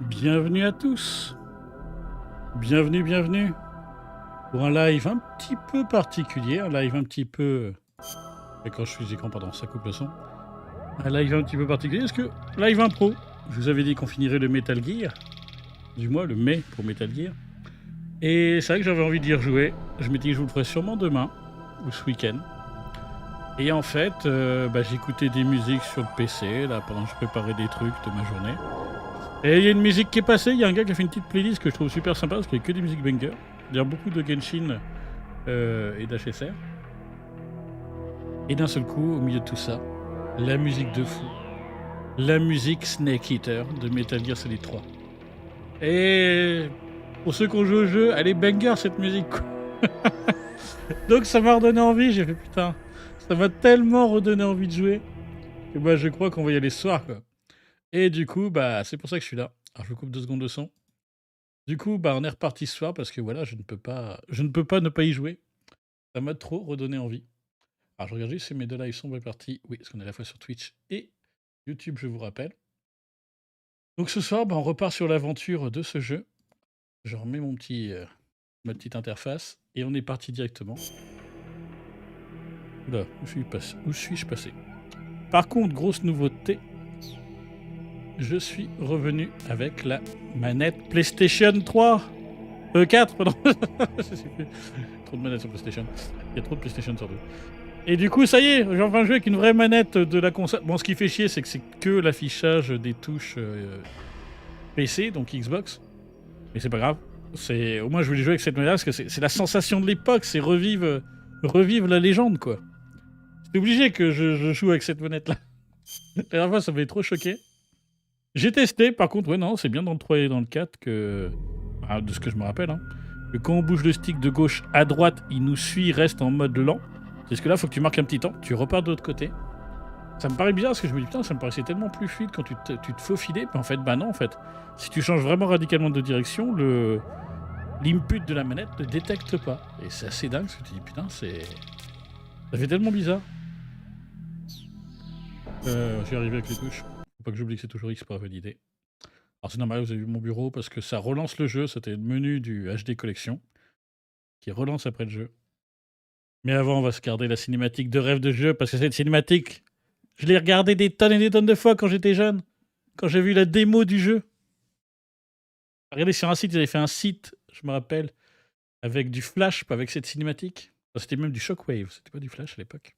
Bienvenue à tous. Bienvenue pour un live un petit peu particulier, un live un petit peu... Et quand je suis écran, pardon, ça coupe le son. Un live un petit peu particulier, parce que live impro, je vous avais dit qu'on finirait le Metal Gear, du moins le mai pour Metal Gear. Et c'est vrai que j'avais envie d'y rejouer. Je m'étais dit que je vous le ferais sûrement demain, ou ce week-end. Et en fait, j'écoutais des musiques sur le PC, là, pendant que je préparais des trucs de ma journée. Et il y a une musique qui est passée, il y a un gars qui a fait une petite playlist que je trouve super sympa, parce qu'il n'y a que des musiques banger. Il y a beaucoup de Genshin et d'HSR. Et d'un seul coup, au milieu de tout ça, la musique de fou. La musique Snake Eater de Metal Gear Solid 3. Et pour ceux qui ont joué au jeu, elle est banger cette musique, quoi. Donc ça m'a redonné envie, j'ai fait putain, ça m'a tellement redonné envie de jouer que je crois qu'on va y aller ce soir, quoi. Et du coup, c'est pour ça que je suis là. Alors je vous coupe 2 secondes de son. Du coup, on est reparti ce soir parce que voilà, je ne peux pas ne pas y jouer. Ça m'a trop redonné envie. Alors je regarde juste si mes deux lives sont répartis. Oui, parce qu'on est à la fois sur Twitch et YouTube, je vous rappelle. Donc ce soir, on repart sur l'aventure de ce jeu. Je remets ma petite interface et on est parti directement. Oula, où suis-je passé? Par contre, grosse nouveauté, je suis revenu avec la manette PlayStation 3. 4, pardon. Trop de manettes sur PlayStation. Il y a trop de PlayStation sur 2. Et du coup, ça y est, j'ai enfin joué avec une vraie manette de la console. Bon, ce qui fait chier, c'est que c'est que l'affichage des touches PC, donc Xbox. Mais c'est pas grave. Au moins, je voulais jouer avec cette manette parce que c'est la sensation de l'époque, c'est revivre la légende, quoi. C'est obligé que je joue avec cette manette-là. La dernière fois, ça m'avait trop choqué. J'ai testé, par contre, ouais, non, c'est bien dans le 3 et dans le 4 que... de ce que je me rappelle, que quand on bouge le stick de gauche à droite, il nous suit, reste en mode lent. C'est ce que là, il faut que tu marques un petit temps, tu repars de l'autre côté. Ça me paraît bizarre parce que je me dis, putain, ça me paraissait tellement plus fluide quand tu te faufilais. Mais en fait, non, en fait. Si tu changes vraiment radicalement de direction, l'input de la manette ne détecte pas. Et c'est assez dingue parce que tu dis, putain, ça fait tellement bizarre. J'y arrivé avec les touches. Faut pas que j'oublie que c'est toujours X pour valider. Alors c'est normal, vous avez vu mon bureau parce que ça relance le jeu. C'était le menu du HD Collection qui relance après le jeu. Mais avant, on va se garder la cinématique de rêve de jeu parce que cette cinématique, je l'ai regardée des tonnes et des tonnes de fois quand j'étais jeune, quand j'ai vu la démo du jeu. Regardez sur un site, ils avaient fait un site, je me rappelle, avec du flash, pas avec cette cinématique. Enfin, c'était même du shockwave, c'était pas du flash à l'époque.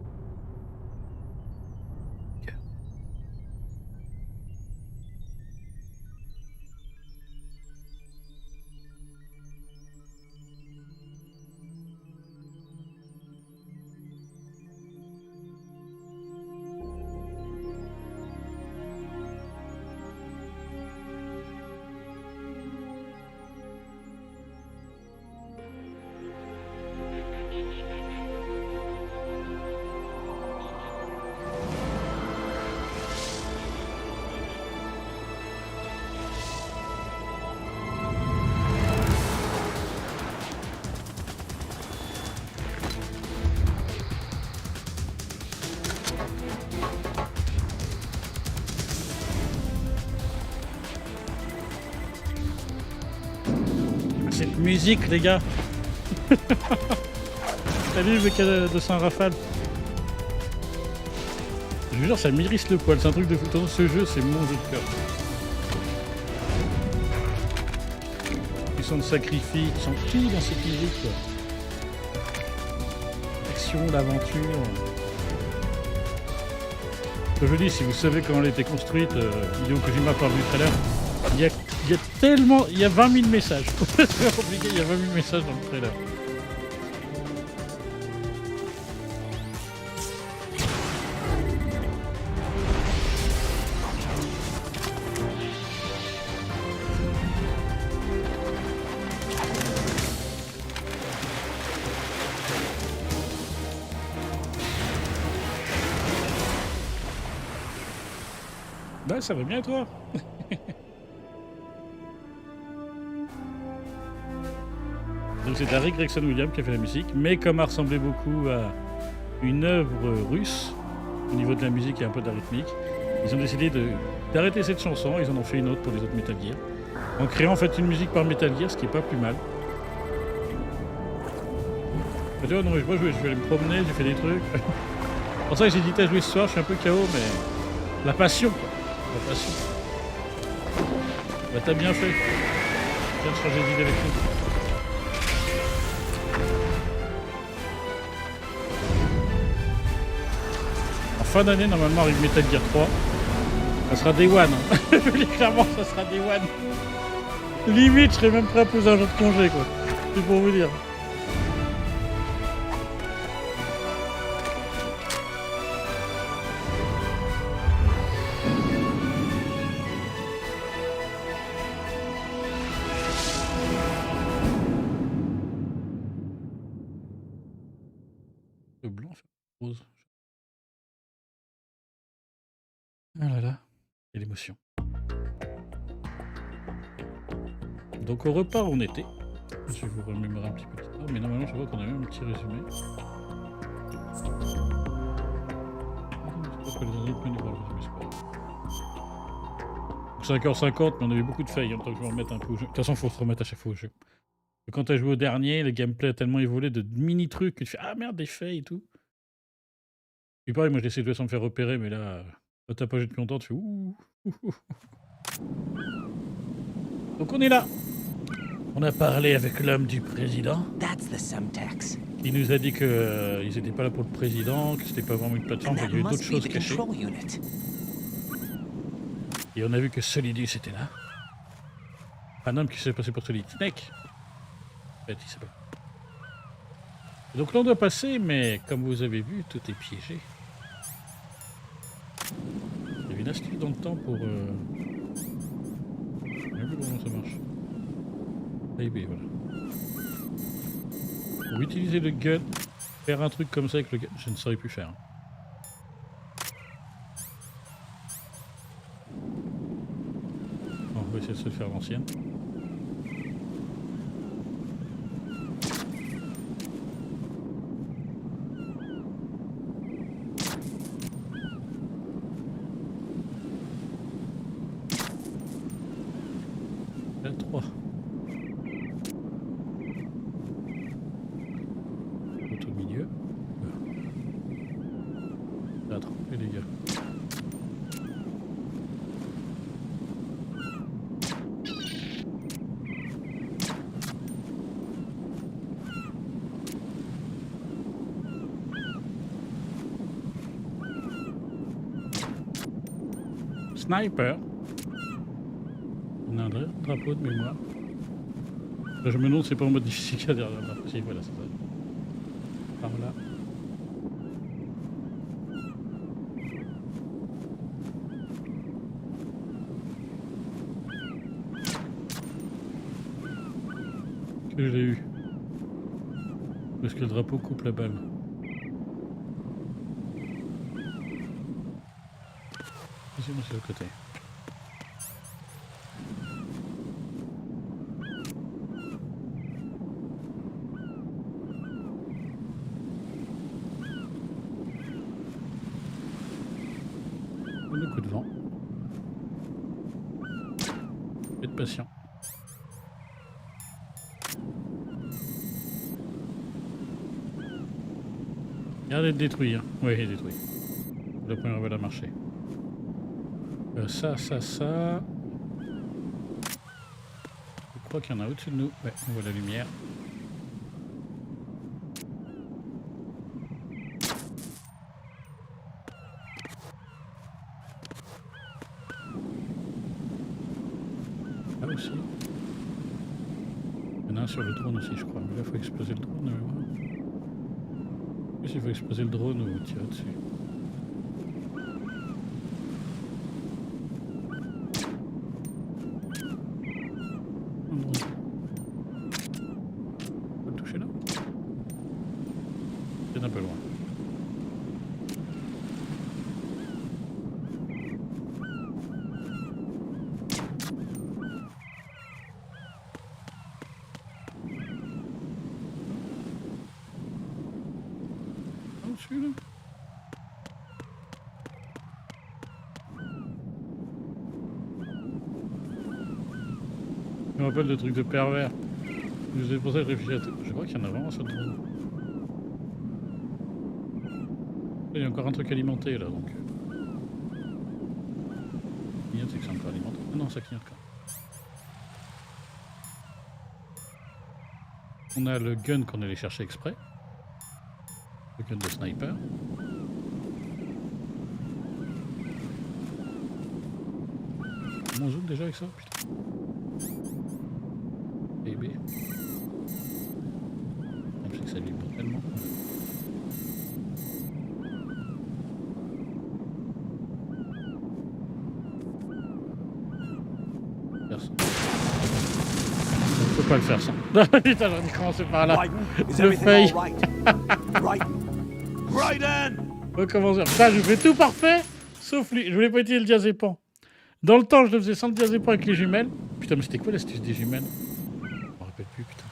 Cette musique, les gars. Salut le cas de Saint-Raphaël. Je vous jure, ça m'irrisse le poil, c'est un truc de fou. Dans ce jeu, c'est mon jeu de cœur. Ils sont de sacrifice, ils sont tout dans cette musique, quoi. L'action, l'aventure. Comme je dis, si vous savez comment elle a été construite, Hidéo Kojima parle du trailer. Il y a tellement... Il y a 20 000 messages. C'est compliqué, il y a 20 000 messages dans le trailer. Ça va bien et toi? Donc c'est Harry Gregson Williams qui a fait la musique, mais comme elle ressemblait beaucoup à une œuvre russe, au niveau de la musique et un peu de la rythmique, ils ont décidé d'arrêter cette chanson, ils en ont fait une autre pour les autres Metal Gear. En créant en fait une musique par Metal Gear, ce qui est pas plus mal. Tu vois, non, je vais pas jouer, je vais aller me promener, j'ai fait des trucs. C'est pour ça que j'ai hésité à jouer ce soir, je suis un peu KO, mais la passion, quoi. La passion. Bah t'as bien fait. Je viens de changer d'idée avec nous. En fin d'année, normalement, arrive Metal Gear 3. Ça sera Day One. Hein. Je dis clairement, ça sera Day One. Limite, je serais même prêt à poser un jour de congé, quoi. C'est pour vous dire. Le blanc fait rose. Ah là là, quelle émotion. Donc on repart en été. Je vais vous remémorer un petit peu tout ça, mais normalement je vois qu'on a même un petit résumé. Je pense que les autres peuvent nous voir le résumé, c'est pas grave. 5h50, mais on avait beaucoup de failles, hein, tant que je vais remettre un peu au jeu. De toute façon, il faut se remettre à chaque fois au jeu. Et quand tu as joué au dernier, le gameplay a tellement évolué de mini-trucs que tu fais ah merde, des failles et tout. Puis pareil, moi j'essaie de me faire repérer, mais là, quand t'as pas joué depuis longtemps, tu fais ouh. Donc on est là. On a parlé avec l'homme du président. Il nous a dit qu'ils n'étaient pas là pour le président, que c'était pas vraiment une plateforme, qu'il y avait d'autres choses cachées. Et on a vu que Solidus était là. Un homme qui s'est passé pour Solid Snake. En fait, il s'appelle. Donc là on doit passer, mais comme vous avez vu, tout est piégé. Il y avait une astuce dans le temps pour... Je ne sais plus comment ça marche. Ah, B, voilà. Pour utiliser le gun, faire un truc comme ça avec le gun, je ne saurais plus faire. Bon, on va essayer de se le faire à l'ancienne. Là, 3. Au milieu. 4. Les dégâts. Sniper. On a un drapeau de mémoire. Là, je me demande si c'est pas en mode difficile qu'il y a derrière le drapeau. Si, voilà, c'est ça. Par là. Que je l'ai eu. Parce que le drapeau coupe la balle. Ici, moi, c'est le côté. Le coup de vent. Faites patient. Regardez de détruire. Oui, il est détruit. La première va la marcher. Ça. Je crois qu'il y en a au-dessus de nous. Ouais, on voit la lumière. Là aussi. Il y en a un sur le drone aussi, je crois. Mais là, il faut exploser le drone. En plus, il faut exploser le drone ou tirer dessus. On va le toucher là. C'est un peu loin. Celui-là. Je me rappelle de trucs de pervers. C'est pour ça que je réfléchis à tout. Je crois qu'il y en a vraiment sur le drone. Il y a encore un truc alimenté là donc. Clignote, c'est que c'est encore alimenté. Ah non, ça clignote quand même. On a le gun qu'on allait chercher exprès. Le gun de sniper. Comment on zoome déjà avec ça? Putain. Bébé. Je sais que ça vibre tellement. Personne. On peut pas le faire sans. Putain, j'aurais dû commencer par là. Le fail. Recommencer. Putain, je fais tout parfait, sauf lui. Je voulais pas utiliser le diazépam. Dans le temps, je le faisais sans le diazépam avec les jumelles. Putain, mais c'était quoi l'astuce des jumelles? Je me rappelle plus, putain.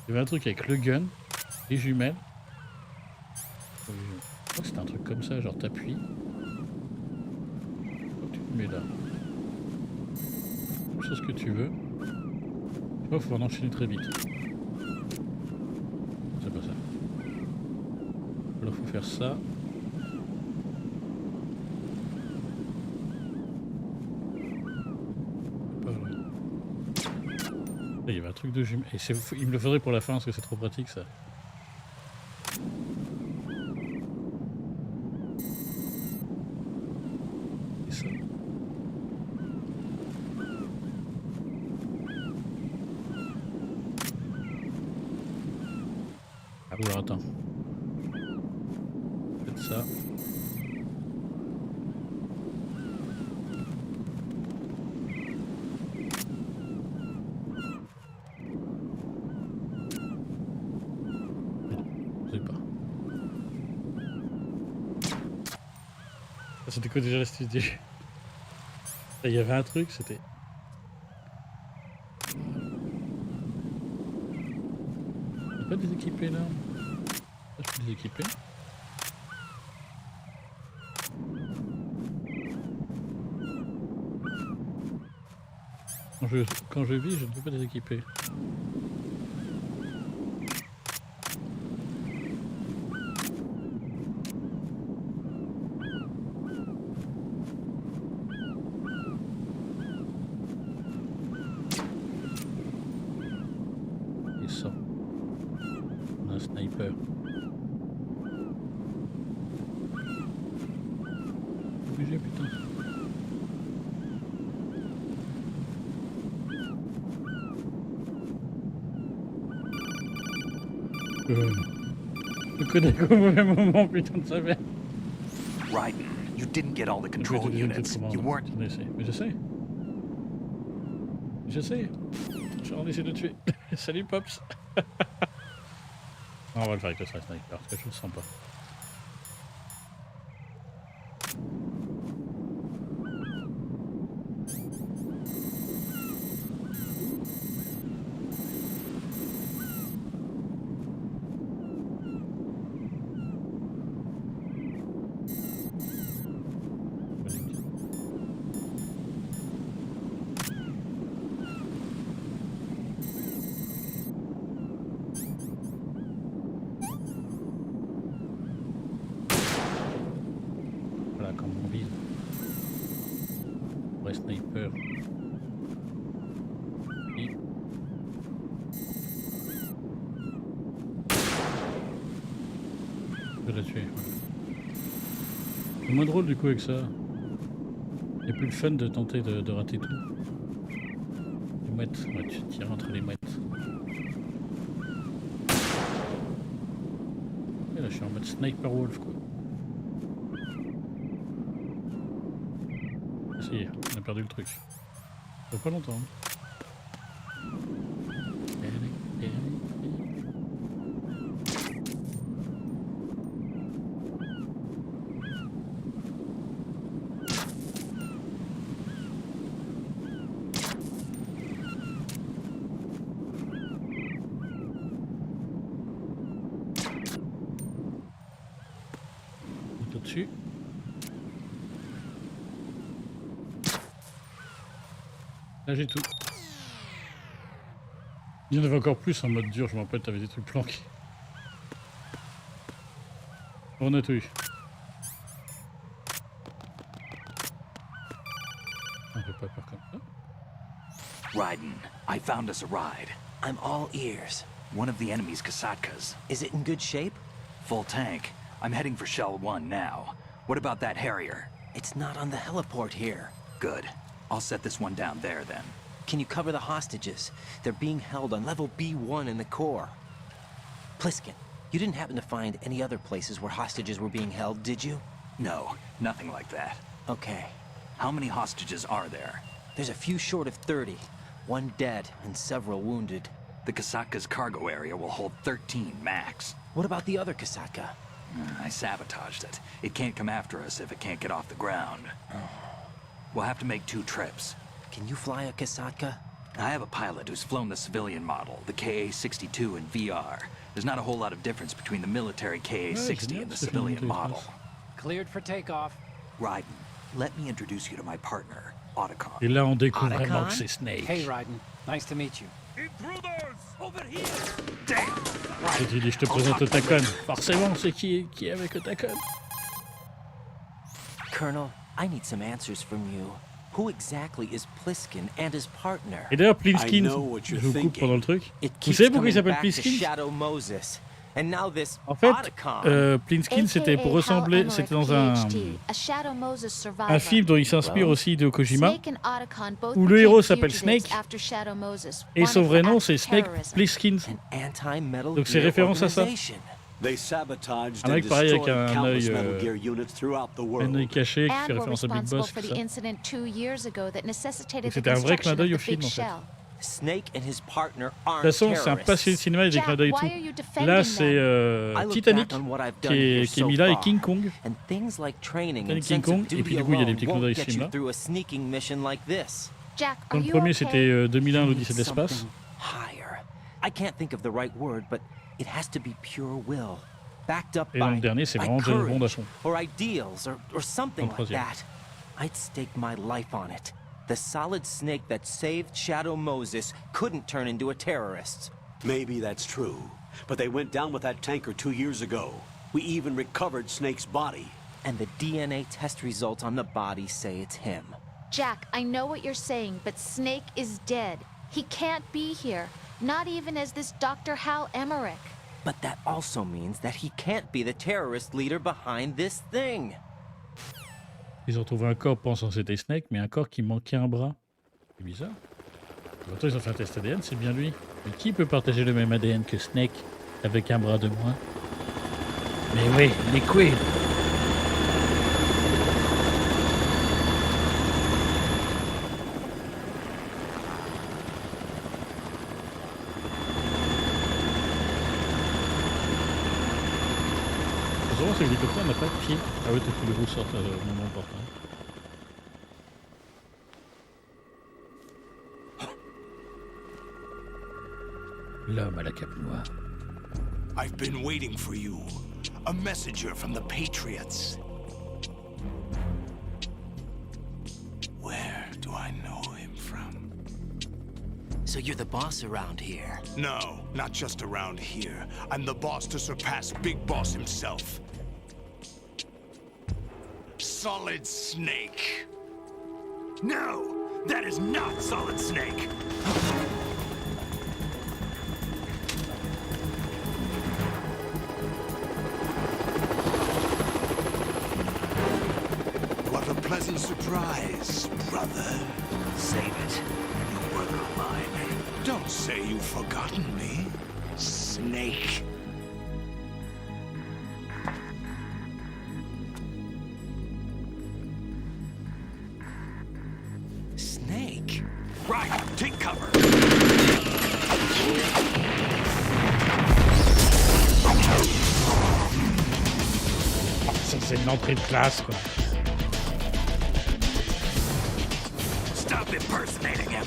Il y avait un truc avec le gun, les jumelles. Je crois que c'était un truc comme ça, genre t'appuies. Tu te mets là. Fais ce que tu veux. Il faut en enchaîner très vite. C'est pas ça. Alors faut faire ça. Il y avait un truc de jumeau. Et il me le faudrait pour la fin parce que c'est trop pratique ça. Et ça. Ah oui, alors attends. Faites ça. C'était quoi déjà l'astuce des jeux? Il y avait un truc, c'était... On peut pas déséquiper là? Je peux déséquiper. Quand je vis, je ne peux pas déséquiper. Sniper. Obligé, putain. Le codec au mauvais moment, putain de sa mère. Right. You didn't get all the control units. You weren't. Mais je sais. Je sais. J'en essaie de le tuer. Salut Pops. Non, on va le faire avec le sniper, parce que je le sens pas. Sniper. Et... je vais la tuer. C'est moins drôle du coup avec ça. Il n'y a plus le fun de tenter de rater tout. Les mouettes, ouais, tu tires entre les mouettes. Et là je suis en mode sniper wolf quoi. Si, on a perdu le truc. Ça fait pas longtemps. On est au-dessus. Là j'ai tout. Il y en avait encore plus en mode dur, je me rappelle, t'avais des trucs planqués. On a tout eu. On peut pas faire comme ça. Raiden, I found us a ride. I'm all ears. One of the enemy's Kasatkas. Is it in good shape? Full tank. I'm heading for Shell 1 now. What about that Harrier? It's not on the heliport here. Good. I'll set this one down there then. Can you cover the hostages? They're being held on level B1 in the core. Pliskin, you didn't happen to find any other places where hostages were being held, did you? No, nothing like that. Okay. How many hostages are there? There's a few short of 30. One dead and several wounded. The Kasatka's cargo area will hold 13 max. What about the other Kasatka? I sabotaged it. It can't come after us if it can't get off the ground. We'll have to make 2 trips. Can you fly a Kasatka? I have a pilot who's flown the civilian model, the KA-62 in VR. There's not a whole lot of difference between the military KA-60 and the civilian model. Cleared for takeoff. Raiden, let me introduce you to my partner, Otacon. Et là, on découvre Otacon? vraiment que c'est Snake. Hey, Raiden. Nice to meet you. Et tu dis, je te présente Otacon. Forcément, c'est qui est avec Otacon? Colonel, I need some answers from you. Who exactly is Pliskin and his partner? Et d'ailleurs, Pliskin, je vous coupe pendant le truc. It Vous keeps savez pourquoi il coming s'appelle back to Pliskin? Shadow Moses. And now this En fait, Otacon. Pliskin, c'était pour ressembler, c'était dans un film dont il s'inspire aussi de Kojima, où le héros s'appelle Snake, et son vrai nom c'est Snake Plissken. An anti-Metal Donc c'est Gear référence à ça. organization. They sabotaged Un and mec pareil avec destroyed un countless œil, Metal Gear units throughout the un world. œil caché qui fait and were référence à Big responsible Boss, for tout the ça. incident 2 years ago that necessitated the c'était un vrai clin construction of d'œil au the film big en fait. shell. Snake and his partner De aren't toute façon, c'est un passionné de terrorists. cinéma et des Jack, clins d'œil et why tout. are you defending Là, them? c'est I look Titanic back on what I've qui done here est so mis là et far, King Kong. and things like training King and sense Kong, of et puis duty du coup, il y a des alone petits clins d'œil won't get film you là. through a sneaking mission like this. Jack, are Donc, le you premier, okay? c'était 2001, l'Odyssée de Need l'espace. something higher. I can't think of the right word, but it has to be pure will, backed up Et dans le by, dernier, c'est by vraiment James Bond à courage fond. or ideals or something Dans le like troisième. that. I'd stake my life on it. The solid snake that saved Shadow Moses couldn't turn into a terrorist. Maybe that's true, but they went down with that tanker 2 years ago. We even recovered Snake's body. And the DNA test results on the body say it's him. Jack, I know what you're saying, but Snake is dead. He can't be here, not even as this Dr. Hal Emmerich. But that also means that he can't be the terrorist leader behind this thing. Ils ont trouvé un corps pensant que c'était Snake, mais un corps qui manquait un bras. C'est bizarre. Pourtant, ils ont fait un test ADN, c'est bien lui. Mais qui peut partager le même ADN que Snake avec un bras de moins? Mais oui, Liquid. Heureusement, c'est l'hélicoptère n'a pas de pied. Ah oui, peut-être que les roues sortent au moment opportun. L'homme à la cape noire. I've been waiting for you. A messenger from the Patriots. Where do I know him from? So you're the boss around here. No, not just around here. I'm the boss to surpass Big Boss himself. Solid Snake. No, that is not Solid Snake. What a pleasant surprise, brother. Save it. You work of mine. Don't say you've forgotten me, Snake. Snake? Right, take cover. Ça, c'est une entrée de classe, quoi. Stop impersonating him.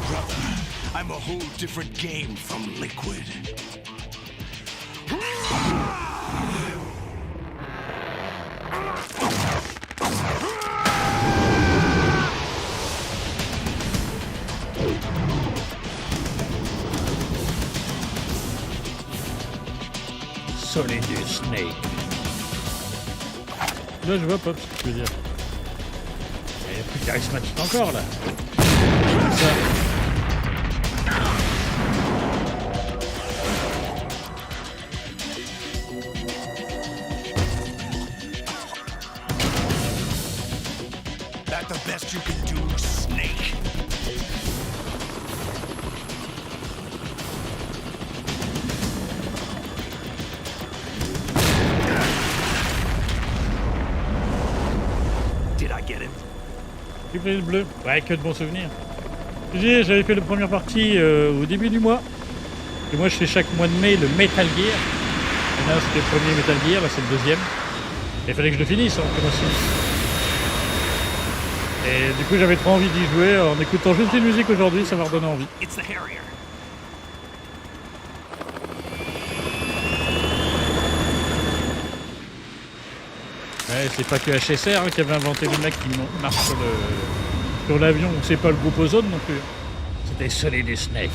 Brother, I'm a whole different game from Liquid. solide Snake. Là, je vois pas ce que tu veux dire. Il est plus charismatique encore, là. Ça. That the best you can do, Snake? Did I get it? J'ai pris le bleu. Ouais, que de bons souvenirs. J'avais fait la première partie au début du mois. Et moi, je fais chaque mois de mai le Metal Gear. Et là, c'était le premier Metal Gear, là, c'est le deuxième. Et il fallait que je le finisse en commençant. Et du coup, j'avais trop envie d'y jouer. En écoutant juste une musique aujourd'hui, ça m'a redonné envie. It's the Harrier. Ouais, c'est pas que HSR hein, qui avait inventé le mec qui marche sur l'avion. C'est pas le groupe Ozone non plus. C'était Solid Snake.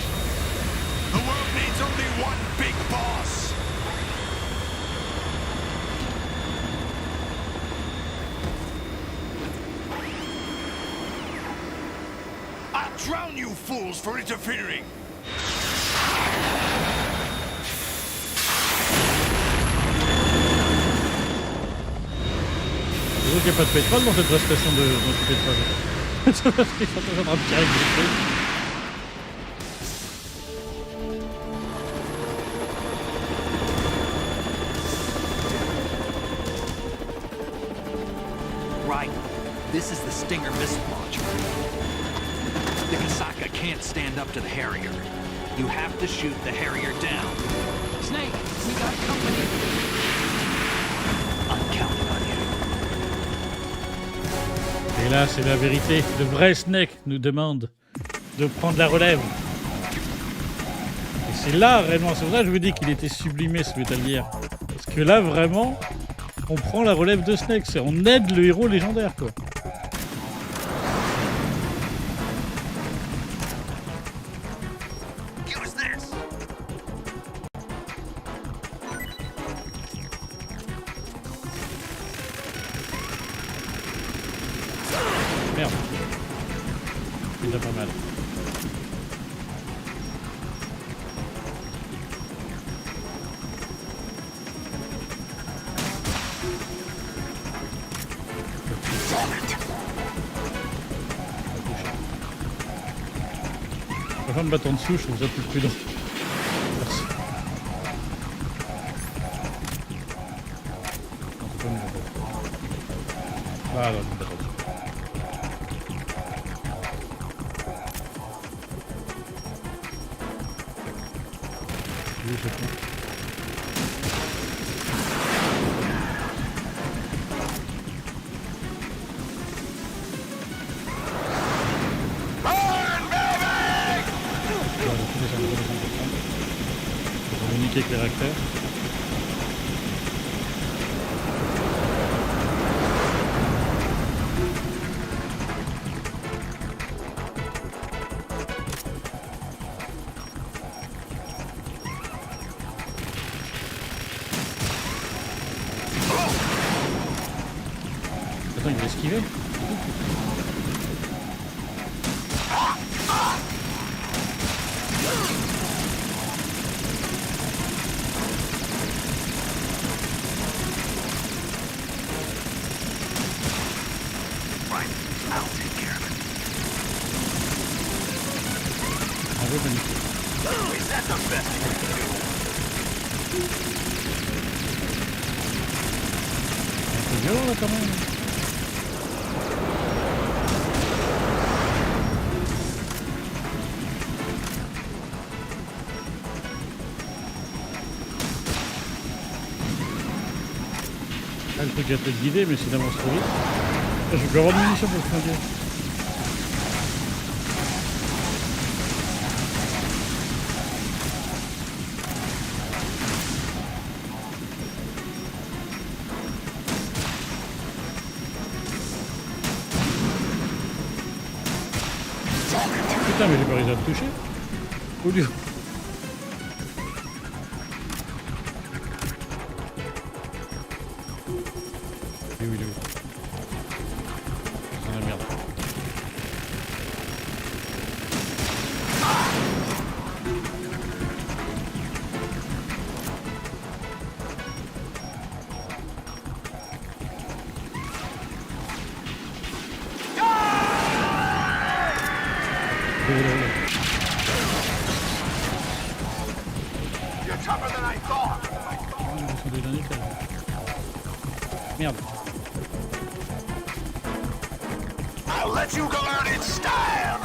The world needs only one big boss. I'll drown you fools for interfering. Je vois qu'il n'y a pas de pétrole dans cette station de pétrole. C'est parce qu'ils sont en train de tirer avec des trucs. Right. This is the Stinger missile launcher. The Kasaka can't stand up to the Harrier. You have to shoot the Harrier down. Snake, we got company. I'm counting on you. Et là, c'est la vérité. Le vrai Snake nous demande de prendre la relève. Et c'est là, réellement, c'est pour ça que je vous dis qu'il était sublimé ce Metal Gear. Parce que là, vraiment, on prend la relève de Snake. On aide le héros légendaire, quoi. Use this. Merde. C'est déjà pas mal. Je préfère me battre en dessous, je trouve ça plus prudent. Merci. Voilà, je me battre en dessous. Oui, je comprends. Avec les réacteurs. Attends, il va esquiver. C'est violent là quand même. Ah, le truc a peut-être guidé mais c'est d'avance trop vite. Ah, je vais avoir de munitions pour le flinguer. Putain, mais j'ai pas réussi à le toucher. Au lieu. You're tougher than I thought. Merde. I'll let you go out in style.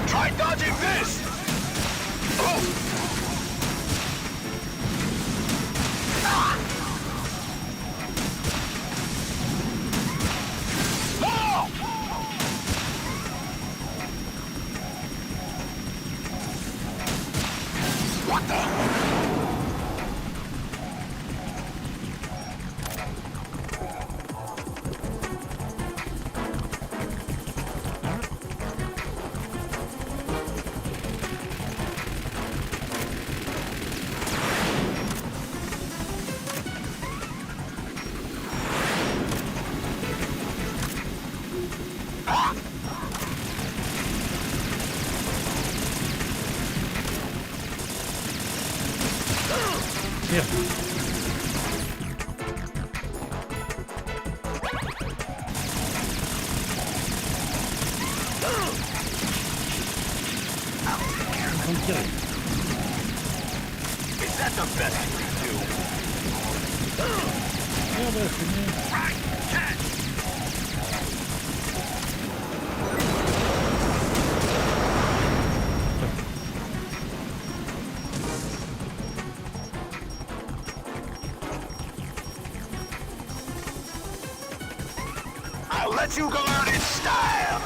Try dodging this. Oh. What the? Merde. On va tirer. Is that the best you can do? Merde, c'est mieux. Right, catch. I'll let you go out in style.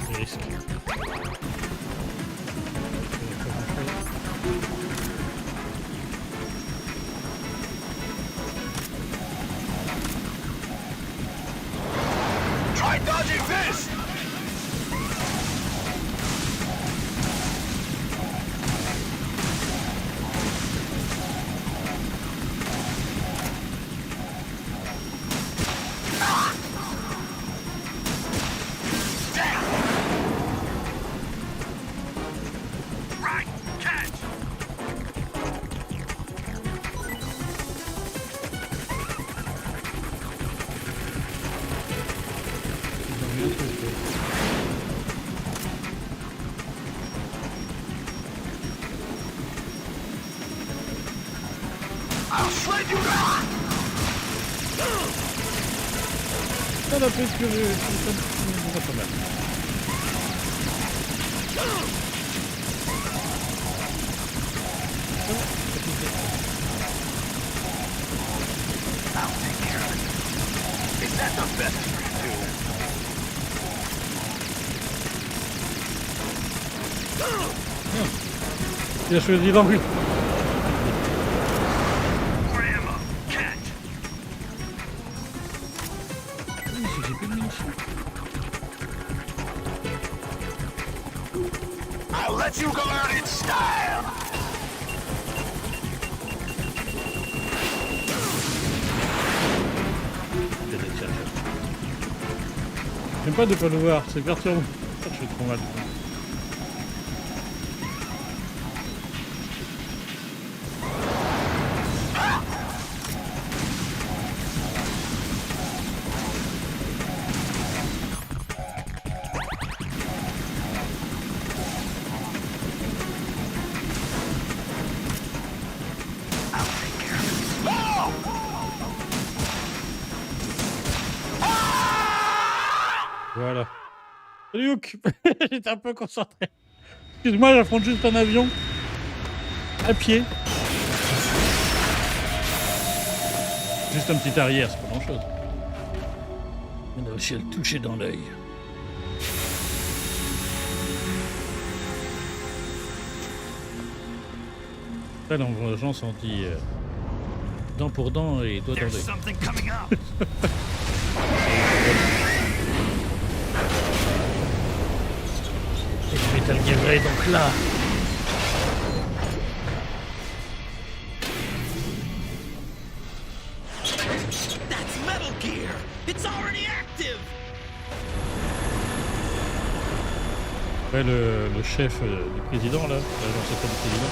Des risques. Try dodging this. Right, catch. I'll shred you down. Ça va plus que ça pas mal. I'll take care of it. Is that the best you can do? Il a choisi l'angle. More ammo. Catch. J'ai plus de munitions. I'll let you go out in style. J'aime pas de pas le voir, c'est perturbant. Je fais trop mal. I'll take care of it. Oh! Voilà. Salut Hook. J'étais un peu concentré. Excuse-moi, j'affronte juste un avion. À pied. Juste un petit arrière, c'est pas grand chose. On a aussi à le toucher dans l'œil. Là, les gens sont dit dent pour dent et doigt dans There's l'œil. something coming up. Et le Metal Gear est donc là. Ouais, le chef du président, là, l'agent secret du président,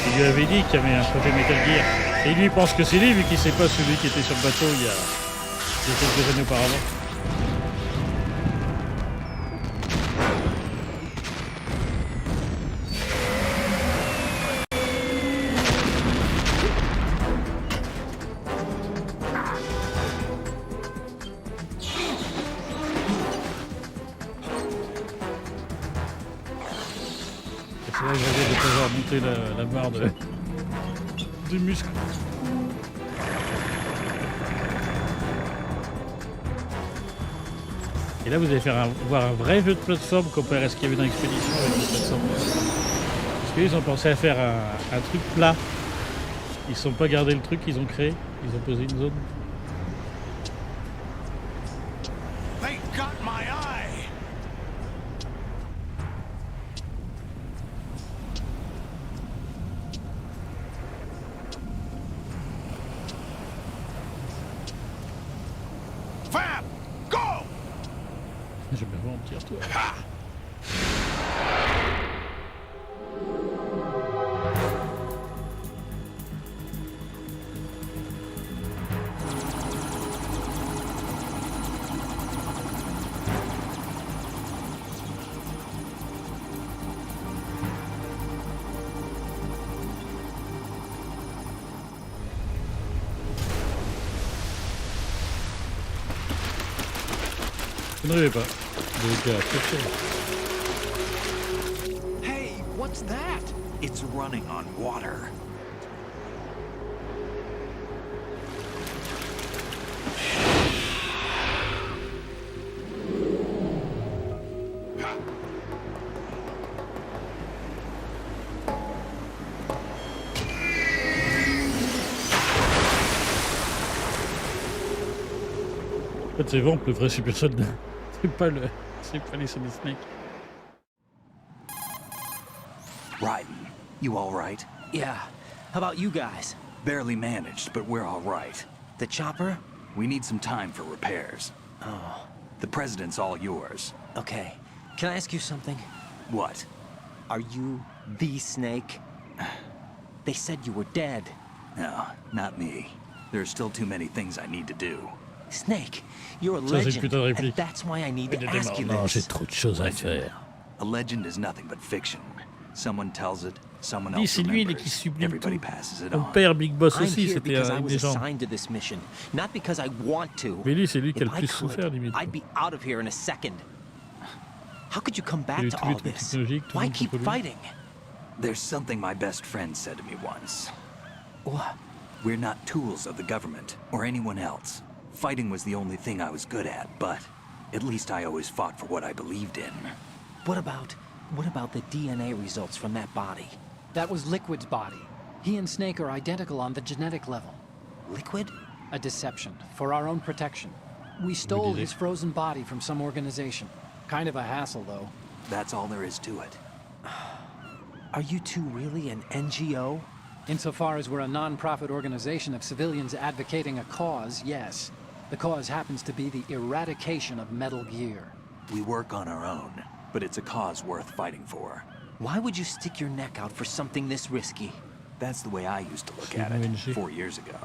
il lui avait dit qu'il y avait un projet Metal Gear. Et lui, il pense que c'est lui, vu qu'il sait pas celui qui était sur le bateau il y a quelques années auparavant. C'est là que j'avais de pouvoir monter la barre du muscle. Et là, vous allez voir un vrai jeu de plateforme comparé à ce qu'il y avait dans l'expédition avec les plateformes. Parce qu'ils ont pensé à faire un truc plat. Ils ne sont pas gardé le truc qu'ils ont créé. Ils ont posé une zone. They got my eye! Fab! Go! J'aime bien voir un petit retour. Je ne rêvais pas. Hey, what's that? It's running on water. En fait, c'est Vamp, le vrai super soldat. C'est pas les Solid Snake. Ryden, you all right? Yeah. How about you guys? Barely managed, but we're all right. The chopper? We need some time for repairs. Oh, The president's all yours. okay. Can I ask you something? What? Are you the Snake? They said you were dead. No, not me. There's still too many things I need to do. Snake, you're a Ça, c'est une legend, putain de and réplique. that's why I need to Il ask you démarre. Non, j'ai this. trop de choses à faire. A legend is nothing but fiction. Someone tells it, someone Dis, else c'est lui remembers. qui sublime Everybody tout. passes it Mon on. père, Big Boss I'm aussi, here c'était because I une was légende. assigned to this mission, not because I want to. Mais lui, c'est lui qui a If le I plus souffert, could, limite. I'd be out of here in a second. How could you come Il y a back eu to tous les all trucs this? technologiques, tout le Why monde keep contre lui. fighting? There's something my best friend said to me once. What? We're not tools of the government or anyone else. Fighting was the only thing I was good at, but at least I always fought for what I believed in. What about the DNA results from that body? That was Liquid's body. He and Snake are identical on the genetic level. Liquid? A deception, for our own protection. We stole did it. his frozen body from some organization. Kind of a hassle, though. That's all there is to it. Are you two really an NGO? Insofar as we're a non-profit organization of civilians advocating a cause, yes. The cause happens to be the eradication of Metal Gear. We work on our own, but it's a cause worth fighting for. Why would you stick your neck out for something this risky? That's the way I used to look at ONG. it 4 years ago.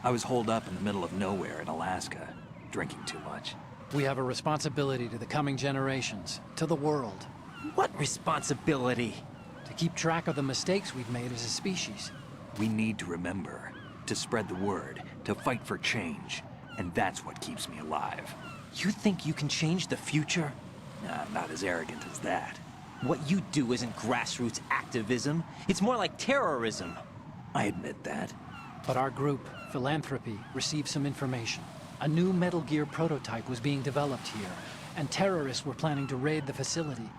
I was holed up in the middle of nowhere in Alaska, drinking too much. We have a responsibility to the coming generations, to the world, What responsibility? to keep track of the mistakes we've made as a species. We need to remember, to spread the word, to fight for change, and that's what keeps me alive. You think you can change the future? I'm not as arrogant as that. What you do isn't grassroots activism. It's more like terrorism. I admit that. But our group, Philanthropy, received some information. A new Metal Gear prototype was being developed here, and terrorists were planning to raid the facility.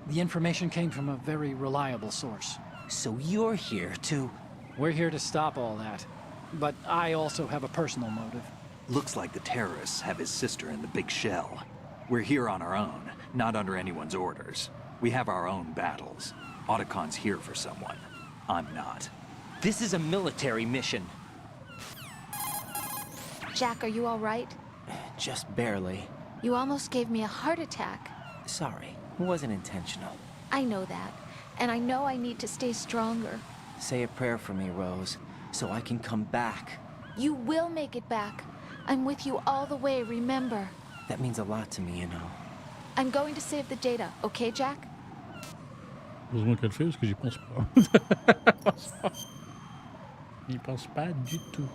The information came from a very reliable source. So you're here to... We're here to stop all that. But I also have a personal motive. Looks like the terrorists have his sister in the big shell. We're here on our own, not under anyone's orders. We have our own battles. Otacon's here for someone. I'm not. This is a military mission. Jack, are you all right? Just barely. You almost gave me a heart attack. Sorry, it wasn't intentional. I know that. And I know I need to stay stronger. Say a prayer for me, Rose, so I can come back. You will make it back. I'm with you all the way, remember. That means a lot to me, you know. I'm going to save the data, okay, Jack? Heureusement qu'elle le fait parce que j'y pense pas. J'y pense pas du tout.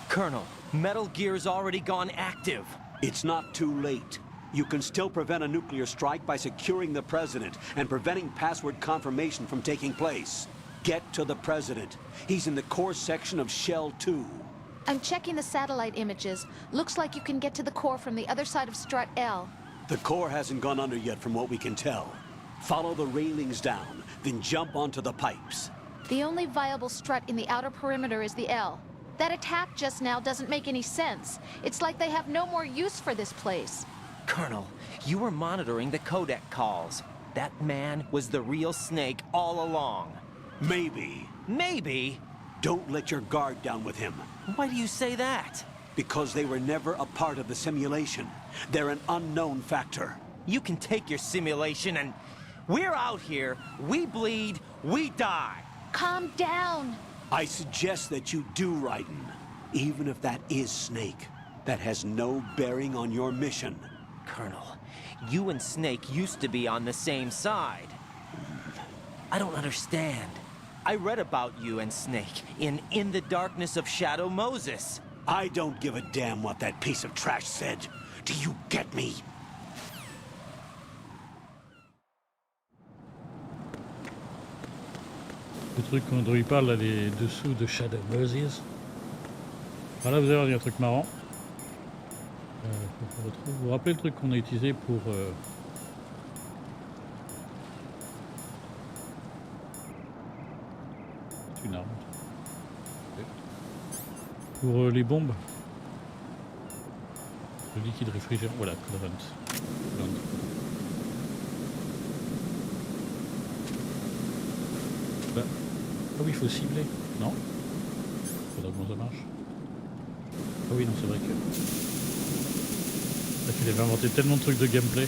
Colonel, Metal Gear's already gone active. It's not too late. You can still prevent a nuclear strike by securing the president and preventing password confirmation from taking place. Get to the president. He's in the core section of Shell 2. I'm checking the satellite images. Looks like you can get to the core from the other side of Strut L. The core hasn't gone under yet from what we can tell. Follow the railings down, then jump onto the pipes. The only viable strut in the outer perimeter is the L. That attack just now doesn't make any sense. It's like they have no more use for this place. Colonel, you were monitoring the codec calls. That man was the real Snake all along. Maybe. Maybe? Don't let your guard down with him. Why do you say that? Because they were never a part of the simulation. They're an unknown factor. You can take your simulation and... We're out here, we bleed, we die. Calm down. I suggest that you do, Raiden. Even if that is Snake. That has no bearing on your mission. Colonel, you and Snake used to be on the same side. I don't understand. I read about you and Snake in the Darkness of Shadow Moses. I don't give a damn what that piece of trash said. Do you get me? Le truc dont il parle là, les dessous de Shadow Moses. Voilà, vous allez voir, il y a un truc marrant. Vous vous rappelez le truc qu'on a utilisé pour... C'est une arme. Pour les bombes. Le liquide réfrigérant. Voilà, colorant. Bah. Ah oui, il faut cibler. Non? Faudra comment ça marche. Ah oui, non, c'est vrai que... C'est vrai qu'il avait inventé tellement de trucs de gameplay.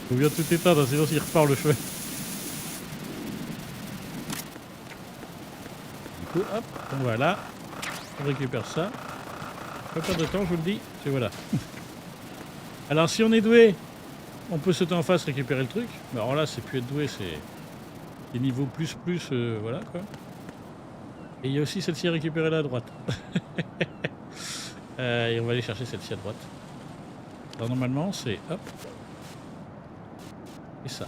Faut bien tout éteindre, sinon il repart le feu. Du coup, hop, voilà. On récupère ça. Pas perdre de temps, je vous le dis. Et voilà. Alors si on est doué, on peut sauter en face, récupérer le truc. Mais alors là, c'est plus être doué, c'est des niveaux plus, voilà quoi. Et il y a aussi celle-ci à récupérer là à droite. Et on va aller chercher celle-ci à droite. Alors normalement, c'est hop. Et ça.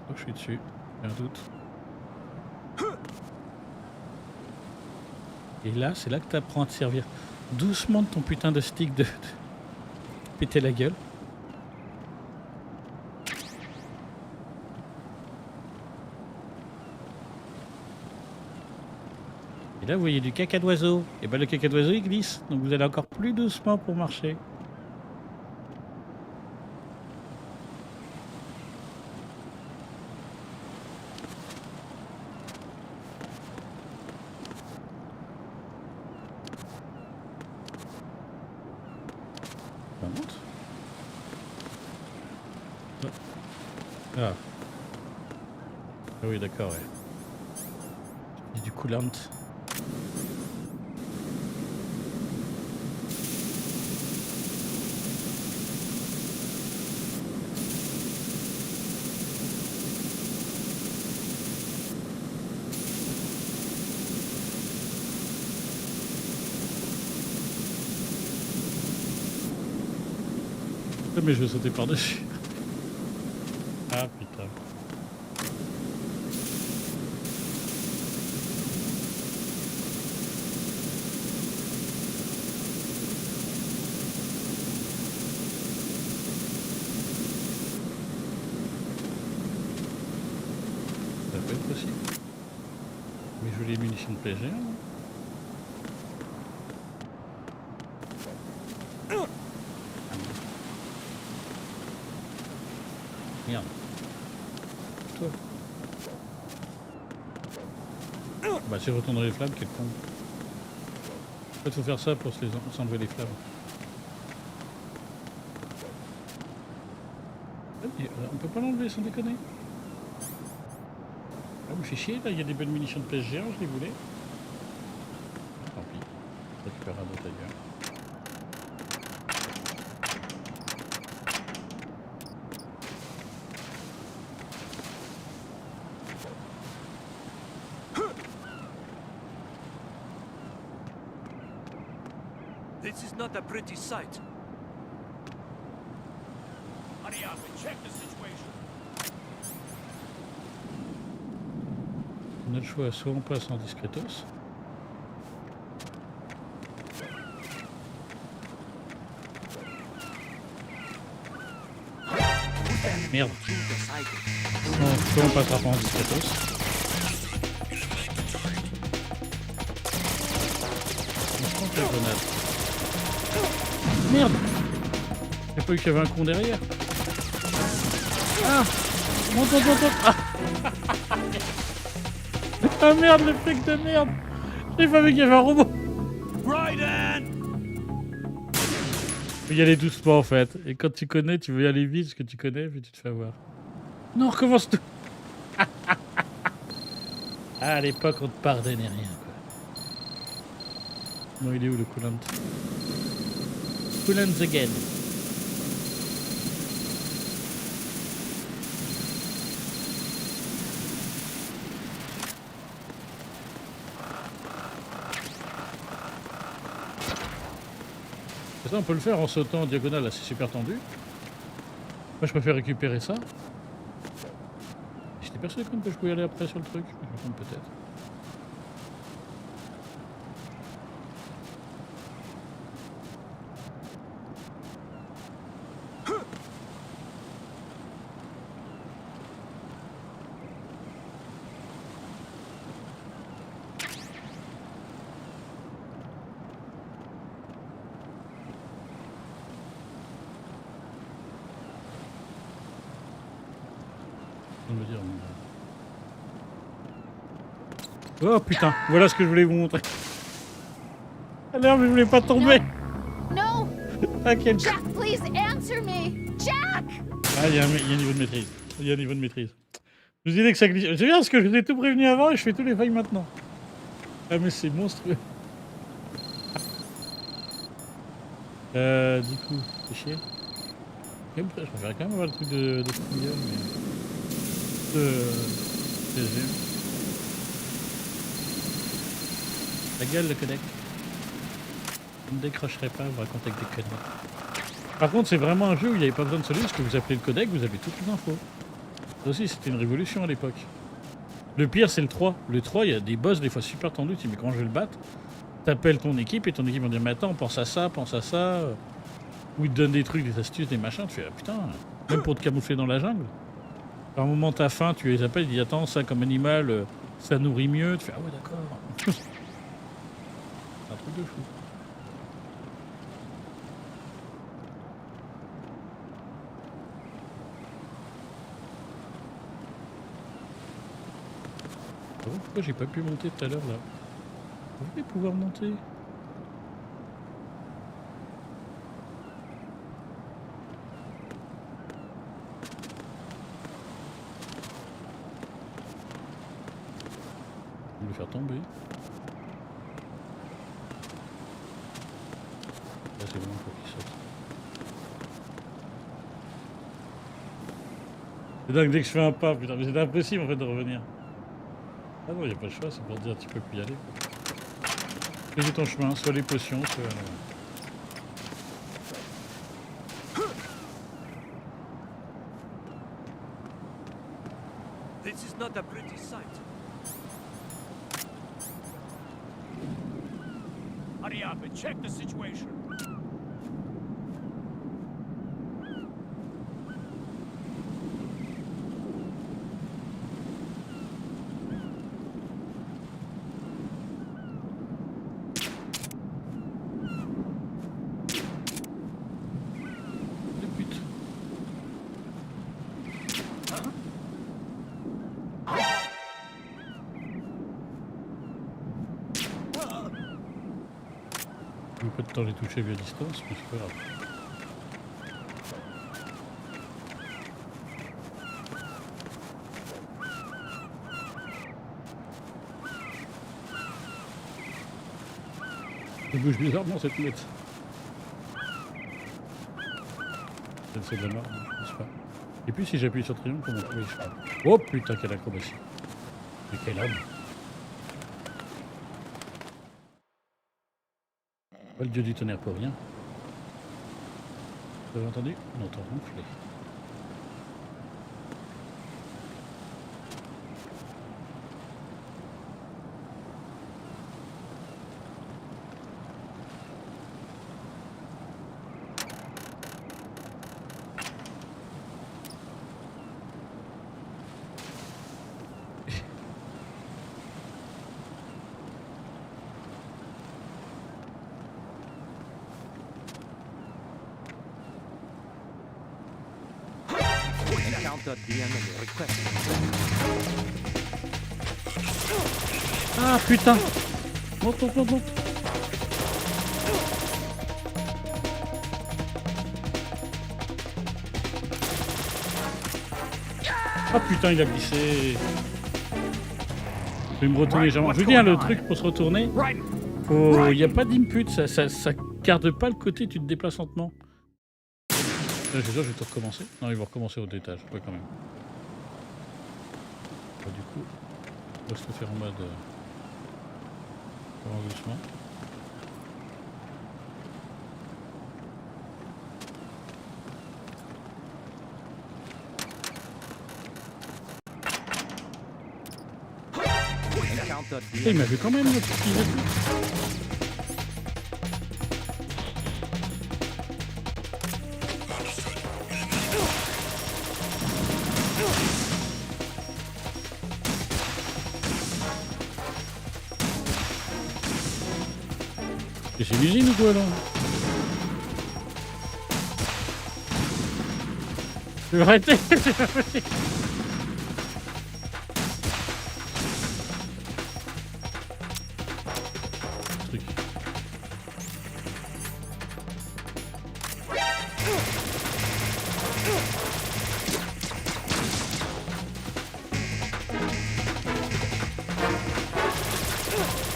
Oh, je suis dessus, j'ai un doute. Et là, c'est là que tu apprends à te servir doucement de ton putain de stick de péter la gueule. Et là, vous voyez du caca d'oiseau. Et ben le caca d'oiseau, il glisse. Donc vous allez encore plus doucement pour marcher. Ça monte. Ah. Ah oui, d'accord, ouais. Il y a du coolant. Mais je vais sauter par-dessus. Ah putain. Ça peut être possible. Mais je veux les munitions de PG. Bah si je retourne dans les flammes, quel con. En fait, faut faire ça pour s'enlever les flammes. Ah, mais, on peut pas l'enlever sans déconner. Ah, vous fait chier là, il y a des bonnes munitions de PSG, je les voulais. Tant pis, on récupérera d'autres ailleurs. This is not a pretty sight. Hurry up and check the situation. On a le choix, soit on passe en discretos. Merde. Non, soit on passera pas en discretos. On prend la grenade. Merde! J'ai pas vu qu'il y avait un con derrière. Ah! Monte, monte, monte, monte! Ah! Ah merde, le flic de merde! J'ai pas vu qu'il y avait un robot! Faut y aller doucement en fait. Et quand tu connais, tu veux y aller vite parce que tu connais, puis tu te fais avoir. Non, recommence tout! Ah, à l'époque, on te pardonnait rien quoi. Non, il est où le coolant? Coolant again. Ça, on peut le faire en sautant en diagonale, là c'est super tendu. Moi je préfère récupérer ça. J'étais persuadé que je pouvais aller après sur le truc. Je me trompe peut-être. Oh putain, voilà ce que je voulais vous montrer. Alors, mais je voulais pas tomber. No! Ah, quel... Jack, please answer me! Jack! Ah, il y a un niveau de maîtrise. Il y a un niveau de maîtrise. Je vous disais que ça glisse. C'est bien parce que je vous ai tout prévenu avant et je fais tous les failles maintenant. Ah, mais c'est monstrueux. Du coup, c'est chier. Je préférerais quand même avoir le truc de fouilleur, mais... PSG. La gueule, le codec. Je ne décrocherai pas, vous racontez avec des conneries. Par contre, c'est vraiment un jeu où il n'y avait pas besoin de celui, parce que vous appelez le codec, vous avez toutes les infos. Ça aussi, c'était une révolution à l'époque. Le pire, c'est le 3. Le 3, il y a des boss des fois super tendus, tu dis mais quand je vais le battre, t'appelles ton équipe et ton équipe va dire mais attends, pense à ça, pense à ça. Ou ils te donnent des trucs, des astuces, des machins, tu fais ah putain, même pour te camoufler dans la jungle. Par un moment, t'as faim, tu les appelles, ils disent attends, ça comme animal, ça nourrit mieux, tu fais ah ouais d'accord. Un truc de fou. Oh, pourquoi j'ai pas pu monter tout à l'heure là? Vous voulez pouvoir monter? Je vais le faire tomber. Là c'est bon, il faut qu'il saute. C'est dingue, dès que je fais un pas, putain, mais c'est impossible en fait de revenir. Ah non, il n'y a pas le choix, c'est pour dire tu peux plus y aller. Fais ton chemin, soit les potions, soit... This is not a pretty sight. Hurry up and check the situation. peu de temps les toucher via distance, mais c'est pas grave. Ça bouge bizarrement cette mouette. C'est de la merde, je pense pas. Et puis si j'appuie sur triangle, comment... Oui, je crois. Oh putain, quelle acrobatie. Mais quel homme. Pas le dieu du tonnerre pour rien. Vous avez entendu? On entend ronfler. Ah putain! Monte, monte, monte, monte! Ah putain, il a glissé! Je vais me retourner légèrement. Je veux dire, le truc pour se retourner, il n'y a pas d'input, ça garde pas le côté, tu te déplaces lentement. Là, je vais tout recommencer. Non, il va recommencer au étage, ouais, quand même. Bah, du coup, on va se le faire en mode. Doucement. Il m'a vu quand même le petit jeu. Et c'est l'usine ou quoi là? Je vais arrêter. Truc.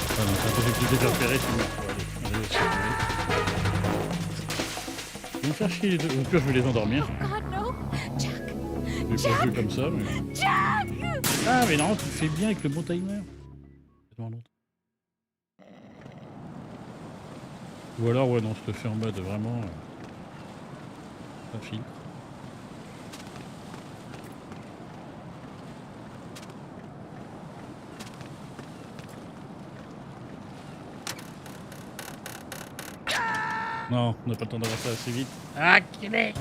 Ah non, c'est un peu difficile de repérer celui-là. Je vais me faire chier les deux. Au pire, je vais les endormir. God, no. Jack. Je vais pas jouer comme ça, mais... Jack. Ah, mais non, tu le fais bien avec le bon timer. C'est tellement long. Ou alors, ouais, non, je te fais en mode vraiment... un filtre. Non, on n'a pas le temps d'avoir ça assez vite. Ah, qu'il est!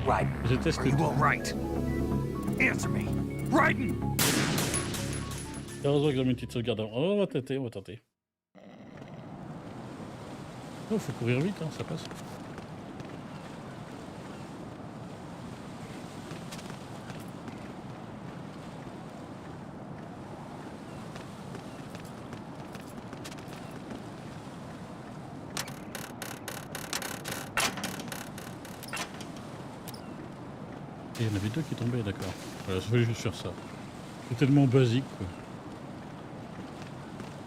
Right. Je teste Are you tout. all right? Answer me. Raiden! Heureusement que j'ai mis une petite sauvegarde avant. Oh, on va tenter, on va tenter. Oh, faut courir vite, hein, ça passe. Et il y en avait deux qui tombaient, d'accord. Voilà, je voulais juste faire ça. C'est tellement basique, quoi.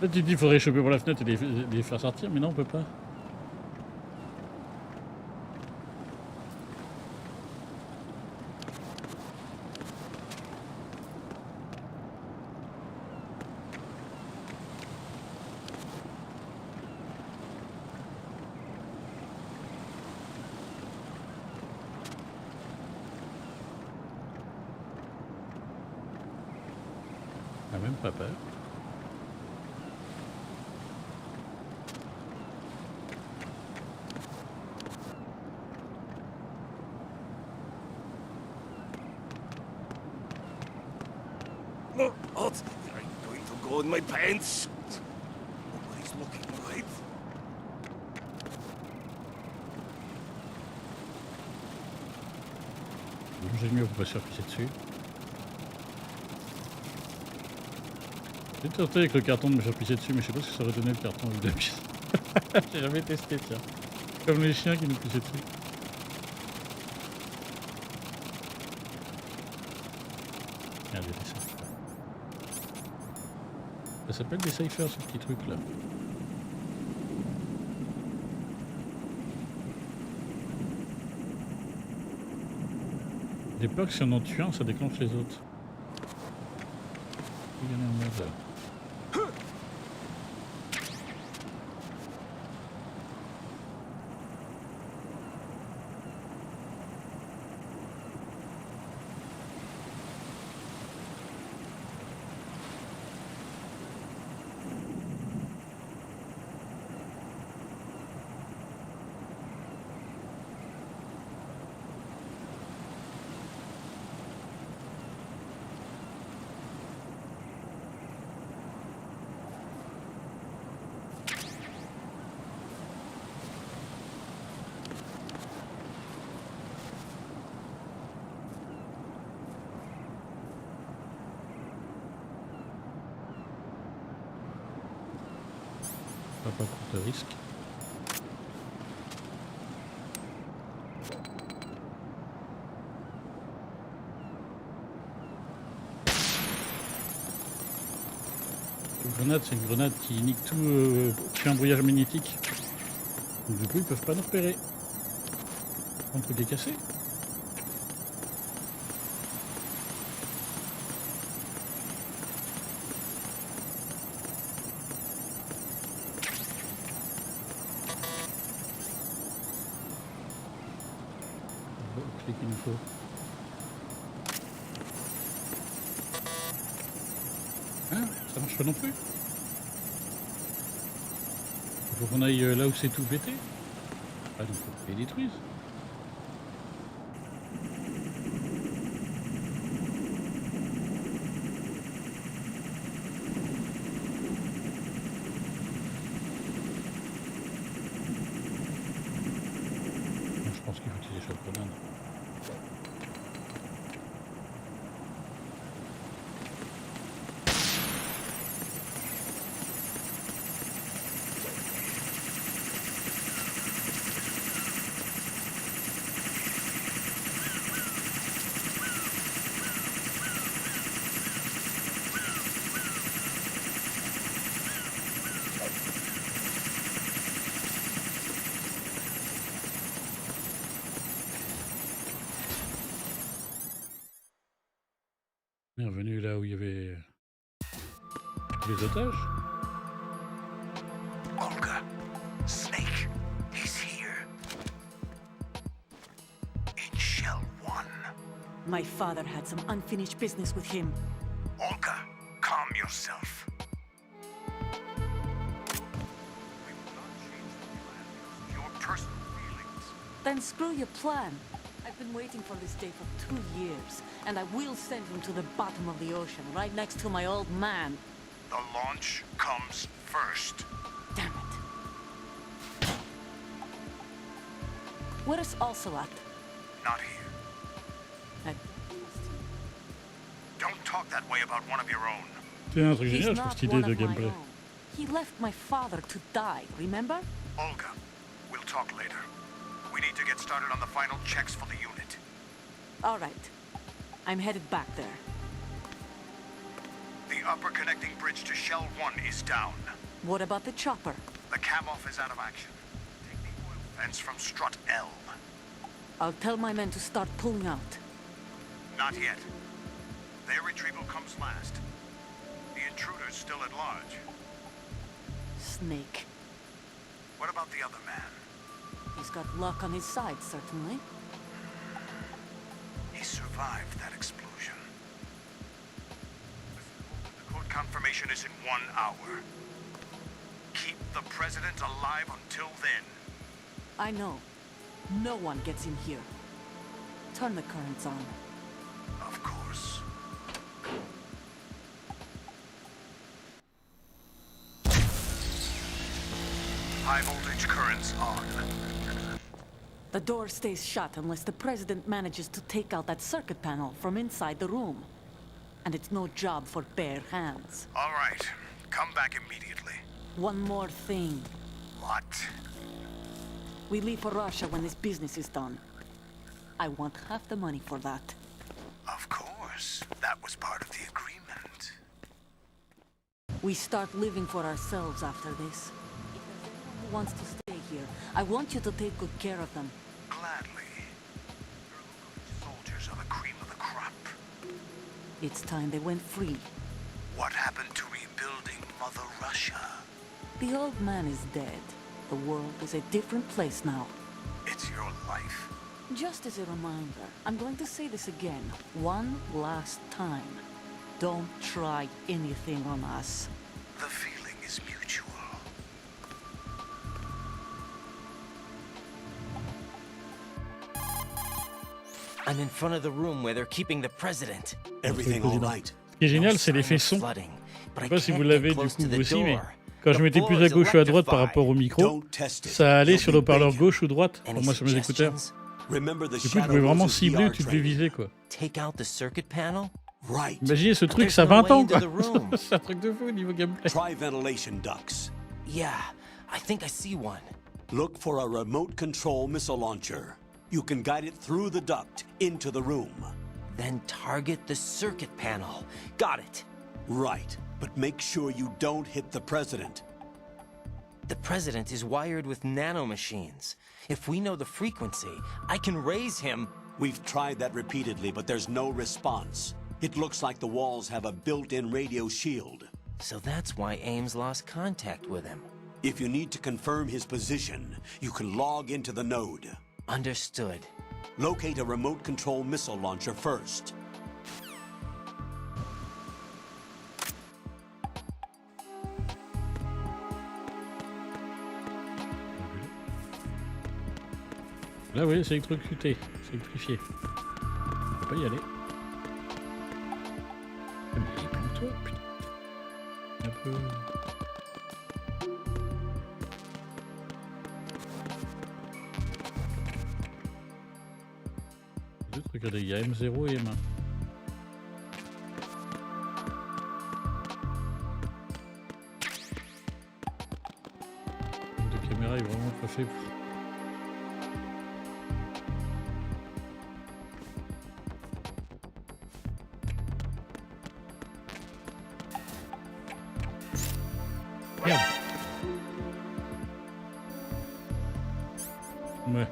Là, tu te dis qu'il faudrait choper par la fenêtre et les faire sortir, mais non, on peut pas. Ah, même pas peur. What? I'm going to go in my pants. Nobody's looking, right? Bon, j'ai mieux pour pas se faire pisser dessus. J'ai tenté avec le carton de me faire pisser dessus, mais je sais pas ce que ça aurait donné le carton avec 2 pièces. J'ai jamais testé, tiens. Comme les chiens qui nous poussaient dessus. Regardez ça. Ça s'appelle des ciphers, ce petit truc là. J'ai peur que si on en tue un, ça déclenche les autres. Il y en a un mode là. Pas pour de risque. Une grenade, c'est une grenade qui nique tout, fait un brouillage magnétique. Donc, du coup, ils peuvent pas nous repérer. Un truc est cassé. Qu'il nous faut. Hein? Ça marche pas non plus. Il faut qu'on aille là où c'est tout pété. Ah donc faut qu'ils les détruisent. Je pense qu'il faut utiliser chaque grenade. Bienvenue là où il y avait les otages. Olga, Snake, he's here. In Shell 1. My father had some unfinished business with him. Olga, calm yourself. Your personal feelings. Then screw your plan. I've been waiting for this day for 2 years, and I will send him to the bottom of the ocean, right next to my old man. The launch comes first. Damn it. Where is Ocelot? Not here. Don't talk that way about one of your own. C'est un truc He's génial, je trouve not cette idée one de of my gameplay. own. He left my father to die, remember? Olga, we'll talk later. We need to get started on the final checks for the unit. All right. I'm headed back there. The upper connecting bridge to Shell 1 is down. What about the chopper? The cam-off is out of action. Take the oil fence from strut L. I'll tell my men to start pulling out. Not yet. Their retrieval comes last. The intruder's still at large. Snake. What about the other man? He's got luck on his side, certainly. He survived that explosion. The code confirmation is in 1 hour. Keep the president alive until then. I know. No one gets in here. Turn the currents on. Of course. High voltage currents on. The door stays shut unless the president manages to take out that circuit panel from inside the room. And it's no job for bare hands. All right. Come back immediately. One more thing. What? We leave for Russia when this business is done. I want half the money for that. Of course. That was part of the agreement. We start living for ourselves after this. If there's anyone who wants to stay here, I want you to take good care of them. Gladly. Your local soldiers are the cream of the crop. It's time they went free. What happened to rebuilding Mother Russia? The old man is dead. The world is a different place now. It's your life. Just as a reminder, I'm going to say this again, one last time. Don't try anything on us. The feeling is mutual. I'm in front of the room where they're keeping the president. Everything all right? Ce qui est génial, c'est l'effet son. Je sais pas si vous l'avez du coup vous aussi, mais quand je mettais plus à gauche ou à droite par rapport au micro, ça allait sur le haut-parleur gauche ou droite, pour moi sur mes écouteurs. Du coup, tu pouvais vraiment cibler, tu devais viser quoi. Imaginez ce truc, ça a 20 ans quoi. C'est un truc de fou au niveau gameplay. Try ventilation ducts. Yeah, I think I see one. Look for a remote control missile launcher. You can guide it through the duct into the room. Then target the circuit panel. Got it. Right, but make sure you don't hit the president. The president is wired with nanomachines. If we know the frequency, I can raise him. We've tried that repeatedly, but there's no response. It looks like the walls have a built-in radio shield. So that's why Ames lost contact with him. If you need to confirm his position, you can log into the node. Understood. Locate a remote control missile launcher first. Là, oui, c'est électrocuté, c'est électrifié. On peut pas y aller. Mais plante-toi, putain. Un peu. Deux trucs, regardez, il y a M0 et M1. La caméra est vraiment pas fait pour. Merde. Ouais.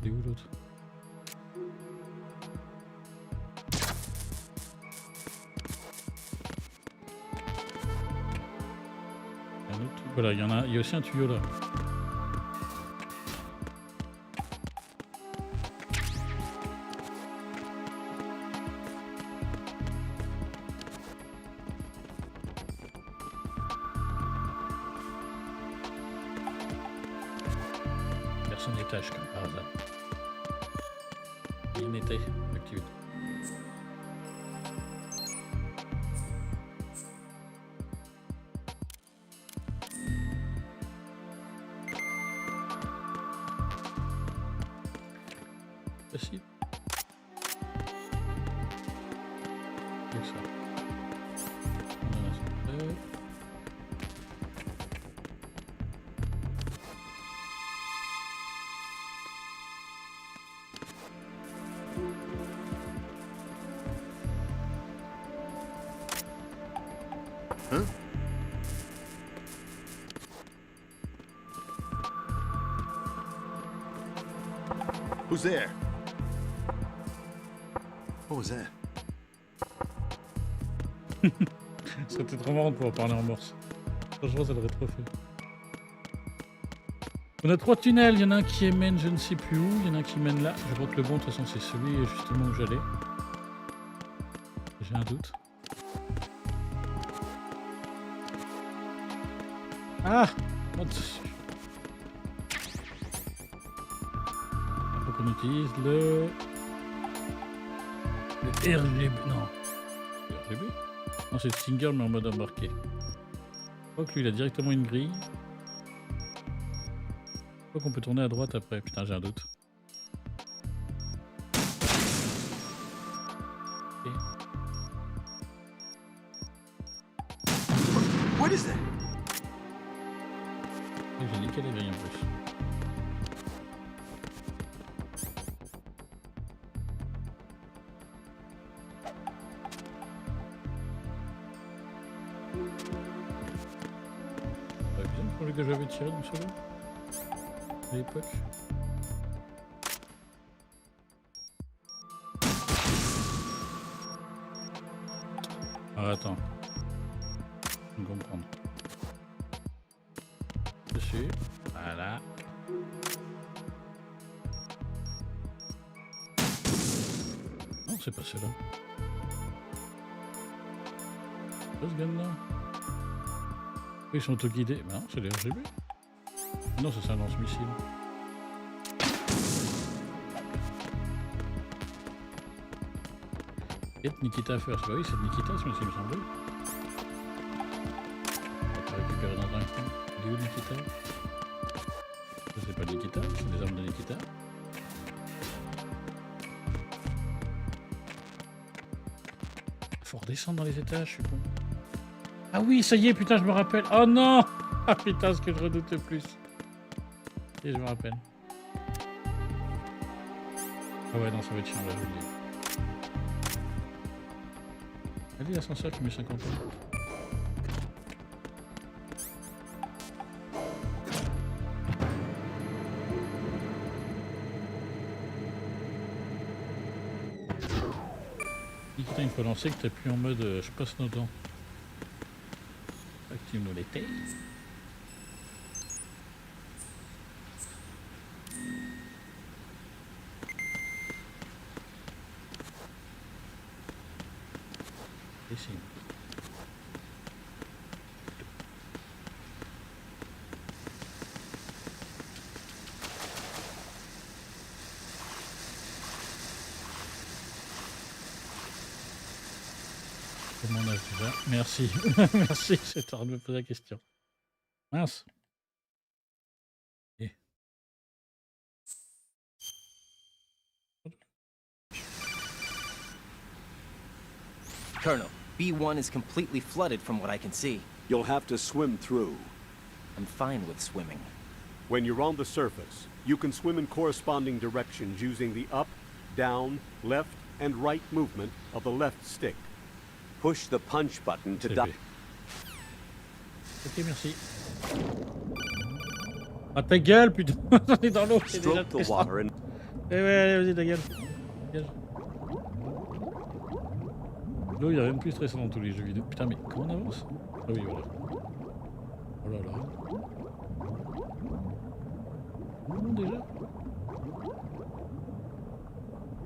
Il est où l'autre? Voilà, il y a aussi un tuyau là. Personne étage comme par hasard. Il y a une été activité. Facile. Avec ça. On a ça. Hein? Who's there? What was that? C'était trop marrant de pouvoir parler en morse. Franchement, ça devrait être trop fait. On a 3 tunnels, il y en a un qui mène je ne sais plus où, il y en a un qui mène là. Je crois que le bon, de toute façon, c'est celui justement où j'allais. J'ai un doute. Ah! Mon Dieu. Il faut qu'on utilise le RGB. Non. Le RGB? Non, c'est Stinger, mais en mode embarqué. Je crois que lui, il a directement une grille. Faut qu'on peut tourner à droite après. Putain, j'ai un doute. Okay. What is that? J'ai niqué la grille en plus. C'est bien le projet que j'avais tiré dans ce jeu à l'époque. Ah, attends. Je vais comprendre. Dessus. Voilà. Non, c'est pas cela. Pas ce gun-là. Ils sont auto-guidés. Bah non, c'est les RGB. Non, ça c'est un lance-missile. Get Nikita first. Bah oui, c'est Nikita ce missile, il me semble. On va récupérer dans un coin. Il est où Nikita? Ça c'est pas Nikita, c'est des armes de Nikita. Faut redescendre dans les étages, je suis con. Ah oui, ça y est, putain, je me rappelle. Oh non! Ah putain, ce que je redoute le plus. Et je me rappelle. Ah ouais, non, ça va être chiant là, je vous le dis. Allez, l'ascenseur qui met 50 ans. Nikita, il faut lancer que t'appuies en mode je passe nos dents. Active-nous les têtes. Ici. Comment on a déjà? Merci. Merci, c'est tard de me poser la question. Mince. Et... Colonel, B1 is completely flooded from what I can see. You'll have to swim through. I'm fine with swimming. When you're on the surface, you can swim in corresponding directions using the up, down, left, and right movement of the left stick. Push the punch button to dive. Ok, merci. Ah ta gueule, putain. On est dans l'eau, c'est déjà Stroke the water and Eh ouais, allez, vas-y, ta gueule. Dégage. L'eau, il n'y a rien de plus stressant dans tous les jeux vidéo. Putain, mais comment on avance? Ah oui, voilà. Oh là là. Non, déjà?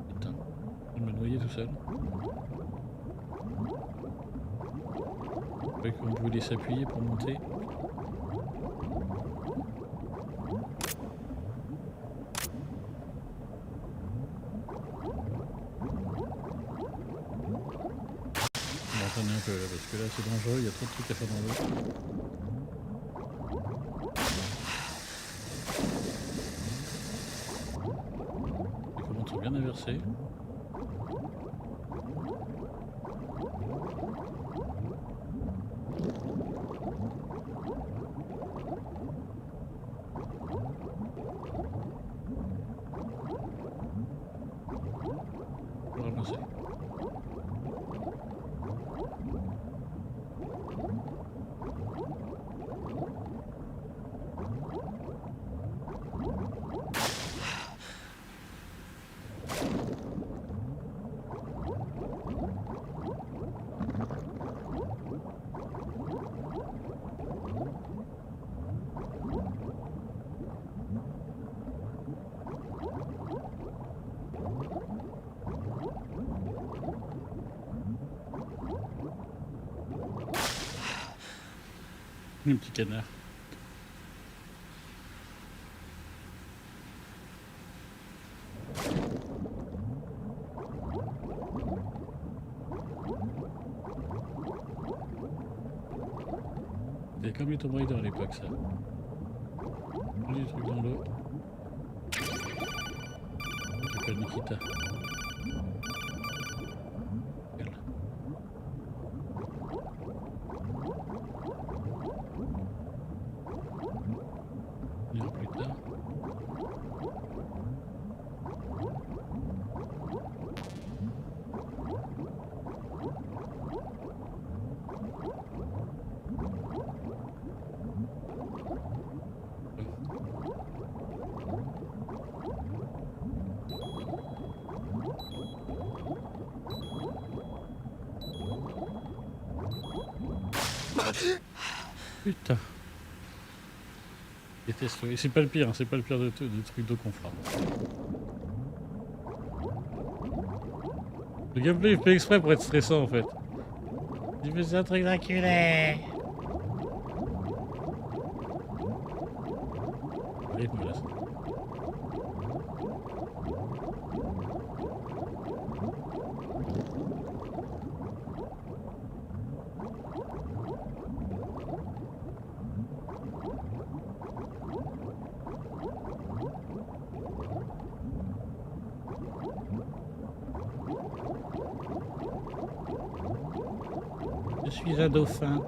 Putain, je vais me noyer tout seul. Je croyais qu'on pouvait s'appuyer pour monter. On va un peu là, parce que là c'est dangereux, il y a trop de trucs à faire dans l'eau. Les commandes sont bien inversées. Un petit canard. C'était comme les Tomb Raider à l'époque, ça. Des trucs dans l'eau. Qui s'appelle Nikita. Quel. On ira plus tard. Putain. Je déteste, oui. C'est pas le pire, hein. C'est pas le pire des trucs d'eau qu'on fera. Le gameplay est fait exprès pour être stressant en fait. Il fait un truc d'enculé. Rythme là. Je suis un dauphin.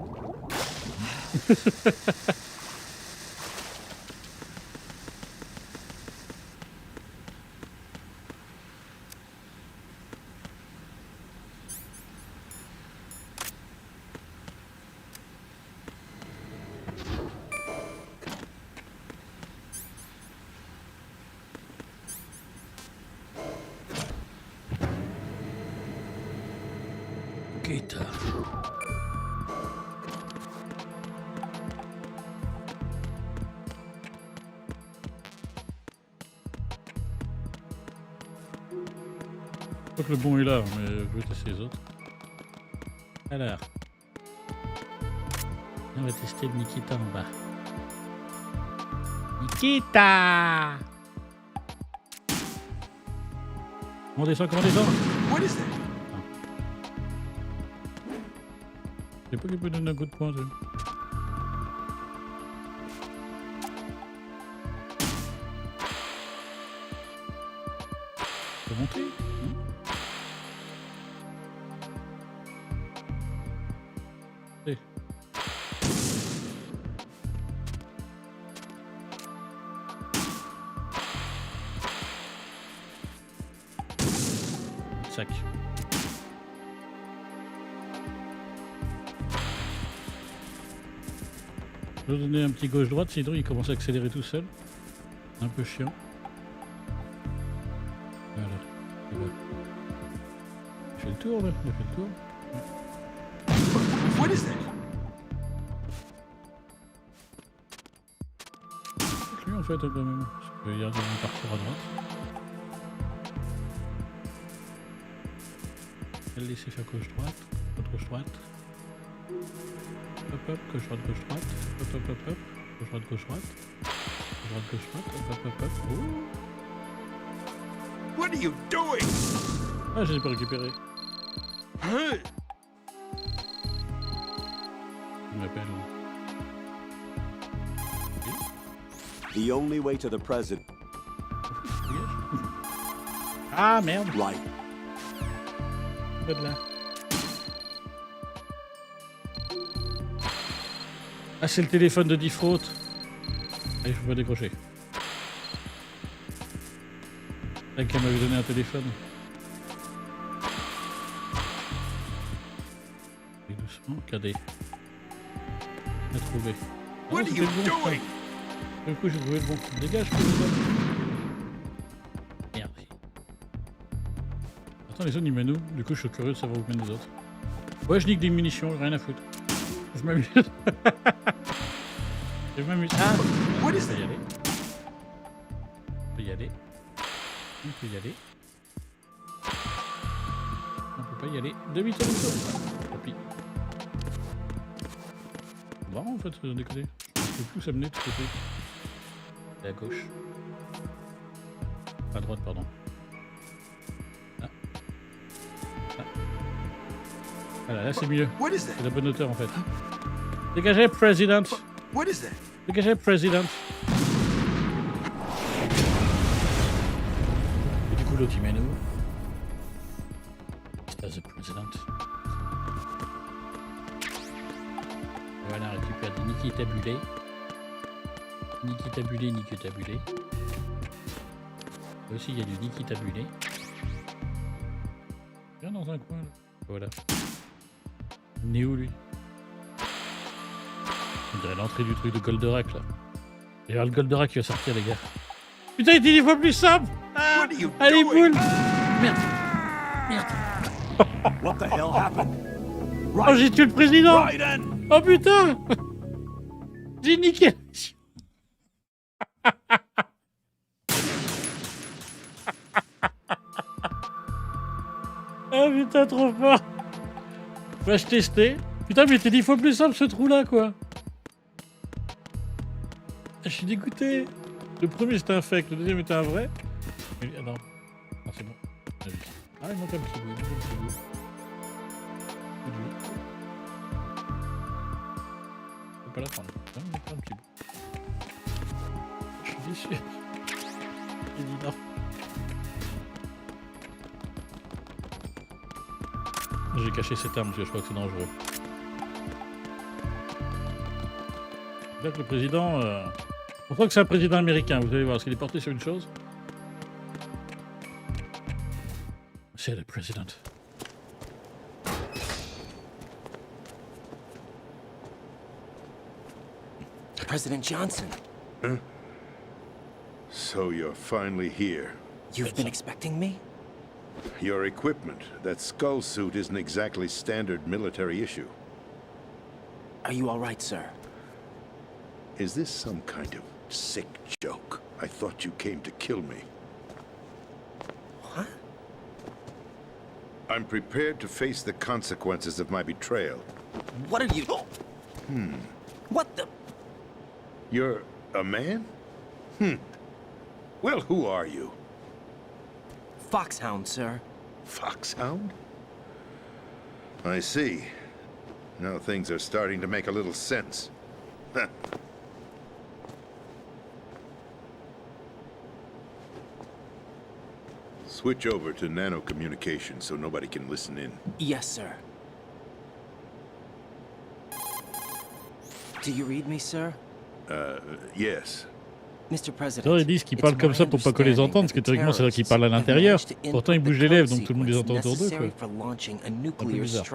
Guitare. Je crois que le bon est là, mais je vais tester les autres. Alors. On va tester le Nikita en bas. Nikita! Comment on descend? Comment on descend? What is that? C'est pas qu'il peut donner un coup de poing, ça. Ça peut monter? Allez. Sac. Je vais donner un petit gauche-droite, sinon il commence à accélérer tout seul. Un peu chiant. Voilà. Il fait le tour là, il a fait le tour. What is that? C'est lui en fait quand même. Parce qu'il y a un parcours à droite. Elle laisser faire gauche-droite, gauche-droite. Hop hop, gauche-droite, gauche-droite. Hop hop hop hop. Gauche-droite, gauche-droite. Gauche-droite, gauche-droite. Hop hop hop hop. Ouh. What are you doing? Ah, je l'ai pas récupéré. Huh? Il m'appelle. The only way to the president. Ah merde. Right. Pas de là. Ah, c'est le téléphone de Diffraud. Allez, je peux pas décrocher. Quelqu'un m'avait donné un téléphone. Et doucement, cadet. À trouver. Ah, What are you doing? Du coup, j'ai trouvé le bon. Dégage, merde. Attends, les zones, ils mènent où? Du coup, je suis curieux de savoir où mènent les autres. Ouais, je nique des munitions, rien à foutre. Je m'amuse. Je m'amuse. Ah, on peut y aller. On peut y aller. On peut y aller. On peut pas y aller. Demi-tour, demi-tour. Copie. Bon, en fait, sans déconner. Je sais plus où ça menait de ce côté. Et à gauche. À droite, pardon. Ah. Ah. Voilà, là c'est mieux. C'est la bonne hauteur en fait. Dégagez, President. What is that? Dégagez, President. boulot qui mène où? As the president. Voilà, on récupère des Niki tabulés. Niki tabulé, Niki tabulé. Là aussi, il y a du Niki tabulé. Viens dans un coin, là. Voilà. Il est où, lui? On dirait l'entrée du truc de Goldorak, là. Il y aura le Goldorak qui va sortir, les gars. Putain, il était 10 fois plus simple! Ah, allez, boule! Merde! Merde! What the hell happened? Oh, j'ai tué le président! Oh putain! J'ai niqué! Ah putain, trop fort! Flash testé. Putain, mais t'es 10 fois plus simple ce trou-là, quoi! Je suis dégoûté! Le premier c'était un fake, le deuxième était un vrai. Mais, ah non, non c'est bon. Ah, il manque un petit bout, il manque un petit bout. Je peux pas la prendre. Non, il manque un petit bout. Je suis déçu. J'ai dit non. J'ai caché cette arme parce que je crois que c'est dangereux. Là que le président... On croit que c'est un président américain, vous allez voir, parce qu'il est porté sur une chose. C'est le président. President Johnson. Huh? So you're finally here. You've been expecting me? Your equipment, that skull suit isn't exactly standard military issue. Are you all right, sir? Is this some kind of sick joke? I thought you came to kill me. What? I'm prepared to face the consequences of my betrayal. What are you... What the... You're a man? Well, who are you? Foxhound, sir. Foxhound? I see. Now things are starting to make a little sense. Switch over to nano-communication so nobody can listen in. Yes, sir. Do you read me, sir? Yes. Mr. President, Alors ils disent qu'ils parlent comme ça pour pas qu'on les entende, parce que théoriquement c'est là qu'ils parlent à l'intérieur. Pourtant ils bougent les lèvres, donc tout le monde les entend autour d'eux, quoi. Un peu bizarre.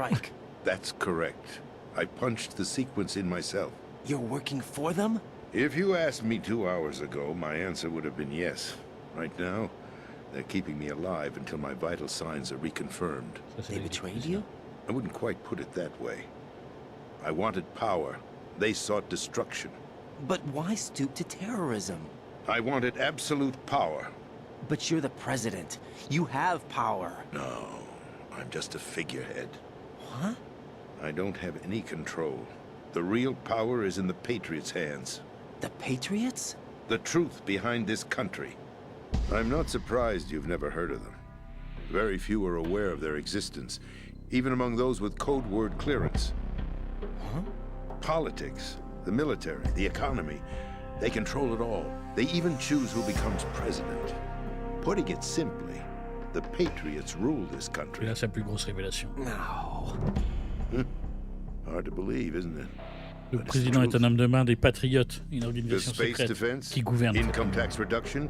That's correct. I punched the sequence in myself. You're working for them? If you asked me 2 hours ago, my answer would have been yes. Right now, they're keeping me alive until my vital signs are reconfirmed. They betrayed you? I wouldn't quite put it that way. I wanted power. They sought destruction. But why stoop to terrorism? I wanted absolute power. But you're the president. You have power. No, I'm just a figurehead. What? I don't have any control. The real power is in the Patriots' hands. The Patriots? The truth behind this country. I'm not surprised you've never heard of them. Very few are aware of their existence, even among those with code word clearance. Huh? Politics, the military, the economy, they control it all. They even choose who becomes president. Putting it simply, the Patriots rule this country. Et là, c'est la plus grosse révélation. No. Hard to believe, isn't it? Le président est un homme de main des Patriotes, une organisation The space secrète defense, qui gouverne. income tax reduction,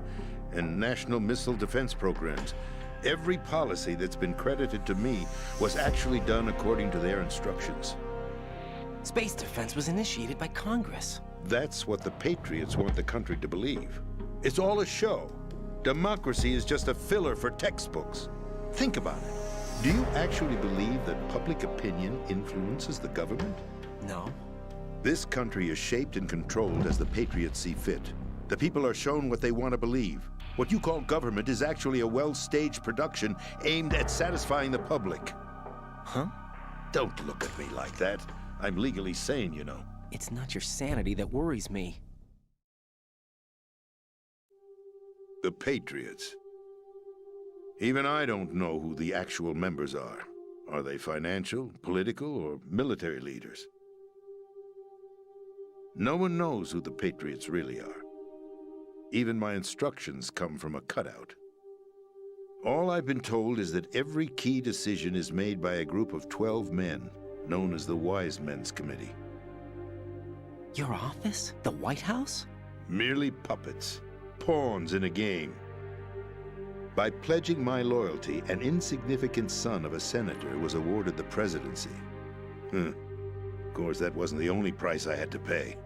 and national missile defense programs. Every policy that's been credited to me was actually done according to their instructions. Space defense was initiated by Congress. That's what the Patriots want the country to believe. It's all a show. Democracy is just a filler for textbooks. Think about it. Do you actually believe that public opinion influences the government? No. This country is shaped and controlled as the Patriots see fit. The people are shown what they want to believe. What you call government is actually a well-staged production aimed at satisfying the public. Huh? Don't look at me like that. I'm legally sane, you know. It's not your sanity that worries me. The Patriots. Even I don't know who the actual members are. Are they financial, political, or military leaders? No one knows who the Patriots really are. Even my instructions come from a cutout. All I've been told is that every key decision is made by a group of 12 men, known as the Wise Men's Committee. Your office? The White House? Merely puppets, pawns in a game. By pledging my loyalty, an insignificant son of a senator was awarded the presidency. Of course, that wasn't the only price I had to pay.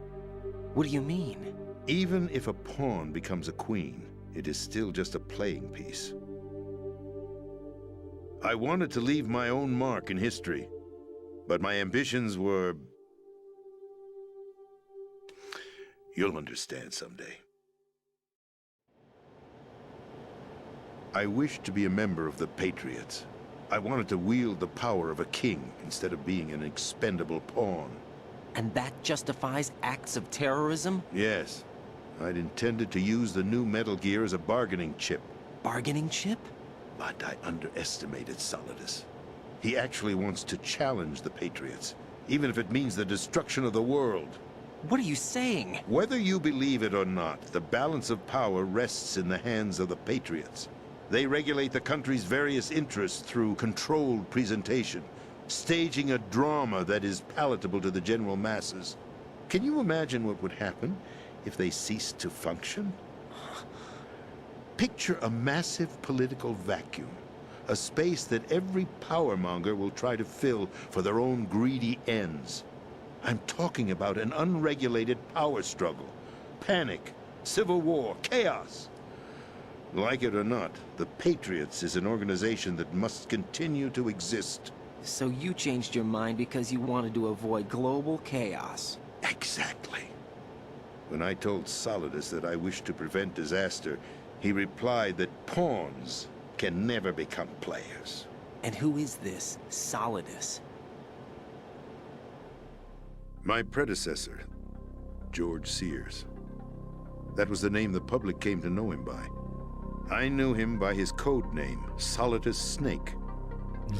What do you mean? Even if a pawn becomes a queen, it is still just a playing piece. I wanted to leave my own mark in history, but my ambitions were... You'll understand someday. I wished to be a member of the Patriots. I wanted to wield the power of a king instead of being an expendable pawn. And that justifies acts of terrorism? Yes. I'd intended to use the new Metal Gear as a bargaining chip. Bargaining chip? But I underestimated Solidus. He actually wants to challenge the Patriots, even if it means the destruction of the world. What are you saying? Whether you believe it or not, the balance of power rests in the hands of the Patriots. They regulate the country's various interests through controlled presentation, staging a drama that is palatable to the general masses. Can you imagine what would happen if they ceased to function? Picture a massive political vacuum, a space that every powermonger will try to fill for their own greedy ends. I'm talking about an unregulated power struggle, panic, civil war, chaos. Like it or not, the Patriots is an organization that must continue to exist. So you changed your mind because you wanted to avoid global chaos. Exactly. When I told Solidus that I wished to prevent disaster, he replied that pawns can never become players. And who is this Solidus? My predecessor, George Sears. That was the name the public came to know him by. I knew him by his code name, Solidus Snake.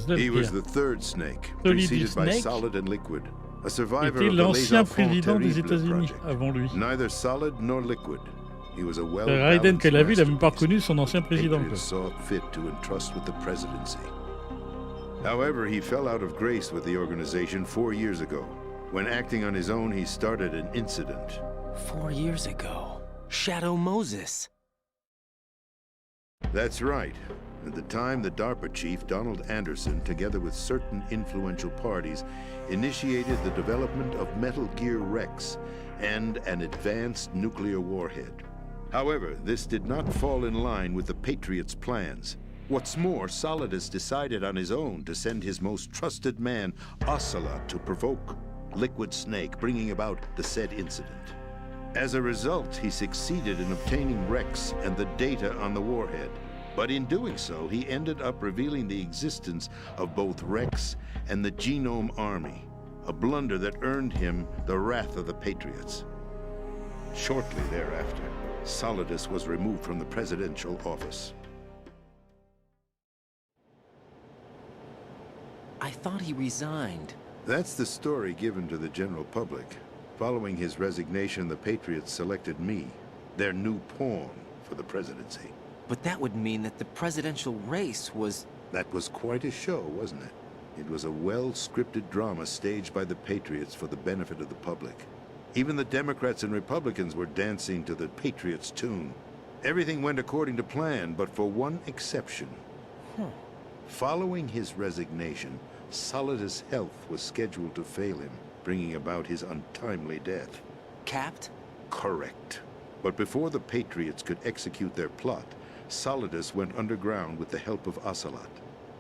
He was the third Snake, preceded by Solid and Liquid, a survivor of the l'ancien président des États-Unis avant lui. Neither Solid nor Liquid. He was a Raiden qu'elle a vu, il n'a même pas reconnu son ancien président. Saw fit to entrust with the presidency. However, he fell out of grace with the organization 4 years ago. When acting on his own, he started an incident. 4 years ago? Shadow Moses. That's right. At the time, the DARPA chief, Donald Anderson, together with certain influential parties, initiated the development of Metal Gear Rex and an advanced nuclear warhead. However, this did not fall in line with the Patriots' plans. What's more, Solidus decided on his own to send his most trusted man, Ocelot, to provoke Liquid Snake, bringing about the said incident. As a result, he succeeded in obtaining Rex and the data on the warhead. But in doing so, he ended up revealing the existence of both Rex and the Genome Army, a blunder that earned him the wrath of the Patriots. Shortly thereafter, Solidus was removed from the presidential office. I thought he resigned. That's the story given to the general public. Following his resignation, the Patriots selected me, their new pawn, for the presidency. But that would mean that the presidential race was... That was quite a show, wasn't it? It was a well-scripted drama staged by the Patriots for the benefit of the public. Even the Democrats and Republicans were dancing to the Patriots' tune. Everything went according to plan, but for one exception. Following his resignation, Solidus' health was scheduled to fail him, bringing about his untimely death. Capped? Correct. But before the Patriots could execute their plot, Solidus went underground with the help of Ocelot.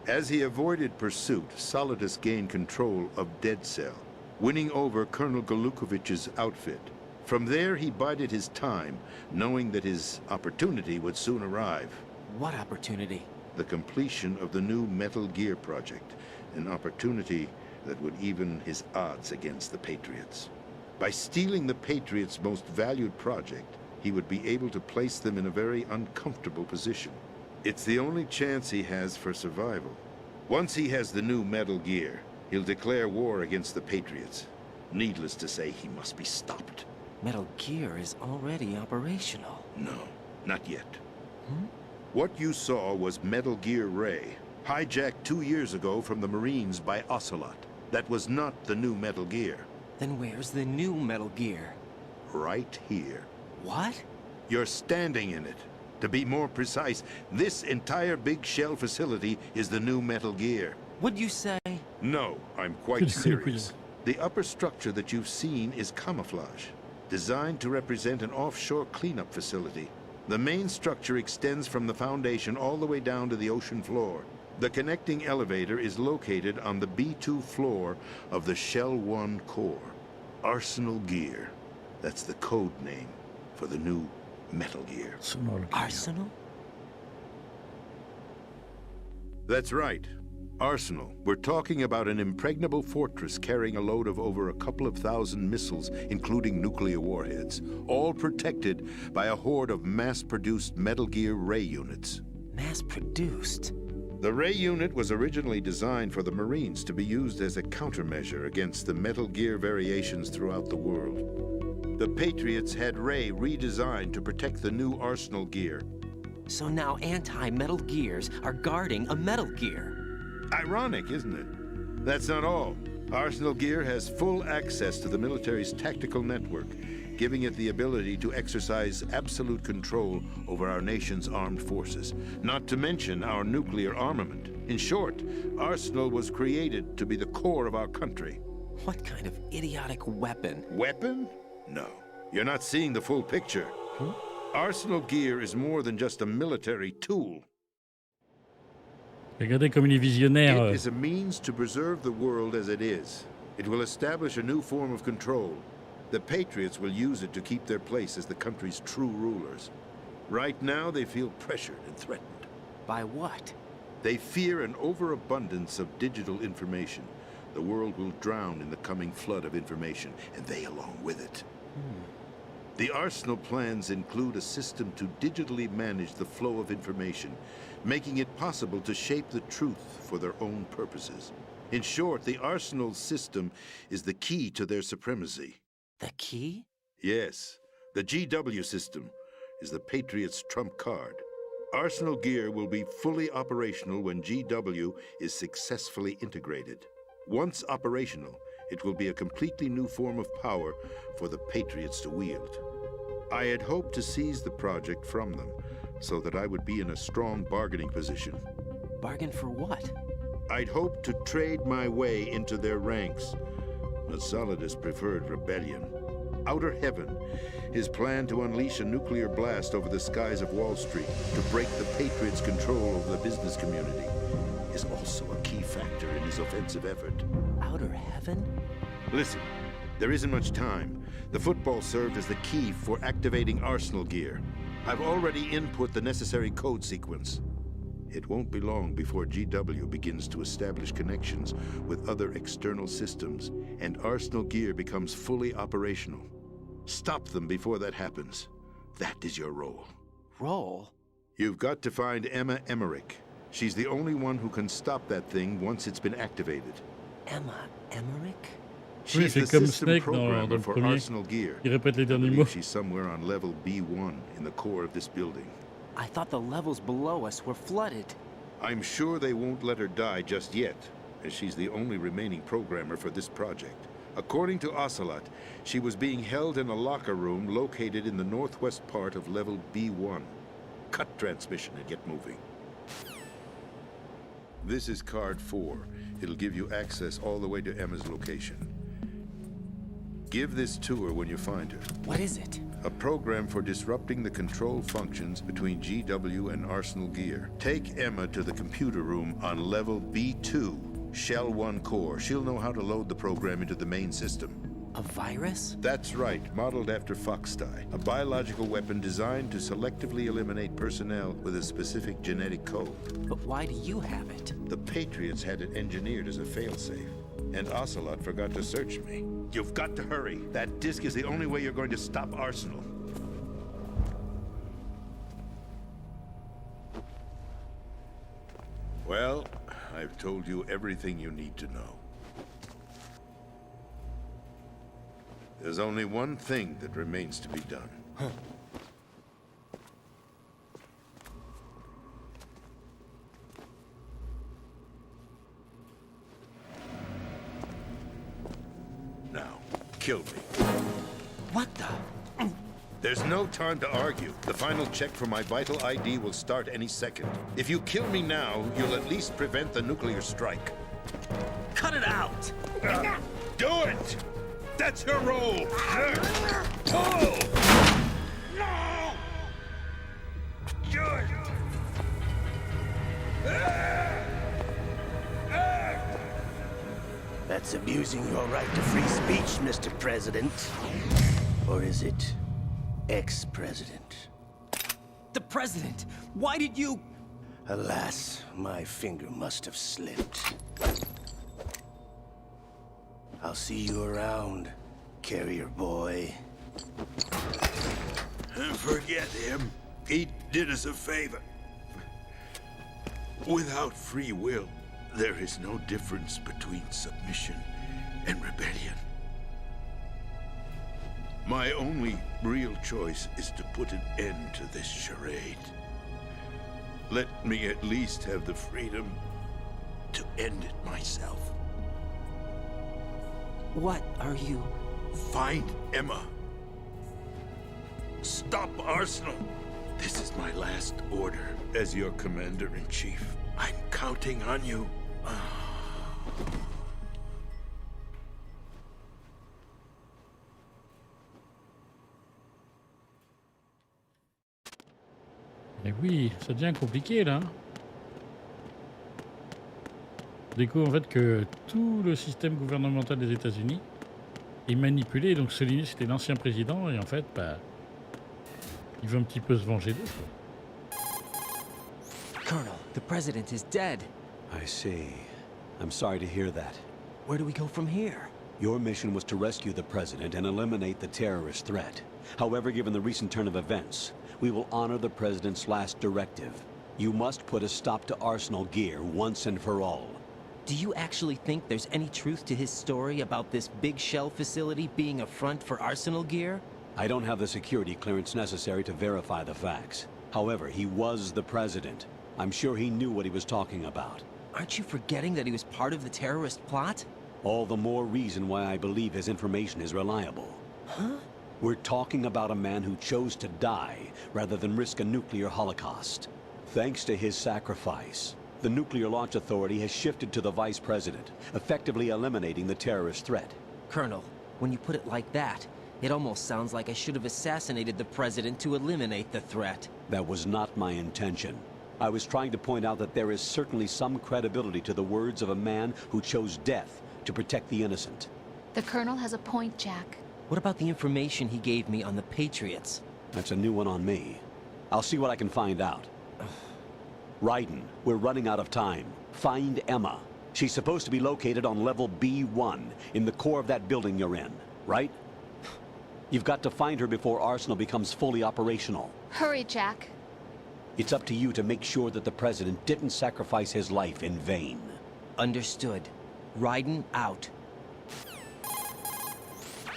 As he avoided pursuit, Solidus gained control of Dead Cell, winning over Colonel Golukovich's outfit. From there, he bided his time, knowing that his opportunity would soon arrive. What opportunity? The completion of the new Metal Gear project, an opportunity that would even his odds against the Patriots. By stealing the Patriots' most valued project, he would be able to place them in a very uncomfortable position. It's the only chance he has for survival. Once he has the new Metal Gear, he'll declare war against the Patriots. Needless to say, he must be stopped. Metal Gear is already operational. No, not yet. What you saw was Metal Gear Ray, hijacked 2 years ago from the Marines by Ocelot. That was not the new Metal Gear. Then where's the new Metal Gear? Right here. What? You're standing in it. To be more precise, this entire big shell facility is the new Metal Gear. What'd you say? No, I'm quite serious. The upper structure that you've seen is camouflage, designed to represent an offshore cleanup facility. The main structure extends from the foundation all the way down to the ocean floor. The connecting elevator is located on the B2 floor of the Shell 1 core. Arsenal Gear. That's the code name for the new Metal Gear. Arsenal? That's right. Arsenal. We're talking about an impregnable fortress carrying a load of over a couple of thousand missiles, including nuclear warheads, all protected by a horde of mass-produced Metal Gear Ray units. Mass-produced? The Ray unit was originally designed for the Marines to be used as a countermeasure against the Metal Gear variations throughout the world. The Patriots had Ray redesigned to protect the new Arsenal Gear. So now anti-Metal Gears are guarding a Metal Gear. Ironic, isn't it? That's not all. Arsenal Gear has full access to the military's tactical network, giving it the ability to exercise absolute control over our nation's armed forces, not to mention our nuclear armament. In short, Arsenal was created to be the core of our country. What kind of idiotic weapon? Weapon? No. You're not seeing the full picture. Arsenal Gear is more than just a military tool. Regardez comme il est visionnaire. It is a means to preserve the world as it is. It will establish a new form of control. The Patriots will use it to keep their place as the country's true rulers. Right now, they feel pressured and threatened. By what? They fear an overabundance of digital information. The world will drown in the coming flood of information, and they along with it. The Arsenal plans include a system to digitally manage the flow of information, making it possible to shape the truth for their own purposes. In short, the Arsenal system is the key to their supremacy. The key? Yes. The GW system is the Patriots' trump card. Arsenal Gear will be fully operational when GW is successfully integrated. Once operational, it will be a completely new form of power for the Patriots to wield. I had hoped to seize the project from them, so that I would be in a strong bargaining position. Bargain for what? I'd hoped to trade my way into their ranks, but Solidus preferred rebellion. Outer Heaven, his plan to unleash a nuclear blast over the skies of Wall Street to break the Patriots' control over the business community, is also a key factor in his offensive effort. Outer Heaven? Listen, there isn't much time. The football served as the key for activating Arsenal Gear. I've already input the necessary code sequence. It won't be long before GW begins to establish connections with other external systems, and Arsenal Gear becomes fully operational. Stop them before that happens. That is your role. Role? You've got to find Emma Emmerich. She's the only one who can stop that thing once it's been activated. Emma Emmerich? She's the system programmer for Arsenal Gear. Il répète les I derniers believe mots. she's somewhere on level B1 in the core of this building. I thought the levels below us were flooded. I'm sure they won't let her die just yet, as she's the only remaining programmer for this project. According to Ocelot, she was being held in a locker room located in the northwest part of level B1. Cut transmission and get moving. This is card 4. It'll give you access all the way to Emma's location. Give this to her when you find her. What is it? A program for disrupting the control functions between GW and Arsenal Gear. Take Emma to the computer room on level B2, Shell 1 core. She'll know how to load the program into the main system. A virus? That's right, modeled after Foxdie, a biological weapon designed to selectively eliminate personnel with a specific genetic code. But why do you have it? The Patriots had it engineered as a failsafe, and Ocelot forgot to search me. You've got to hurry. That disk is the only way you're going to stop Arsenal. Well, I've told you everything you need to know. There's only one thing that remains to be done. kill me. What the? There's no time to argue. The final check for my vital ID will start any second. If you kill me now, you'll at least prevent the nuclear strike. Cut it out! Do it! That's your role! Pull! No! Good. That's abusing your right to free speech, Mr. President. Or is it ex-president? The president! Why did you... Alas, my finger must have slipped. I'll see you around, carrier boy. Forget him. He did us a favor. Without free will, there is no difference between submission and rebellion. My only real choice is to put an end to this charade. Let me at least have the freedom to end it myself. What are you... Find Emma. Stop Arsenal. This is my last order as your commander-in-chief. I'm counting on you. Eh oui, ça devient compliqué là. On découvre en fait que tout le système gouvernemental des États-Unis est manipulé. Donc celui-ci c'était l'ancien président et en fait, bah, il veut un petit peu se venger d'eux. Colonel, the president is dead. I see. I'm sorry to hear that. Where do we go from here? Your mission was to rescue the president and eliminate the terrorist threat. However, given the recent turn of events, we will honor the president's last directive. You must put a stop to Arsenal gear once and for all. Do you actually think there's any truth to his story about this big shell facility being a front for Arsenal gear? I don't have the security clearance necessary to verify the facts. However, he was the president. I'm sure he knew what he was talking about. Aren't you forgetting that he was part of the terrorist plot? All the more reason why I believe his information is reliable. Huh? We're talking about a man who chose to die rather than risk a nuclear holocaust. Thanks to his sacrifice, the Nuclear Launch Authority has shifted to the vice president, effectively eliminating the terrorist threat. Colonel, when you put it like that, it almost sounds like I should have assassinated the president to eliminate the threat. That was not my intention. I was trying to point out that there is certainly some credibility to the words of a man who chose death to protect the innocent. The Colonel has a point, Jack. What about the information he gave me on the Patriots? That's a new one on me. I'll see what I can find out. Raiden, we're running out of time. Find Emma. She's supposed to be located on level B1, in the core of that building you're in, right? You've got to find her before Arsenal becomes fully operational. Hurry, Jack. It's up to you to make sure that the president didn't sacrifice his life in vain. Understood. Raiden out.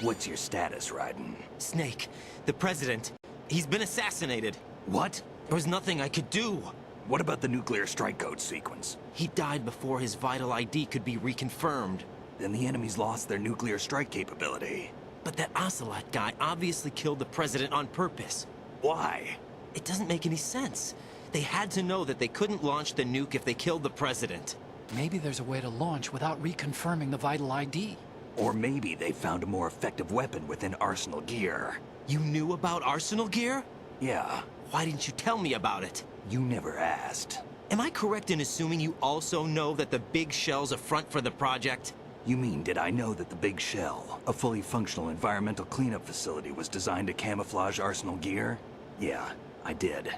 What's your status, Raiden? Snake, the president, he's been assassinated. What? There was nothing I could do. What about the nuclear strike code sequence? He died before his vital ID could be reconfirmed. Then the enemy's lost their nuclear strike capability. But that Ocelot guy obviously killed the president on purpose. Why? It doesn't make any sense. They had to know that they couldn't launch the nuke if they killed the president. Maybe there's a way to launch without reconfirming the vital ID. Or maybe they found a more effective weapon within Arsenal gear. You knew about Arsenal gear? Yeah. Why didn't you tell me about it? You never asked. Am I correct in assuming you also know that the big shell's a front for the project? You mean, did I know that the Big Shell, a fully functional environmental cleanup facility, was designed to camouflage Arsenal gear? Yeah, I did.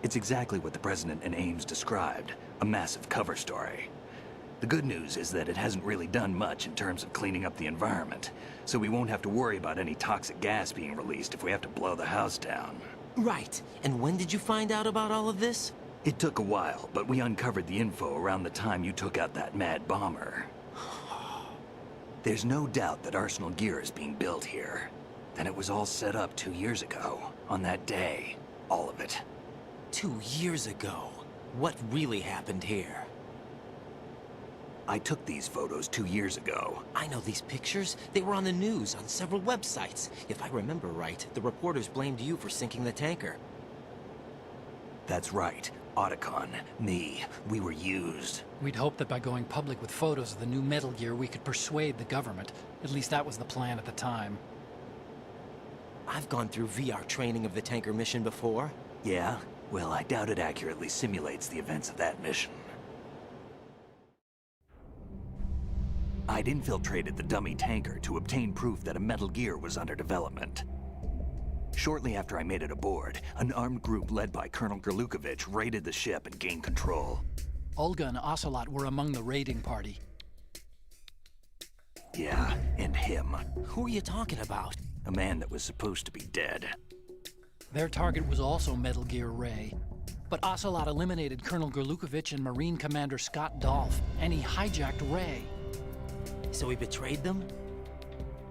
It's exactly what the President and Ames described, a massive cover story. The good news is that it hasn't really done much in terms of cleaning up the environment, so we won't have to worry about any toxic gas being released if we have to blow the house down. Right. And when did you find out about all of this? It took a while, but we uncovered the info around the time you took out that mad bomber. There's no doubt that Arsenal gear is being built here. Then it was all set up 2 years ago, on that day. All of it. 2 years ago. What really happened here? I took these photos 2 years ago. I know these pictures. They were on the news, on several websites. If I remember right, the reporters blamed you for sinking the tanker. That's right. Otacon, me, we were used. We'd hoped that by going public with photos of the new Metal Gear, we could persuade the government. At least that was the plan at the time. I've gone through VR training of the tanker mission before. Yeah? Well, I doubt it accurately simulates the events of that mission. I'd infiltrated the dummy tanker to obtain proof that a Metal Gear was under development. Shortly after I made it aboard, an armed group led by Colonel Gerlukovich raided the ship and gained control. Olga and Ocelot were among the raiding party. Yeah, and him. Who are you talking about? A man that was supposed to be dead. Their target was also Metal Gear Ray. But Ocelot eliminated Colonel Gerlukovich and Marine Commander Scott Dolph, and he hijacked Ray. So he betrayed them?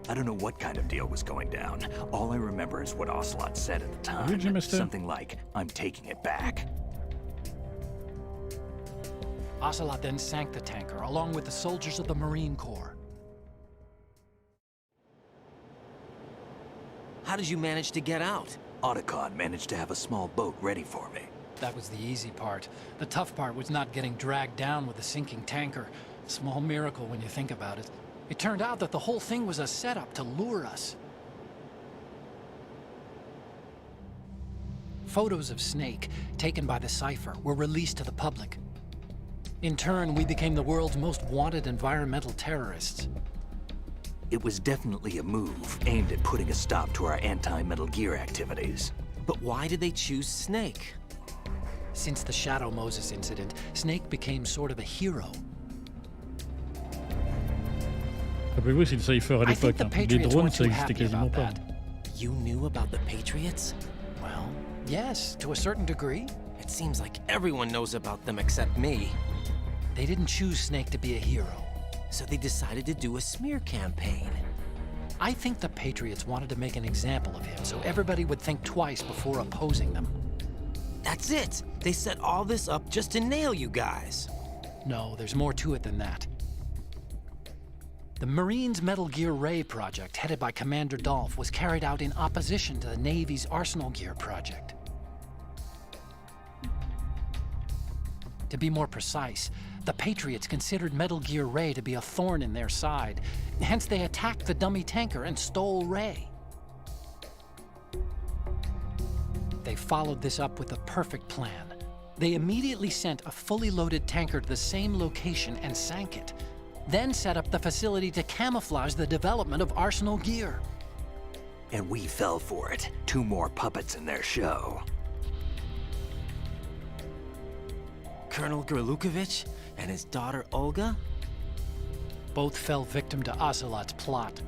I don't know what kind of deal was going down. All I remember is what Ocelot said at the time. Did you, mister? Something like, "I'm taking it back." Ocelot then sank the tanker, along with the soldiers of the Marine Corps. How did you manage to get out? Otacon managed to have a small boat ready for me. That was the easy part. The tough part was not getting dragged down with the sinking tanker. A small miracle when you think about it. It turned out that the whole thing was a setup to lure us. Photos of Snake, taken by the Cypher, were released to the public. In turn, we became the world's most wanted environmental terrorists. It was definitely a move aimed at putting a stop to our anti-Metal Gear activities. But why did they choose Snake? Since the Shadow Moses incident, Snake became sort of a hero. Rappelez-vous, c'est le Cypher à I think l'époque. the Les Patriots drones, weren't ça too existait happy quasiment about pas. that. You knew about the Patriots? Well, yes, to a certain degree. It seems like everyone knows about them except me. They didn't choose Snake to be a hero. So they decided to do a smear campaign. I think the Patriots wanted to make an example of him so everybody would think twice before opposing them. That's it! They set all this up just to nail you guys. No, there's more to it than that. The Marines' Metal Gear Ray project, headed by Commander Dolph, was carried out in opposition to the Navy's Arsenal Gear project. To be more precise, the Patriots considered Metal Gear Ray to be a thorn in their side. Hence, they attacked the dummy tanker and stole Ray. They followed this up with a perfect plan. They immediately sent a fully loaded tanker to the same location and sank it, then set up the facility to camouflage the development of Arsenal Gear. And we fell for it. 2 more puppets in their show. Colonel Gerlukovich and his daughter Olga? Both fell victim to Ocelot's plot.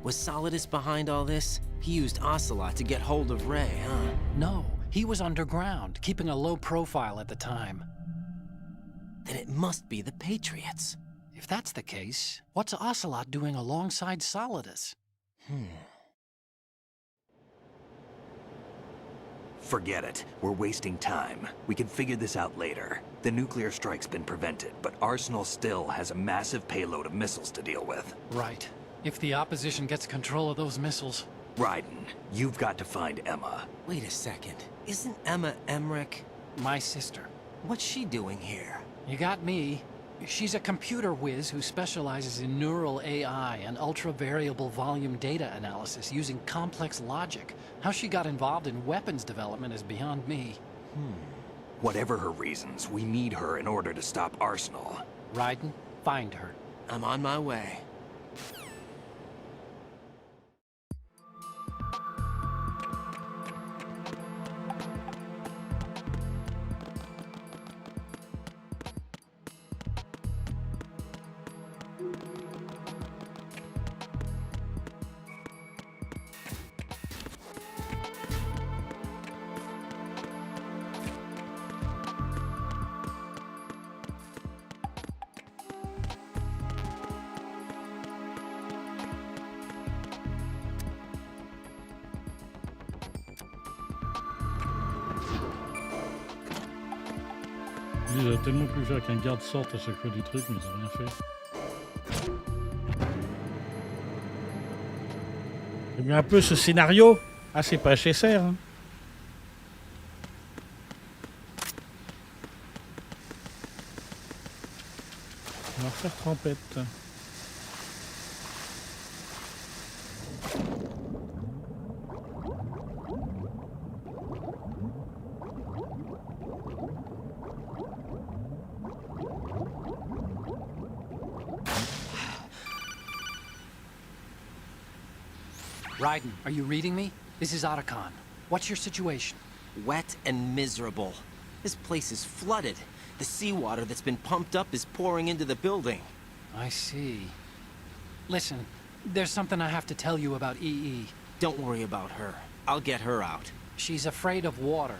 Was Solidus behind all this? He used Ocelot to get hold of Ray, huh? No, he was underground, keeping a low profile at the time. Then it must be the Patriots. If that's the case, what's Ocelot doing alongside Solidus? Forget it. We're wasting time. We can figure this out later. The nuclear strike's been prevented, but Arsenal still has a massive payload of missiles to deal with. Right. If the opposition gets control of those missiles. Raiden, you've got to find Emma. Wait a second. Isn't Emma Emmerich? My sister. What's she doing here? You got me. She's a computer whiz who specializes in neural AI and ultra-variable volume data analysis using complex logic. How she got involved in weapons development is beyond me. Whatever her reasons, we need her in order to stop Arsenal. Raiden, find her. I'm on my way. Ils auraient tellement pu faire qu'un garde sorte à chaque fois du truc, mais ils n'ont rien fait. J'aime un peu ce scénario. Ah, c'est pas HSR. Hein. On va refaire trempette. Raiden, are you reading me? This is Otacon. What's your situation? Wet and miserable. This place is flooded. The seawater that's been pumped up is pouring into the building. I see. Listen, there's something I have to tell you about EE. Don't worry about her. I'll get her out. She's afraid of water.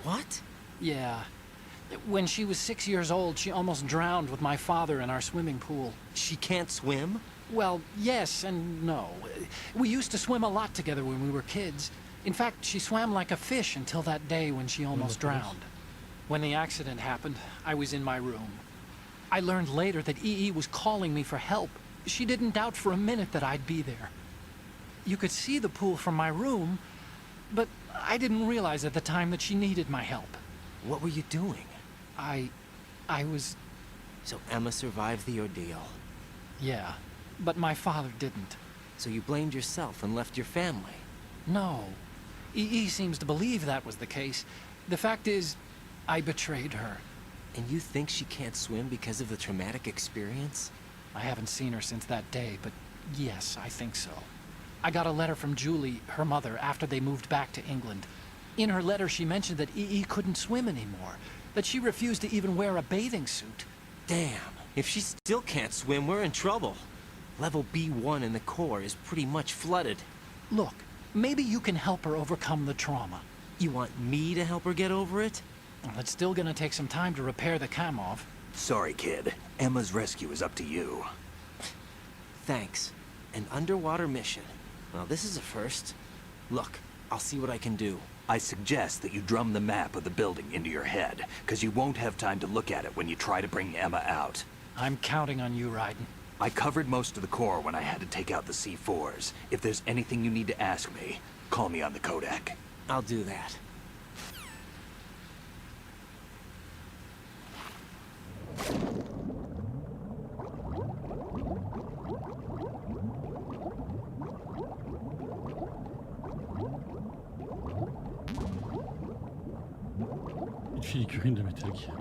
What? Yeah. When she was 6 years old, she almost drowned with my father in our swimming pool. She can't swim? Well, yes and no. We used to swim a lot together when we were kids. In fact, she swam like a fish until that day when she almost drowned. When the accident happened, I was in my room. I learned later that EE was calling me for help. She didn't doubt for a minute that I'd be there. You could see the pool from my room, but I didn't realize at the time that she needed my help. What were you doing? I was... So Emma survived the ordeal. Yeah, but my father didn't. So you blamed yourself and left your family? No. EE seems to believe that was the case. The fact is, I betrayed her. And you think she can't swim because of the traumatic experience? I haven't seen her since that day, but yes, I think so. I got a letter from Julie, her mother, after they moved back to England. In her letter, she mentioned that EE couldn't swim anymore, that she refused to even wear a bathing suit. Damn, if she still can't swim, we're in trouble. Level B1 in the core is pretty much flooded. Look, maybe you can help her overcome the trauma. You want me to help her get over it? Well, it's still gonna take some time to repair the Kamov. Sorry, kid. Emma's rescue is up to you. Thanks. An underwater mission. Well, this is a first. Look, I'll see what I can do. I suggest that you drum the map of the building into your head, because you won't have time to look at it when you try to bring Emma out. I'm counting on you, Raiden. I covered most of the core when I had to take out the C4s. If there's anything you need to ask me, call me on the Kodak. I'll do that. Une figurine de Metal Gear.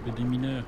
Le démineur.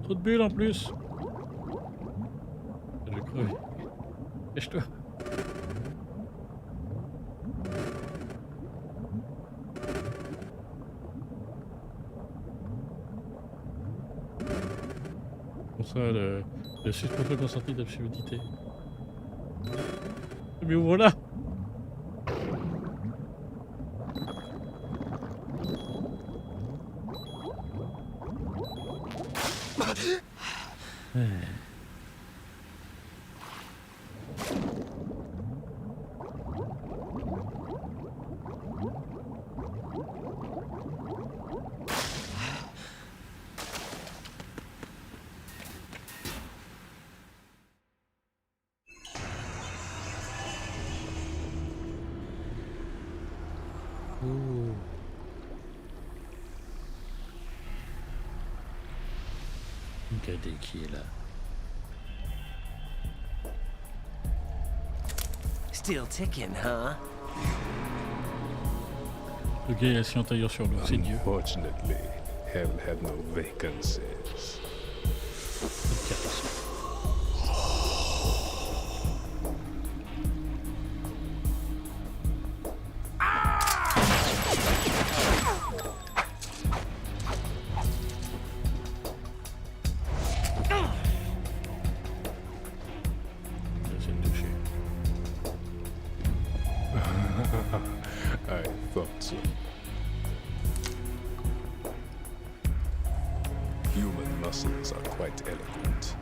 Trop de bulles en plus. Je vais crever. Dépêche-toi. Pour ça, le suspension consentie d'absurdité. Mais voilà. Regardez qui est là. Still ticking, huh? Le gars est assis en tailleur sur l'eau, c'est Dieu. Unfortunately, hell had no vacancies. I thought so. Human muscles are quite eloquent.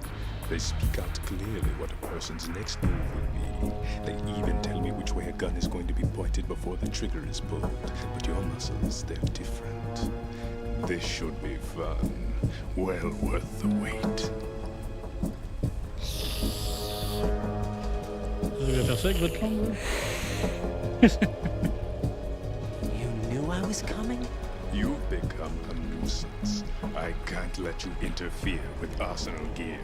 They speak out clearly what a person's next move will be. They even tell me which way a gun is going to be pointed before the trigger is pulled. But your muscles, they're different. This should be fun. Well worth the wait. Vous allez faire ça avec votre langue? You knew I was coming? You've become a nuisance. I can't let you interfere with arsenal gear.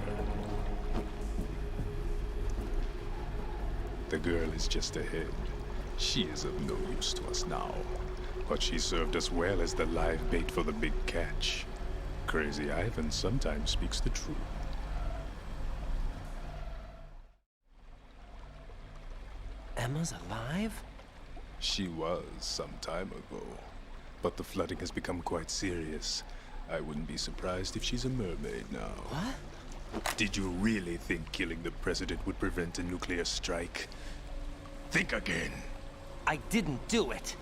The girl is just ahead. She is of no use to us now. But she served us well as the live bait for the big catch. Crazy Ivan sometimes speaks the truth. Emma's alive? She was some time ago. But the flooding has become quite serious. I wouldn't be surprised if she's a mermaid now. What? Did you really think killing the president would prevent a nuclear strike? Think again. I didn't do it.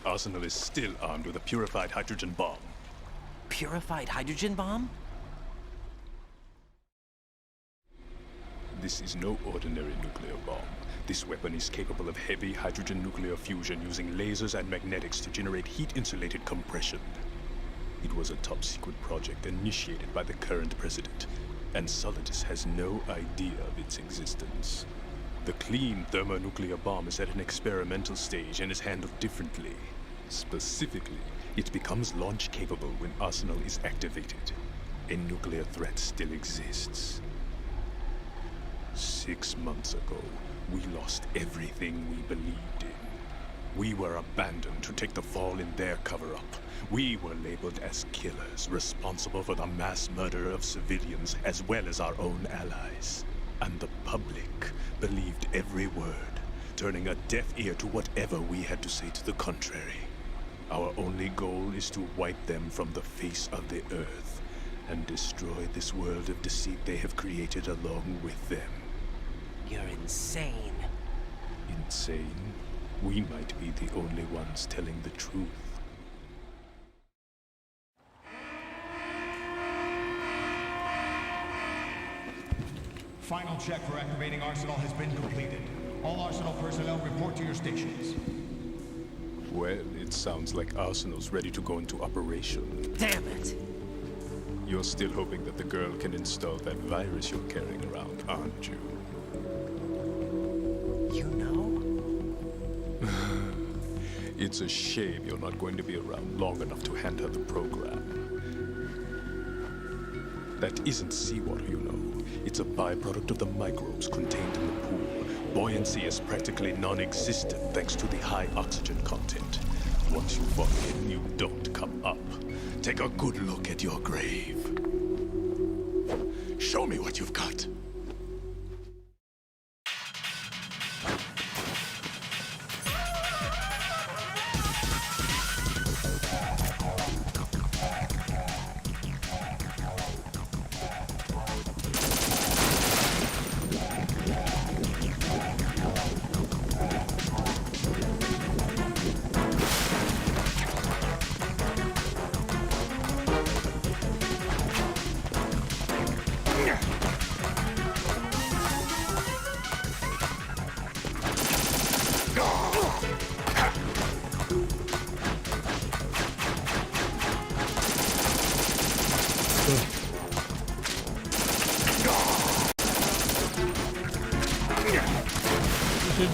Arsenal is still armed with a purified hydrogen bomb. Purified hydrogen bomb? This is no ordinary nuclear bomb. This weapon is capable of heavy hydrogen nuclear fusion using lasers and magnetics to generate heat-insulated compression. It was a top-secret project initiated by the current president, and Solidus has no idea of its existence. The clean thermonuclear bomb is at an experimental stage and is handled differently. Specifically, it becomes launch-capable when Arsenal is activated. A nuclear threat still exists. 6 months ago, we lost everything we believed in. We were abandoned to take the fall in their cover-up. We were labeled as killers, responsible for the mass murder of civilians as well as our own allies. And the public believed every word, turning a deaf ear to whatever we had to say to the contrary. Our only goal is to wipe them from the face of the earth and destroy this world of deceit they have created along with them. You're insane. Insane? We might be the only ones telling the truth. Final check for activating Arsenal has been completed. All Arsenal personnel report to your stations. Well, it sounds like Arsenal's ready to go into operation. Damn it! You're still hoping that the girl can install that virus you're carrying around, aren't you? You know? It's a shame you're not going to be around long enough to hand her the program. That isn't seawater, you know. It's a byproduct of the microbes contained in the pool. Buoyancy is practically non-existent thanks to the high oxygen content. Once you fall in, you don't come up. Take a good look at your grave. Show me what you've got.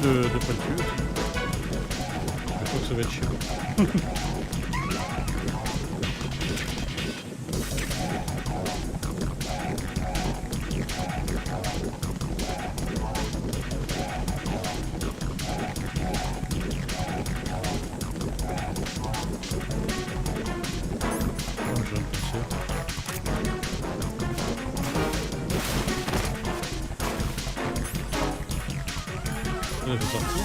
De pas le tuer aussi. Je crois que ça va être chiant. Je vais sortir.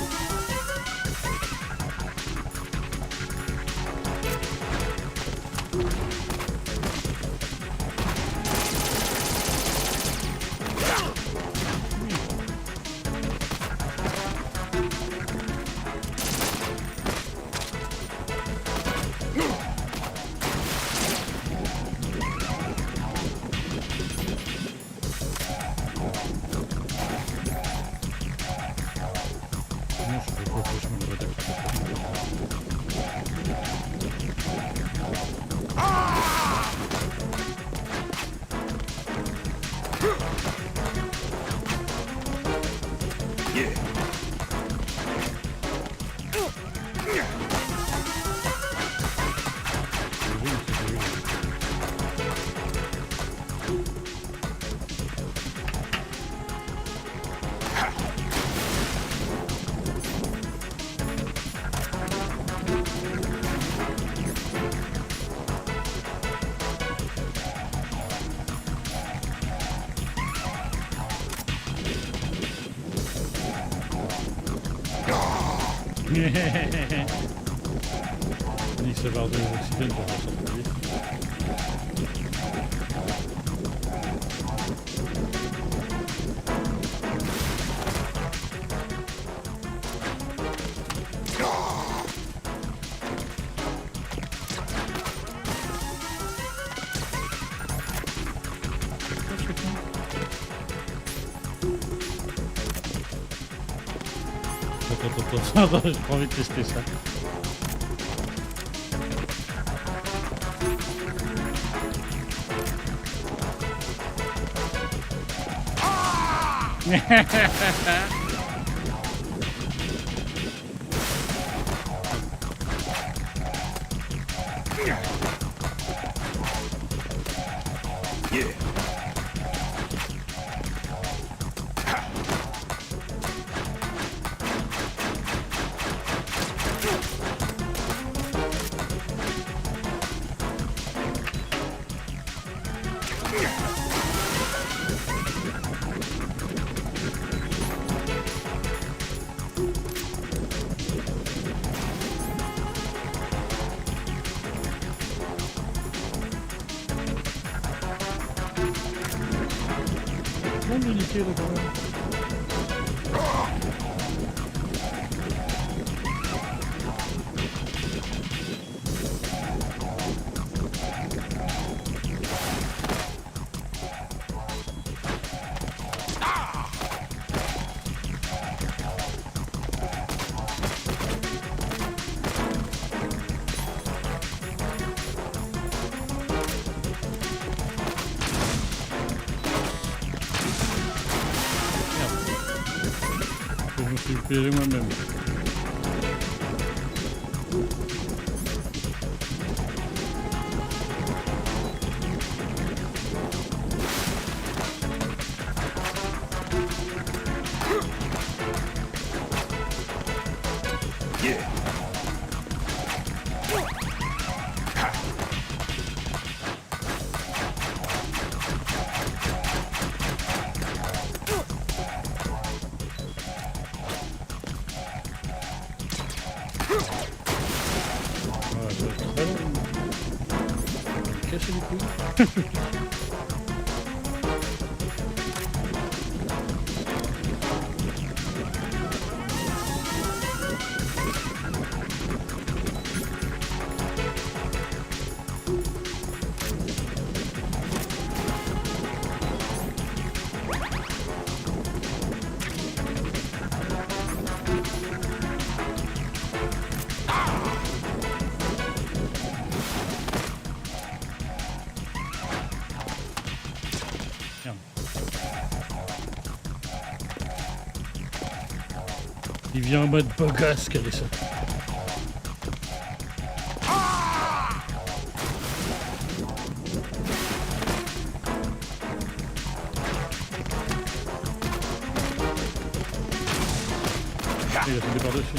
Ni savoir de l'Occident pour faire sortir vite. Attends, j'ai pas envie de tester ça. L'unité là quand même. Je me suis piégé moi-même. Casser les couilles. Il vient en mode bogasse, quel est ça? Il a sauté par-dessus.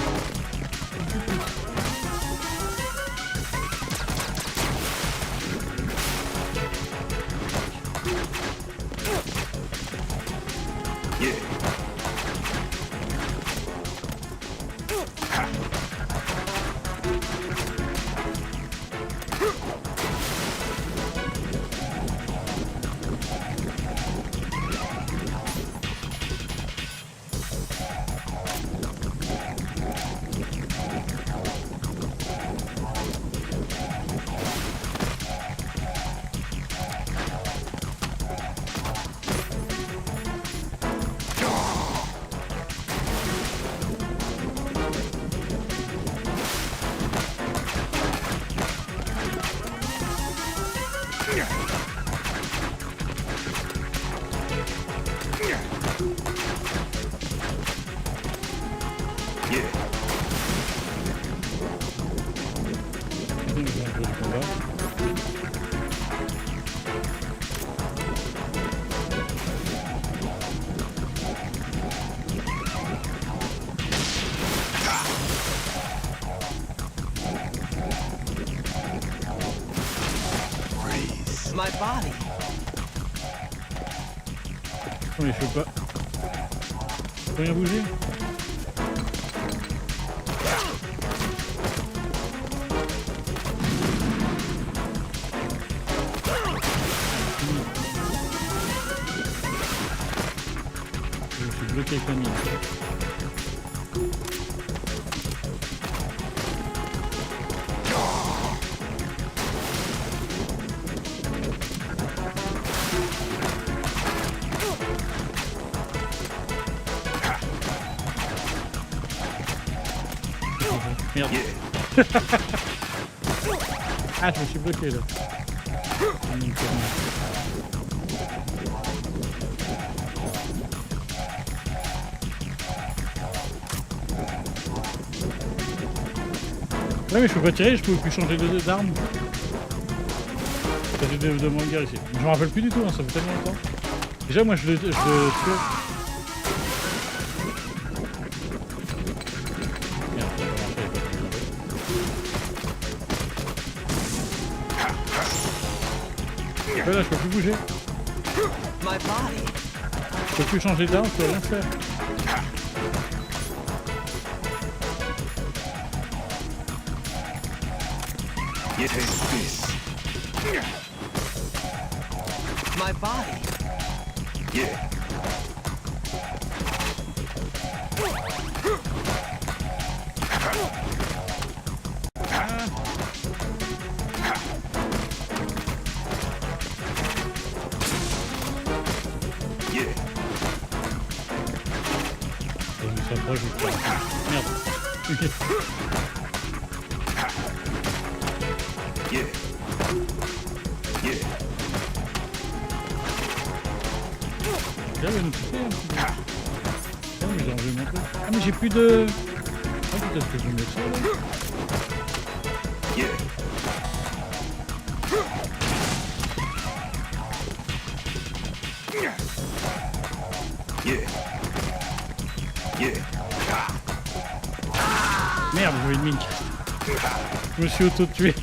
My body. Oh, mais je peux pas. Je peux rien bouger. Je suis bloqué avec la mine. Merde. Ah, je me suis bloqué là. Ouais, mais je peux pas tirer, je peux plus changer d'arme. Ça fait de mon gars ici. Je me rappelle plus du tout, hein, ça fait tellement longtemps. Déjà, moi je le tue. Là, je peux plus bouger. Je peux plus changer d'arme, je peux rien faire. My body. Yeah. Merde. Ok. Là, il nous fait un petit peu. Ah, mais j'ai enlevé mon truc. Ah, mais j'ai plus de. Ah, peut-être que je vais mettre ça là. Merde, j'ai eu une mine. Je me suis auto-tué.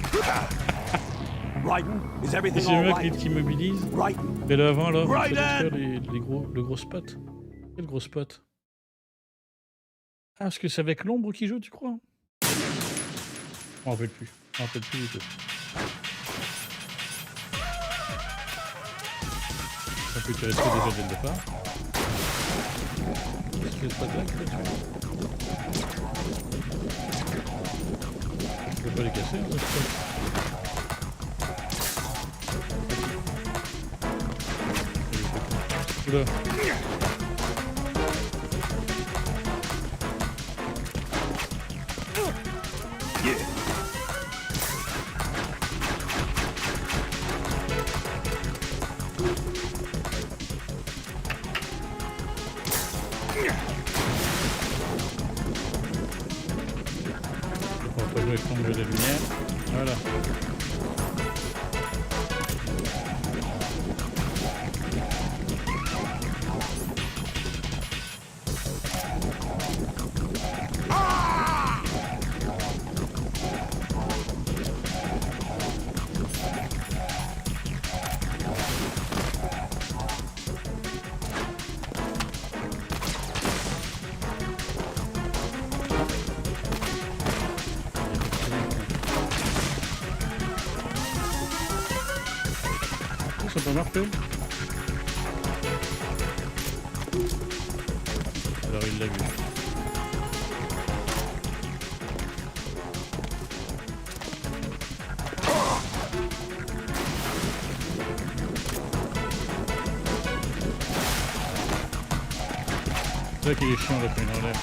J'ai vu un qui m'immobilise. Mais là avant, là, on fait faire le gros spot. Quel gros spot? Ah, parce que c'est avec l'ombre qui joue, tu crois? Je m'en rappelle plus. Je m'en rappelle plus du tout. On peut tirer dessus déjà dès le départ. Est-ce qu'il y a pas de lag là-dessus? Je peux pas les casser, hein, oula. On va jouer avec l'angle de lumière. Voilà. remarqué? Alors il l'a vu. C'est ça qu'il est chiant là quand il enlève.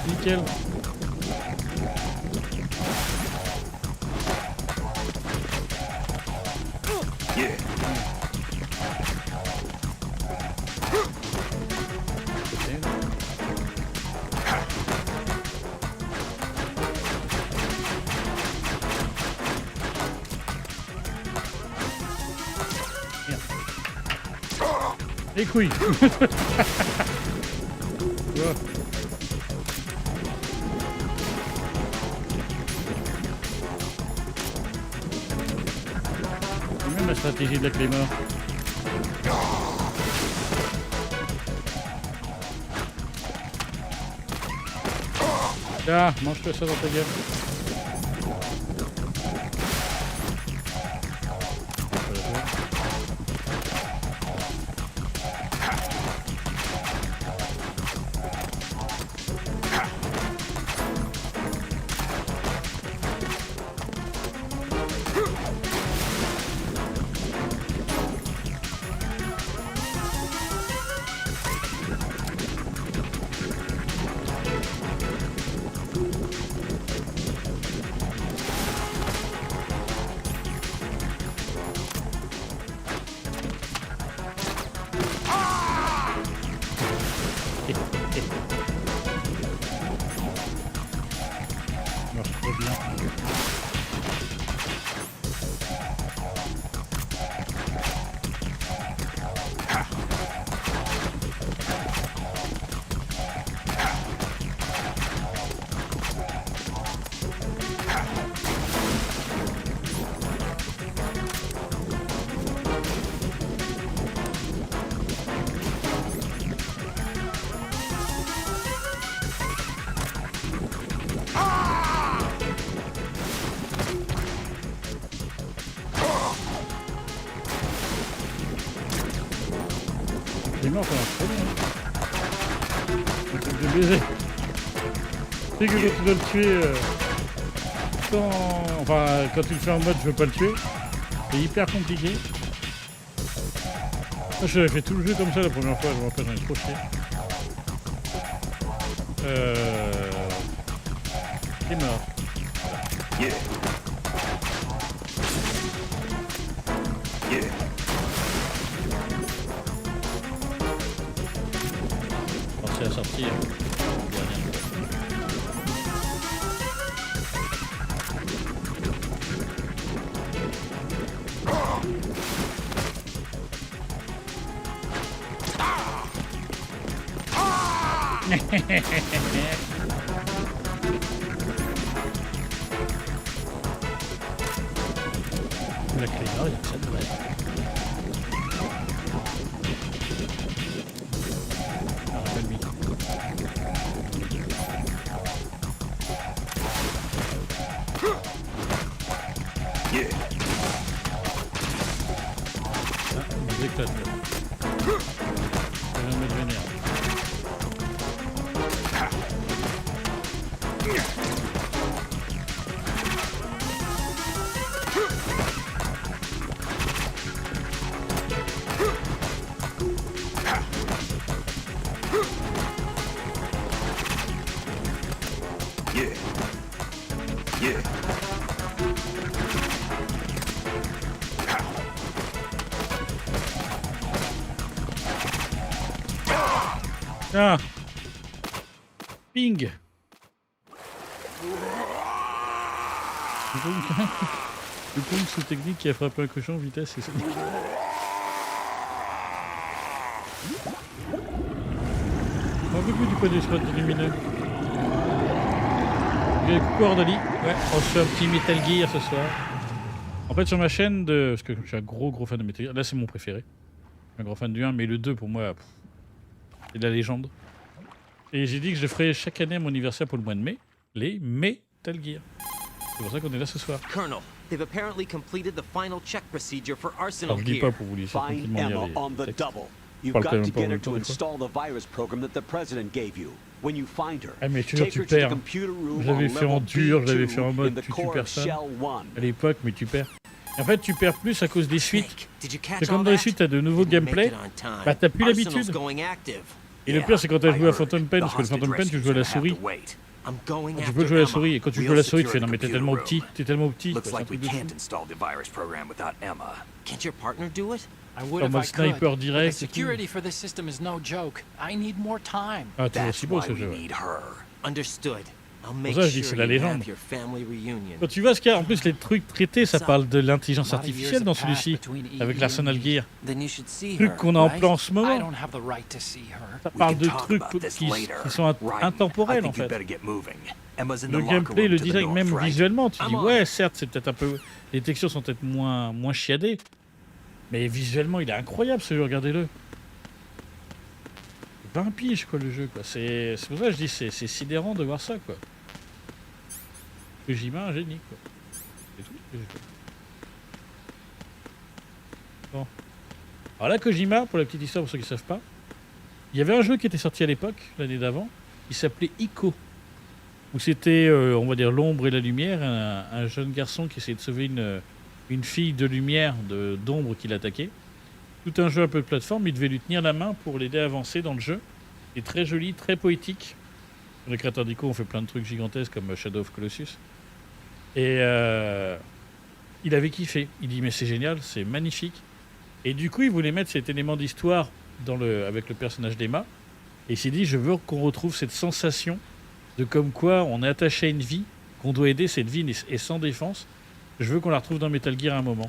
Nickel. Les couilles. Ouais. C'est même la stratégie de la clé mort. Ah, mange-toi ça dans ta gueule. Marche trop bien. Il est mort pendant trop bien. Un truc de baiser. Tu sais que quand tu dois le tuer, quand tu le fais en mode je veux pas le tuer, c'est hyper compliqué. Moi j'avais fait tout le jeu comme ça la première fois, je me rappelle, j'en ai trop chié. Il est mort. Yeah. Yeah. Pensez à sortir. La clé nord, il y a ça de vrai. Il éclate là. Ça va me mettre vénère. Ah. Ping. Le coup, ce technique qui a frappé un cochon en vitesse, c'est ça. On veut plus du point de spot lumineux. Coucou Ordoli. Ouais, on se fait un petit Metal Gear ce soir. En fait, sur ma chaîne, parce que je suis un gros fan de Metal Gear, là c'est mon préféré. Je suis un gros fan du 1, mais le 2 pour moi, c'est de la légende. Et j'ai dit que je le ferais chaque année à mon anniversaire pour le mois de mai, les Metal Gear. C'est pour ça qu'on est là ce soir. Colonel, they've apparently completed the final check procedure for Alors arsenal je dis gear. pas pour vous laisser Find tranquillement Emma lire on the les textes. double. You've Parle got quand to même pas get en her même temps, to des fois. install the virus program that the president gave you. When you find her, Ah mais tu take her to the perds. computer room Je l'avais on fait en level dur, je l'avais fait en B2 mode in the tu core of personne Shell 1. à l'époque, mais tu perds. En fait, tu perds plus à cause des suites. Snake, did you catch C'est comme all dans les that? suites, t'as de nouveaux Didn't make gameplay. it on time. Bah t'as plus Arsenal's l'habitude. going active. Et le pire, c'est quand t'as joué à Phantom Pen, parce que le Phantom Pen, tu joues à la souris. I'm going Tu after peux jouer à la Emma. souris, et quand tu joues à la souris, tu fais non mais t'es tellement petit, t'es tellement petit. Looks C'est un like we truc de fou. can't install the virus program without Emma. Can't your partner do it? I would En if mode I sniper could. But the direct et tout. security for this system is no joke. I need more time. Ah, c'est That's aussi beau why ce we jeu. need her. Understood. I'll make ça, je dis que sure c'est la you légende. have your family reunion. Quand tu vois ce qu'il y a, en plus les trucs traités, ça parle de l'intelligence artificielle dans celui-ci, avec l'Arsenal Gear. Then you should see Truc her. qu'on a en Right? plan en ce I moment. don't have the right to see her. Ça We parle can de talk trucs about this qui later. sont Right. intemporels I en think you fait. better get moving. Emma's in the Le locker gameplay, room le to the design, north, même right? visuellement, tu dis I'm on. ouais, certes, c'est peut-être un peu, les textures sont peut-être moins chiadées, mais visuellement, il est incroyable ce jeu. Regardez-le. 20 piges quoi le jeu quoi. C'est pour ça que je dis c'est sidérant de voir ça quoi. Kojima, un génie quoi. C'est tout ce que j'ai fait. Bon. Alors là, Kojima, pour la petite histoire pour ceux qui ne savent pas, il y avait un jeu qui était sorti à l'époque, l'année d'avant, qui s'appelait Ico. Où c'était, on va dire, l'ombre et la lumière, un jeune garçon qui essayait de sauver une fille de lumière, d'ombre qui l'attaquait. Tout un jeu un peu de plateforme, il devait lui tenir la main pour l'aider à avancer dans le jeu. C'est très joli, très poétique. Les créateurs d'Ico ont fait plein de trucs gigantesques comme Shadow of Colossus. Et il avait kiffé. Il dit mais c'est génial, c'est magnifique. Et du coup il voulait mettre cet élément d'histoire avec le personnage d'Emma. Et il s'est dit je veux qu'on retrouve cette sensation de comme quoi on est attaché à une vie, qu'on doit aider, cette vie est sans défense. Je veux qu'on la retrouve dans Metal Gear à un moment.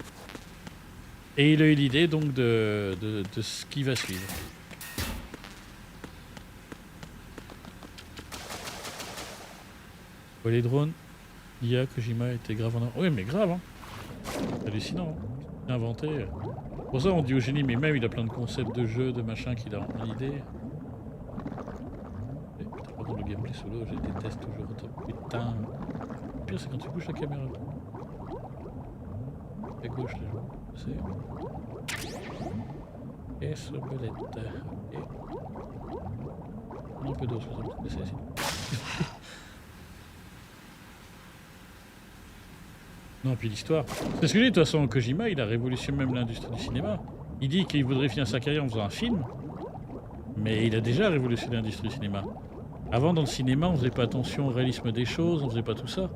Et il a eu l'idée donc de ce qui va suivre. Ouais, les drones, l'IA Kojima était grave en avant. Oui mais grave hein. Hallucinant hein. Inventé. Pour ça on dit au génie mais même il a plein de concepts de jeux, de machins qu'il a en idée. Et putain par contre le gameplay solo je déteste toujours autant. Putain. Le pire c'est quand tu bouges la caméra. À gauche les joueurs. C'est... Et ce belette. Et... Un peu d'eau sur ça. C'est ici. Non, puis l'histoire. C'est ce que je dis, de toute façon, Kojima, il a révolutionné même l'industrie du cinéma. Il dit qu'il voudrait finir sa carrière en faisant un film, mais il a déjà révolutionné l'industrie du cinéma. Avant, dans le cinéma, on faisait pas attention au réalisme des choses, on faisait pas tout ça.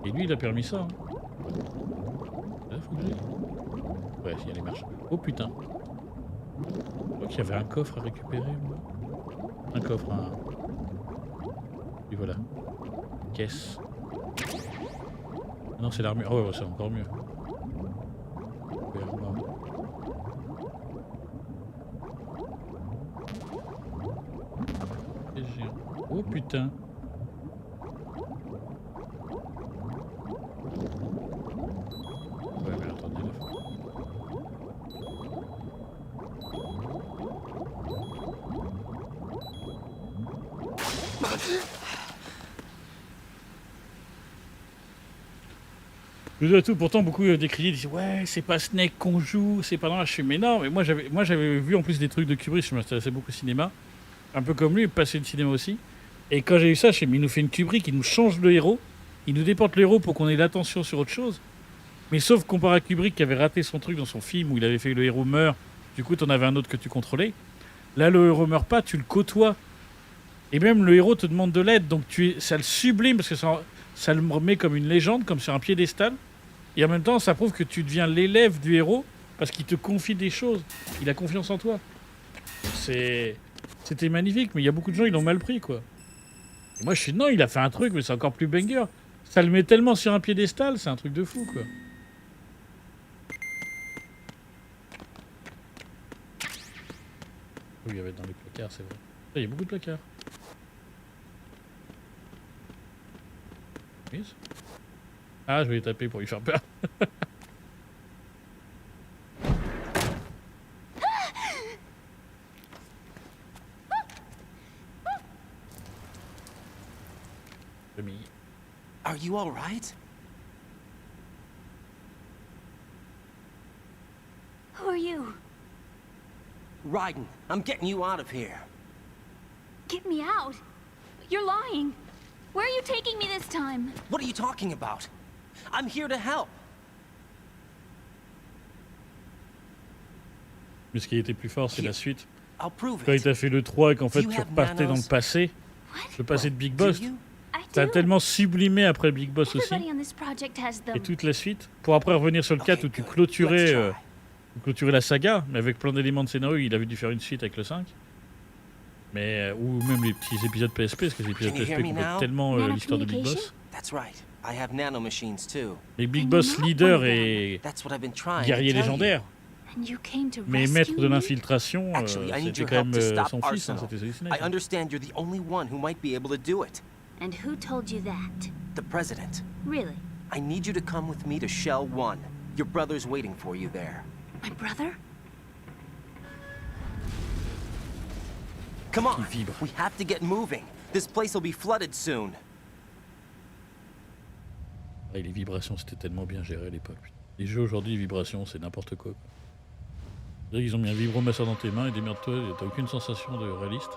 Et lui, il a permis ça. Hein. Là, faut que j'aille. Ouais, il y a les marches. Oh putain. Je crois qu'il y avait un coffre à récupérer, moi. Un coffre, un... Et voilà. Caisse. Non, c'est l'armure. Oh, ouais, c'est encore mieux. C'est géant. Oh putain. Ouais, mais attendez là. Je dois tout, pourtant beaucoup décriés disent ouais c'est pas Snake qu'on joue, c'est pas dans la je fais mais non mais moi j'avais vu en plus des trucs de Kubrick, je m'intéressais beaucoup au cinéma, un peu comme lui, passionné de cinéma aussi. Et quand j'ai eu ça, je me mais il nous fait une Kubrick, il nous change le héros, il nous déporte le héros pour qu'on ait l'attention sur autre chose. Mais sauf comparé à Kubrick qui avait raté son truc dans son film où il avait fait le héros meurt, du coup t'en avais un autre que tu contrôlais. Là le héros meurt pas, tu le côtoies. Et même le héros te demande de l'aide, donc ça le sublime parce que ça le remet comme une légende, comme sur un piédestal. Et en même temps, ça prouve que tu deviens l'élève du héros parce qu'il te confie des choses. Il a confiance en toi. C'est C'était magnifique, mais il y a beaucoup de gens, ils l'ont mal pris, quoi. Et moi, je suis non, il a fait un truc, mais c'est encore plus banger. Ça le met tellement sur un piédestal, c'est un truc de fou, quoi. Oui, il y avait dans les placards, c'est vrai. Il y a beaucoup de placards. Oui. Ah, je vais les taper pour lui faire peur. Are you all right? Who are you? Raiden, I'm getting you out of here. Get me out? You're lying. Where are you taking me this time? What are you talking about? I'm here to help. Mais ce qui était plus fort, c'est la suite. I'll prove Quand il it. t'a fait le 3 et qu'en fait Do you tu have repartais dans nanos? le passé, le passé de Big Boss, I ça a do. tellement sublimé après Big Boss aussi, Everybody on this project has them. et toute la suite, pour après revenir sur le 4 où tu clôturais la saga, mais avec plein d'éléments de scénario, il avait dû faire une suite avec le 5. Mais, ou même les petits épisodes PSP, parce que les épisodes Can you hear PSP me complètent now? tellement l'histoire de Big Boss. That's right. I have nanomachines too. Et Big Boss leader et That's what I've been trying guerrier to tell légendaire, And you came to mais rescue maître de me? l'infiltration, Actually, I need c'était your quand help même to stop son fils, hein, Arsenal. c'était Solid Snake. I understand you're the only one who might be able to do it. And who told you that? The president. Really? I need you to come with me to Shell 1. Your brother's waiting for you there. My brother? Come on. We have to get moving. This place will be flooded soon. Et les vibrations, c'était tellement bien géré à l'époque. Les jeux aujourd'hui, les vibrations, c'est n'importe quoi. Là, ils ont mis un vibromasseur dans tes mains et démerde-toi, t'as aucune sensation de réaliste.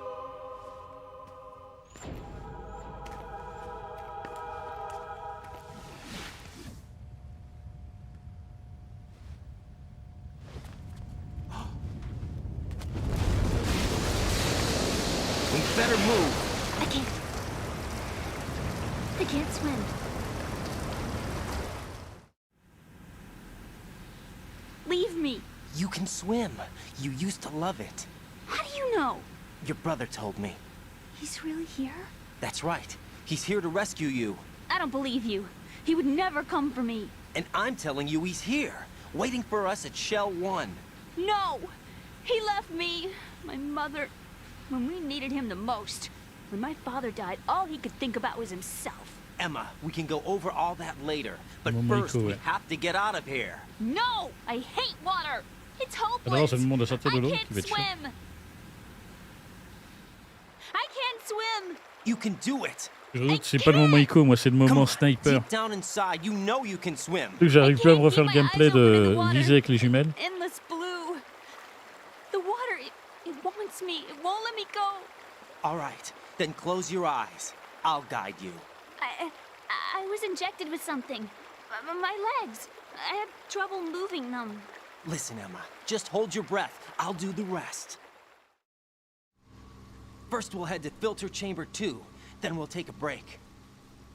We better move. I can't swim. Leave me. You can swim. You used to love it. How do you know? Your brother told me. He's really here? That's right. He's here to rescue you. I don't believe you. He would never come for me. And I'm telling you he's here, waiting for us at Shell 1. No! He left me, my mother, when we needed him the most. When my father died, all he could think about was himself. Emma, we can go over all that later. But Mon first, Michael, we ouais. have to get out of here. No! I hate water! It's D'abord, hopeless! c'est le monde de sortir de I l'eau can't qui va être chiant. swim! I can't swim! You can do it. Je doute, c'est pas le moment Ico, moi, c'est le moment sniper. Deep down inside, you know you can swim. Vu que j'arrive plus à me refaire le gameplay de viser avec les jumelles. Endless blue. The water, it wants me. It won't let me go. All right, then close your eyes. I'll guide you. I was injected with something. My legs. I have trouble moving them. Listen, Emma, just hold your breath. I'll do the rest. First, we'll head to filter chamber 2. Then we'll take a break.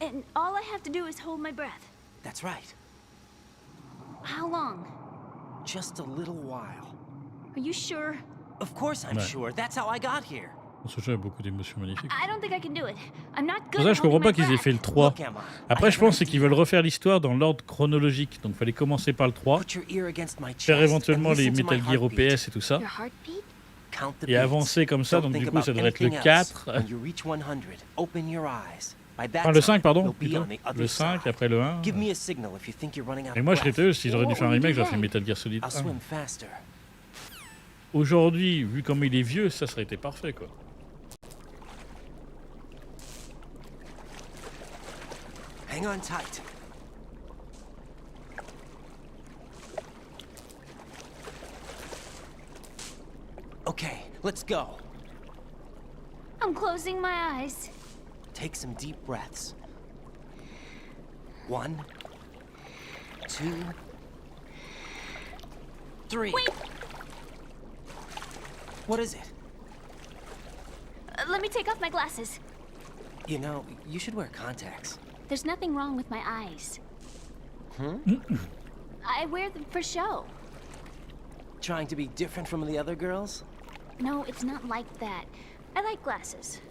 And all I have to do is hold my breath. That's right. How long? Just a little while. Are you sure? Of course I'm Ouais. sure. That's how I got here. Ce jeu a beaucoup d'émotions magnifiques. I don't think I can do it. I'm not Pour good ça, at je comprends holding pas my qu'ils aient breath. fait le 3. Look, Emma, Après, I je have pense an c'est qu'ils idea. veulent refaire l'histoire dans l'ordre chronologique. Donc, il fallait commencer par le 3, Put your ear against my faire chest éventuellement and les listen to my Metal Gear heartbeat. OPS et tout ça, Your heartbeat? Count the et beats. avancer comme ça. Don't Donc, think du coup, ça about devrait être le anything 4. else. When you reach 100, open your eyes. By that Enfin, le 5, time, pardon. you'll be Plutôt. on the other Le 5, side. après le 1. Give me a signal if you think you're running out Et of moi, je breath. serais si j'aurais dû faire un remake, j'aurais fait Ouais. Metal Gear Solid I'll 1. swim faster. Aujourd'hui, vu comme il est vieux, ça serait été parfait, quoi. Hang on tight. Okay, let's go. I'm closing my eyes. Take some deep breaths. 1, 2, 3. Wait! What is it? Let me take off my glasses. You know, you should wear contacts. There's nothing wrong with my eyes. I wear them for show. Trying to be different from the other girls? No, it's not like that. I like glasses.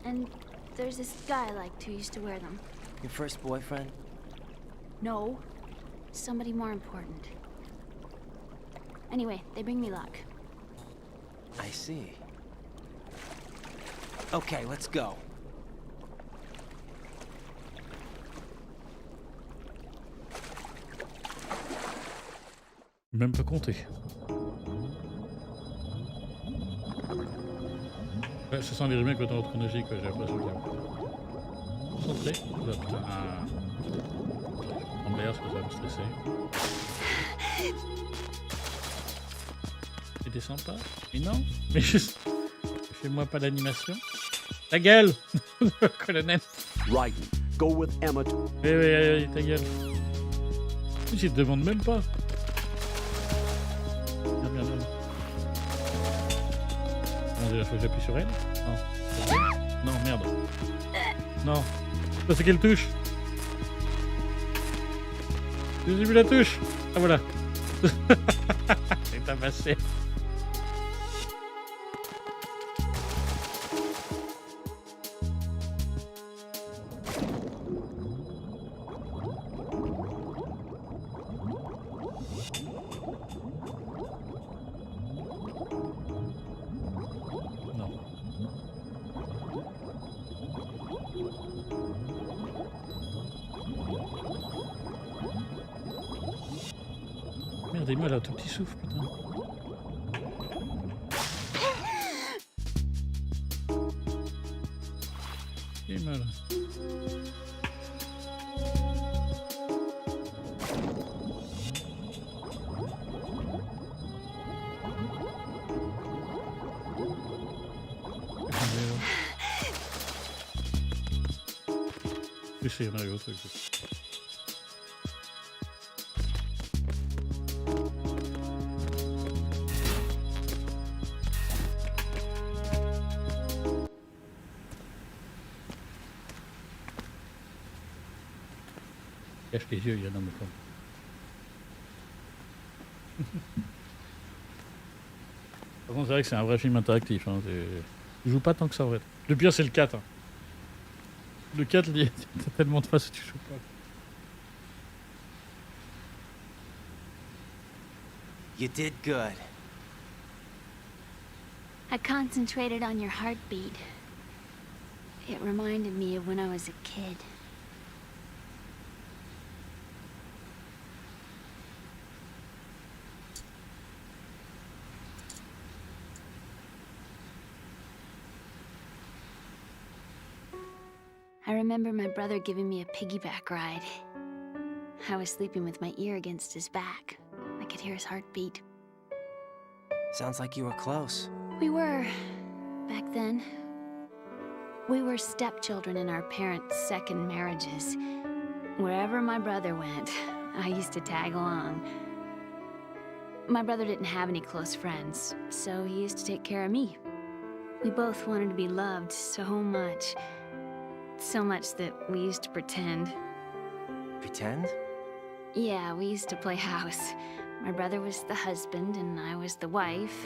And there's this guy I liked who used to wear them. Your first boyfriend? No. Somebody more important. Anyway, they bring me luck. I see. Okay, let's go. Même pas compter. Ouais, ça sent les remakes autant de chronologie, quoi, j'ai l'impression qu'il y a. Concentré. Oula, putain. En l'air, ça va me stresser. C'était sympa. Mais non. Mais juste. Fais-moi pas d'animation. Ta gueule, colonel. Right. Go with Emma. Oui, ta gueule. Je te demande même pas. Merde. Il faut que j'appuie sur elle. Non. Non, merde. Non. Ça c'est quelle touche? J'ai vu la touche. Ah voilà. C'est tabassé. Merde, elle a un tout petit souffle, putain. J'ai mal. Je sais, il y en a eu autre truc. Cache les yeux, il y en a mon con. Par contre, c'est vrai que c'est un vrai film interactif. Hein. Tu joues pas tant que ça, en vrai. Le pire, c'est le 4. Hein. Le 4, il y a tellement de faces que tu joues pas. You did good. I concentrated on your heartbeat. It reminded me of when I was a kid. I remember my brother giving me a piggyback ride. I was sleeping with my ear against his back. I could hear his heartbeat. Sounds like you were close. We were, back then. We were stepchildren in our parents' second marriages. Wherever my brother went, I used to tag along. My brother didn't have any close friends, so he used to take care of me. We both wanted to be loved so much. So much that we used to pretend. Pretend? Yeah, we used to play house. My brother was the husband and I was the wife.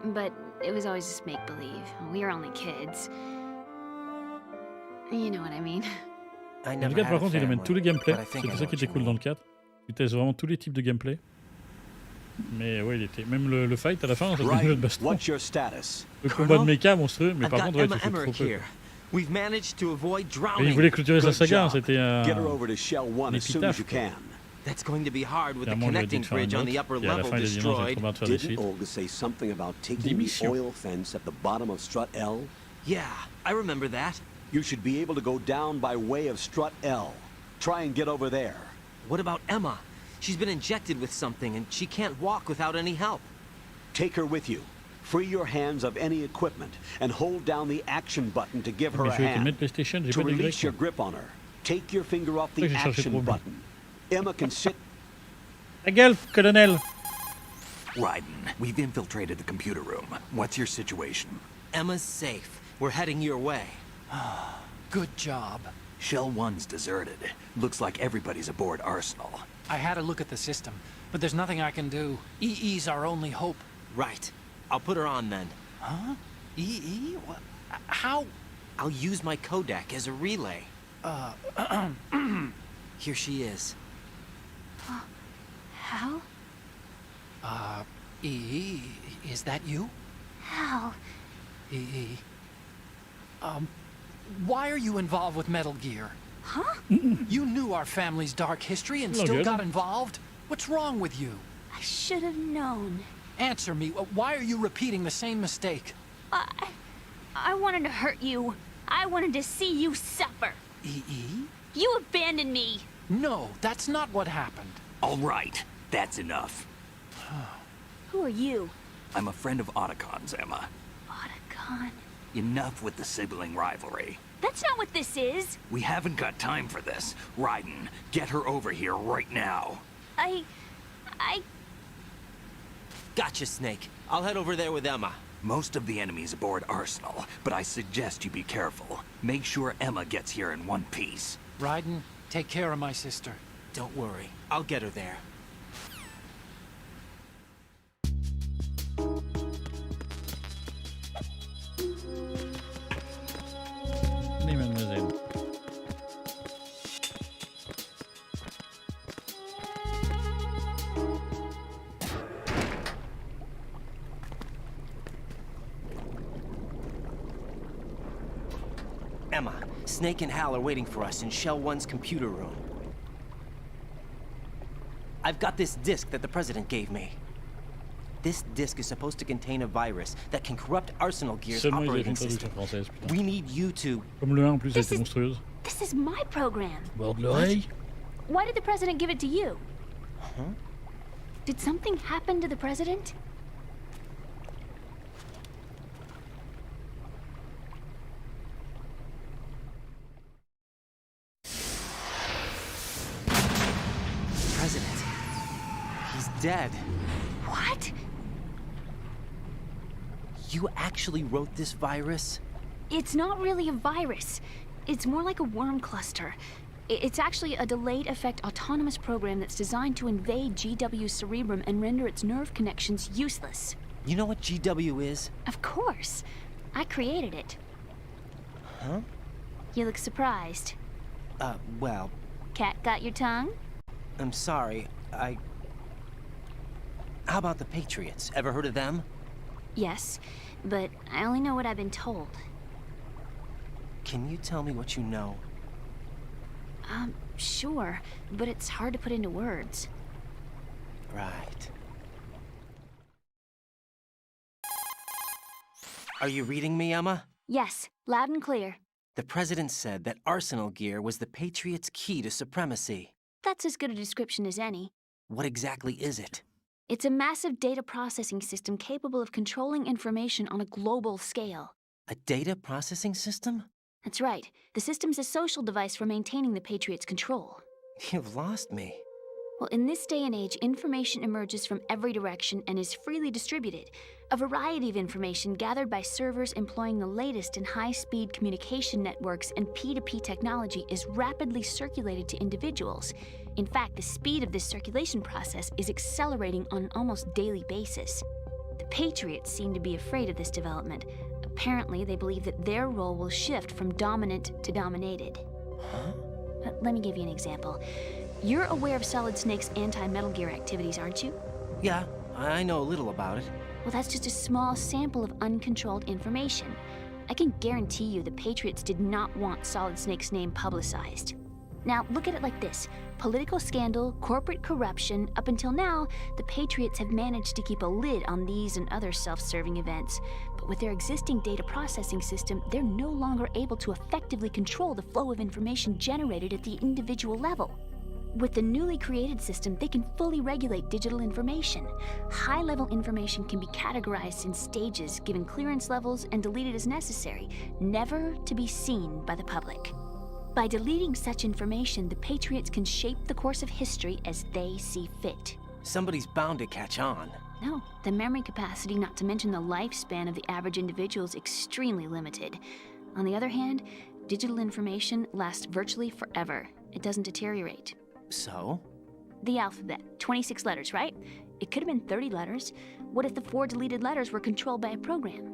But it was always just make-believe. We were only kids. You know what I mean. Le 4, par contre, il amène tous les gameplays. C'était ça qui était cool dans le 4. Tu testes vraiment tous les types de gameplay. Mais ouais, il était. Même le fight à la fin, ça devient un jeu de baston. Le combat de mecha monstrueux, mais par contre, ouais, tu fais trop peu. We've managed to avoid drowning. Et il voulait clôturer sa saga, c'était un épitaphe. That's going to be hard with the connecting bridge on the upper level destroyed. Didn't Olga say something about taking the oil fence at the bottom of Strut L? Yeah, I remember that. You should be able to go down by way of Strut L. Try and get over there. What about Emma? She's been injected with something and she can't walk without any help. Take her with you. Free your hands of any equipment and hold down the action button to give her a hand. To release your grip on her, take your finger off the action button. Emma can sit. La gueule, colonel. Raiden, we've infiltrated the computer room. What's your situation? Emma's safe. We're heading your way. Good job. Shell 1's deserted. Looks like everybody's aboard Arsenal. I had a look at the system, but there's nothing I can do. EE's our only hope. Right. I'll put her on then. Huh? What? How? I'll use my Kodak as a relay. Here she is. Hal? Is that you? Hal? Why are you involved with Metal Gear? Huh? You knew our family's dark history and still got involved? What's wrong with you? I should have known. Answer me. Why are you repeating the same mistake? I wanted to hurt you. I wanted to see you suffer. You abandoned me. No, that's not what happened. All right, that's enough. Who are you? I'm a friend of Otacon's, Emma. Otacon? Enough with the sibling rivalry. That's not what this is. We haven't got time for this. Raiden, get her over here right now. I... Gotcha, Snake. I'll head over there with Emma. Most of the enemies aboard Arsenal, but I suggest you be careful. Make sure Emma gets here in one piece. Raiden, take care of my sister. Don't worry. I'll get her there. Oui, mademoiselle. Emma, Snake and Hal are waiting for us in Shell 1's computer room. I've got this disk that the President gave me. This disk is supposed to contain a virus that can corrupt Arsenal Gear's Seulement il a operating une traduction system. française, putain. We need you to... Comme le 1 en plus, elle était monstrueuse. This is my program. Bord de l'oreille. Why did the President give it to you? Huh? Did something happen to the President? President. He's dead. What? You actually wrote this virus? It's not really a virus. It's more like a worm cluster. It's actually a delayed effect autonomous program that's designed to invade GW's cerebrum and render its nerve connections useless. You know what GW is? Of course. I created it. Huh? You look surprised. Well... Cat got your tongue? I'm sorry, How about the Patriots? Ever heard of them? Yes, but I only know what I've been told. Can you tell me what you know? Sure, but it's hard to put into words. Right. Are you reading me, Emma? Yes, loud and clear. The President said that Arsenal Gear was the Patriots' key to supremacy. That's as good a description as any. What exactly is it? It's a massive data processing system capable of controlling information on a global scale. A data processing system? That's right. The system's a social device for maintaining the Patriots' control. You've lost me. Well, in this day and age, information emerges from every direction and is freely distributed. A variety of information gathered by servers employing the latest in high-speed communication networks and P2P technology is rapidly circulated to individuals. In fact, the speed of this circulation process is accelerating on an almost daily basis. The Patriots seem to be afraid of this development. Apparently, they believe that their role will shift from dominant to dominated. Huh? Let me give you an example. You're aware of Solid Snake's anti-Metal Gear activities, aren't you? Yeah, I know a little about it. Well, that's just a small sample of uncontrolled information. I can guarantee you the Patriots did not want Solid Snake's name publicized. Now, look at it like this. Political scandal, corporate corruption, up until now, the Patriots have managed to keep a lid on these and other self-serving events. But with their existing data processing system, they're no longer able to effectively control the flow of information generated at the individual level. With the newly created system, they can fully regulate digital information. High-level information can be categorized in stages, given clearance levels, and deleted as necessary, never to be seen by the public. By deleting such information, the Patriots can shape the course of history as they see fit. Somebody's bound to catch on. No, the memory capacity, not to mention the lifespan of the average individual, is extremely limited. On the other hand, digital information lasts virtually forever. It doesn't deteriorate. So? The alphabet, 26 letters, right? It could have been 30 letters. What if the 4 deleted letters were controlled by a program?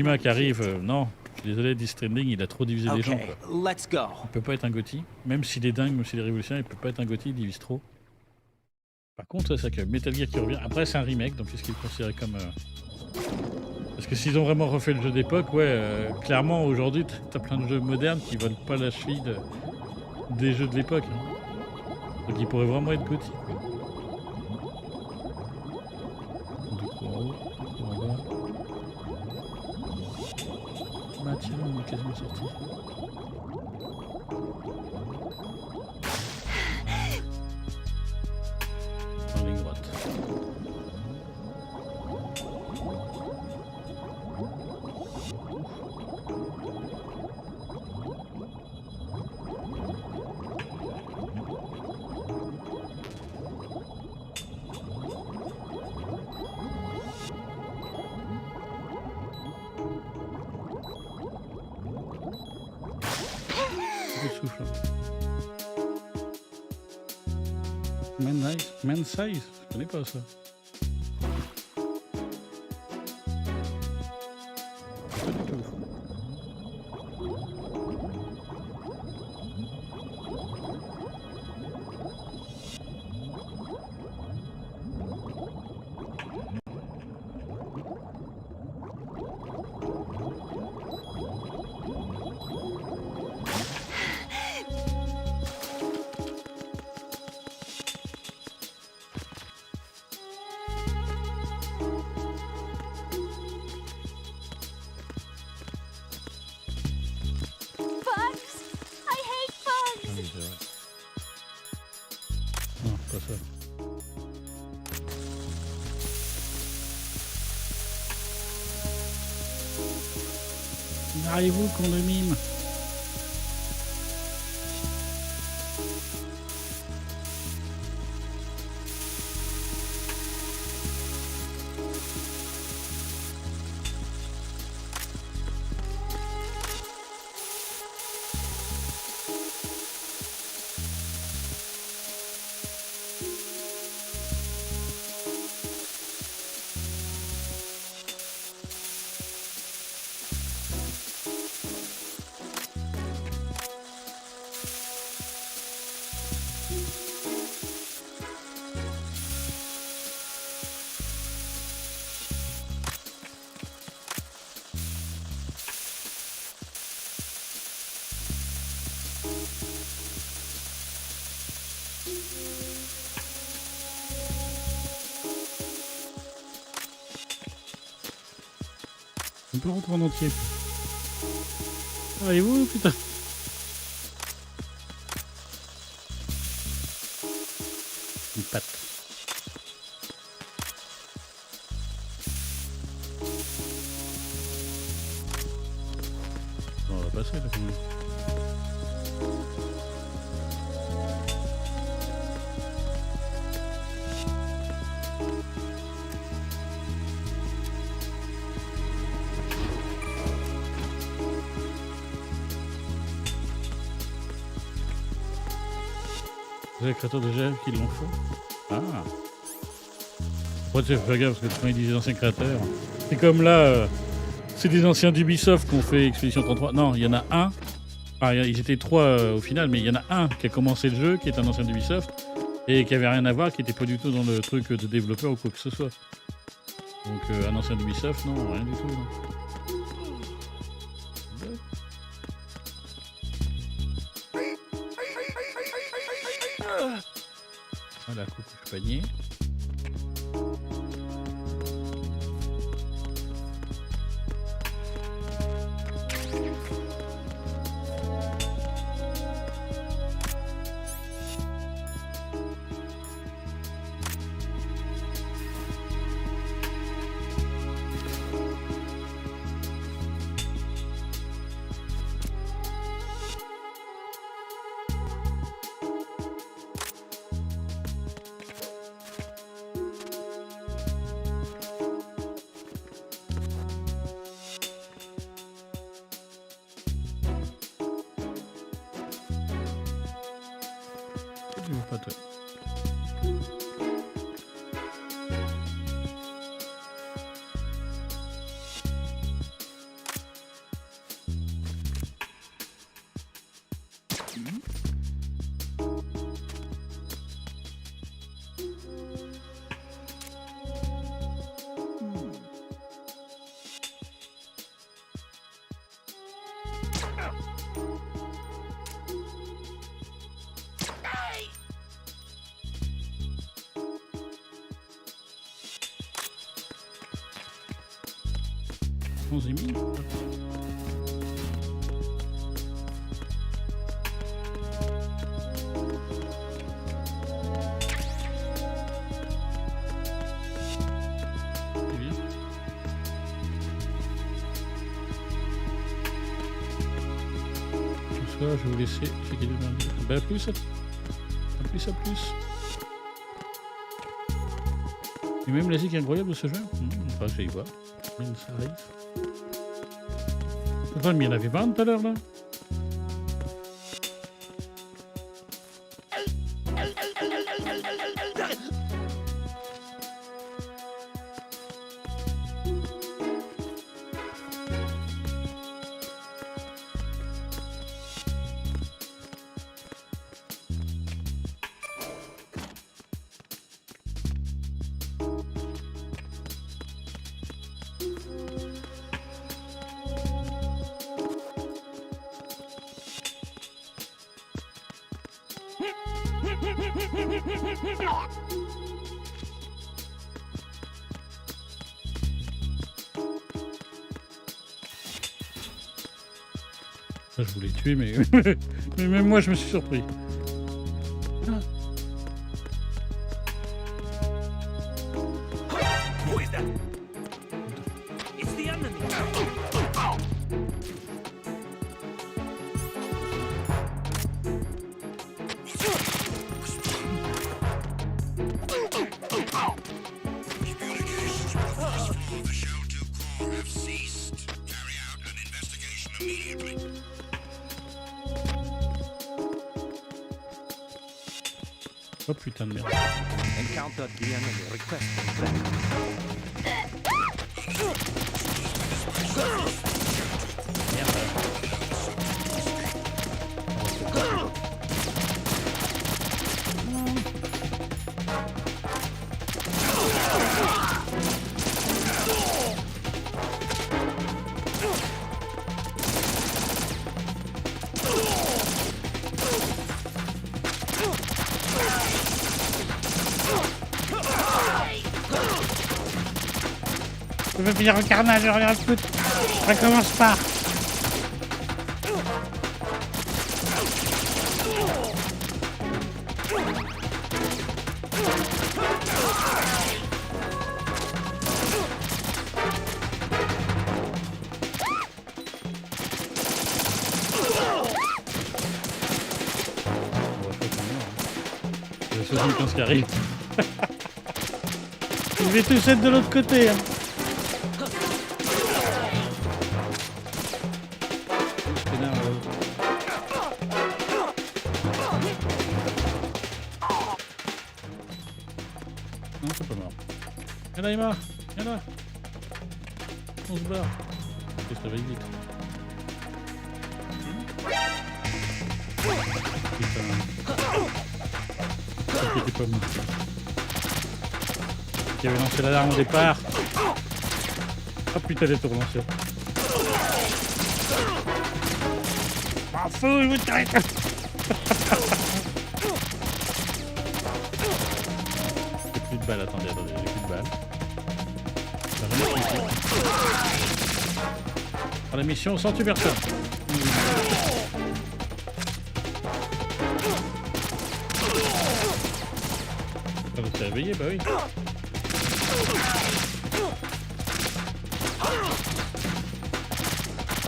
Kojima qui arrive, non, je suis désolé, Distingue, il a trop divisé les gens. Okay, Quoi. let's go. Il peut pas être un Gotti, même s'il est dingue, même s'il est révolutionnaire, il peut pas être un Gotti, il divise trop. Par contre, c'est que Metal Gear qui revient. Après, c'est un remake, donc est-ce qu'il est considéré comme. Parce que s'ils ont vraiment refait le jeu d'époque, ouais, clairement, aujourd'hui, t'as plein de jeux modernes qui volent pas la cheville des jeux de l'époque. Hein. Donc ils pourraient vraiment être Gotti. Du coup, haut, en bas. Bah tiens, on est quasiment sorti. En ligne droite. Souffle. Man size, je connais pas ça. Pas du tout. Non, pas ça. Mariez-vous, con de mime. On peut rentrer en entier. Allez-vous, putain. Une patte. Bon, on va passer là quand même. C'est les créateurs de GF qui l'ont fait. Ah. Pourquoi tu fais gaffe parce que quand ils disent des anciens créateurs, c'est comme là, c'est des anciens d'Ubisoft qui ont fait Expédition 33. Non, il y en a un. Ah, ils étaient trois au final, mais il y en a un qui a commencé le jeu, qui est un ancien d'Ubisoft et qui avait rien à voir, qui était pas du tout dans le truc de développeur ou quoi que ce soit. Donc un ancien d'Ubisoft, non, rien du tout. Non. Voilà, coucou le panier. Pas toi. 11 et demi. C'est bien. Tout ça, je vais vous laisser. C'est qu'il est dans le... Ben, plus, à plus. Et même la musique incroyable de ce jeu. Enfin, je vais y voir. Ça arrive. Enfin, mais il y en avait 20 tout à l'heure là. Ça, je voulais tuer, mais... mais même moi, je me suis surpris. Ah. Oh putain de merde. Encounter the enemy. Request back. Je veux finir le carnage, regarde tout. Ça commence par. C'est 75 qui arrive. Je vais tous être de l'autre côté. Hein. Non, c'est pas mort. Viens là, Emma. Viens là. On se barre. Il se réveille vite. Putain. C'était pas bon. Qui avait lancé l'alarme au départ. Oh putain, elle est relancée. M'en fous, je vous traite. J'ai plus de balles, attendez, j'ai plus de balles. Dans la mission, sans tuer personne. Quand vous êtes réveillé, bah oui.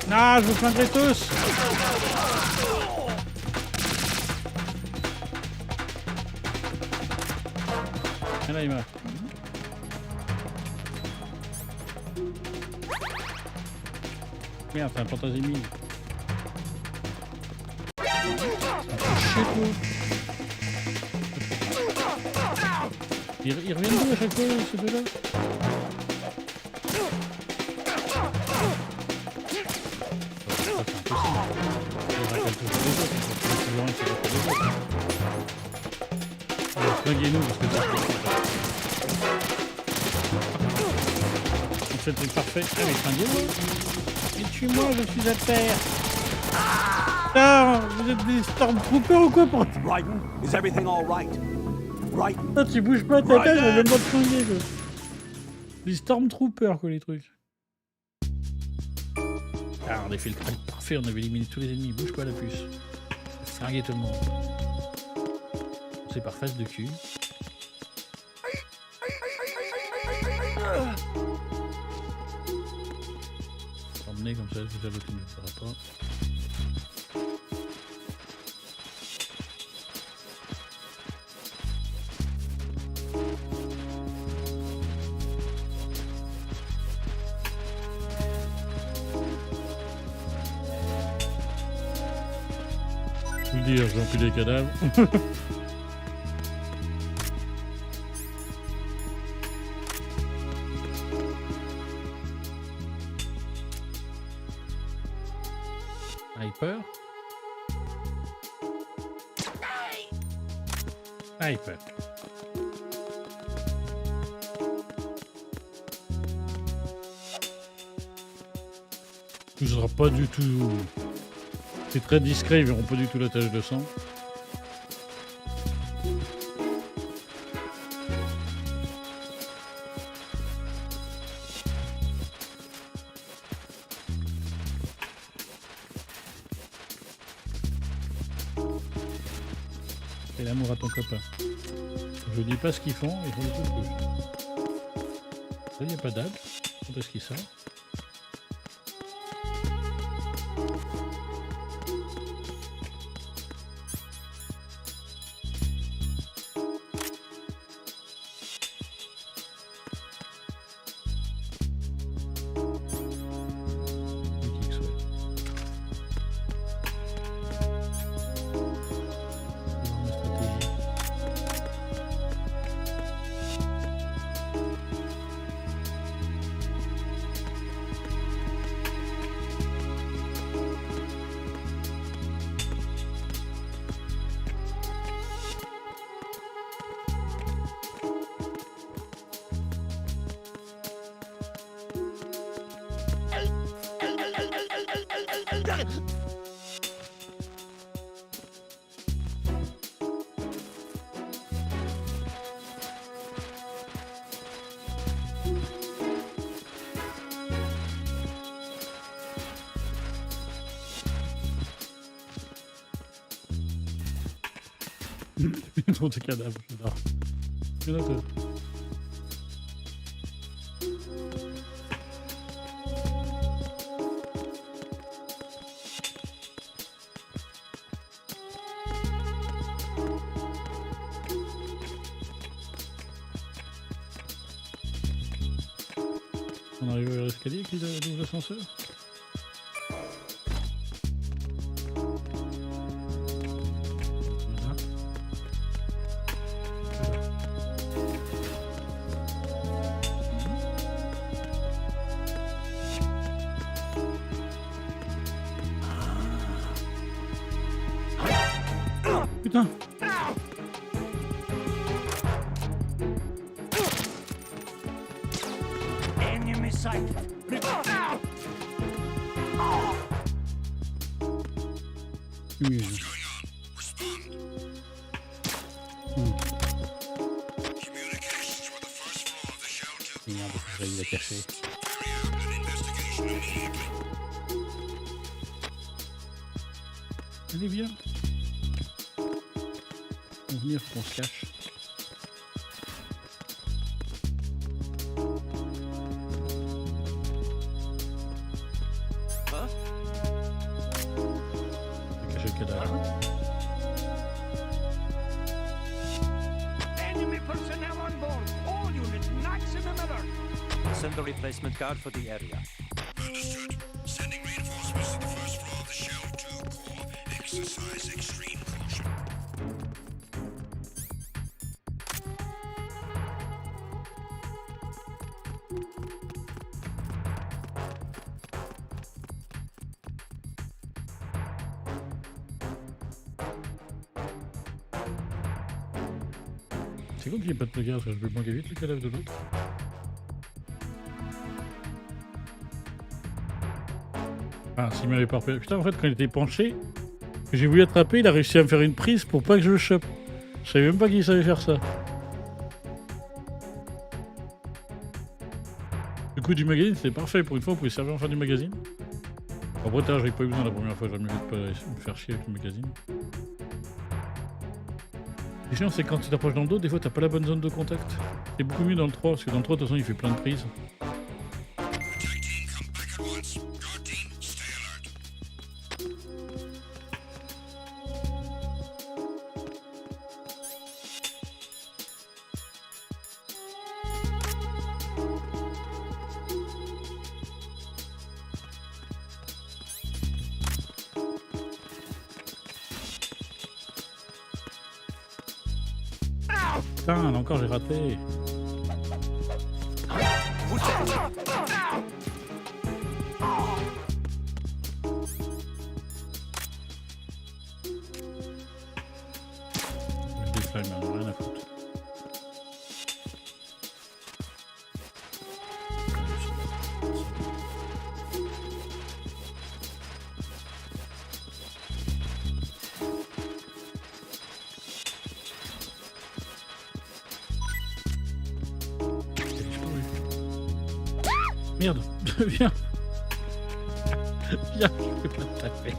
Non, je vous plaindrai tous. Viens là, Emma. Merde, t'as un pantasimi. Ils reviennent d'où à chaque fois, ces deux-là? Flinguez-nous parce que c'est c'est parfait. Ah mais flinguez-moi. Mais tue-moi, je suis à terre. Non, vous êtes des stormtroopers ou quoi pour... Raiden, is everything all right? Raiden. Non, tu bouges pas ta tête, je vais pas te flinguer quoi. Des stormtroopers quoi les trucs. Ah, on a fait le truc parfait, on avait éliminé tous les ennemis. Bouge pas la puce. Flinguer tout le monde. C'est par face de cul. Emmener comme ça, déjà l'autre ne le fera pas. Je vous dire, j'ai empilé les cadavres. Hyper. Hyper. Ce sera pas du tout... C'est très discret, ils verront pas du tout la tache de sang. Fais l'amour à ton copain. Je dis pas ce qu'ils font, ils font tout ce que je fais. Là, il n'y a pas d'âge. Quand est-ce qu'il sort? Trop de cadavres, j'adore. Je note. On arrive vers l'escalier qui ouvre l'ascenseur. Putain. Enemy sighted. Il a caché. Allez, viens. On va venir, faut qu'on se cache. Huh? J'ai caché le cadavre. Enemy personnel on board. All units, maximum alert. Send the replacement guard for the area. Understood. Sending reinforcements to the first floor of the Shell 2 core. Exercise extreme caution. C'est cool qu'il n'y ait pas de placard, parce que je vais manquer vite le cadavre de l'autre. Ah, s'il m'avait pas repéré. Putain, en fait, quand il était penché, que j'ai voulu attraper, il a réussi à me faire une prise pour pas que je le chope. Je savais même pas qu'il savait faire ça. Le coup du magazine, c'était parfait. Pour une fois, on pouvait servir en fin du magazine. Après, j'avais pas eu besoin la première fois, j'aurais mieux fait de pas me faire chier avec le magazine. Le chiant, c'est quand tu t'approches dans le dos, des fois t'as pas la bonne zone de contact. C'est beaucoup mieux dans le 3, parce que dans le 3, de toute façon, il fait plein de prises. Putain, là encore j'ai raté. Je déflamme, rien à foutre. Merde, viens. Viens, je peux pas te taper.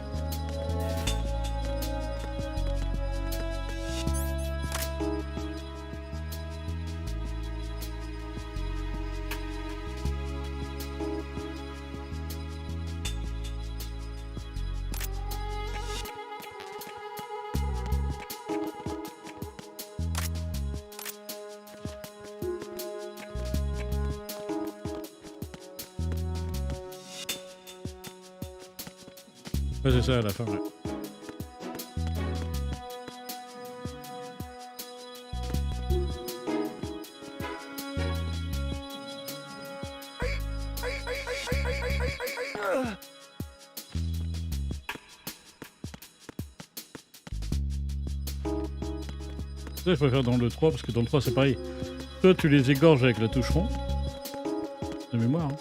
Ouais, c'est ça à la fin, ouais. Ça, je préfère dans le 3 parce que dans le 3 c'est pareil. Toi tu les égorges avec la touche rond, de mémoire, hein.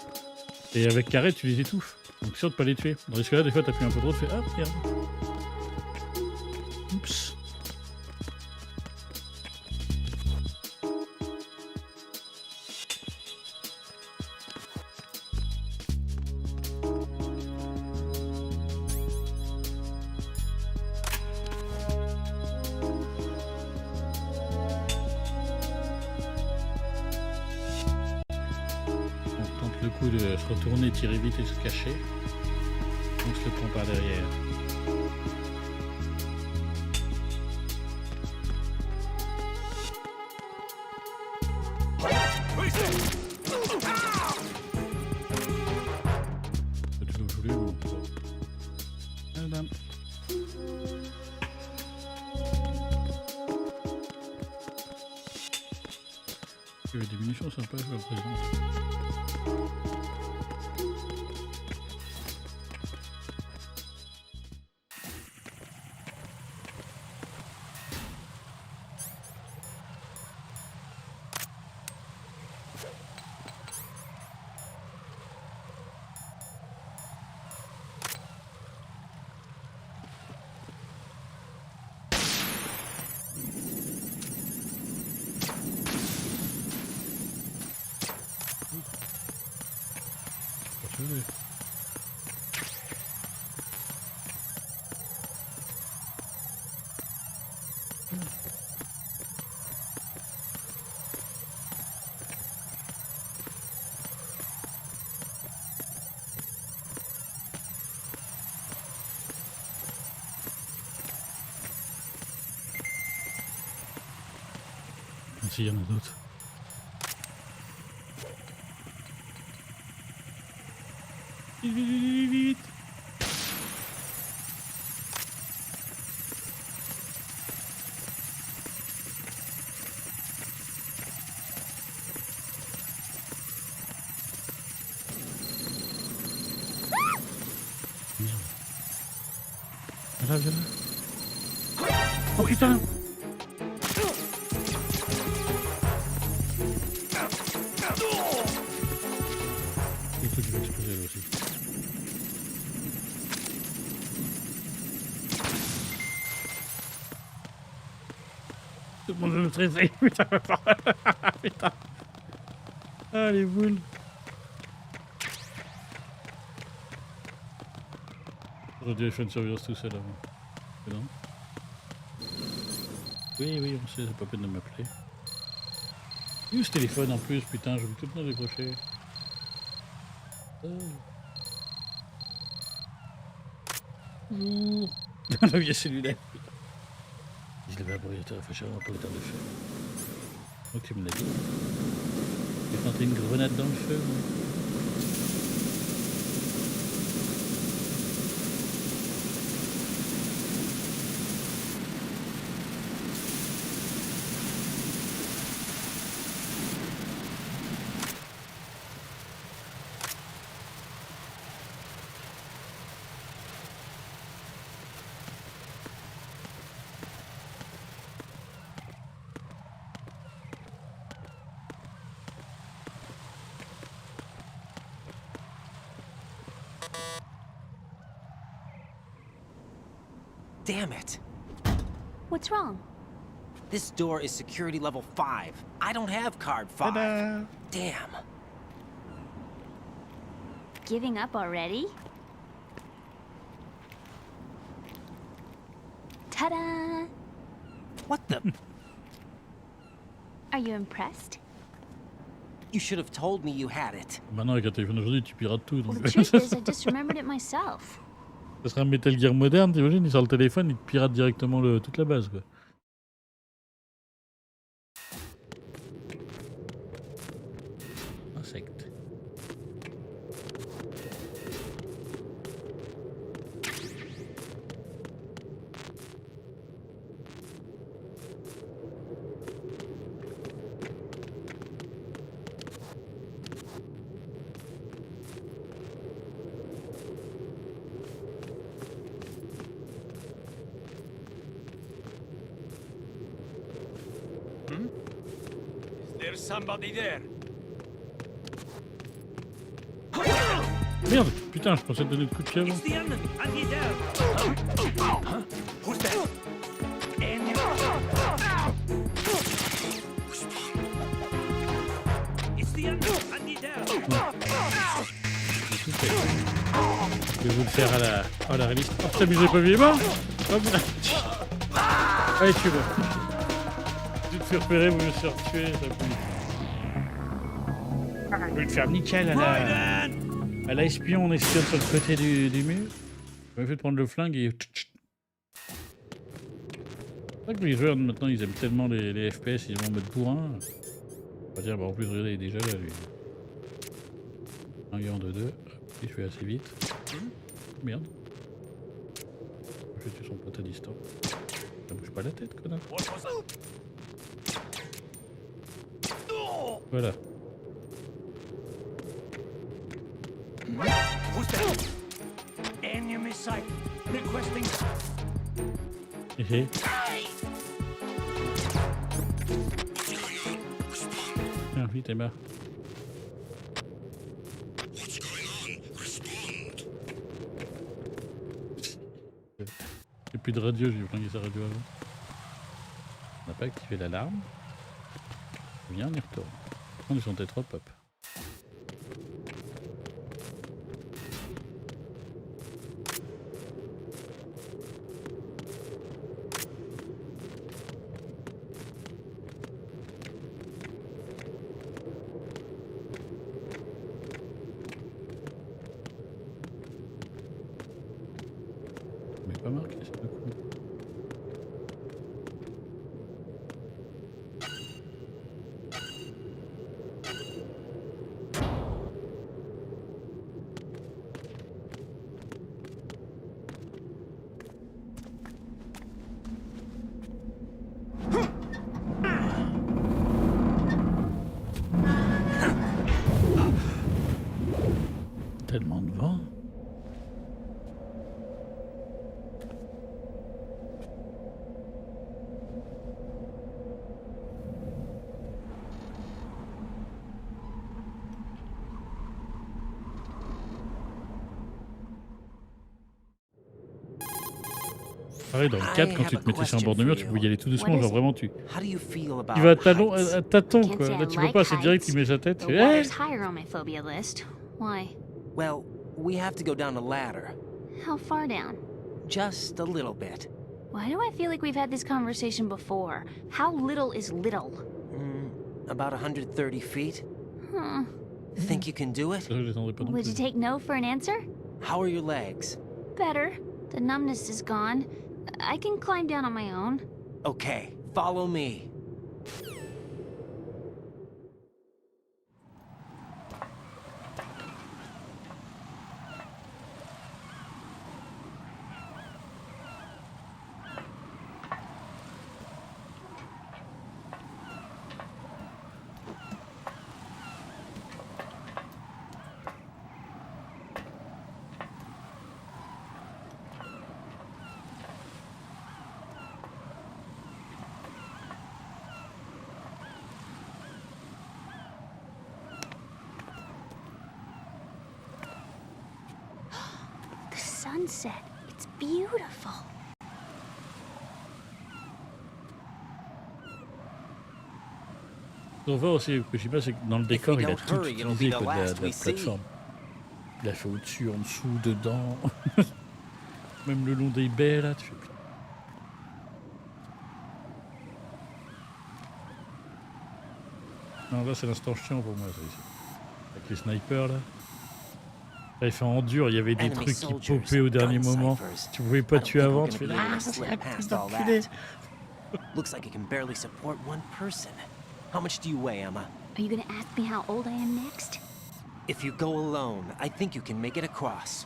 Et avec carré tu les étouffes. Donc sûr de pas les tuer. Dans ce cas-là, des fois t'appuies un peu trop, tu fais ah merde. Oups. On tente le coup de se retourner, tirer vite et se cacher. On se le prend par derrière. C'est toujours voulu, bon. Madame. Il y avait des munitions sympas, je le présente. S'il y en a d'autres. Vite, vite, vite, vite. Merde. Viens là, viens là. Oh putain! Tout le monde veut me stresser, putain, putain. Ah les boules. J'aurais dû faire une surveillance tout seul avant. Mais non. Oui, on sait, c'est pas peine de m'appeler. Où ce téléphone en plus, putain, je vais tout le temps décrocher. Ouh. Dans la vieille cellulaire. Je l'avais abréviateur, il faut chercher un peu le temps de feu. Donc tu me l'as dit. J'ai planté une grenade dans le feu. Moi. Damn it. What's wrong? This door is security level 5. I don't have card 5. Ta-da! Damn. Giving up already? Ta-da! What the? Are you impressed? You should have told me you had it. Maintenant, avec un téléphone d'aujourd'hui, tu pirates tout. Well, Donc... the truth is, I just remembered it myself. Ça serait un Metal Gear moderne, t'imagines, il sort le téléphone, il te pirate directement toute la base, quoi. Insecte. There's somebody there. Merde, putain, je pensais te donner le coup de pied avant. It's the enemy, and he's there. Huh? Who's there? Enemy. It's the enemy, and he's there. Je vais vous le faire à la... Oh, la réaliste. Oh, t'amusez pas vivement. Allez, tue-le. Tu te fais repérer, vous me faire tuer, ça peut... Je vais le faire nickel à la espion, on espionne sur le côté du mur. Je m'ai fait prendre le flingue et... C'est vrai que les joueurs maintenant ils aiment tellement les FPS, ils vont en mode bourrin. On va dire, bah en plus regardez, il est déjà là lui. Un gars en 2-2, il fait assez vite. Merde. Je vais tuer son pote à distance. Ça bouge pas la tête, connard. Voilà. Who's there? Enemy sight. Requesting. Hé. Tiens, vite, Emma. J'ai plus de radio, j'ai flingué sa radio avant. On n'a pas activé l'alarme. Bien, on y retourne. On est sur T3 pop. Mais pas marqué, c'est le coup. Tellement de vent. Pareil, dans le 4, quand tu te mettais sur un bord de mur, tu pouvais y aller tout doucement, genre vraiment tu vas à tâtons quoi. Là tu peux pas, c'est direct, il met sa tête. The water's higher on my phobia list. Why? Well, we have to go down a ladder. How far down? Just a little bit. Why do I feel like we've had this conversation before? How little is little? About 130 feet. Huh. Think you can do it? Would you take no for an answer? How are your legs? Better. The numbness is gone. I can climb down on my own. Okay, follow me. Sunset. It's beautiful. Ce qu'on voit aussi au Kojima, c'est que dans le décor, il a tout utilisé de la plateforme. Il a fait au-dessus, en dessous, dedans. Même le long des baies, là, tu fais... Non, là, c'est l'instant chiant pour moi, ça, ici. Avec les snipers, là. Là, il fait en dur, il y avait des trucs qui popaient au dernier moment. Tu pouvais pas tuer avant, tu fais là, c'est la piste d'enculé. Looks like it can barely support one person. How much do you weigh, Emma? Are you gonna ask me how old I am next? If you go alone, I think you can make it across.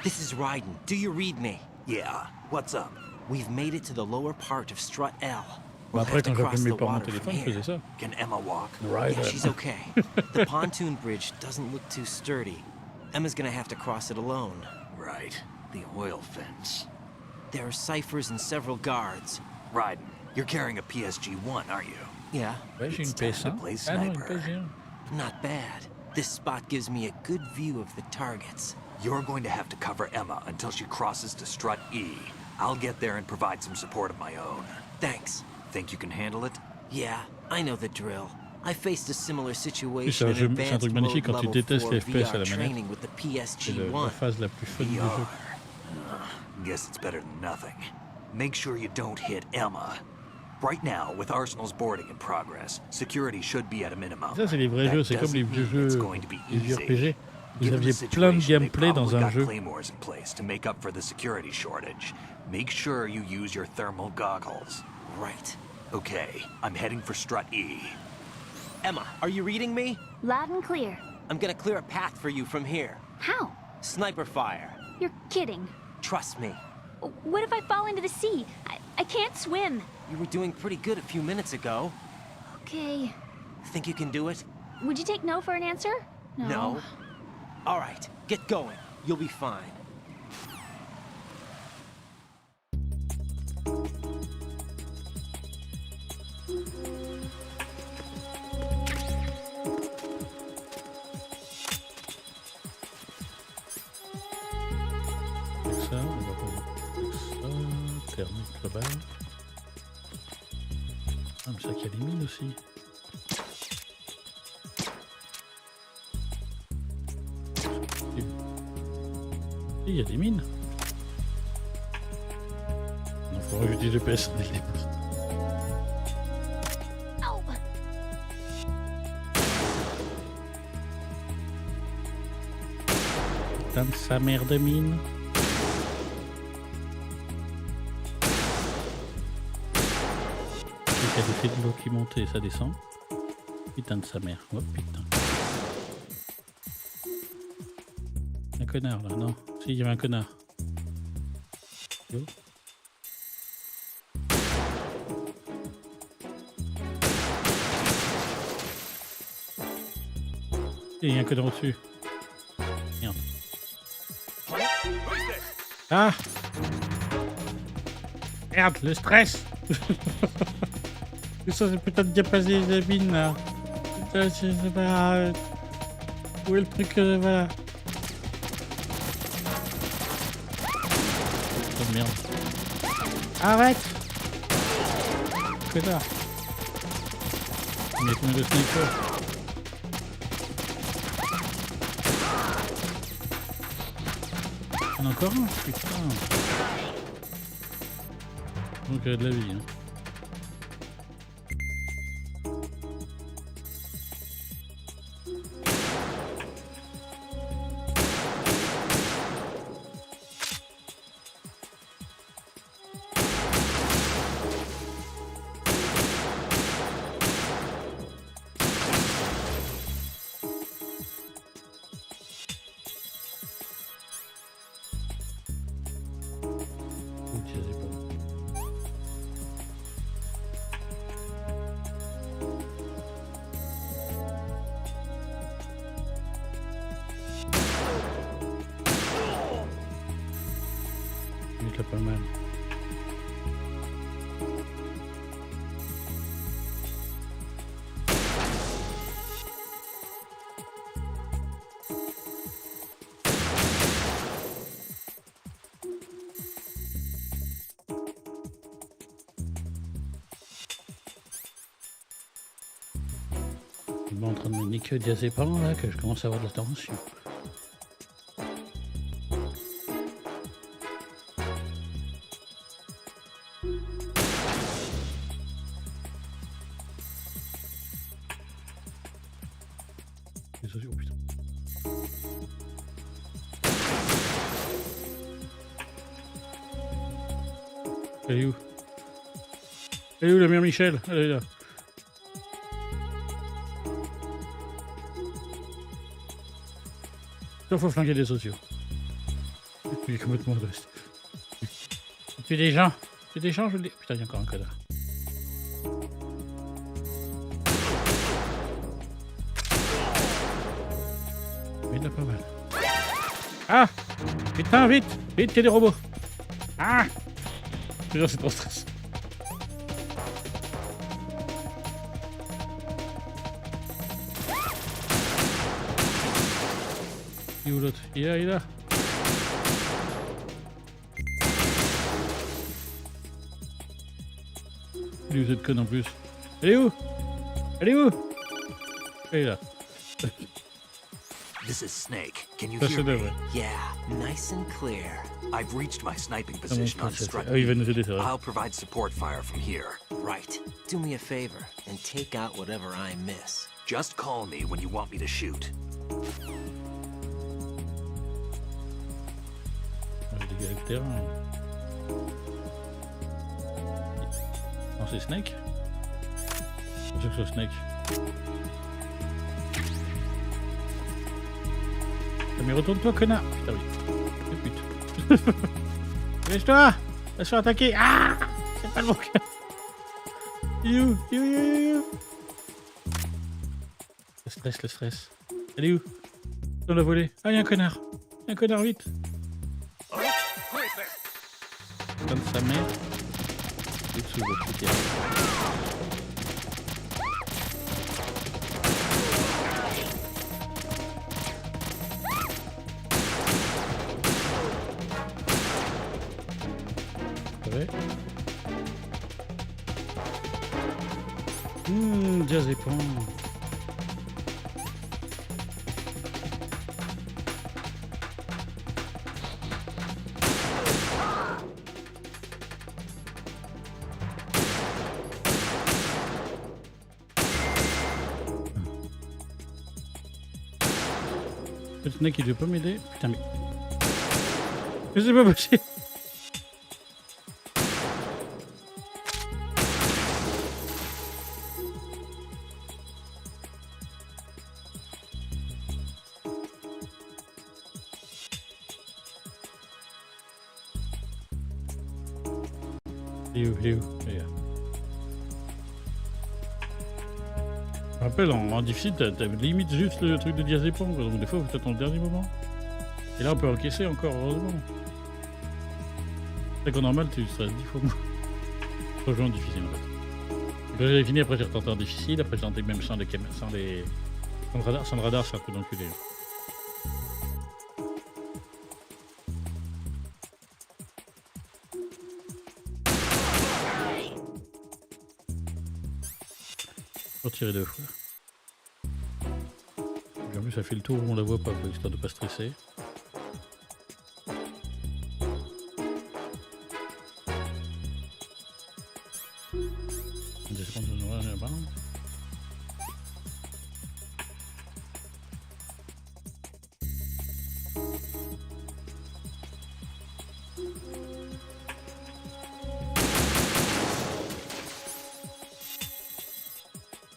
This is Raiden. Do you read me? Yeah. What's up? We've made it to the lower part of Strut L. Bah après, quand j'appelle mes parents au téléphone, je faisais ça. Can Emma walk? Yeah, she's okay. The pontoon bridge doesn't look too sturdy. Emma's gonna have to cross it alone. Right. The oil fence. There are ciphers and several guards. Raiden, you're carrying a PSG-1, aren't you? Yeah. Ouais, j'ai une PS1. Ah non, une PS1. Not bad. This spot gives me a good view of the targets. You're going to have to cover Emma until she crosses to Strut E. I'll get there and provide some support of my own. Thanks. Think you can handle it? Yeah, I know the drill. I faced a similar situation C'est in un advanced truc magnifique quand tu level détestes 4 les FPS à la VR manette. training with the C'est la PSG-1. phase la plus fun du jeu. Guess it's better than nothing. Make sure you don't hit Emma. Right now, with Arsenal's boarding in progress, security should be at a minimum. Ça, c'est les vrais jeux, c'est comme les vieux jeux, les vieux RPG. Vous Given aviez the plein de situation, gameplay they dans probably un got jeu. claymores in place to make up for the security shortage. Make sure you use your thermal goggles. Right. Okay, I'm heading for Strut E. Emma, are you reading me? Loud and clear. I'm gonna clear a path for you from here. How? Sniper fire. You're kidding. Trust me. What if I fall into the sea? I can't swim. You were doing pretty good a few minutes ago. Okay. Think you can do it? Would you take no for an answer? No. All right, get going. You'll be fine. Ça, on va poser ça, thermique global. Ah, mais ça qu'il y a des mines aussi. Il y a des mines. Il faut rajouter le PS dès le départ. Putain de sa mère de mine. Il y a des faits de l'eau qui montent et ça descend. Putain de sa mère. Oh putain. Un connard là, non? Si, il y avait un connard. Yo. Et il y a un connard au-dessus. Merde. Ah! Merde, le stress! C'est ça, c'est putain de diapason des mines là. Putain, c'est pas. Où est le truc? Voilà. Oh merde. Arrête! Connard. Mais combien de snipers? Il y en a encore un? Putain. Donc il y a de la vie. Hein. Pas mal. Il est en train de me niquer le diazépam là que je commence à avoir de la tension. Oh putain. Elle est où? Elle est où la mère Michel? Elle est là. Il faut flinguer des sociaux. Il est complètement reste. Tu des gens? Tu des gens, je le dis. Putain, il y a encore un connard. Mais il a pas mal. Ah! Putain, vite! Vite, il y a des robots! Ah! Déjà, c'est trop stress. Il est où l'autre? Il est là. Il est où cette conne en plus? Elle est où? Elle est où? Elle est là. This is Snake. Can you Ça, hear c'est me? vrai. Yeah, nice and clear. I've reached my sniping position on Strut Ah, il va B. nous aider, c'est vrai. I'll provide support fire from here. Right. Do me a favor and take out whatever I miss. Just call me when you want me to shoot. On va dégager le terrain. Non, c'est Snake? Je sais que c'est Snake. Mais retourne-toi, connard! Putain, oui. Pute. Lèche-toi! Laisse faire attaquer! Ah! C'est pas le bon cas! Il est où? Il est où? Il est où? Il est où? Le stress, le stress. Elle est où? On l'a volé. Ah, il y a un connard! Il y a un connard, vite! Comme sa mère. Et dessous, votre petit. Diazépam. Le Snake il veut pas m'aider. Putain mais c'est pas possible. Il est où? Il est là. Je me rappelle, en difficile, t'as limite juste le truc de diazépam, donc des fois, faut attendre le dernier moment. Et là, on peut encaisser encore, heureusement. C'est qu'en normal, tu serais 10 fois moins. Faut jouer en difficile, en fait. Quand j'avais fini, après, j'ai retenté en difficile, après, j'ai tenté même sans les... Sans le radar, c'est un peu d'enculé. Pour tirer 2 fois. En plus, ça fait le tour où on la voit pas, histoire de pas stresser.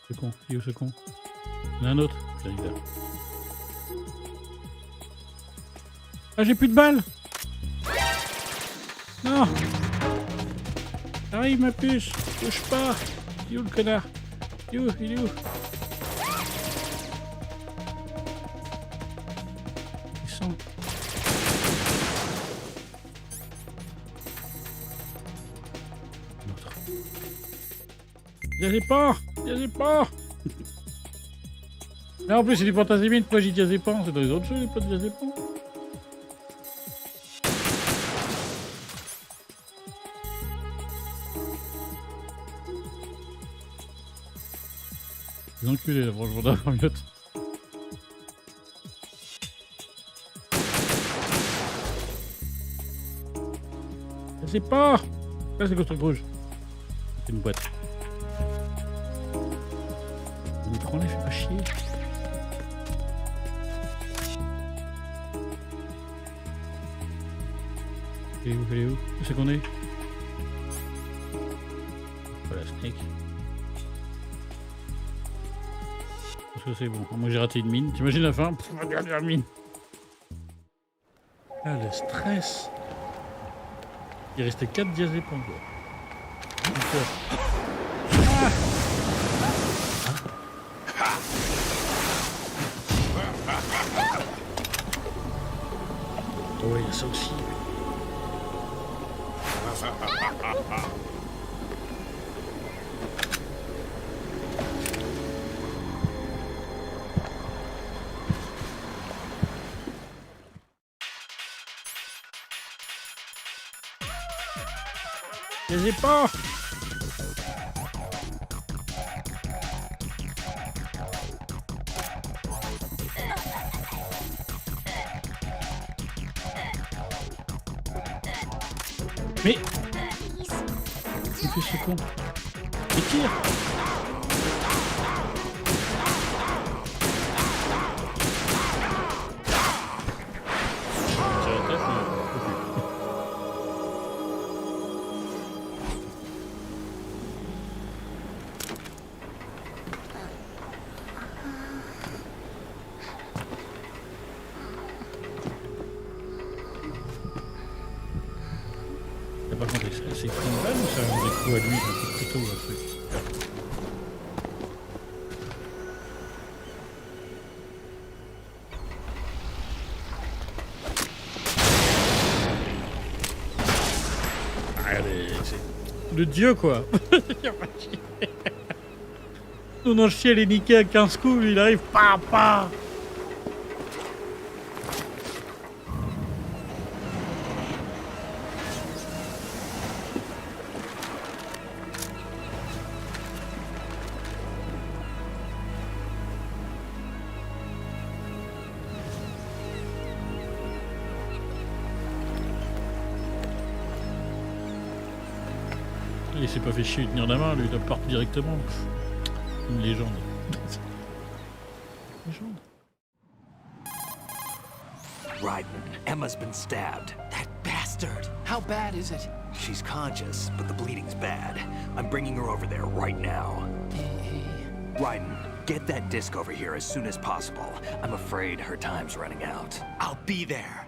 Ce con, il est où ce con? Il y en a un autre. Tiens, il est là. Ah, j'ai plus de balles! Non! Arrive ma puce! Bouge pas! Il est où le connard? Il est où? Il est où? Ils sont... L'autre. Diazépam! Diazépam! Là en plus c'est du fantasmine, pourquoi j'ai diazépam? C'est dans les autres jeux, il n'y a pas de diazépam. Les enculés là, franchement, dans la minute. C'est pas. Là c'est le truc rouge. C'est une boîte. Mais prends-les, fais pas chier. Elle est où? Elle est où? Où c'est qu'on est? Voilà, Snake. Parce que c'est bon. Moi j'ai raté une mine. T'imagines la fin? Pff, la dernière mine. Ah, le stress. Il restait 4 diazépams quoi. Ah. Oh ouais, il y a ça aussi. Je les ai pas. Mais il fait ce con. Il tire. Par contre, c'est une balle ou ça a des coups à lui, un coup de couteau ou un truc? Regardez, c'est le dieu quoi. Nous on chie, elle est niquée à 15 coups, lui il arrive, pa. Il s'est pas fait chier de tenir la main, lui, il part directement. Une légende. Légende. Ryden, Emma's been stabbed. That bastard! How bad is it? She's conscious, but the bleeding's bad. I'm bringing her over there right now. Ryden, get that disc over here as soon as possible. I'm afraid her time's running out. I'll be there.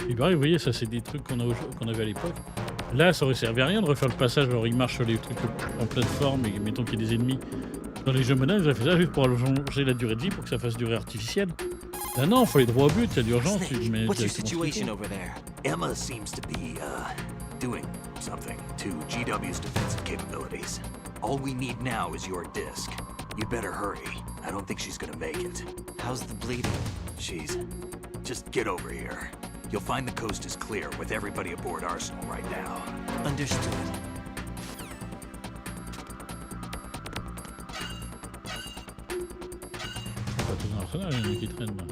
Et pareil, vous voyez, ça c'est des trucs qu'on avait à l'époque. Là, ça aurait servi à rien de refaire le passage, alors il marche sur les trucs en plateforme et mettons qu'il y a des ennemis. Dans les jeux modernes, ils auraient fait ça juste pour allonger la durée de vie pour que ça fasse durée artificielle. Là non, faut aller droit au but, il y a d'urgence. What's your situation over there? Emma seems to be, doing something to GW's defensive capabilities. All we need now is your disc. You'd better hurry. I don't think she's gonna make it. How's the bleeding? She's... Just get over here. You'll find the coast is clear with everybody aboard Arsenal right now. Understood. Pas tout dans Arsenal, il y en a qui traînent là.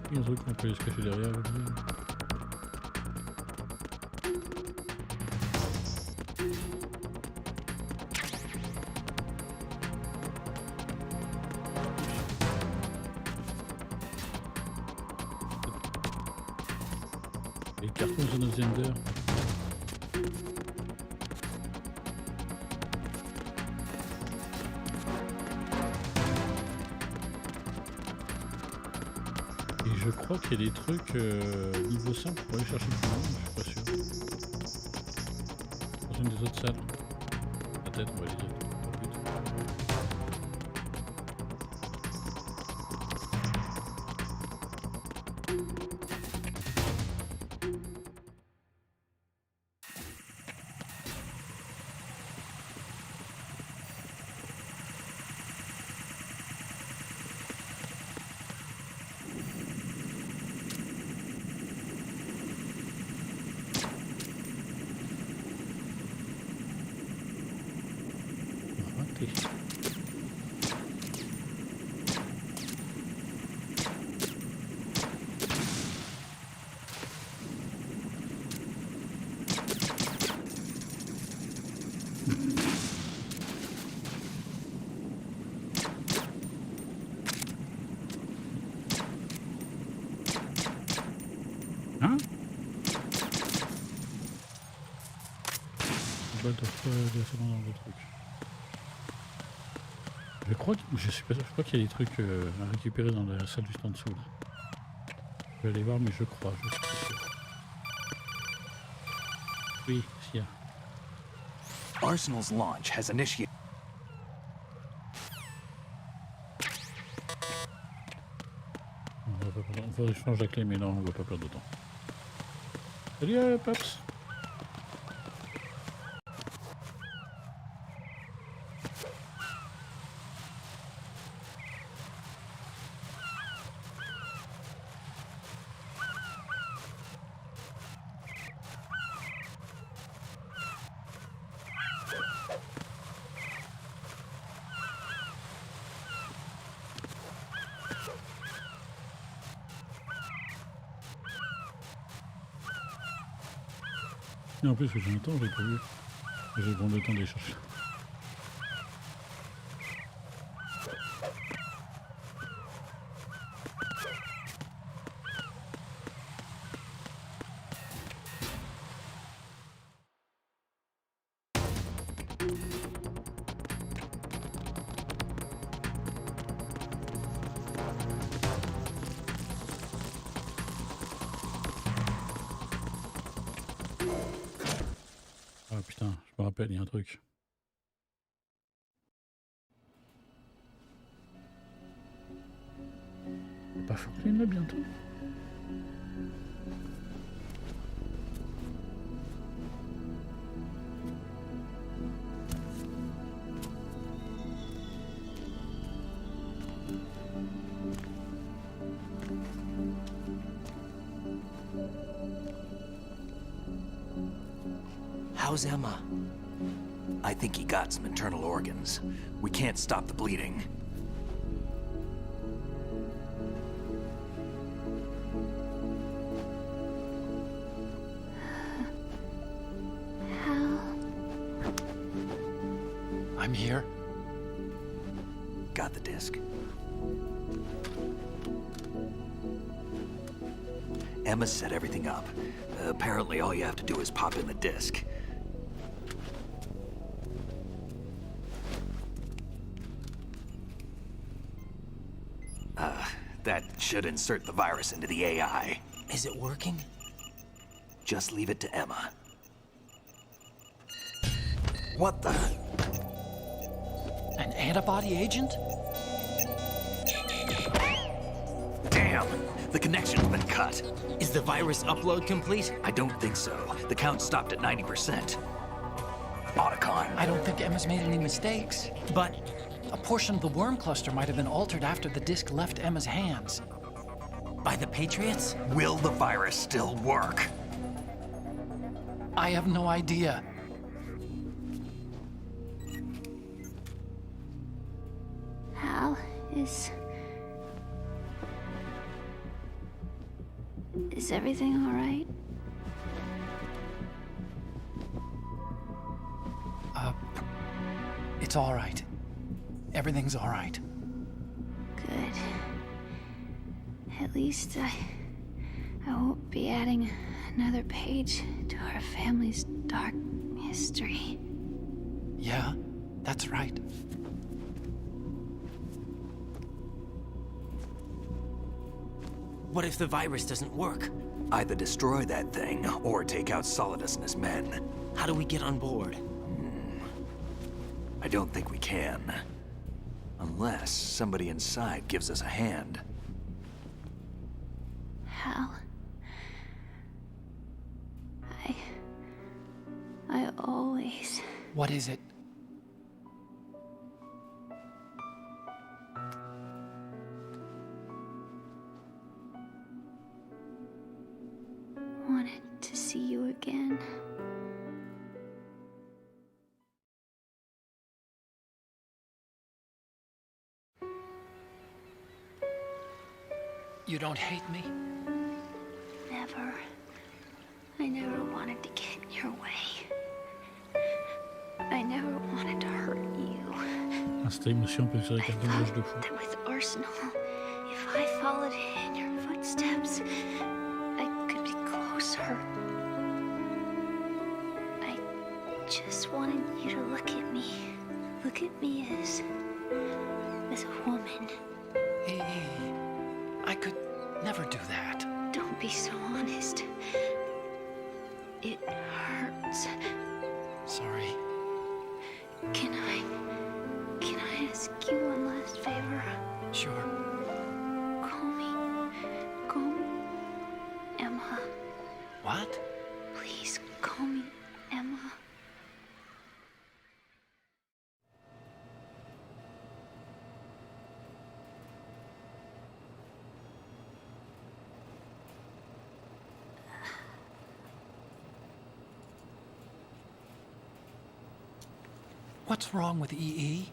Il y a un truc qu'on peut se cacher derrière. Les cartons de nos Zender. Je crois qu'il y a des trucs niveau 5 pour aller chercher plus loin, je suis pas sûr. Dans une des autres salles. Peut-être, on va aller dire. Hein? Je crois que je suis pas sûr, je crois qu'il y a des trucs à récupérer dans la salle juste en dessous. Là. Je vais aller voir, mais je crois. Je suis sûr. Oui, s'il y a. Arsenal's launch has initiated. On va changer la clé, mais non, on va pas perdre de temps. Salut, Paps! Et en plus, j'ai un temps, j'ai pas vu. J'ai prendre le temps de les chercher. Ah putain, je me rappelle, il y a un truc. C'est pas Fortune là bientôt? How's Emma? I think he got some internal organs. We can't stop the bleeding. I'm here. Got the disc. Emma set everything up. Apparently all you have to do is pop in the disc. That should insert the virus into the AI. Is it working? Just leave it to Emma. What the? An antibody agent? Damn! The connection's been cut. Is the virus upload complete? I don't think so. The count stopped at 90%. Otacon. I don't think Emma's made any mistakes. But a portion of the worm cluster might have been altered after the disk left Emma's hands. by the Patriots? Will the virus still work? I have no idea. Hal, is everything all right? It's all right. Everything's all right. Good. At least I won't be adding another page to our family's dark history. Yeah, that's right. What if the virus doesn't work? Either destroy that thing, or take out Solidus and his men. How do we get on board? I don't think we can. Unless somebody inside gives us a hand. Hal, I always... What is it? wanted to see you again. You don't hate me? Never. I never wanted to get in your way. I never wanted to hurt you. Cette émotion peut durer quelques jours de fou. That with Arsenal, if I followed in your footsteps, I could be closer. I just wanted you to look at me. Look at me as a woman. Hey, I could never do that. Don't be so honest. It hurts. Sorry. Can I ask you one last favor? Sure. Call me Emma. What? Please call me Emma. What's wrong with EE?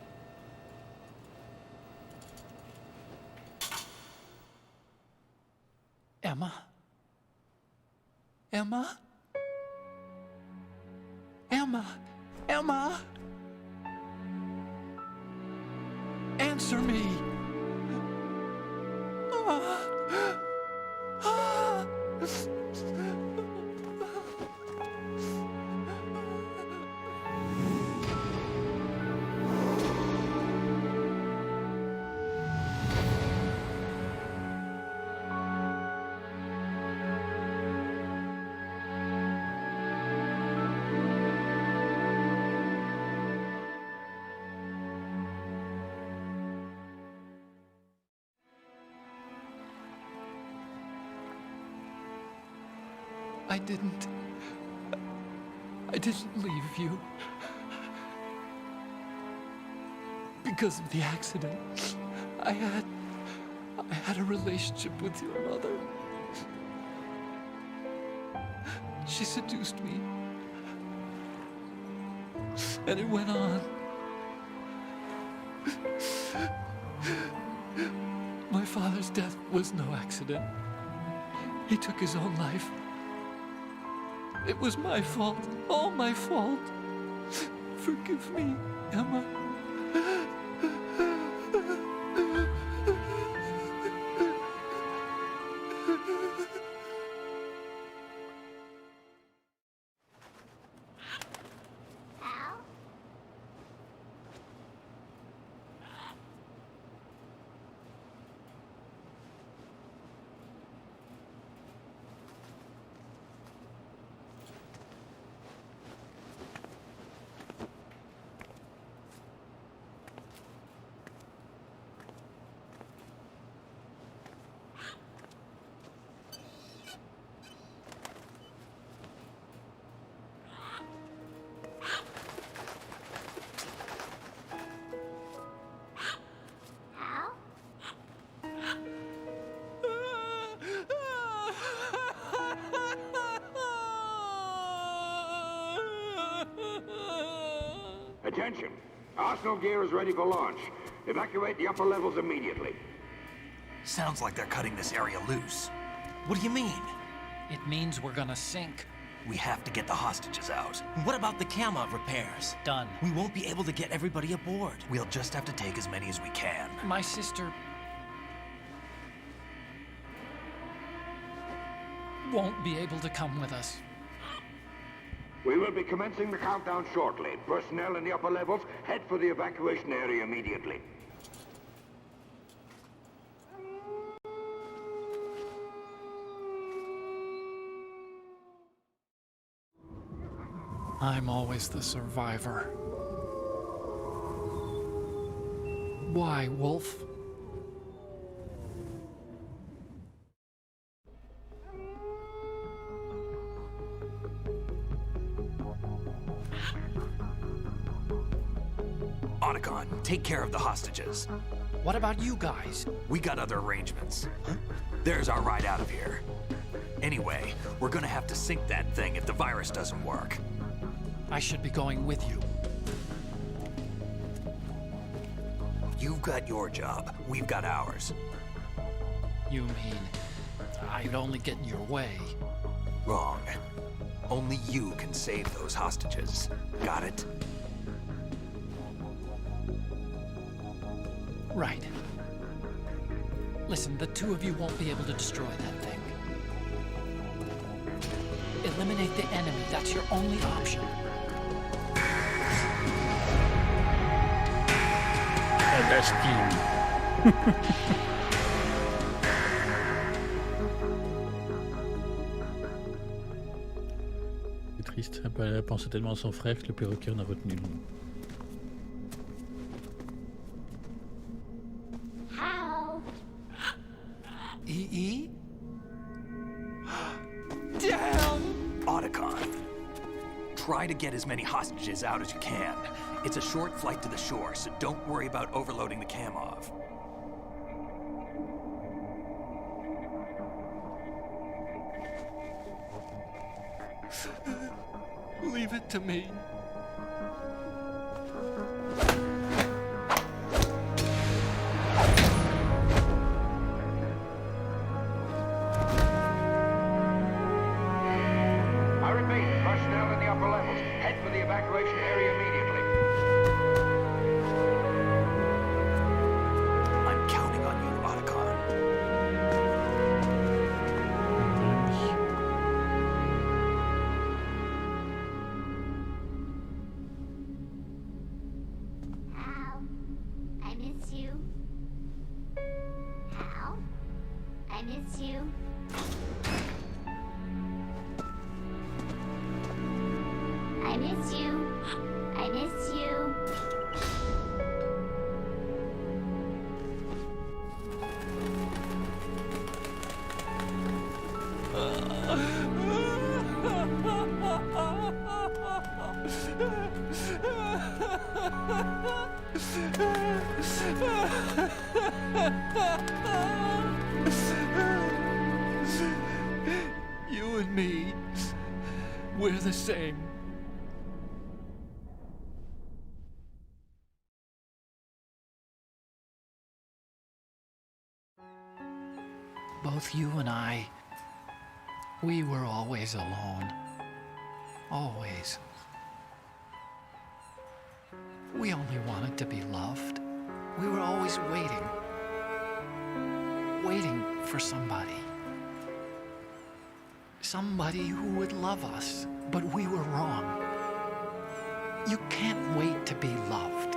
Emma? Emma? Emma? Emma? Answer me! I didn't leave you. Because of the accident, I had a relationship with your mother. She seduced me. And it went on. My father's death was no accident. He took his own life. It was my fault, all my fault. Forgive me, Emma. Attention. Arsenal gear is ready for launch. Evacuate the upper levels immediately. Sounds like they're cutting this area loose. What do you mean? It means we're gonna sink. We have to get the hostages out. What about the camera repairs? Done. We won't be able to get everybody aboard. We'll just have to take as many as we can. My sister won't be able to come with us. We will be commencing the countdown shortly. Personnel in the upper levels, head for the evacuation area immediately. I'm always the survivor. Why, Wolf? Otacon, take care of the hostages. What about you guys? We got other arrangements. There's our ride out of here. Anyway, we're gonna have to sink that thing if the virus doesn't work. I should be going with you. You've got your job. We've got ours. You mean I'd only get in your way? Wrong. Only you can save those hostages. Got it? Right. Listen, the two of you won't be able to destroy that thing. Eliminate the enemy. That's your only option. C'est triste, elle pensait tellement à son frère que le perroquet en a retenu le nom. E? Damn! Otacon, try to get as many hostages out as you can. It's a short flight to the shore, so don't worry about overloading the cam off. Leave it to me. I repeat, personnel in the upper levels, head for the evacuation area immediately. I'm counting on you, Otacon. Hal, I miss you. Hal, I miss you. I miss you. I miss you. You and me, we're the same. Both you and I, we were always alone. Always. We only wanted to be loved. We were always waiting. Waiting for somebody. Somebody who would love us, but we were wrong. You can't wait to be loved.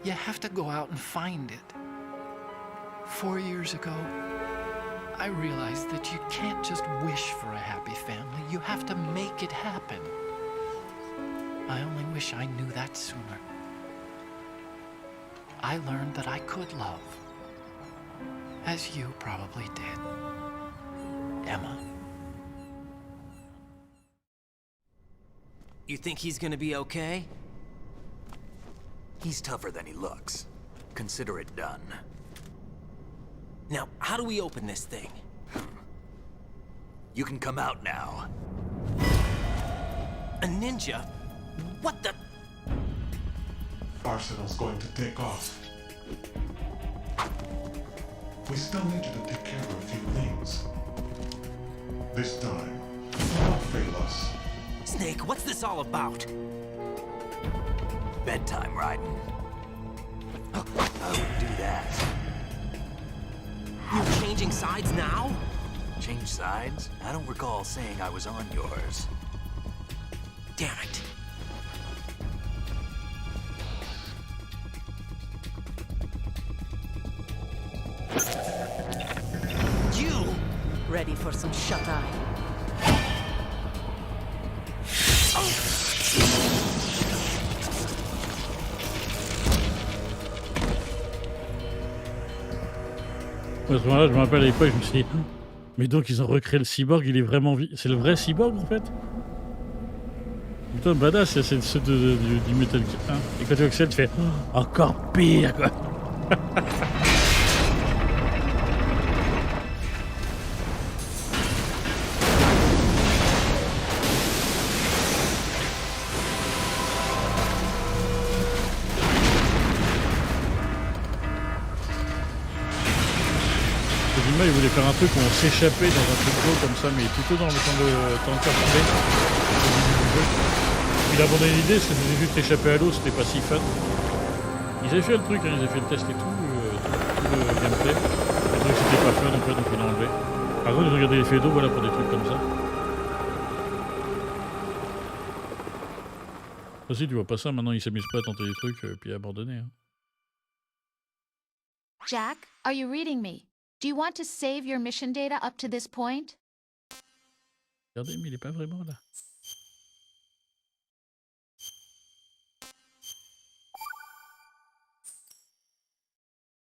You have to go out and find it. 4 years ago, I realized that you can't just wish for a happy family. You have to make it happen. I only wish I knew that sooner. I learned that I could love, as you probably did, Emma. You think he's gonna be okay? He's tougher than he looks. Consider it done. Now, how do we open this thing? You can come out now. A ninja? What the? Arsenal's going to take off. We still need you to take care of a few things. This time, do not fail us. Snake, what's this all about? Bedtime, Raiden. I would do that. You're changing sides now? Change sides? I don't recall saying I was on yours. Damn it. You! Ready for some shut-eye? À ce moment-là, je me rappelle à l'époque, je me suis dit, mais donc ils ont recréé le cyborg, il est vraiment c'est le vrai cyborg en fait. Putain, badass, c'est ceux du Metal Gear. Et quand tu accèdes, tu fais encore pire quoi. Kojima, il voulait faire un truc où on s'échappait dans un truc d'eau comme ça, mais plutôt dans le temps de cartonner. Il a abandonné l'idée, parce que c'était juste échapper à l'eau, c'était pas si fun. Ils avaient fait le truc, hein, ils avaient fait le test et tout le gameplay. Le truc c'était pas fun en fait, donc ils l'ont enlevé. Par contre, ils ont gardé l'effet d'eau, voilà, pour des trucs comme ça. Aussi, tu vois pas ça, maintenant ils s'amusent pas à tenter des trucs, puis à abandonner. Hein. Jack, are you reading me? Do you want to save your mission data up to this point? Regardez, mais il est pas vraiment là.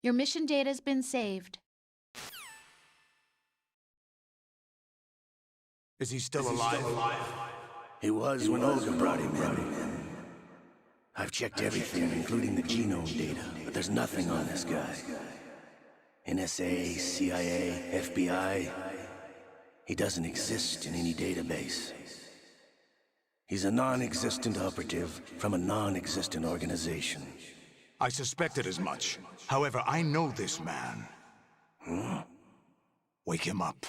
Your mission data's been saved. Is he still alive? He was when Olga brought him in. I've checked everything, including the genome data, but there's nothing on this guy. NSA, CIA, FBI. He doesn't exist in any database. He's a non-existent operative from a non-existent organization. I suspected as much. However, I know this man. Huh? Wake him up.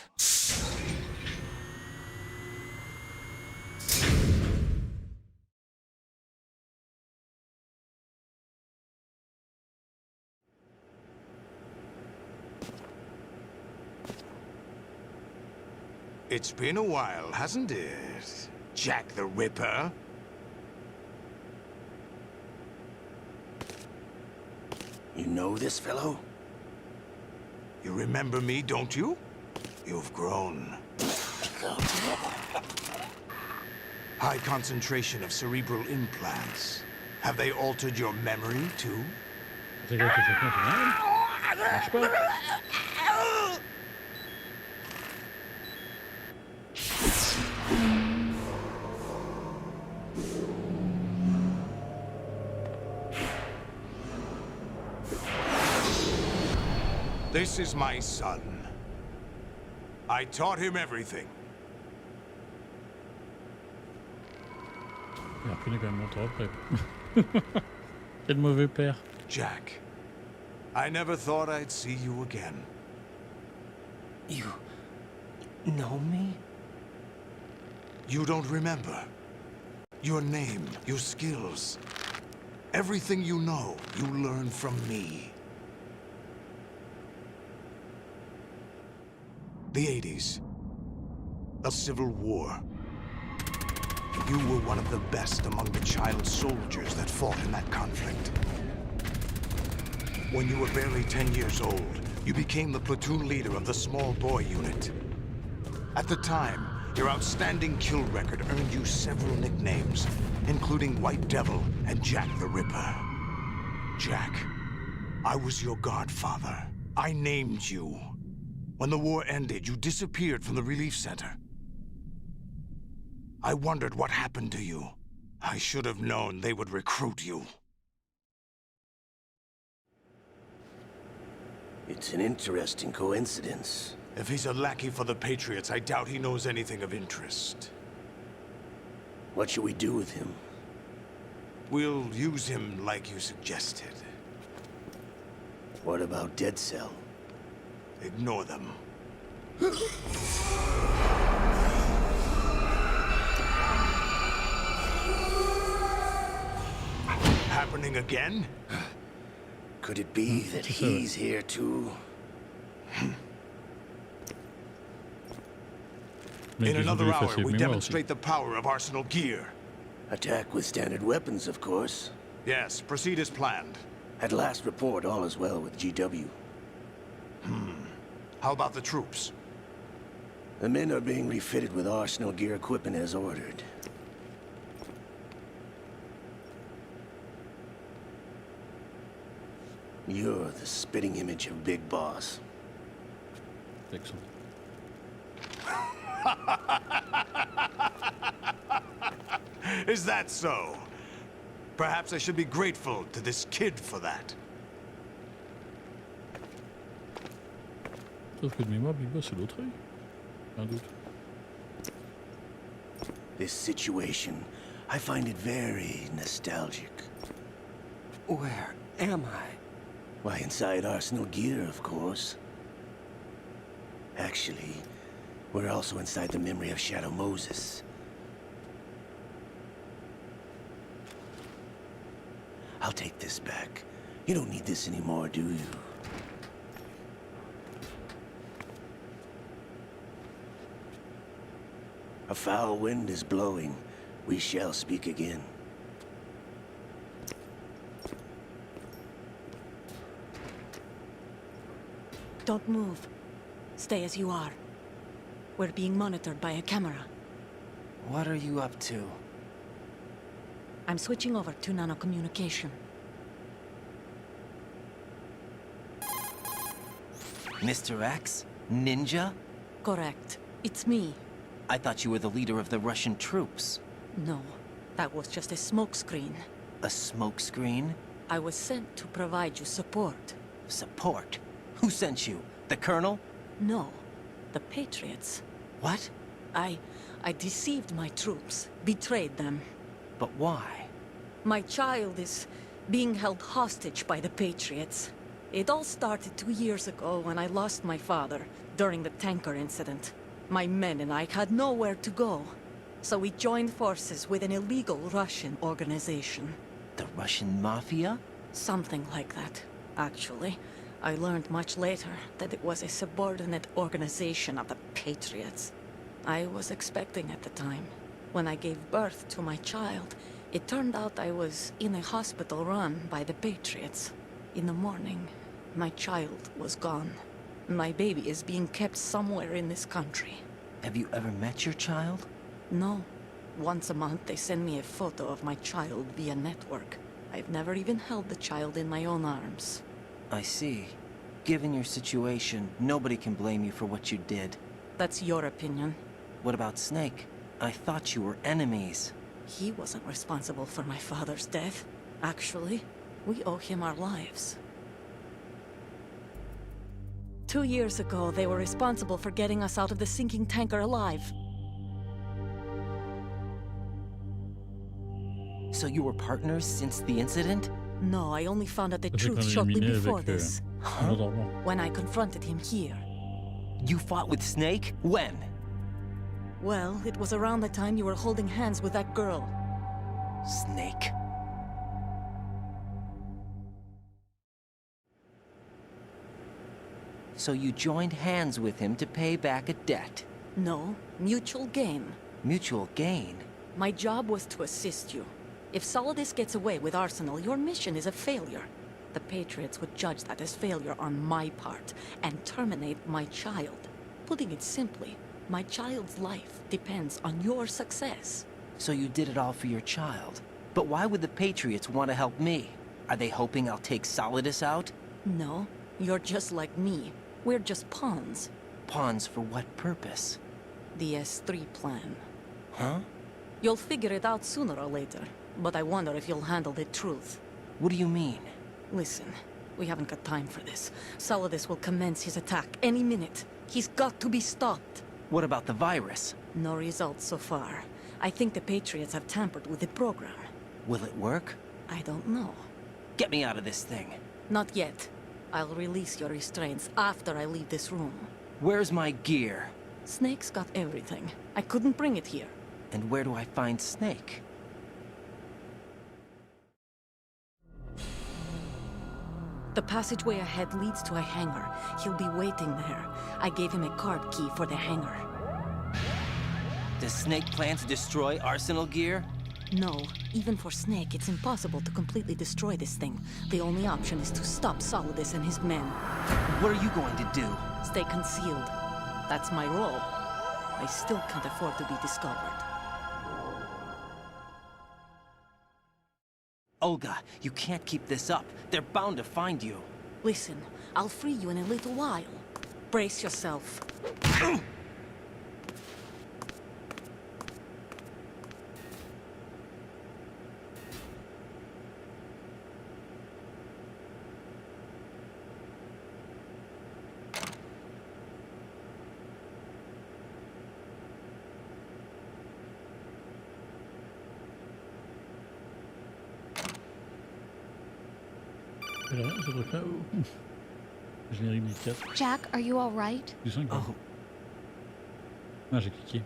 It's been a while, hasn't it? Jack the Ripper? You know this fellow? You remember me, don't you? You've grown. High concentration of cerebral implants. Have they altered your memory, too? This is my son. I taught him everything. Il a reconnu quand même longtemps après. Quel mauvais père. Jack, I never thought I'd see you again. You know me? You don't remember. Your name, your skills. Everything you know, you learn from me. The 80s. A civil war. You were one of the best among the child soldiers that fought in that conflict. When you were barely 10 years old, you became the platoon leader of the small boy unit. At the time, your outstanding kill record earned you several nicknames, including White Devil and Jack the Ripper. Jack, I was your godfather. I named you. When the war ended, you disappeared from the relief center. I wondered what happened to you. I should have known they would recruit you. It's an interesting coincidence. If he's a lackey for the Patriots, I doubt he knows anything of interest. What should we do with him? We'll use him like you suggested. What about Dead Cell? Ignore them. Happening again? Could it be that he's here too? In another hour, we demonstrate the power of Arsenal gear. Attack with standard weapons, of course. Yes, proceed as planned. At last report, all is well with GW. How about the troops? The men are being refitted with Arsenal gear equipment as ordered. You're the spitting image of Big Boss. Excellent. Is that so? Perhaps I should be grateful to this kid for that. Sauf que de mémoire, Big Boss, c'est l'autre œil. Un doute. This situation, I find it very nostalgic. Where am I? Why, inside Arsenal gear, of course. Actually, we're also inside the memory of Shadow Moses. I'll take this back. You don't need this anymore, do you? A foul wind is blowing. We shall speak again. Don't move. Stay as you are. We're being monitored by a camera. What are you up to? I'm switching over to nanocommunication. Mr. X? Ninja? Correct. It's me. I thought you were the leader of the Russian troops. No, that was just a smokescreen. A smokescreen? I was sent to provide you support. Support? Who sent you? The Colonel? No, the Patriots. What? I deceived my troops, betrayed them. But why? My child is being held hostage by the Patriots. It all started 2 years ago when I lost my father during the tanker incident. My men and I had nowhere to go, so we joined forces with an illegal Russian organization. The Russian Mafia? Something like that, actually. I learned much later that it was a subordinate organization of the Patriots. I was expecting at the time. When I gave birth to my child, it turned out I was in a hospital run by the Patriots. In the morning, my child was gone. My baby is being kept somewhere in this country. Have you ever met your child? No. Once a month, they send me a photo of my child via network. I've never even held the child in my own arms. I see. Given your situation, nobody can blame you for what you did. That's your opinion. What about Snake? I thought you were enemies. He wasn't responsible for my father's death. Actually, we owe him our lives. 2 years ago, they were responsible for getting us out of the sinking tanker alive. So you were partners since the incident? No, I only found out the truth shortly before this. Huh? When I confronted him here. You fought with Snake? When? Well, it was around the time you were holding hands with that girl. Snake. So you joined hands with him to pay back a debt? No, mutual gain. Mutual gain? My job was to assist you. If Solidus gets away with Arsenal, your mission is a failure. The Patriots would judge that as failure on my part, and terminate my child. Putting it simply, my child's life depends on your success. So you did it all for your child. But why would the Patriots want to help me? Are they hoping I'll take Solidus out? No, you're just like me. We're just pawns. Pawns for what purpose? The S3 plan. Huh? You'll figure it out sooner or later, but I wonder if you'll handle the truth. What do you mean? Listen, we haven't got time for this. Solidus will commence his attack any minute. He's got to be stopped. What about the virus? No results so far. I think the Patriots have tampered with the program. Will it work? I don't know. Get me out of this thing. Not yet. I'll release your restraints after I leave this room. Where's my gear? Snake's got everything. I couldn't bring it here. And where do I find Snake? The passageway ahead leads to a hangar. He'll be waiting there. I gave him a card key for the hangar. Does Snake plan to destroy Arsenal gear? No. Even for Snake, it's impossible to completely destroy this thing. The only option is to stop Solidus and his men. What are you going to do? Stay concealed. That's my role. I still can't afford to be discovered. Olga, you can't keep this up. They're bound to find you. Listen, I'll free you in a little while. Brace yourself. Alors, ce truc-là, générique du 4. Jack, are you all right? Du 5. Oh. Ah, j'ai cliqué.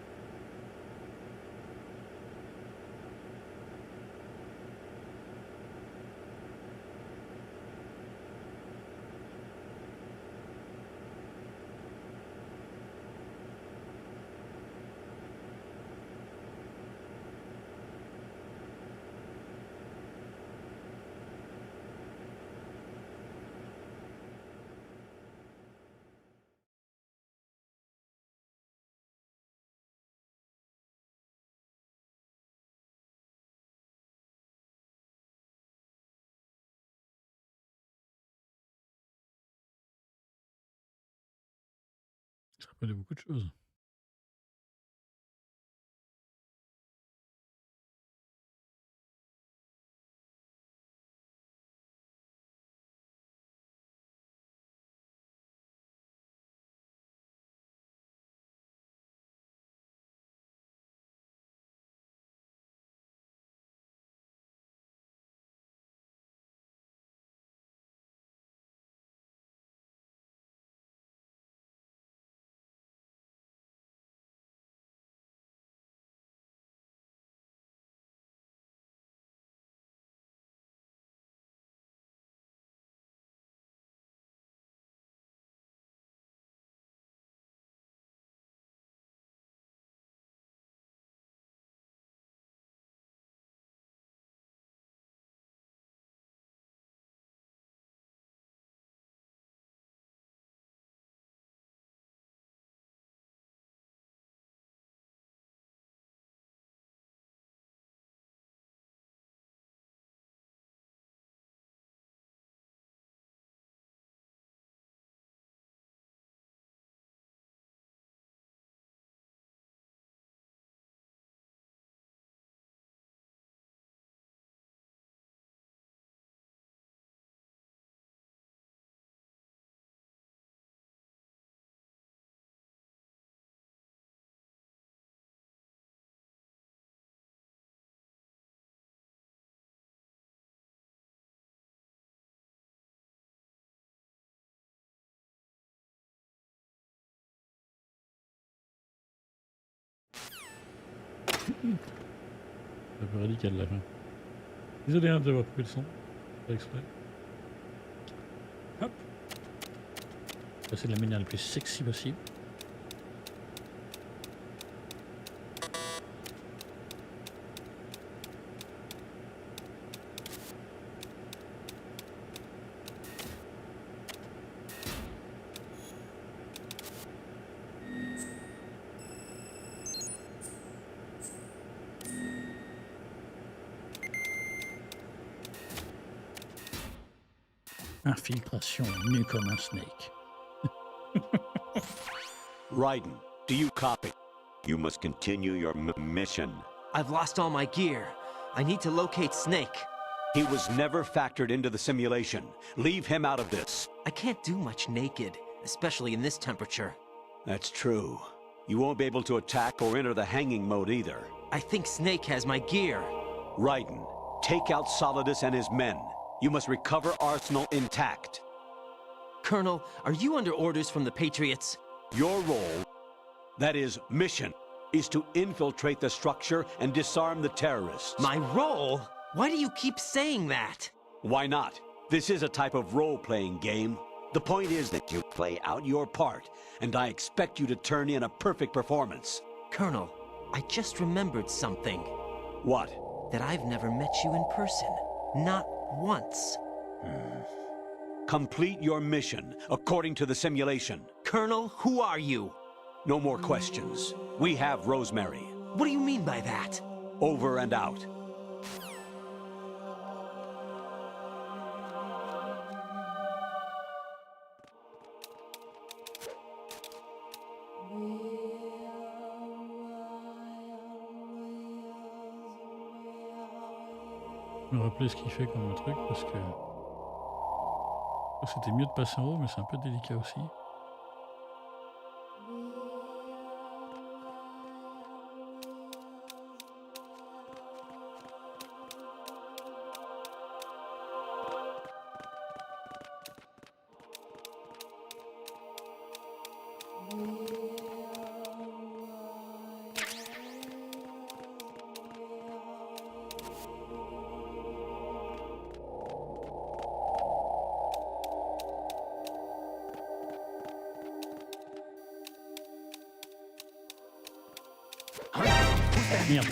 Ça rappelle beaucoup de choses. C'est un peu radical la fin. Désolé hein, d'avoir coupé le son. Pas exprès. Hop. Ça c'est de la manière la plus sexy possible. Infiltration nue comme un snake. Raiden, do you copy? You must continue your mission. I've lost all my gear. I need to locate Snake. He was never factored into the simulation. Leave him out of this. I can't do much naked, especially in this temperature. That's true. You won't be able to attack or enter the hanging mode either. I think Snake has my gear. Raiden, Take out Solidus and his men. You must recover Arsenal intact. Colonel, are you under orders from the Patriots? Your role, that is, mission, is to infiltrate the structure and disarm the terrorists. My role? Why do you keep saying that? Why not? This is a type of role-playing game. The point is that you play out your part, and I expect you to turn in a perfect performance. Colonel, I just remembered something. What? That I've never met you in person. Not once. Complete your mission, according to the simulation. Colonel, who are you? No more questions. We have Rosemary. What do you mean by that? Over and out. Je me rappelais ce qu'il fait comme truc parce que c'était mieux de passer en haut, mais c'est un peu délicat aussi. Merde.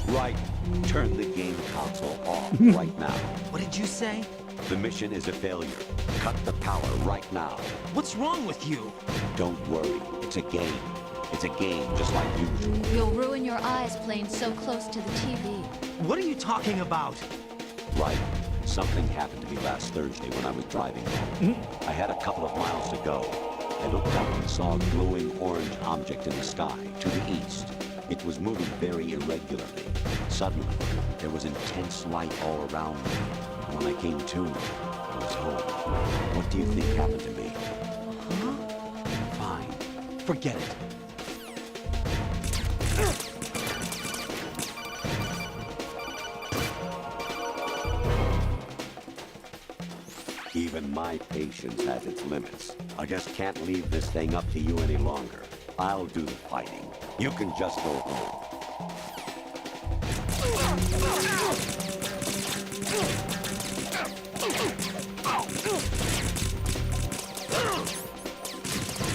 Right. Turn the game console off right now. What did you say? The mission is a failure. Cut the power right now. What's wrong with you? Don't worry. It's a game. It's a game just like usual. You'll ruin your eyes playing so close to the TV. What are you talking about? Right. Something happened to me last Thursday when I was driving home. I had a couple of miles to go. I looked up and saw a glowing orange object in the sky to the east. It was moving very irregularly. Suddenly, there was intense light all around me. And when I came to, I was home. What do you think happened to me? Huh? Fine. Forget it. Even my patience has its limits. I just can't leave this thing up to you any longer. I'll do the fighting. You can just go home.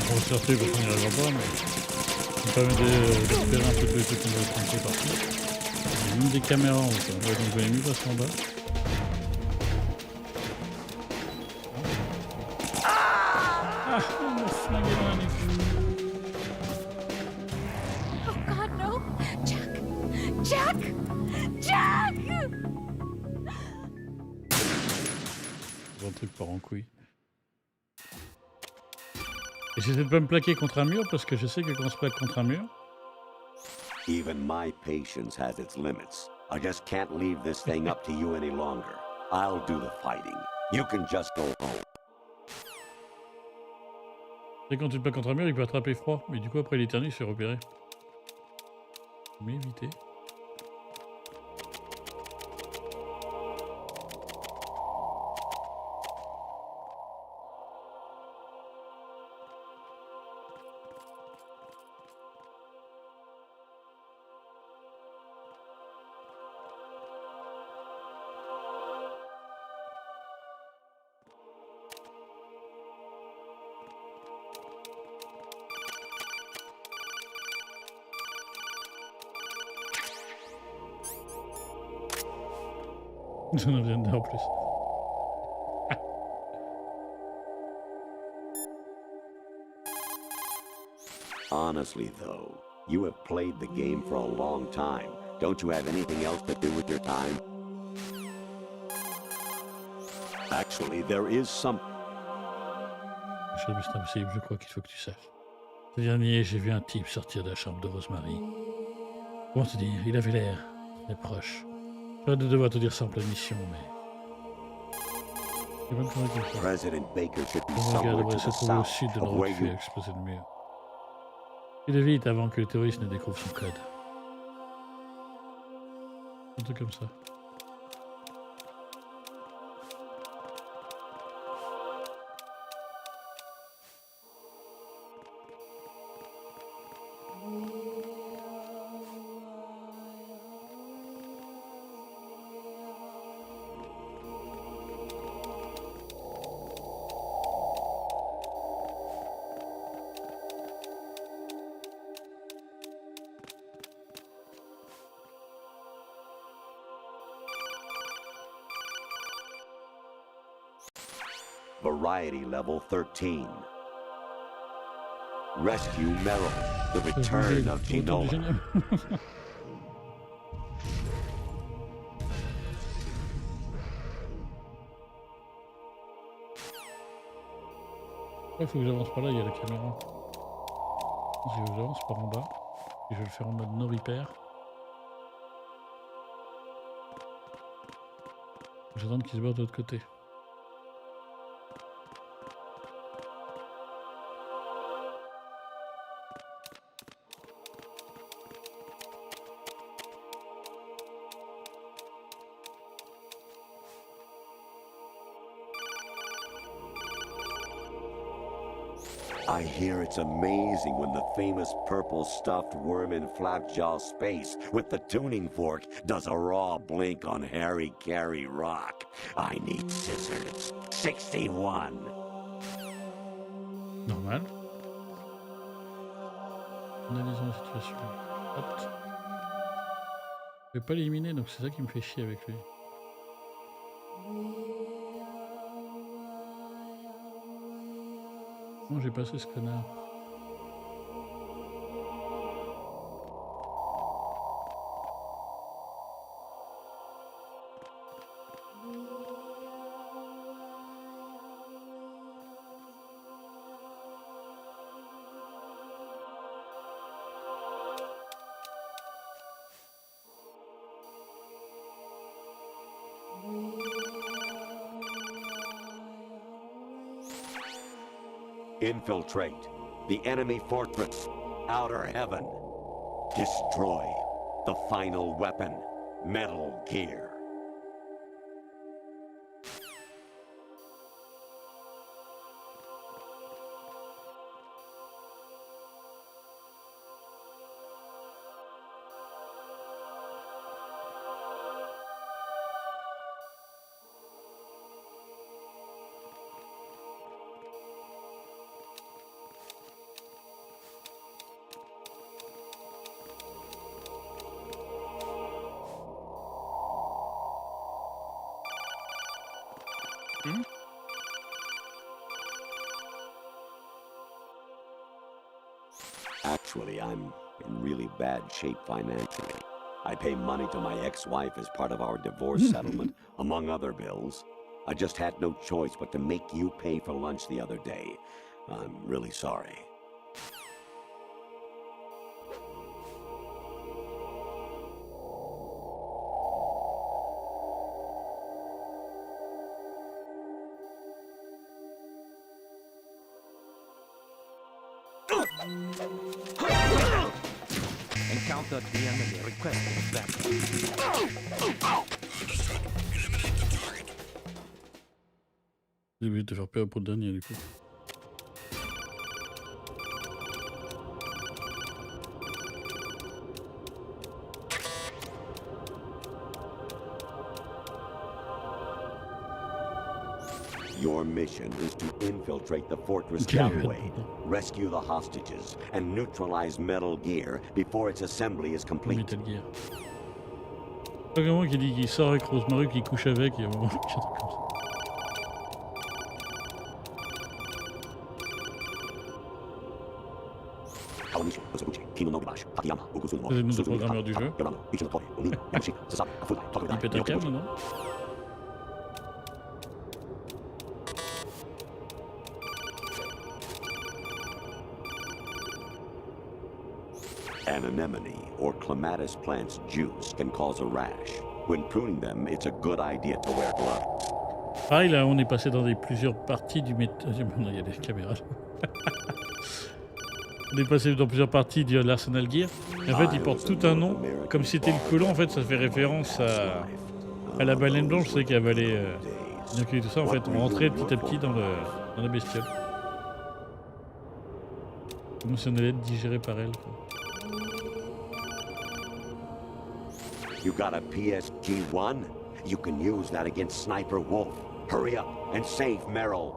On va se chercher parce qu'on n'y arrivera pas, mais ça me permet de récupérer un peu de trucs qu'on va planter partout. Il y a même des caméras en haut, quoi. Ouais, donc vous allez mieux passer en bas. Oh God, no! Jack! Jack! Jack! Un truc part en couille. Et j'essaie de pas me plaquer contre un mur parce que je sais que quand on se plaque contre un mur. Even my patience has its limits. I just can't leave this thing up to you any longer. I'll do the fighting. You can just go home. Et quand tu te plaques contre un mur, il peut attraper froid. Mais du coup, après l'éternel, il se fait repérer. Mais éviter. J'en viens de dire en plus. Honestly, though, you have played the game for a long time. Don't you have anything else to do with your time? Actually, there is some... C'est impossible, je crois qu'il faut que tu saches. Ce dernier, j'ai vu un type sortir de la chambre de Rosemary. Comment te dire, il avait l'air très proche. J'aurais de devoir te dire ça en pleine mission, mais... C'est bonne connerie comme ça. President Baker should be On somewhere regarde, to ouais, the c'est trouvé au south sud de of where l'Europe, you... exposé de mieux. Il est vite avant que le terroriste ne découvre son code. Un truc comme ça. Variety level 13. Rescue Merrill, the return of Ginola. Il faut que j'avance par là, il y a la caméra. Si j'avance par en bas, et je vais le faire en mode no repair. J'attends qu'il se barre de l'autre côté. I hear it's amazing when the famous purple stuffed worm in Flapjaw space with the tuning fork does a raw blink on Harry Carey rock. I need scissors. 61. Normal. Analysons la situation. Hop. Je vais pas l'éliminer, donc c'est ça qui me fait chier avec lui. Comment j'ai passé ce connard? Infiltrate the enemy fortress, Outer Heaven. Destroy the final weapon, Metal Gear. Actually, I'm in really bad shape financially. I pay money to my ex-wife as part of our divorce settlement, among other bills. I just had no choice but to make you pay for lunch the other day. I'm really sorry. Encounter the enemy requesting backup. J'ai oublié de te faire peur pour le dernier du coup. Your mission is to infiltrate the fortress gangway, rescue the hostages, and neutralize Metal Gear before its assembly is complete. Metal Gear. Pas vraiment qui dit qu'il sort avec Rosemary, qu'il couche avec, il y a un moment qui est comme ça. C'est le nom du programmeur du jeu. Il pète un câble, non? An anemone or clematis plant's juice can cause a rash. When pruning them, it's a good idea to wear gloves. Pareil, là, on est passé dans plusieurs parties du non, il y a des caméras. On est passé dans plusieurs parties de l'Arsenal Gear. Et en fait, il porte tout un nom. Comme si c'était le colon, en fait, ça fait référence à la baleine blanche, c'est qui avalait et tout ça. En fait, on rentrait petit à petit dans la bestiole. Comme si on allait être digéré par elle, quoi. You got a PSG-1? You can use that against Sniper Wolf. Hurry up and save Merrill.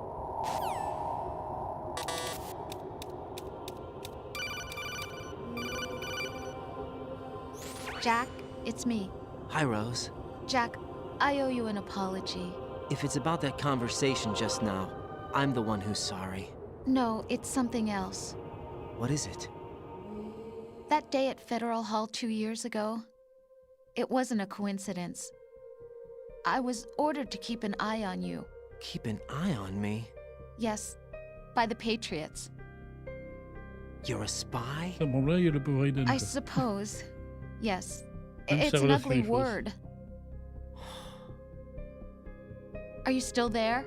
Jack, it's me. Hi, Rose. Jack, I owe you an apology. If it's about that conversation just now, I'm the one who's sorry. No, it's something else. What is it? That day at Federal Hall 2 years ago, it wasn't a coincidence. I was ordered to keep an eye on you. Keep an eye on me? Yes, by the Patriots. You're a spy? I suppose. Yes. It's an ugly word. Are you still there?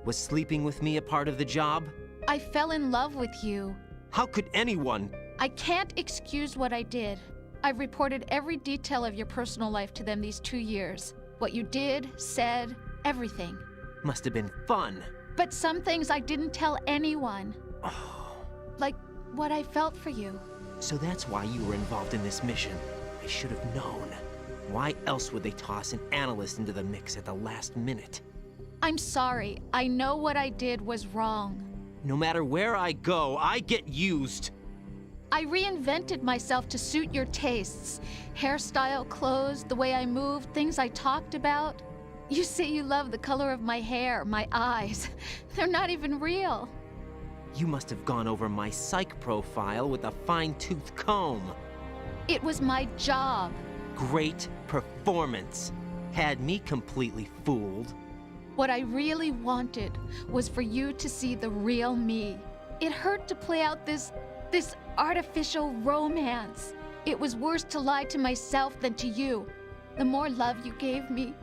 Was sleeping with me a part of the job? I fell in love with you. How could anyone? I can't excuse what I did. I've reported every detail of your personal life to them these 2 years. What you did, said, everything. Must have been fun. But some things I didn't tell anyone. Like what I felt for you. So that's why you were involved in this mission. I should have known. Why else would they toss an analyst into the mix at the last minute? I'm sorry. I know what I did was wrong. No matter where I go, I get used. I reinvented myself to suit your tastes. Hairstyle, clothes, the way I moved, things I talked about. You say you love the color of my hair, my eyes. They're not even real. You must have gone over my psych profile with a fine-tooth comb. It was my job. Great performance. Had me completely fooled. What I really wanted was for you to see the real me. It hurt to play out this artificial romance. It was worse to lie to myself than to you. The more love you gave me,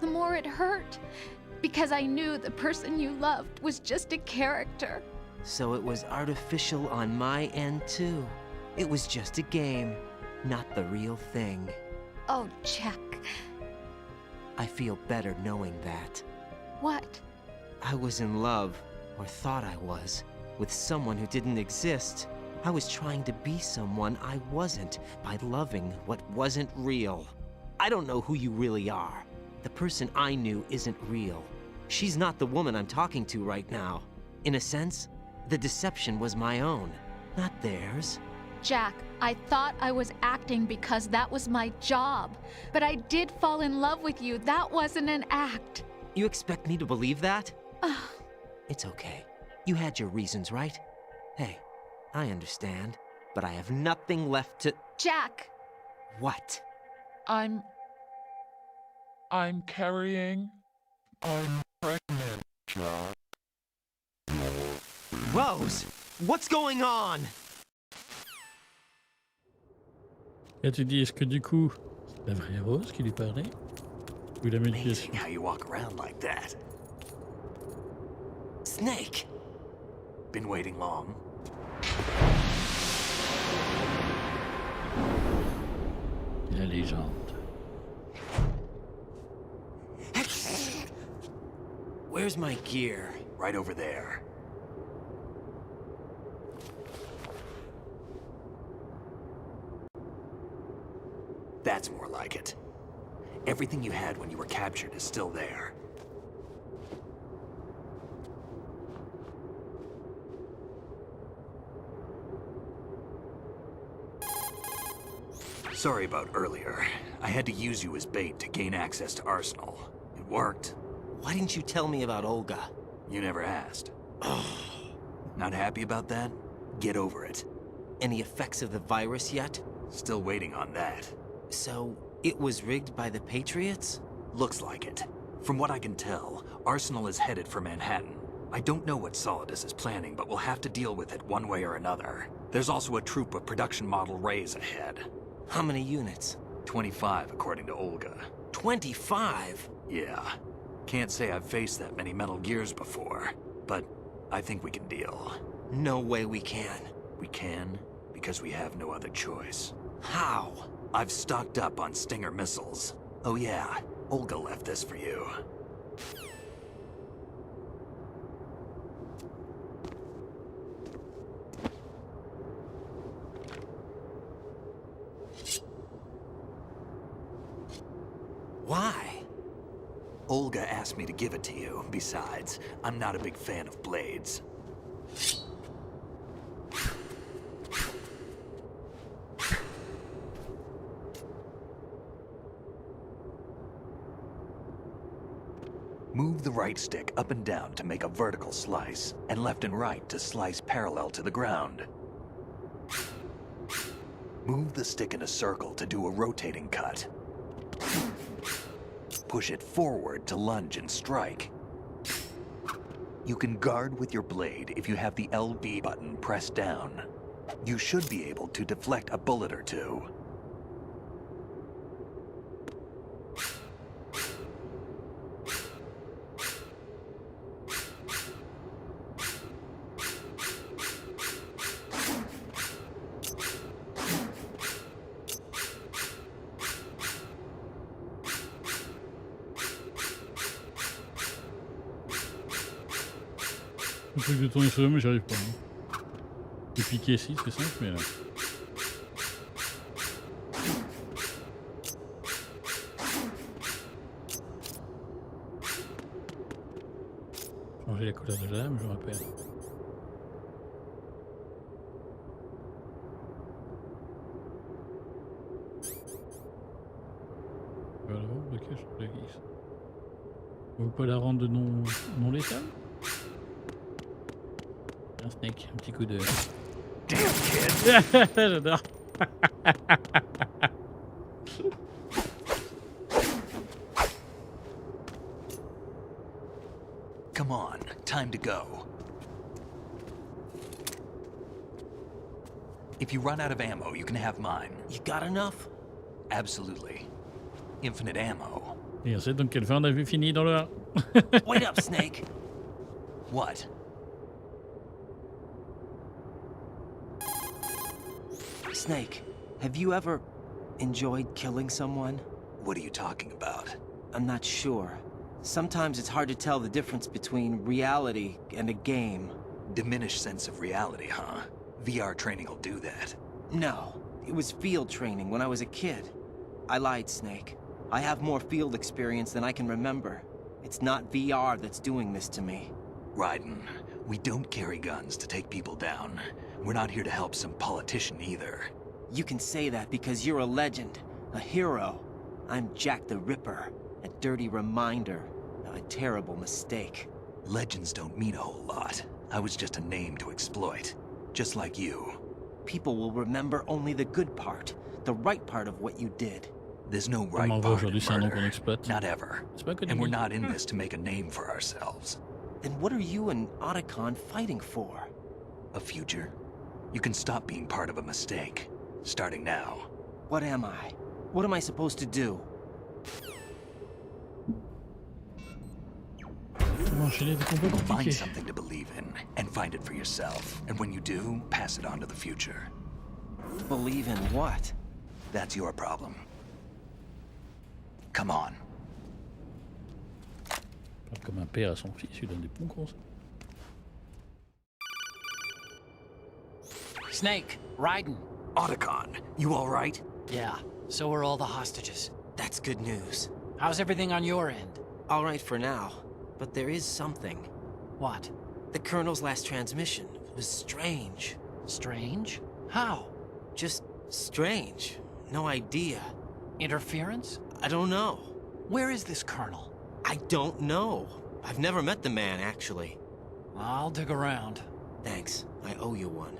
the more it hurt. Because I knew the person you loved was just a character. So it was artificial on my end too. It was just a game, not the real thing. Oh, Jack. I feel better knowing that. What? I was in love, or thought I was, with someone who didn't exist. I was trying to be someone I wasn't by loving what wasn't real. I don't know who you really are. The person I knew isn't real. She's not the woman I'm talking to right now. In a sense, the deception was my own, not theirs. Jack, I thought I was acting because that was my job. But I did fall in love with you. That wasn't an act. You expect me to believe that? It's okay. You had your reasons, right? Hey, I understand, but I have nothing left to— Jack! What? I'm carrying. I'm pregnant, Jack. Rose! What's going on? Et tu dis, est-ce que du coup, c'est la vraie Rose qui lui parlait? Ou la manipulation? Amazing how you walk around like that. Snake! Been waiting long? La légende. Where's my gear? Right over there. That's more like it. Everything you had when you were captured is still there. Sorry about earlier. I had to use you as bait to gain access to Arsenal. It worked. Why didn't you tell me about Olga? You never asked. Not happy about that? Get over it. Any effects of the virus yet? Still waiting on that. So, it was rigged by the Patriots? Looks like it. From what I can tell, Arsenal is headed for Manhattan. I don't know what Solidus is planning, but we'll have to deal with it one way or another. There's also a troop of production model Rays ahead. How many units? 25, according to Olga. 25? Yeah. Can't say I've faced that many Metal Gears before, but I think we can deal. No way we can. We can, because we have no other choice. How? I've stocked up on Stinger missiles. Oh yeah, Olga left this for you. Why? Olga asked me to give it to you. Besides, I'm not a big fan of blades. Move the right stick up and down to make a vertical slice, and left and right to slice parallel to the ground. Move the stick in a circle to do a rotating cut. Push it forward to lunge and strike. You can guard with your blade if you have the LB button pressed down. You should be able to deflect a bullet or two. Le truc de tourner sur eux, mais j'y arrive pas. Hein. De piquer ici, c'est simple, mais là. Changer la couleur de la lame, je me rappelle. Voilà, ok, je la glisse. On veut pas la rendre non létale? Un snake, un petit coup de... J'adore. Come on, time to go. If you run out of ammo, you can have mine. You got enough? Absolutely. Infinite ammo. Et on sait donc quelle fin on avait fini dans le 1. Wait up, Snake. What? Snake, have you ever enjoyed killing someone? What are you talking about? I'm not sure. Sometimes it's hard to tell the difference between reality and a game. Diminished sense of reality, huh? VR training will do that. No, it was field training when I was a kid. I lied, Snake. I have more field experience than I can remember. It's not VR that's doing this to me. Raiden, we don't carry guns to take people down. We're not here to help some politician either. You can say that because you're a legend, a hero. I'm Jack the Ripper, a dirty reminder of a terrible mistake. Legends don't mean a whole lot. I was just a name to exploit, just like you. People will remember only the good part, the right part of what you did. There's no right part in murder. Not ever. And we're not in this to make a name for ourselves. Then what are you and Otacon fighting for? A future. You can stop being part of a mistake, starting now. What am I? What am I supposed to do? Find something to believe in, and find it for yourself. And when you do, pass it on to the future. Believe in what? That's your problem. Come on. Comme un père à son fils, il donne des bons conseils. Snake, Raiden. Otacon, you all right? Yeah, so are all the hostages. That's good news. How's everything on your end? All right for now, but there is something. What? The Colonel's last transmission was strange. Strange? How? Just strange. No idea. Interference? I don't know. Where is this Colonel? I don't know. I've never met the man, actually. I'll dig around. Thanks. I owe you one.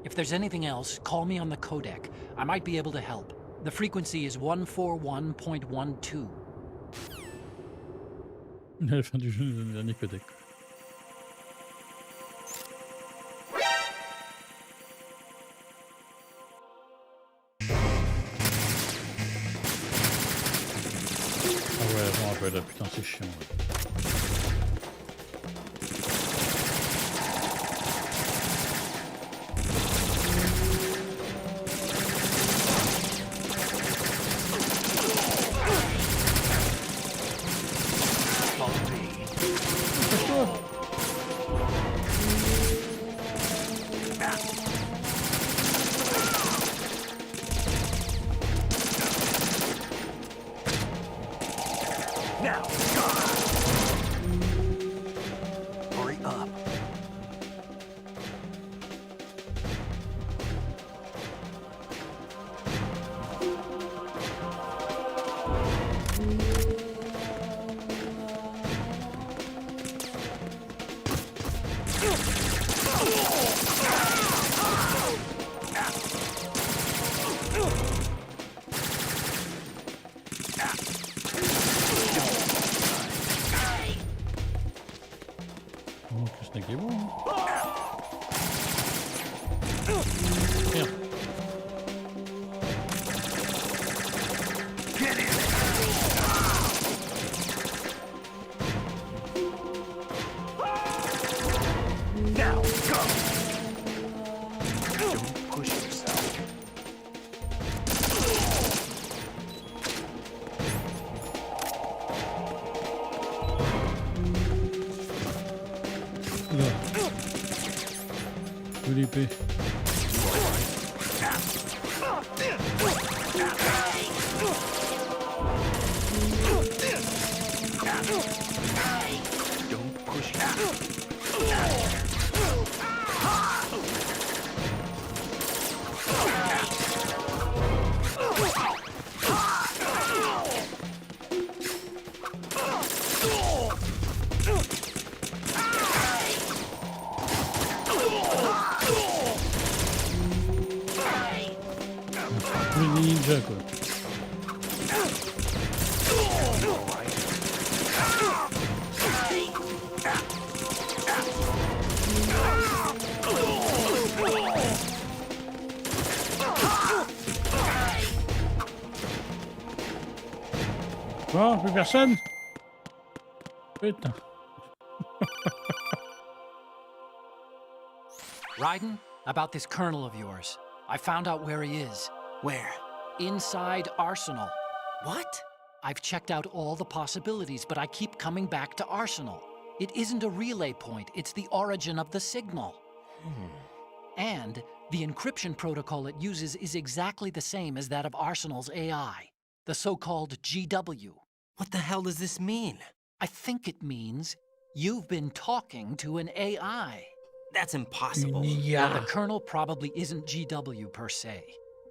If there's anything else, call me on the codec. I might be able to help. The frequency is 141.12. À la fin du jeu, le dernier codec. Ah ouais, je m'en rappelle, putain, c'est chiant. Ouais. L'épée. Ninja quoi. Bon, plus personne. Putain. Raiden, about this colonel of yours. I found out where he is. Where? Inside Arsenal. What? I've checked out all the possibilities, but I keep coming back to Arsenal. It isn't a relay point, it's the origin of the signal. And the encryption protocol it uses is exactly the same as that of Arsenal's AI, the so-called GW. What the hell does this mean? I think it means you've been talking to an AI. That's impossible. Now, the kernel probably isn't GW per se.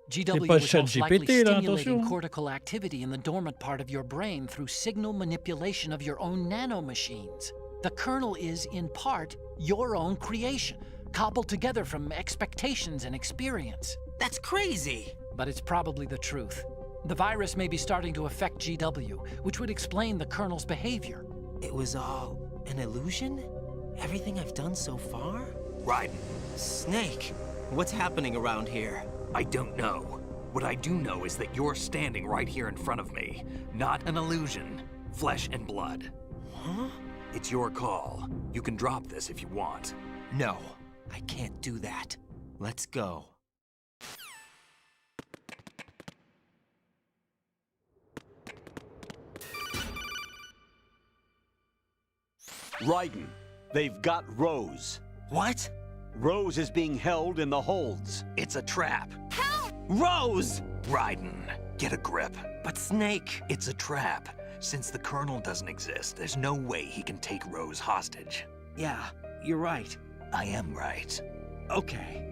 GW pas was most likely ChatGPT, là, stimulating attention. cortical activity in the dormant part of your brain through signal manipulation of your own nanomachines. The kernel is, in part, your own creation, cobbled together from expectations and experience. That's crazy! But it's probably the truth. The virus may be starting to affect GW, which would explain the kernel's behavior. It was all an illusion? Everything I've done so far? Raiden, Snake, what's happening around here? I don't know. What I do know is that you're standing right here in front of me. Not an illusion. Flesh and blood. Huh? It's your call. You can drop this if you want. No, I can't do that. Let's go. Raiden, they've got Rose. What? Rose is being held in the holds. It's a trap. Help! Rose! Raiden, get a grip. But Snake... It's a trap. Since the Colonel doesn't exist, there's no way he can take Rose hostage. Yeah, you're right. I am right. Okay.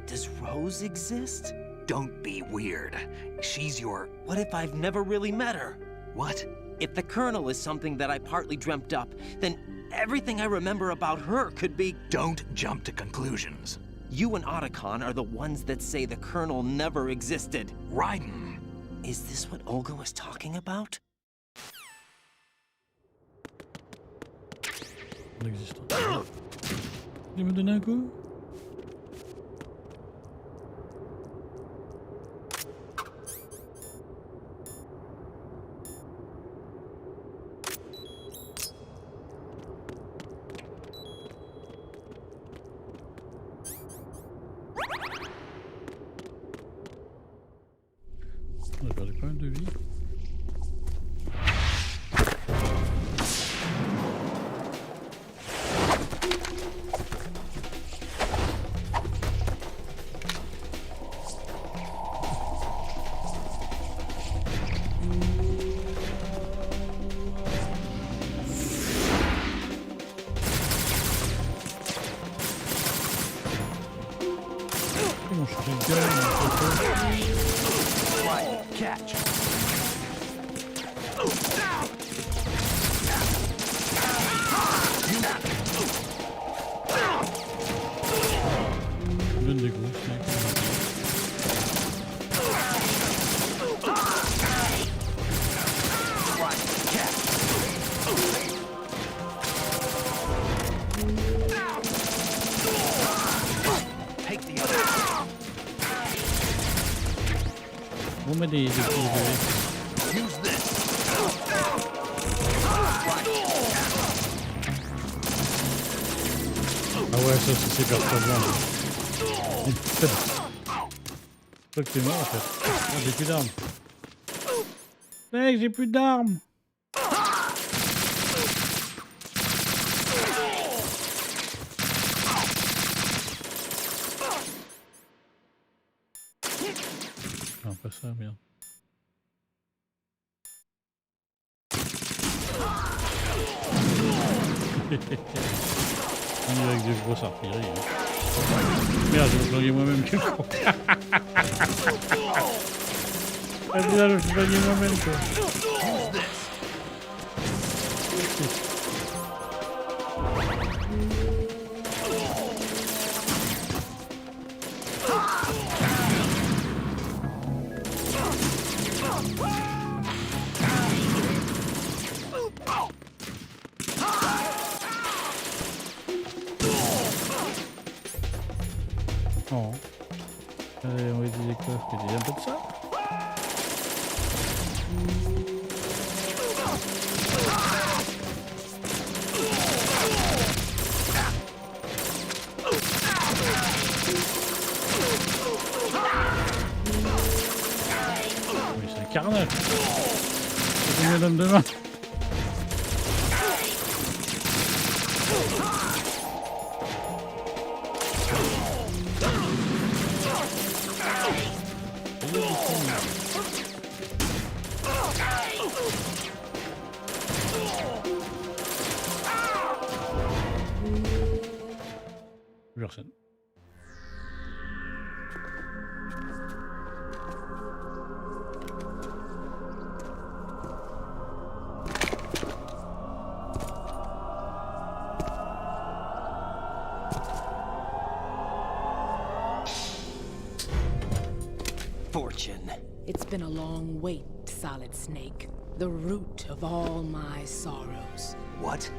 Does Rose exist? Don't be weird. She's your... What if I've never really met her? What? If the Colonel is something that I partly dreamt up, then everything I remember about her could be... Don't jump to conclusions. You and Otacon are the ones that say the Colonel never existed. Raiden! Is this what Olga was talking about? Il me donne un coup. des petits bébés. Ah ouais, ça aussi c'est perturbant. Je crois que t'es mort en fait. Oh, j'ai plus d'armes. Mec, j'ai plus d'armes. Non, pas ça, merde. On est avec des grosses artilleries. Hein. Merde, je me flinguais moi-même. Quel con. Ah, là, je me flinguais moi-même, quoi. Oh. Allez, on va utiliser quoi? Je peux utiliser un peu de ça? Oui, c'est un carnage. C'est combien d'hommes de main? Personne. Fortune. It's been a long wait, Solid Snake. The root of all my sorrows. What?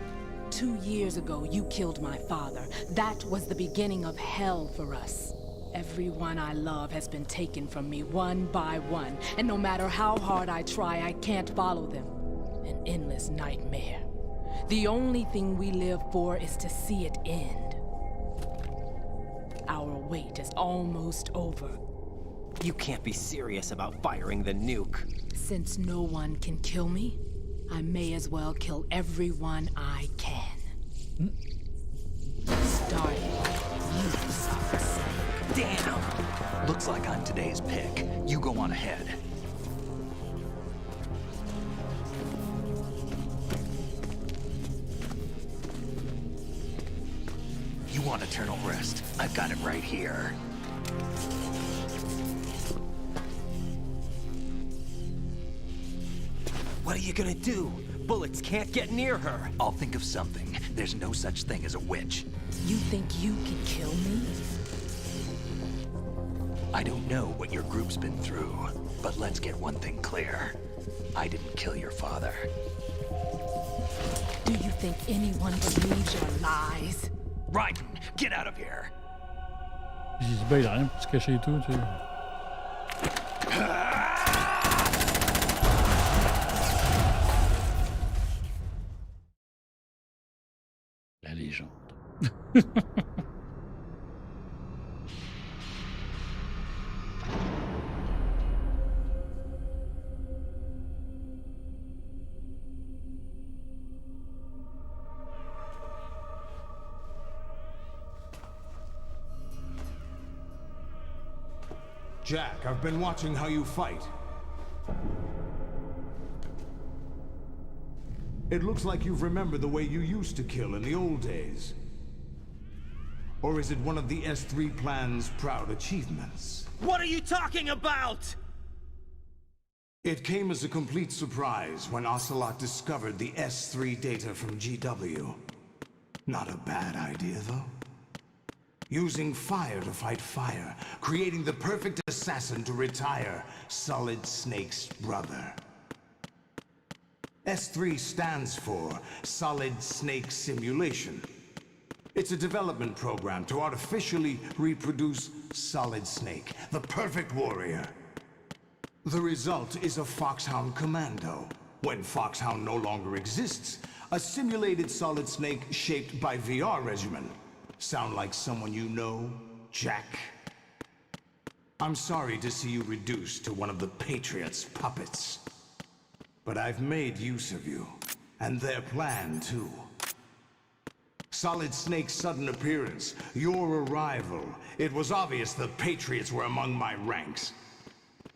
2 years ago, you killed my father. That was the beginning of hell for us. Everyone I love has been taken from me one by one, and no matter how hard I try, I can't follow them. An endless nightmare. The only thing we live for is to see it end. Our wait is almost over. You can't be serious about firing the nuke. Since no one can kill me, I may as well kill everyone I can. Starting with you, Solid Snake. Damn! Looks like I'm today's pick. You go on ahead. You want eternal rest? I've got it right here. What are you gonna do? Bullets can't get near her. I'll think of something. There's no such thing as a witch. You think you can kill me? I don't know what your group's been through, but let's get one thing clear. I didn't kill your father. Do you think anyone believes your lies? Raiden, get out of here! Il se bat, il a rien pour se cacher et tout, tu sais. La légende. Jack, I've been watching how you fight. It looks like you've remembered the way you used to kill in the old days. Or is it one of the S3 plan's proud achievements? What are you talking about? It came as a complete surprise when Ocelot discovered the S3 data from GW. Not a bad idea, though. Using fire to fight fire, creating the perfect assassin to retire Solid Snake's brother. S3 stands for Solid Snake Simulation. It's a development program to artificially reproduce Solid Snake, the perfect warrior. The result is a Foxhound Commando. When Foxhound no longer exists, a simulated Solid Snake shaped by VR regimen. Sound like someone you know, Jack? I'm sorry to see you reduced to one of the Patriots' puppets. But I've made use of you, and their plan too. Solid Snake's sudden appearance, your arrival, it was obvious the Patriots were among my ranks.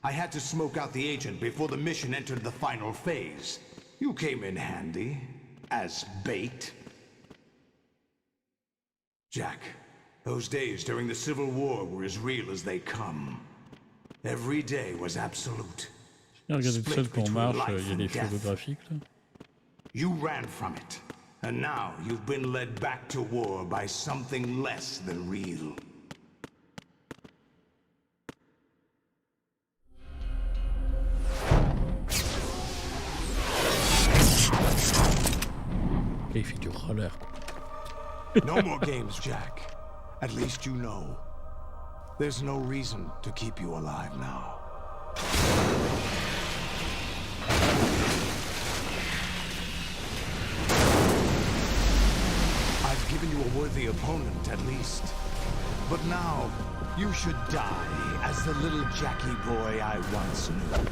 I had to smoke out the agent before the mission entered the final phase. You came in handy, as bait. Jack, those days during the Civil War were as real as they come. Every day was absolute. Regardez tout seul qu'on marche, il y a des feux graphiques là. You ran from it, and now you've been led back to war by something less than real. Il fait du roller. No more games, Jack. At least you know. There's no reason to keep you alive now. I've given you a worthy opponent, at least. But now, you should die as the little Jackie boy I once knew.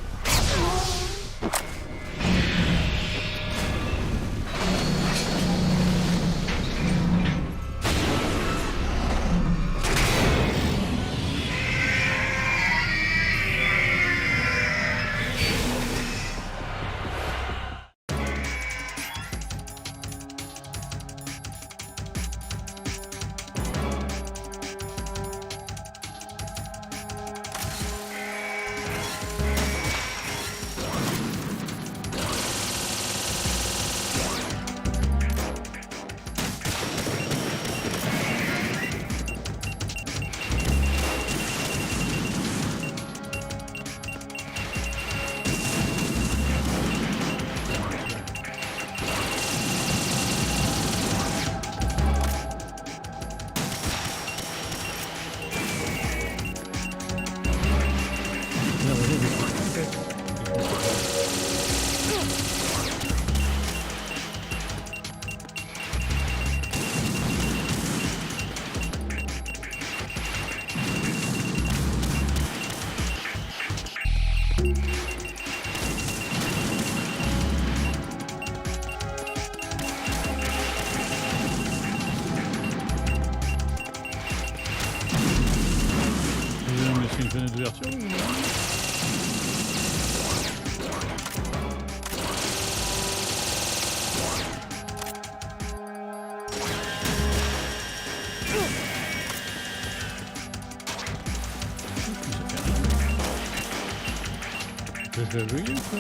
Oui, quoi.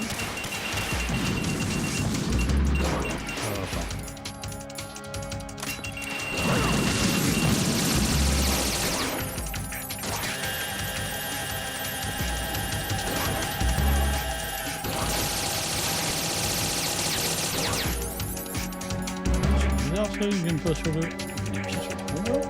C'est bizarre ça, ils viennent pas sur le... Ils viennent sur le...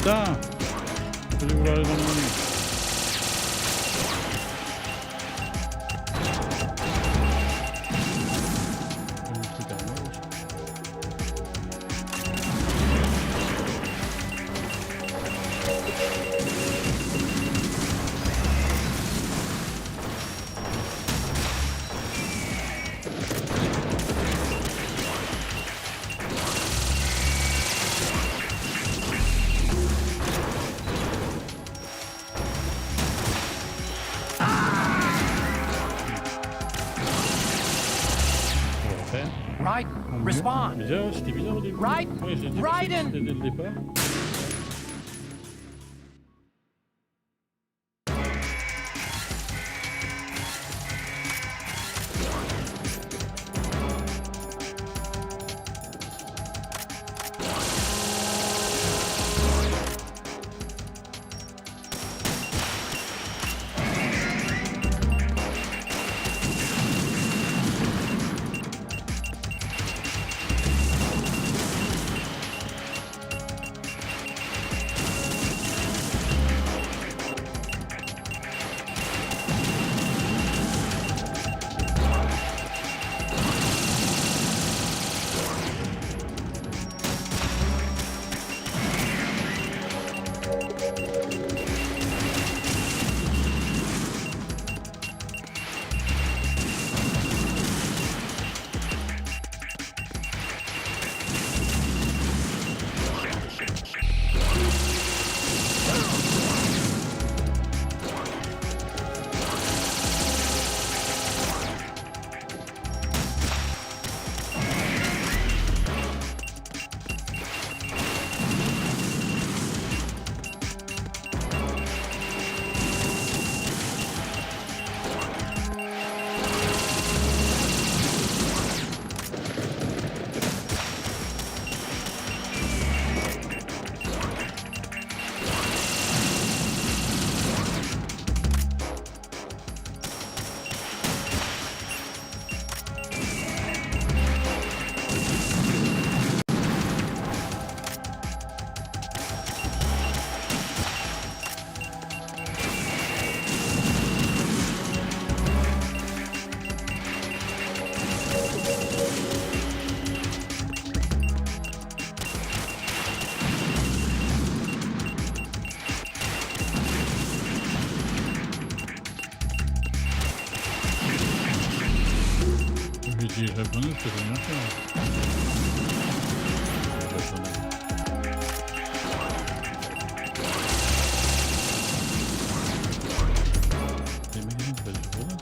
putain! Je vais vouloir aller dans le menu. Respond. Déjà, c'était bizarre au début. Right. Oui, c'était Raiden. dès le départ. Si japonais, c'est bien faire. Les magazines, c'est pas du japonais.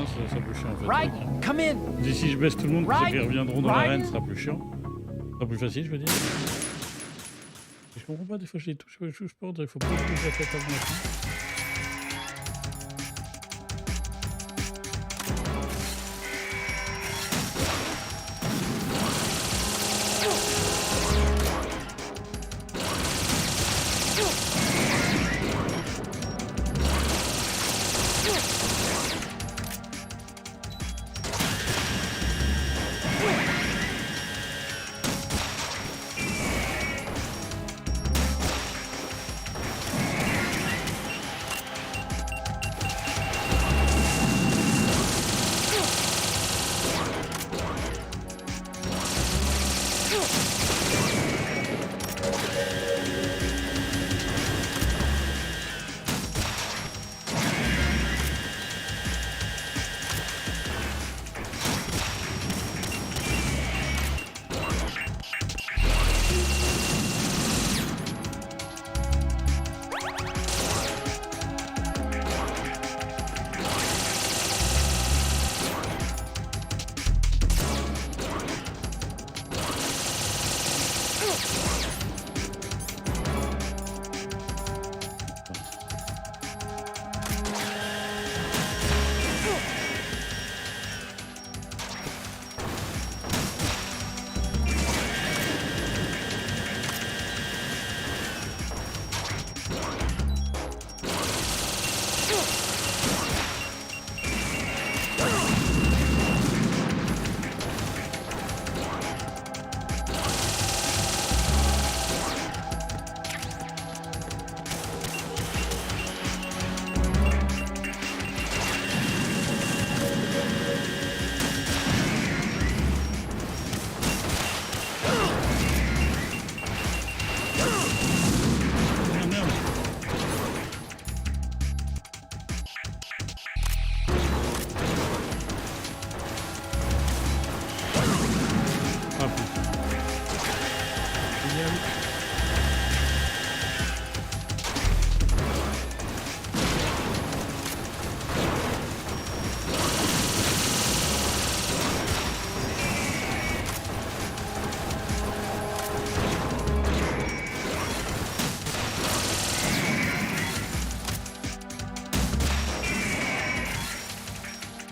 ça sera plus chiant en fait. Raiden, come in. Si je baisse tout le monde, ceux qui Raiden, reviendront dans Raiden. l'arène, ce sera plus chiant. Ce sera plus facile, je veux dire. Je comprends pas, des fois je les touche pas, il faut pas bouger la tête avant la fin.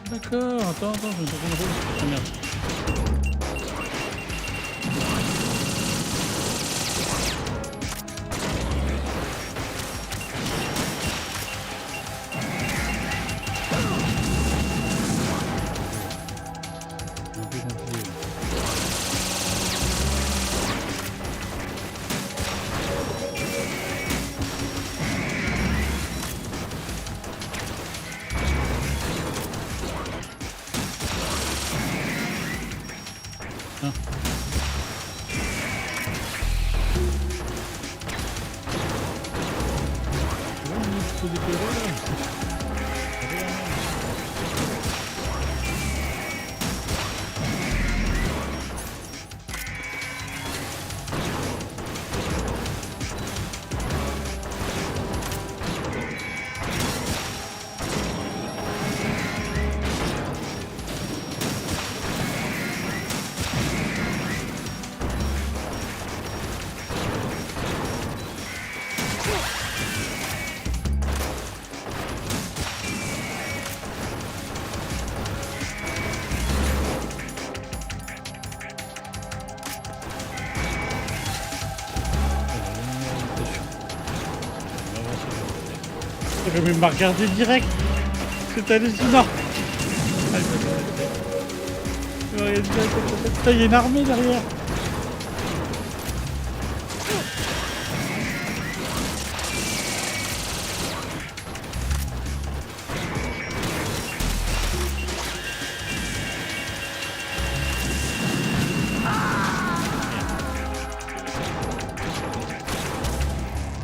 D'accord, attends, je me tourne en rôle. Merde. Je vais me regarder direct. C'est hallucinant. Putain, il y a une armée derrière.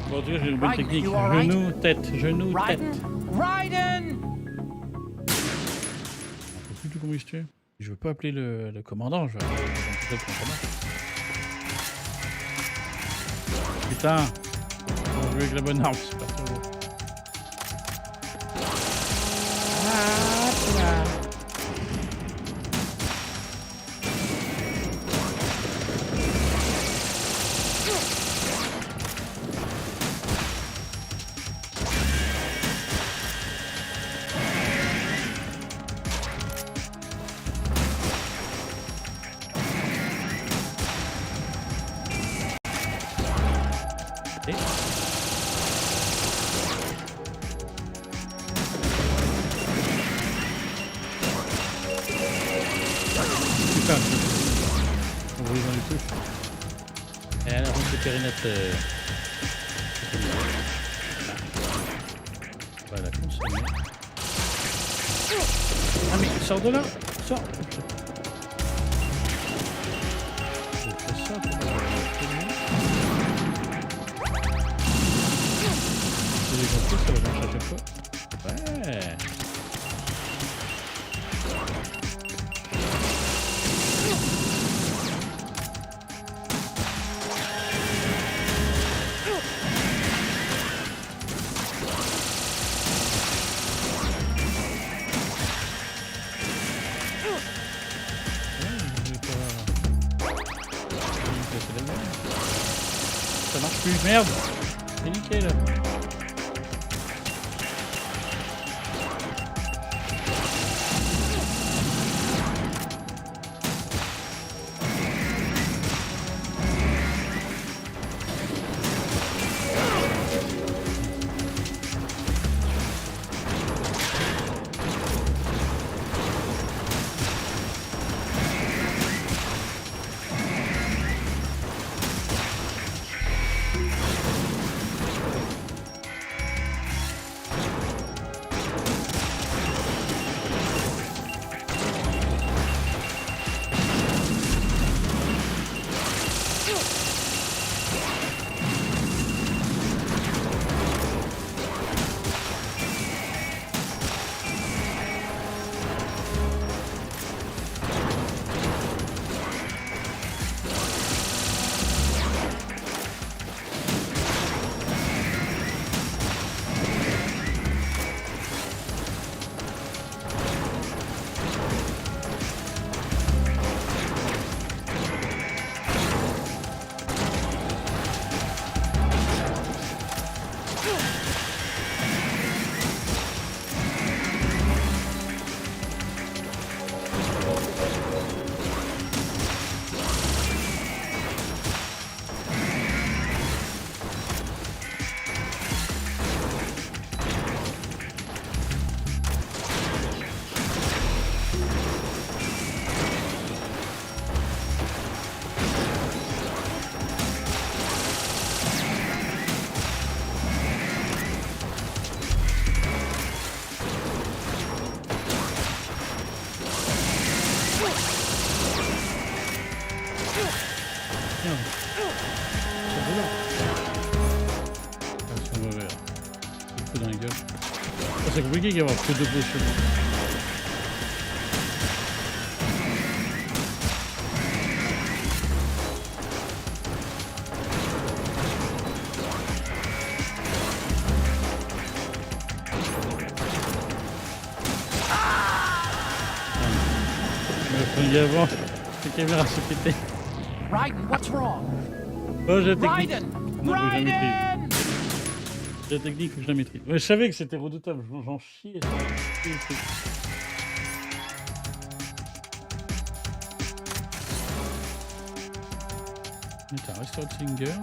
Bon, tu vois, j'ai une bonne technique. Genou, tête, genou, tête. Raiden! Je sais plus comment il se tue. Je veux pas appeler le commandant, je vais appeler le commandant. Putain, on joue avec la bonne arme, super turbo. Ah, là. l'aspirateur. Voilà, consommer. Ah mais sors de là. Sors. Je fais ça pour j'ai compris, ça va marcher à chaque fois. Ouais. Ça marche plus, merde. C'est nickel. C'est compliqué d'y avoir que deux potions. Je me prenais avant, les caméras se pétaient. Raiden, what's wrong? Oh, j'ai la technique. Raiden! Non, faut que je la maîtrise. La technique, faut que je la maîtrise. Ouais, je savais que c'était redoutable, j'en chiais. Attends, restore Singer.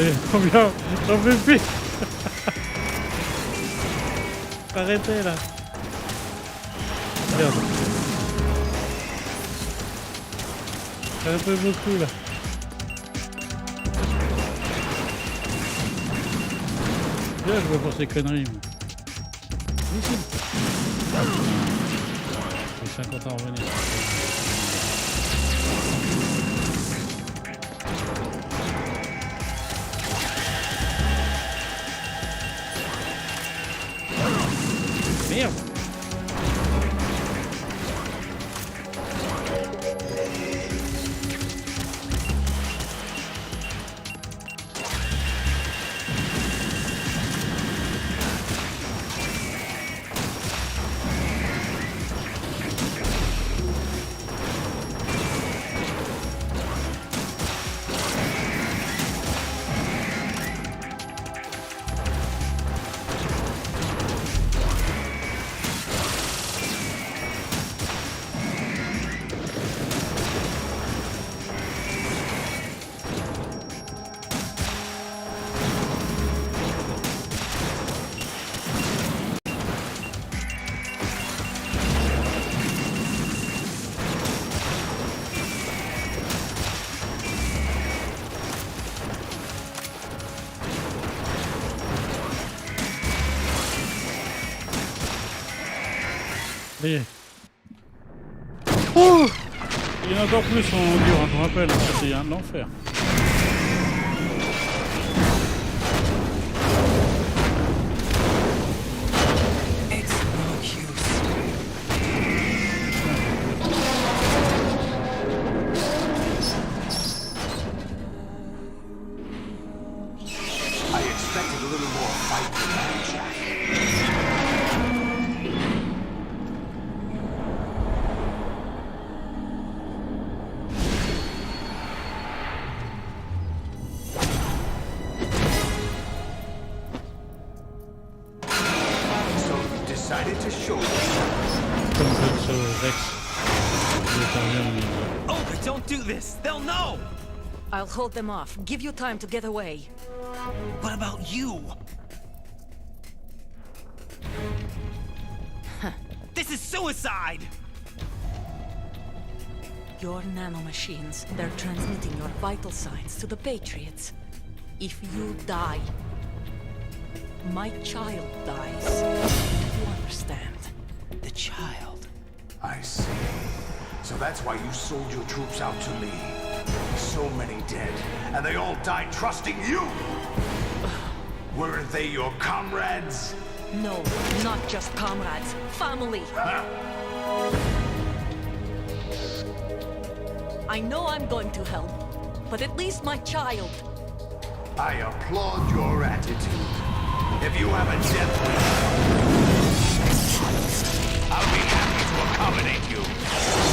est trop bien. J'en peux plus. Arrêtez là. Merde. Un peu beaucoup là. Là je vois pour ces conneries. Ici. J'ai 50 ans à revenir. Merde. Oh, il y en a encore plus en dur, hein, je me rappelle, c'était un enfer. Olga, don't do this! They'll know! I'll hold them off. Give you time to get away. What about you? This is suicide! Your nanomachines, they're transmitting your vital signs to the Patriots. If you die, my child dies. You understand? The child. I see. So that's why you sold your troops out to me. So many dead, and they all died trusting you! Weren't they your comrades? No, not just comrades. Family! I know I'm going to help, but at least my child. I applaud your attitude. If you have a death wish, I'll be happy to accommodate you.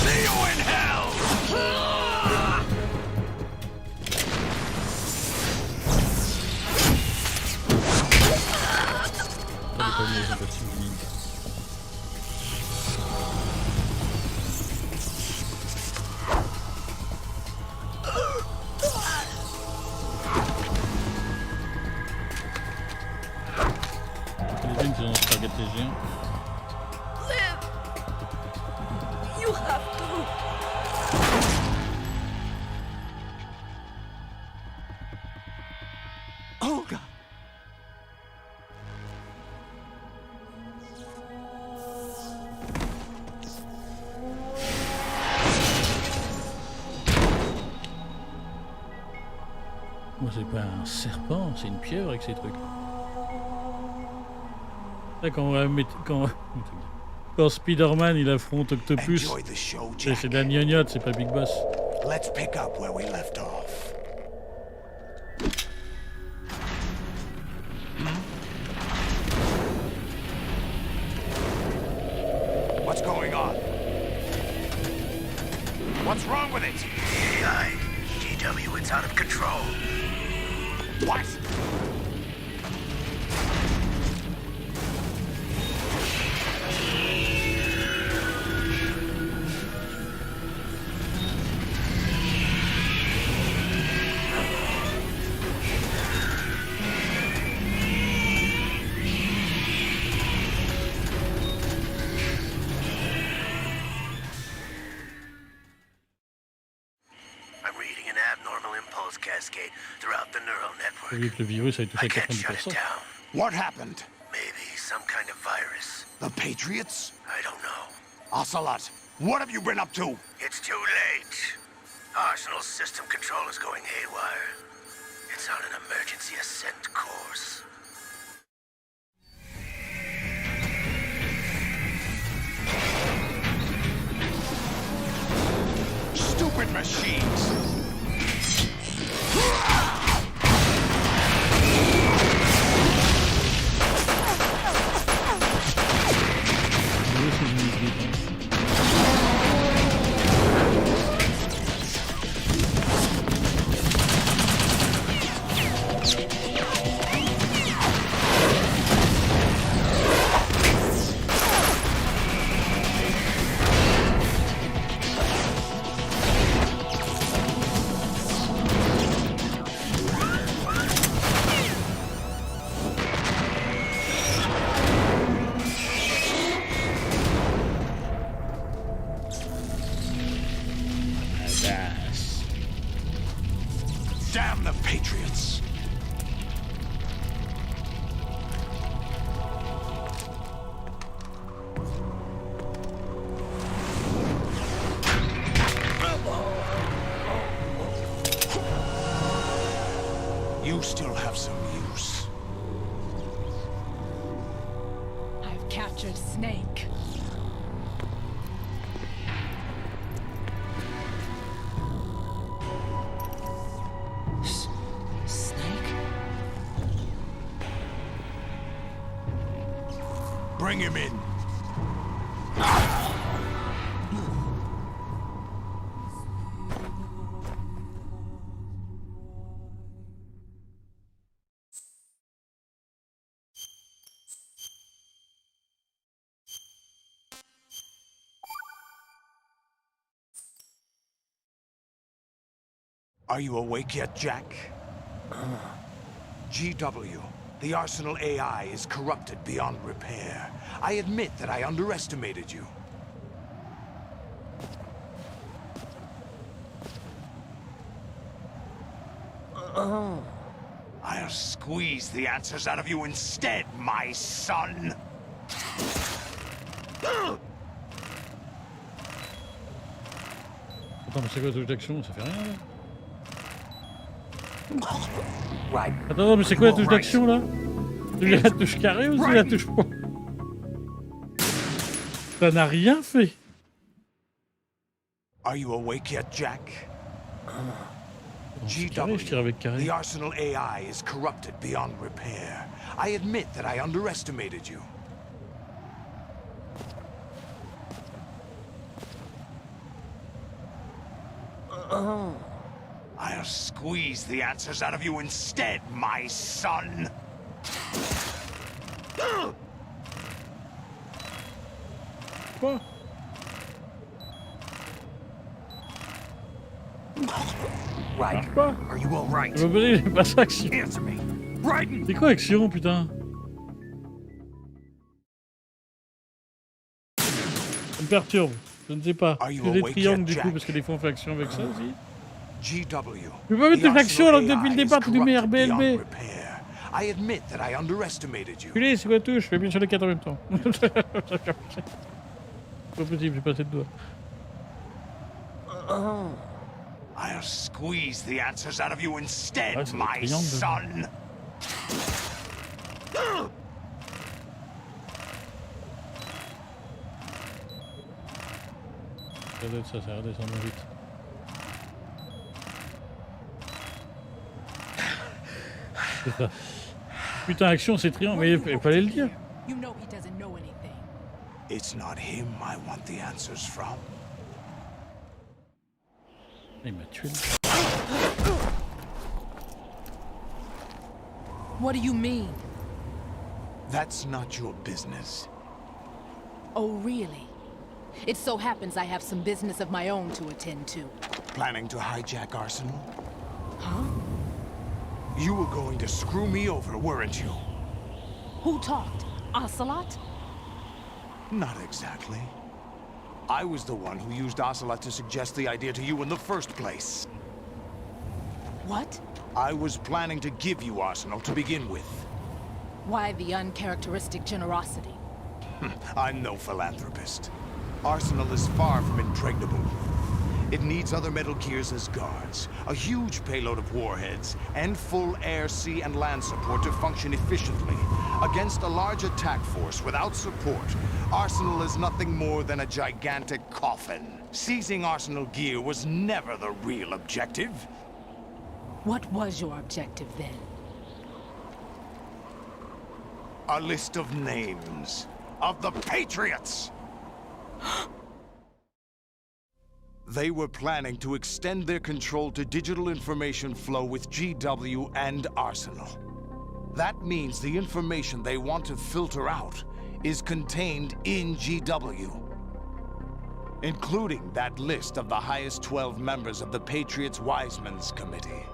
See you in hell! Live! You have to! Olga! Moi, c'est pas un serpent, c'est une pieuvre avec ces trucs. Là, quand Spider-Man il affronte Octopus, c'est de la gnognotte, c'est pas Big Boss. Let's pick up where we left off. What's going on? What's wrong with it? AI, GW, it's out of control. What? cascade throughout the neural network. Vu que le virus a été touché I à can't shut it 90%. down. What happened? Maybe some kind of virus. The Patriots? I don't know. Ocelot, what have you been up to? It's too late. Arsenal's system control is going haywire. It's on an emergency ascent course. Stupid machines! Damn the Patriots! You still have some use. I've captured Snake. Bring him in. Are you awake yet, Jack? GW. The Arsenal AI is corrupted beyond repair. I admit that I underestimated you. I'll squeeze the answers out of you instead, my son. Attends, mais c'est quoi la touche d'action? Ça fait rien là? Right. Attends, mais c'est quoi la touche d'action là? C'est la touche carrée ou c'est la touche point? Ça n'a rien fait. Are you awake yet, Jack? Carré, je tire avec carré. The Arsenal AI is corrupted beyond repair. I admit that I underestimated you. I'll squeeze the answers out of you instead, my son. Quoi? Right. Are you all right? Je me dis, pas ça action. Answer me. Right. C'est quoi action, putain? Ça me perturbe. Je ne sais pas. C'est des triangles du coup, parce que des fois on fait action avec ça aussi. GW. Je peux pas mettre des actions alors que depuis le départ tu mets RBLB. I admit that I underestimated you. Culé, c'est quoi tout? Je fais bien sur les 4 en même temps. C'est pas possible, j'ai pas assez de doigts. I'll squeeze the answers out of you instead, my son. Ça doit être ça, ça redescend vite. C'est ça. Putain, action, c'est triangle, mais il fallait le dire. You know he doesn't know anything. It's not him I want the answers from. Il m'a tué. What do you mean? That's not your business. Oh, really? It so happens I have some business of my own to attend to. Planning to hijack Arsenal? Huh? You were going to screw me over, weren't you? Who talked? Ocelot? Not exactly. I was the one who used Ocelot to suggest the idea to you in the first place. What? I was planning to give you Arsenal to begin with. Why the uncharacteristic generosity? I'm no philanthropist. Arsenal is far from impregnable. It needs other Metal Gears as guards, a huge payload of warheads, and full air, sea, and land support to function efficiently. Against a large attack force without support, Arsenal is nothing more than a gigantic coffin. Seizing Arsenal gear was never the real objective. What was your objective then? A list of names of the Patriots! They were planning to extend their control to digital information flow with GW and Arsenal. That means the information they want to filter out is contained in GW, including that list of the highest 12 members of the Patriots Wiseman's Committee.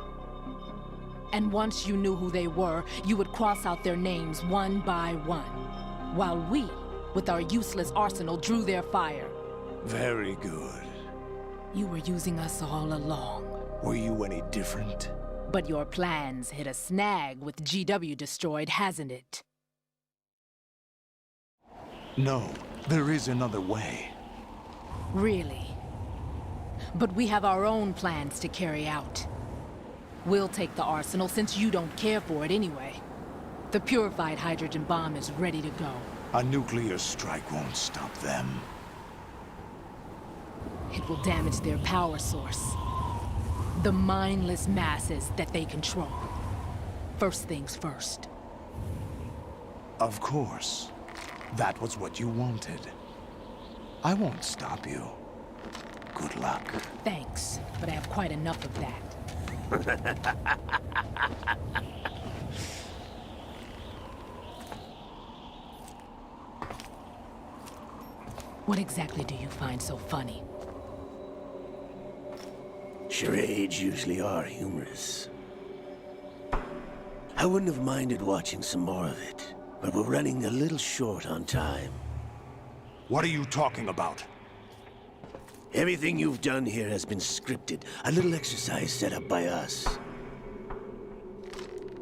And once you knew who they were, you would cross out their names one by one, while we, with our useless arsenal, drew their fire. Very good. You were using us all along. Were you any different? But your plans hit a snag with GW destroyed, hasn't it? No, there is another way. Really? But we have our own plans to carry out. We'll take the arsenal since you don't care for it anyway. The purified hydrogen bomb is ready to go. A nuclear strike won't stop them. It will damage their power source. The mindless masses that they control. First things first. Of course. That was what you wanted. I won't stop you. Good luck. Thanks, but I have quite enough of that. What exactly do you find so funny? Charades usually are humorous. I wouldn't have minded watching some more of it, but we're running a little short on time. What are you talking about? Everything you've done here has been scripted. A little exercise set up by us.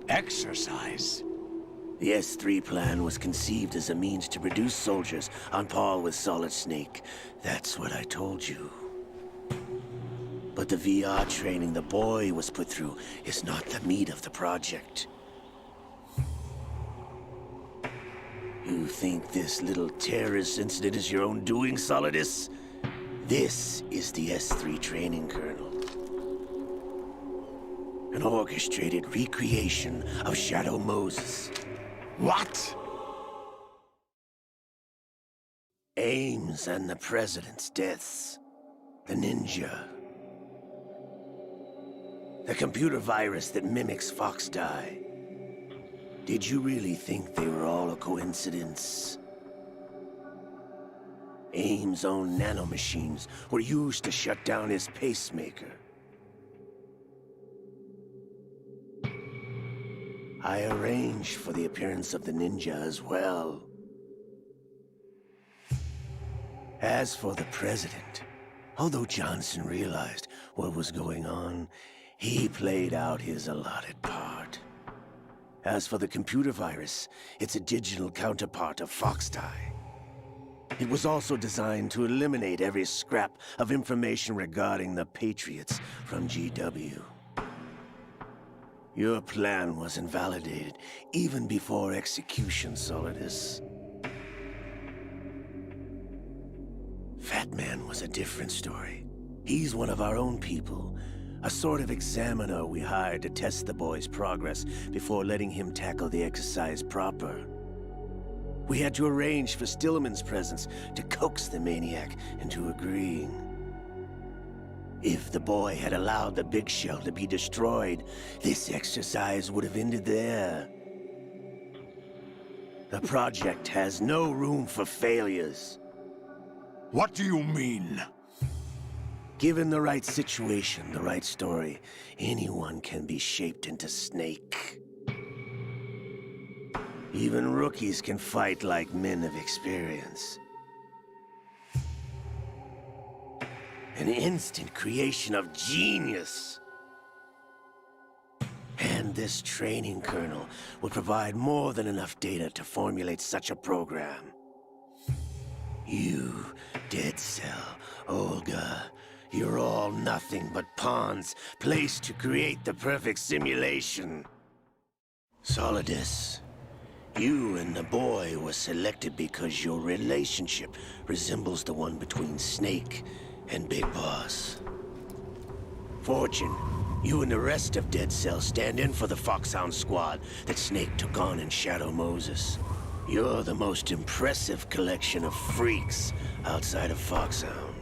Exercise? The S3 plan was conceived as a means to produce soldiers on par with Solid Snake. That's what I told you. But the VR training the boy was put through is not the meat of the project. You think this little terrorist incident is your own doing, Solidus? This is the S3 training kernel. An orchestrated recreation of Shadow Moses. What? Ames and the President's deaths. The ninja. The computer virus that mimics Foxdie. Did you really think they were all a coincidence? Ames' own nanomachines were used to shut down his pacemaker. I arranged for the appearance of the ninja as well. As for the President, although Johnson realized what was going on, he played out his allotted part. As for the computer virus, it's a digital counterpart of Foxdie. It was also designed to eliminate every scrap of information regarding the Patriots from GW. Your plan was invalidated even before execution, Solidus. Fat Man was a different story. He's one of our own people, a sort of examiner we hired to test the boy's progress before letting him tackle the exercise proper. We had to arrange for Stillman's presence to coax the maniac into agreeing. If the boy had allowed the big shell to be destroyed, this exercise would have ended there. The project has no room for failures. What do you mean? Given the right situation, the right story, anyone can be shaped into Snake. Even rookies can fight like men of experience. An instant creation of genius. And this training kernel would provide more than enough data to formulate such a program. You, Dead Cell, Olga, you're all nothing but pawns placed to create the perfect simulation. Solidus, you and the boy were selected because your relationship resembles the one between Snake and Big Boss. Fortune, you and the rest of Dead Cell stand in for the Foxhound squad that Snake took on in Shadow Moses. You're the most impressive collection of freaks outside of Foxhound.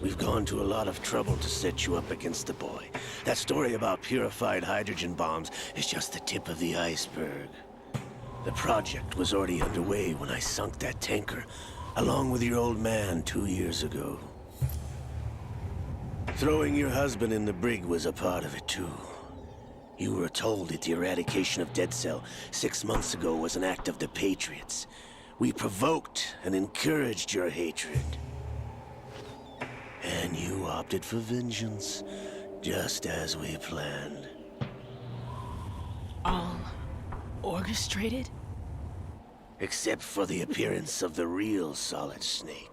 We've gone to a lot of trouble to set you up against the boy. That story about purified hydrogen bombs is just the tip of the iceberg. The project was already underway when I sunk that tanker, along with your old man 2 years ago. Throwing your husband in the brig was a part of it too. You were told that the eradication of Dead Cell 6 months ago was an act of the Patriots. We provoked and encouraged your hatred. And you opted for vengeance, just as we planned. All orchestrated? Except for the appearance of the real Solid Snake.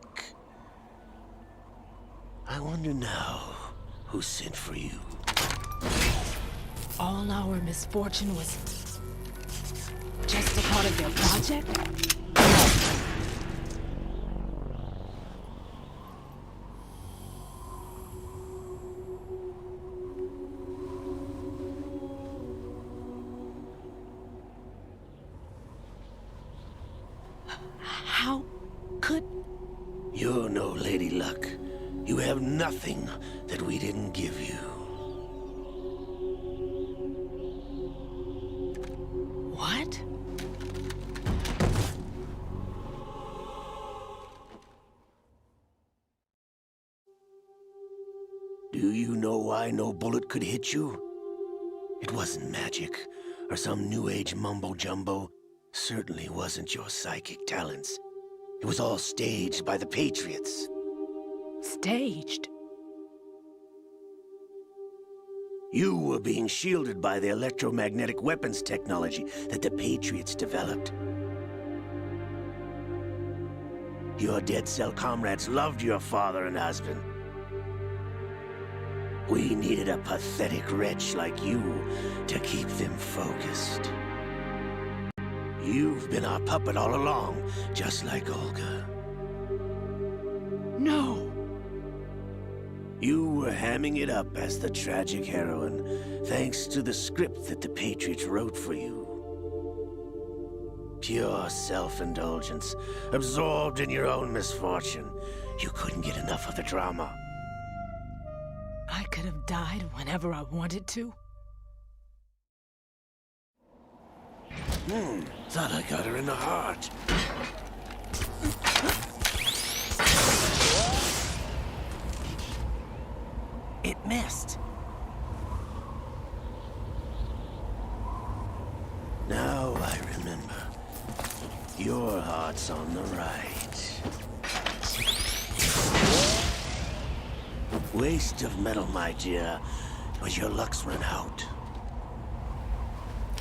I wonder now who sent for you. All our misfortune was just a part of their project? How could... You're no Lady Luck. You have nothing that we didn't give you. What? Do you know why no bullet could hit you? It wasn't magic, or some new age mumbo-jumbo. Certainly wasn't your psychic talents. It was all staged by the Patriots. Staged? You were being shielded by the electromagnetic weapons technology that the Patriots developed. Your Dead Cell comrades loved your father and husband. We needed a pathetic wretch like you to keep them focused. You've been our puppet all along, just like Olga. No! You were hamming it up as the tragic heroine, thanks to the script that the Patriots wrote for you. Pure self-indulgence, absorbed in your own misfortune. You couldn't get enough of the drama. I could have died whenever I wanted to. Thought I got her in the heart. It missed. Now I remember. Your heart's on the right. Waste of metal, my dear, but your luck's run out.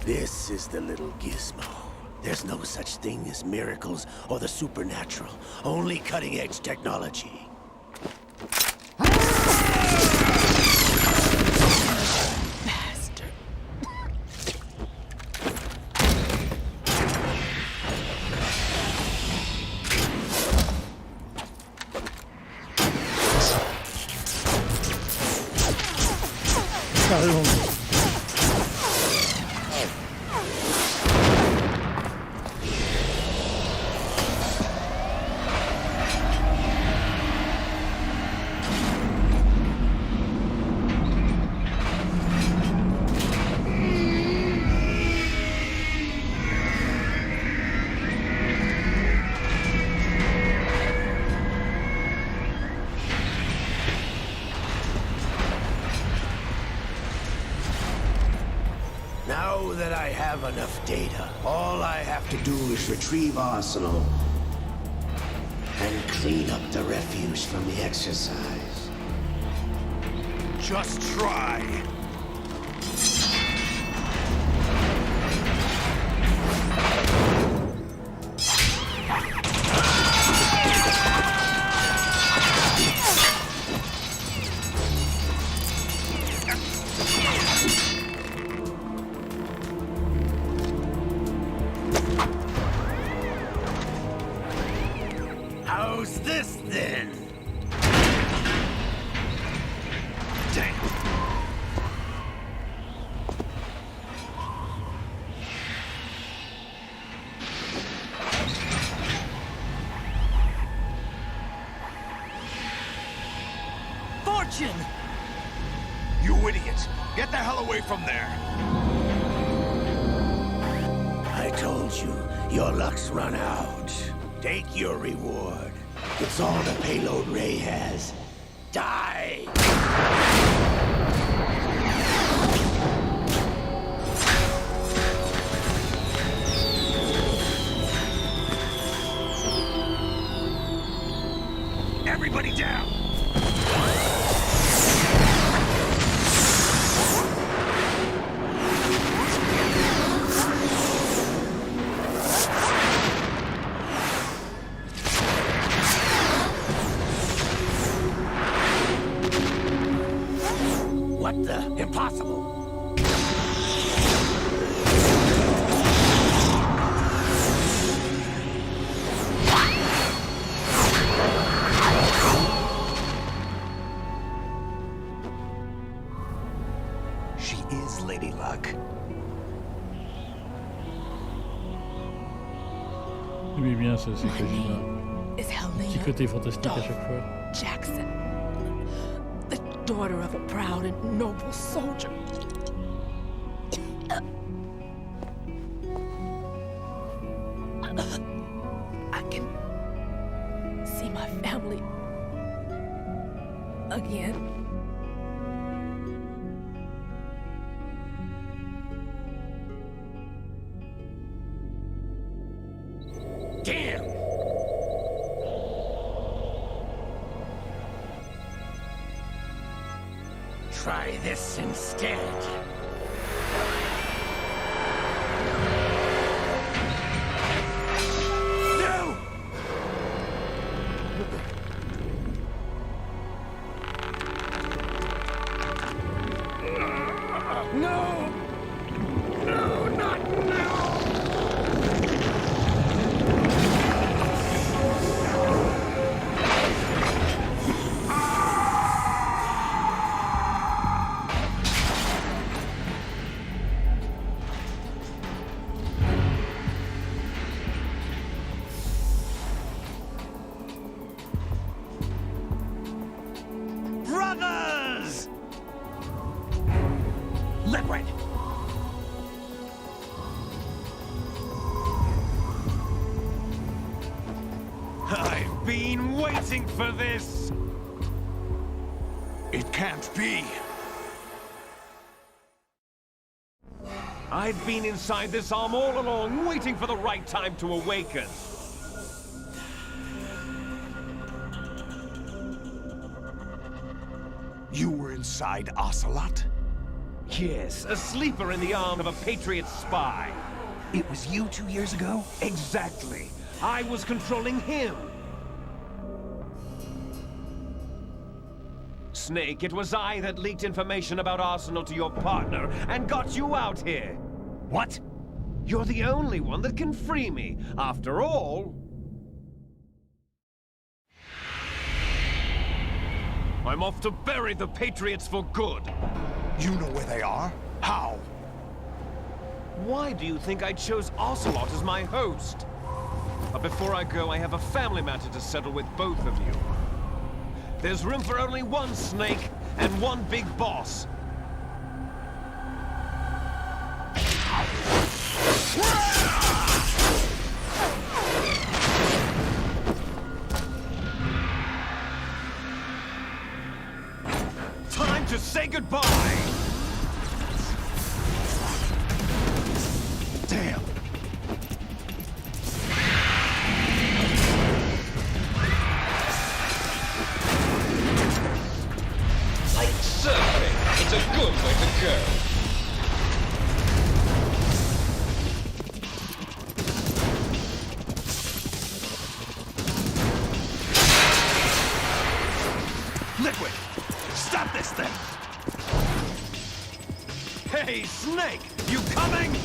This is the little gizmo. There's no such thing as miracles or the supernatural, only cutting-edge technology. Bastard. Now that I have enough data, all I have to do is retrieve Arsenal and clean up the refuse from the exercise. Just try. How's this then? Damn. Fortune! You idiot! Get the hell away from there! I told you, your luck's run out. Take your reward. It's all the payload Ray has. Die! Everybody down! What the? Impossible! She is Lady Luck. J'aimais bien ça, c'est Kojima. Is Petit côté fantastique à chaque fois. Jackson, the daughter of a proud and noble soldier. I can see my family again. Damn! Try this instead. No! No! No, not now! Brothers! Liquid! I've been waiting for this! It can't be. I've been inside this arm all along, waiting for the right time to awaken. You were inside Ocelot? Yes, a sleeper in the arm of a Patriot spy. It was you 2 years ago? Exactly. I was controlling him. Snake, it was I that leaked information about Arsenal to your partner and got you out here. What? You're the only one that can free me. After all, I'm off to bury the Patriots for good. You know where they are? How? Why do you think I chose Ocelot as my host? But before I go, I have a family matter to settle with both of you. There's room for only one Snake and one big boss. Time to say goodbye! Damn! Like so! liquid! Stop this thing! Hey, Snake! You coming?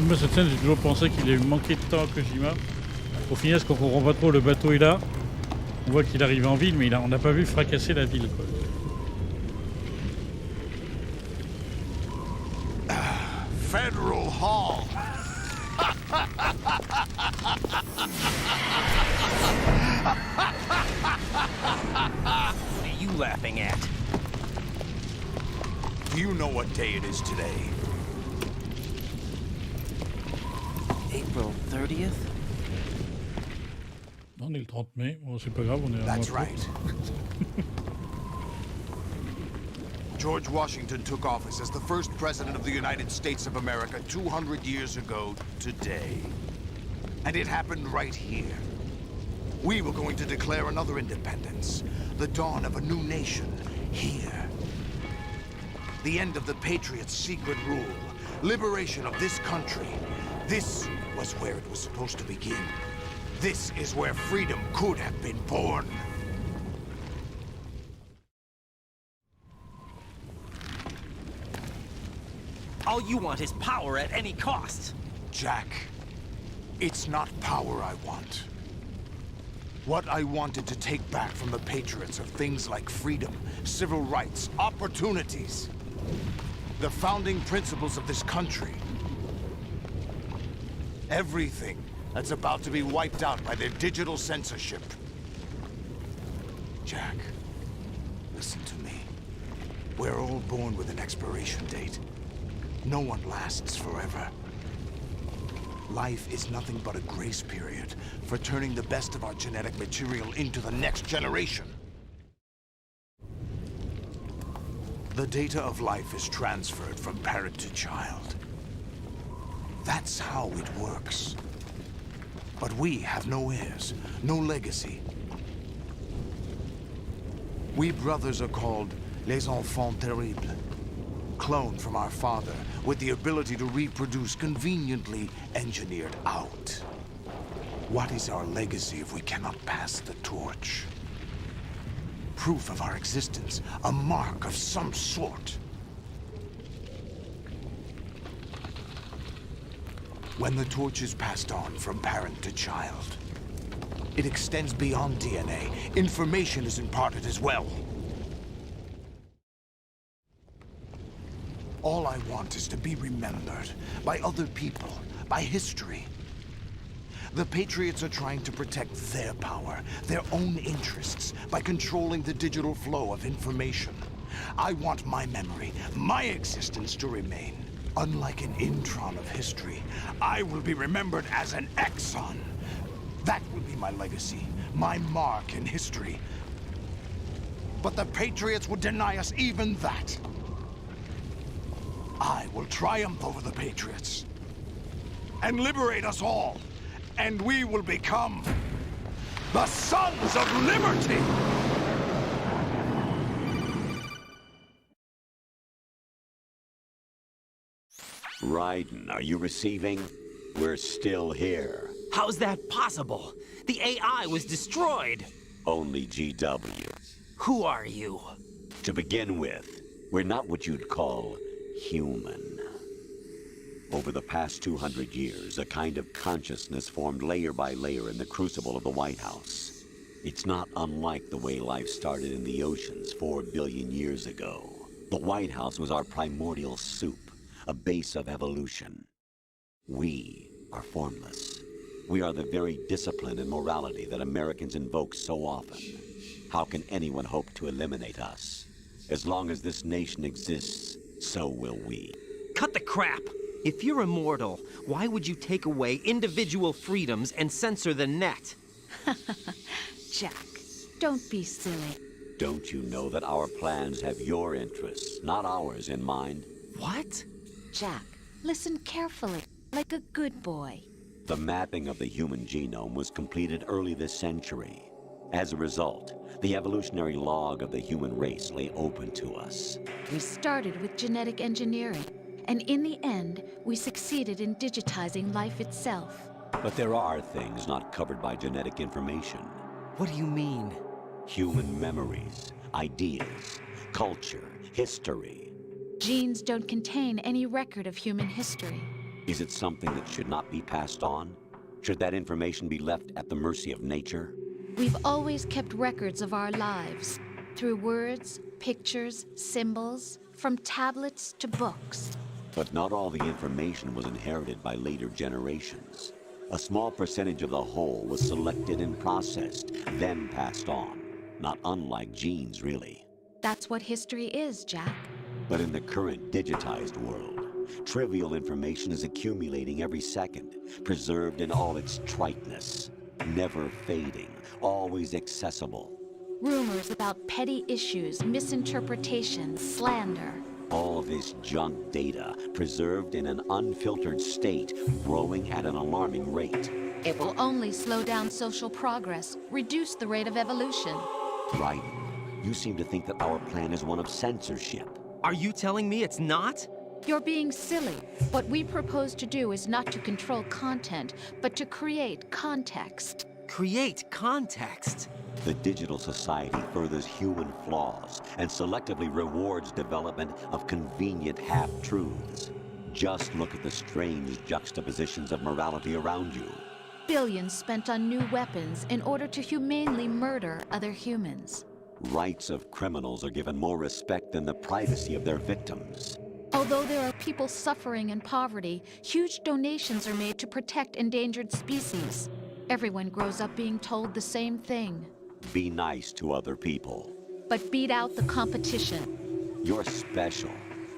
Moi, cette scène, j'ai toujours pensé qu'il a manqué de temps à Kojima. Au final, quand on comprend pas trop, le bateau est là. On voit qu'il arrive en ville, mais on n'a pas vu fracasser la ville, quoi. Federal Hall. What are you laughing at? Do you know what day it is today? April 30th? On est le 30 mai. Bon, c'est pas grave, on est à That's mois right. George Washington took office as the first president of the United States of America 200 years ago today. And it happened right here. We were going to declare another independence, the dawn of a new nation here. The end of the Patriots' secret rule, liberation of this country. This was where it was supposed to begin. This is where freedom could have been born. All you want is power at any cost. Jack, it's not power I want. What I wanted to take back from the Patriots are things like freedom, civil rights, opportunities. The founding principles of this country. Everything that's about to be wiped out by their digital censorship. Jack, listen to me. We're all born with an expiration date. No one lasts forever. Life is nothing but a grace period for turning the best of our genetic material into the next generation. The data of life is transferred from parent to child. That's how it works. But we have no heirs, no legacy. We brothers are called les enfants terribles. Cloned from our father, with the ability to reproduce conveniently engineered out. What is our legacy if we cannot pass the torch? Proof of our existence, a mark of some sort. When the torch is passed on from parent to child, it extends beyond DNA. Information is imparted as well. All I want is to be remembered by other people, by history. The Patriots are trying to protect their power, their own interests, by controlling the digital flow of information. I want my memory, my existence to remain. Unlike an intron of history, I will be remembered as an exon. That will be my legacy, my mark in history. But the Patriots would deny us even that. I will triumph over the Patriots and liberate us all, and we will become the Sons of Liberty! Raiden, are you receiving? We're still here. How's that possible? The AI was destroyed. Only GW. Who are you? To begin with, we're not what you'd call human. Over the past 200 years, a kind of consciousness formed layer by layer in the crucible of the White House. It's not unlike the way life started in the oceans 4 billion years ago. The White House was our primordial soup, a base of evolution. We are formless. We are the very discipline and morality that Americans invoke so often. How can anyone hope to eliminate us? As long as this nation exists, so will we. Cut the crap! If you're immortal, why would you take away individual freedoms and censor the net? Jack, don't be silly. Don't you know that our plans have your interests, not ours, in mind? What? Jack, listen carefully, like a good boy. The mapping of the human genome was completed early this century. As a result, the evolutionary log of the human race lay open to us. We started with genetic engineering, and in the end, we succeeded in digitizing life itself. But there are things not covered by genetic information. What do you mean? Human memories, ideas, culture, history. Genes don't contain any record of human history. Is it something that should not be passed on? Should that information be left at the mercy of nature? We've always kept records of our lives, through words, pictures, symbols, from tablets to books. But not all the information was inherited by later generations. A small percentage of the whole was selected and processed, then passed on. Not unlike genes, really. That's what history is, Jack. But in the current digitized world, trivial information is accumulating every second, preserved in all its triteness, never fading, always accessible. Rumors about petty issues, misinterpretations, slander. All this junk data, preserved in an unfiltered state, growing at an alarming rate. It will only slow down social progress, reduce the rate of evolution. Right. You seem to think that our plan is one of censorship. Are you telling me it's not? You're being silly. What we propose to do is not to control content, but to create context. Create context? The digital society furthers human flaws and selectively rewards development of convenient half-truths. Just look at the strange juxtapositions of morality around you. Billions spent on new weapons in order to humanely murder other humans. Rights of criminals are given more respect than the privacy of their victims. Although there are people suffering in poverty, huge donations are made to protect endangered species. Everyone grows up being told the same thing. Be nice to other people. But beat out the competition. You're special.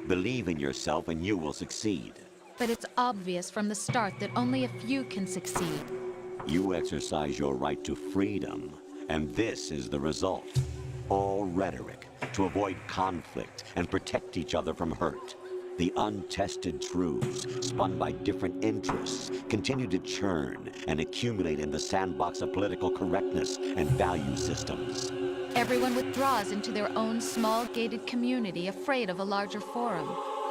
Believe in yourself and you will succeed. But it's obvious from the start that only a few can succeed. You exercise your right to freedom, and this is the result. All rhetoric to avoid conflict and protect each other from hurt. The untested truths, spun by different interests, continue to churn and accumulate in the sandbox of political correctness and value systems. Everyone withdraws into their own small gated community, afraid of a larger forum.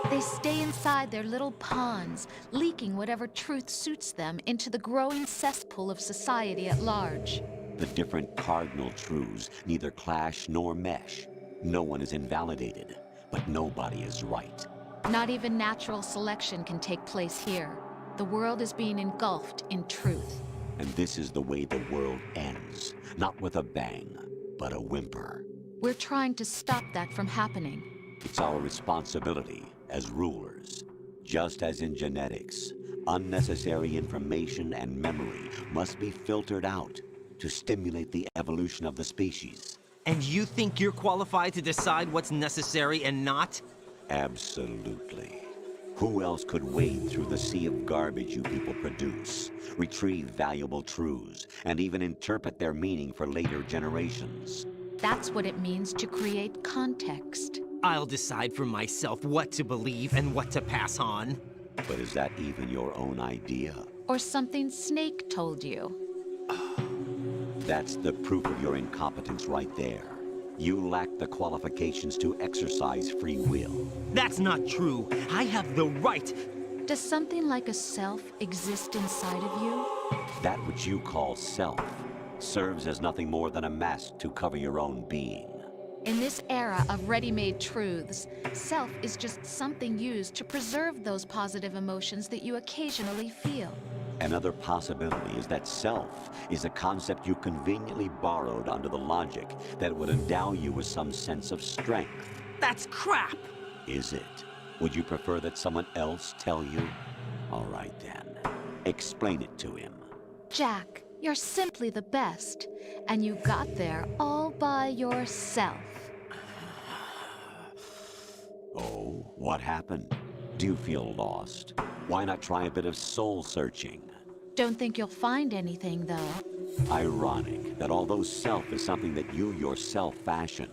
They stay inside their little ponds, leaking whatever truth suits them into the growing cesspool of society at large. The different cardinal truths neither clash nor mesh. No one is invalidated, but nobody is right. Not even natural selection can take place here. The world is being engulfed in truth. And this is the way the world ends. Not with a bang, but a whimper. We're trying to stop that from happening. It's our responsibility as rulers. Just as in genetics, unnecessary information and memory must be filtered out to stimulate the evolution of the species. And you think you're qualified to decide what's necessary and not? Absolutely. Who else could wade through the sea of garbage you people produce, retrieve valuable truths, and even interpret their meaning for later generations? That's what it means to create context. I'll decide for myself what to believe and what to pass on. But is that even your own idea? Or something Snake told you? That's the proof of your incompetence right there. You lack the qualifications to exercise free will. That's not true. I have the right Does something like a self exist inside of you? That which you call self serves as nothing more than a mask to cover your own being. In this era of ready-made truths, self is just something used to preserve those positive emotions that you occasionally feel. Another possibility is that self is a concept you conveniently borrowed under the logic that would endow you with some sense of strength. That's crap! Is it? Would you prefer that someone else tell you? All right then. Explain it to him. Jack, you're simply the best, and you got there all by yourself. Oh, what happened? Do you feel lost? Why not try a bit of soul-searching? Don't think you'll find anything, though. Ironic that although self is something that you yourself fashioned,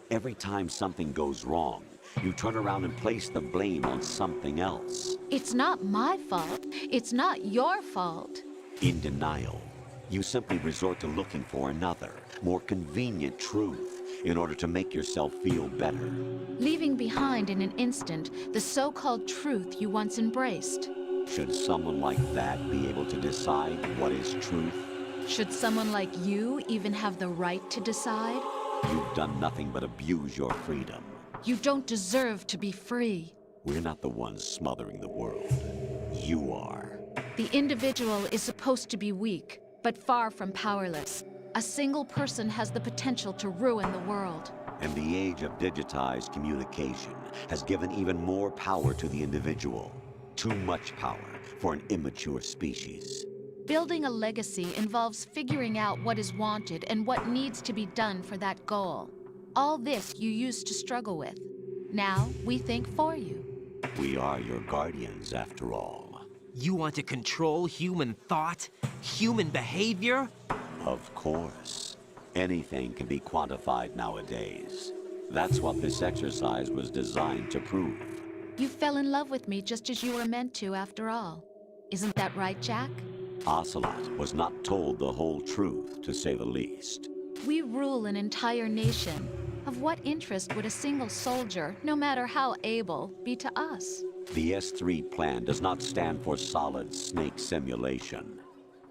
every time something goes wrong, you turn around and place the blame on something else. It's not my fault. It's not your fault. In denial, you simply resort to looking for another, more convenient truth in order to make yourself feel better. Leaving behind in an instant the so-called truth you once embraced. Should someone like that be able to decide what is truth? Should someone like you even have the right to decide? You've done nothing but abuse your freedom. You don't deserve to be free. We're not the ones smothering the world. You are. The individual is supposed to be weak, but far from powerless. A single person has the potential to ruin the world. And the age of digitized communication has given even more power to the individual. Too much power for an immature species. Building a legacy involves figuring out what is wanted and what needs to be done for that goal. All this you used to struggle with. Now we think for you. We are your guardians, after all. You want to control human thought? Human behavior? Of course. Anything can be quantified nowadays. That's what this exercise was designed to prove. You fell in love with me just as you were meant to, after all. Isn't that right, Jack? Ocelot was not told the whole truth, to say the least. We rule an entire nation. Of what interest would a single soldier, no matter how able, be to us? The S3 plan does not stand for solid snake simulation.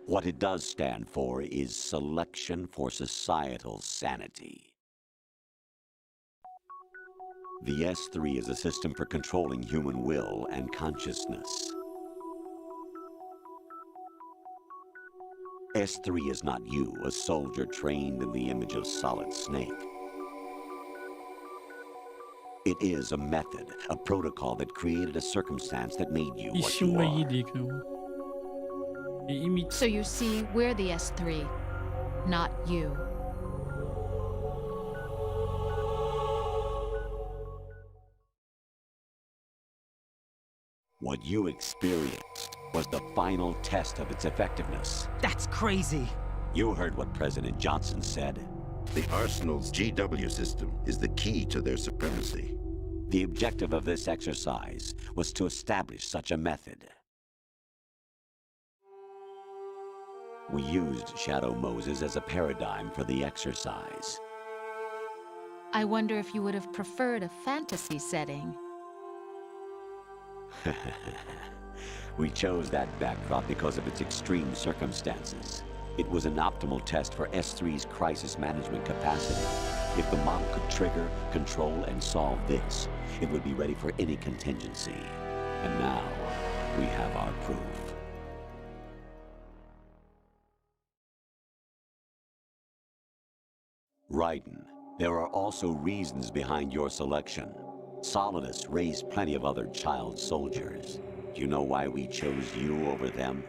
What it does stand for is selection for societal sanity. The S3 is a system for controlling human will and consciousness. S3 is not you, a soldier trained in the image of Solid Snake. It is a method, a protocol that created a circumstance that made you what you are. So you see, we're the S3, not you. What you experienced was the final test of its effectiveness. That's crazy. You heard what President Johnson said. The Arsenal's GW system is the key to their supremacy. The objective of this exercise was to establish such a method. We used Shadow Moses as a paradigm for the exercise. I wonder if you would have preferred a fantasy setting. We chose that backdrop because of its extreme circumstances. It was an optimal test for S3's crisis management capacity. If the model could trigger, control, and solve this, it would be ready for any contingency. And now, we have our proof. Raiden, there are also reasons behind your selection. Solidus raised plenty of other child soldiers. Do you know why we chose you over them?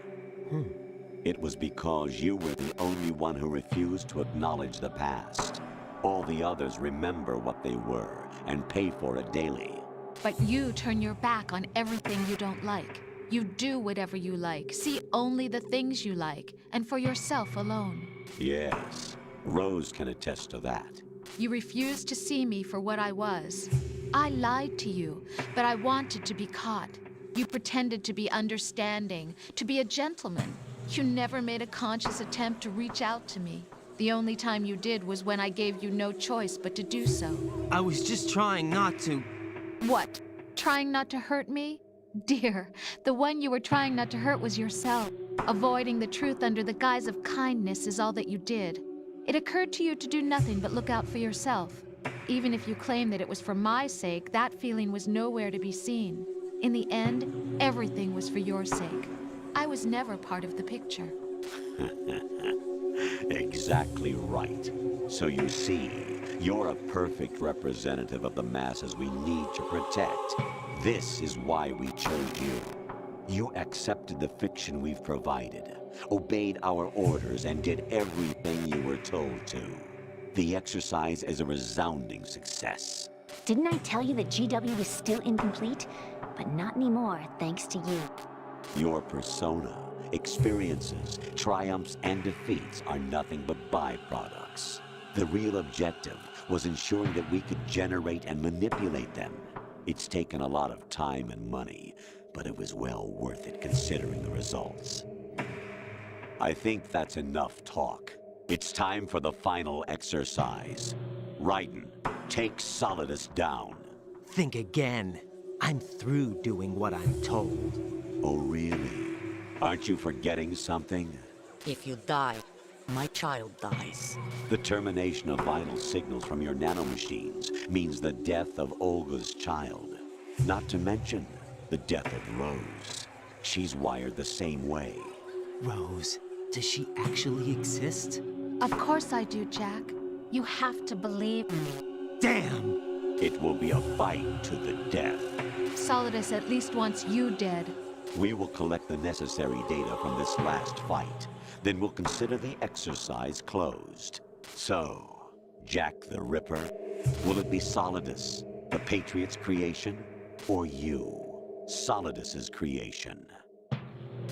It was because you were the only one who refused to acknowledge the past. All the others remember what they were and pay for it daily. But you turn your back on everything you don't like. You do whatever you like, see only the things you like, and for yourself alone. Yes, Rose can attest to that. You refused to see me for what I was. I lied to you, but I wanted to be caught. You pretended to be understanding, to be a gentleman. You never made a conscious attempt to reach out to me. The only time you did was when I gave you no choice but to do so. I was just trying not to... What? Trying not to hurt me? Dear, the one you were trying not to hurt was yourself. Avoiding the truth under the guise of kindness is all that you did. It occurred to you to do nothing but look out for yourself. Even if you claim that it was for my sake, that feeling was nowhere to be seen. In the end, everything was for your sake. I was never part of the picture. Exactly right. So you see, you're a perfect representative of the masses we need to protect. This is why we chose you. You accepted the fiction we've provided, obeyed our orders, and did everything you were told to. The exercise is a resounding success. Didn't I tell you that GW is still incomplete? But not anymore, thanks to you. Your persona, experiences, triumphs, and defeats are nothing but byproducts. The real objective was ensuring that we could generate and manipulate them. It's taken a lot of time and money, but it was well worth it considering the results. I think that's enough talk. It's time for the final exercise. Raiden, take Solidus down. Think again. I'm through doing what I'm told. Oh, really? Aren't you forgetting something? If you die, my child dies. The termination of vital signals from your nanomachines means the death of Olga's child. Not to mention the death of Rose. She's wired the same way. Rose, does she actually exist? Of course I do, Jack. You have to believe me. Damn! It will be a fight to the death. Solidus at least wants you dead. We will collect the necessary data from this last fight. Then we'll consider the exercise closed. So, Jack the Ripper, will it be Solidus, the Patriot's creation, or you, Solidus's creation?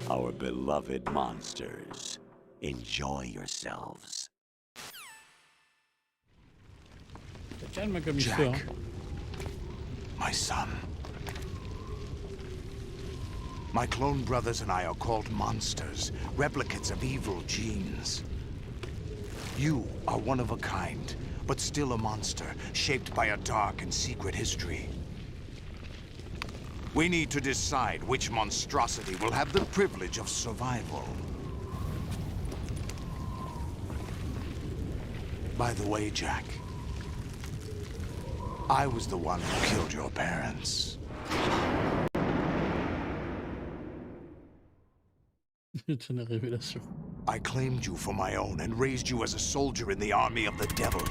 Our beloved monsters, enjoy yourselves. Jack, my son. My clone brothers and I are called monsters, replicates of evil genes. You are one of a kind, but still a monster, shaped by a dark and secret history. We need to decide which monstrosity will have the privilege of survival. By the way, Jack, I was the one who killed your parents. C'est une révélation. I claimed you for my own and raised you as a soldier in the army of the devil.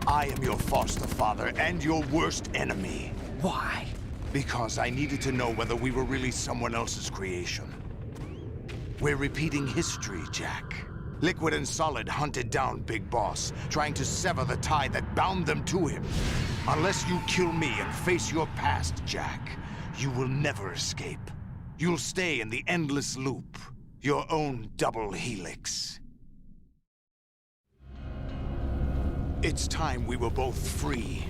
I am your foster father and your worst enemy. Why? Because I needed to know whether we were really someone else's creation. We're repeating history, Jack. Liquid and Solid hunted down Big Boss, trying to sever the tie that bound them to him. Unless you kill me and face your past, Jack, you will never escape. You'll stay in the endless loop, your own double helix. It's time we were both free.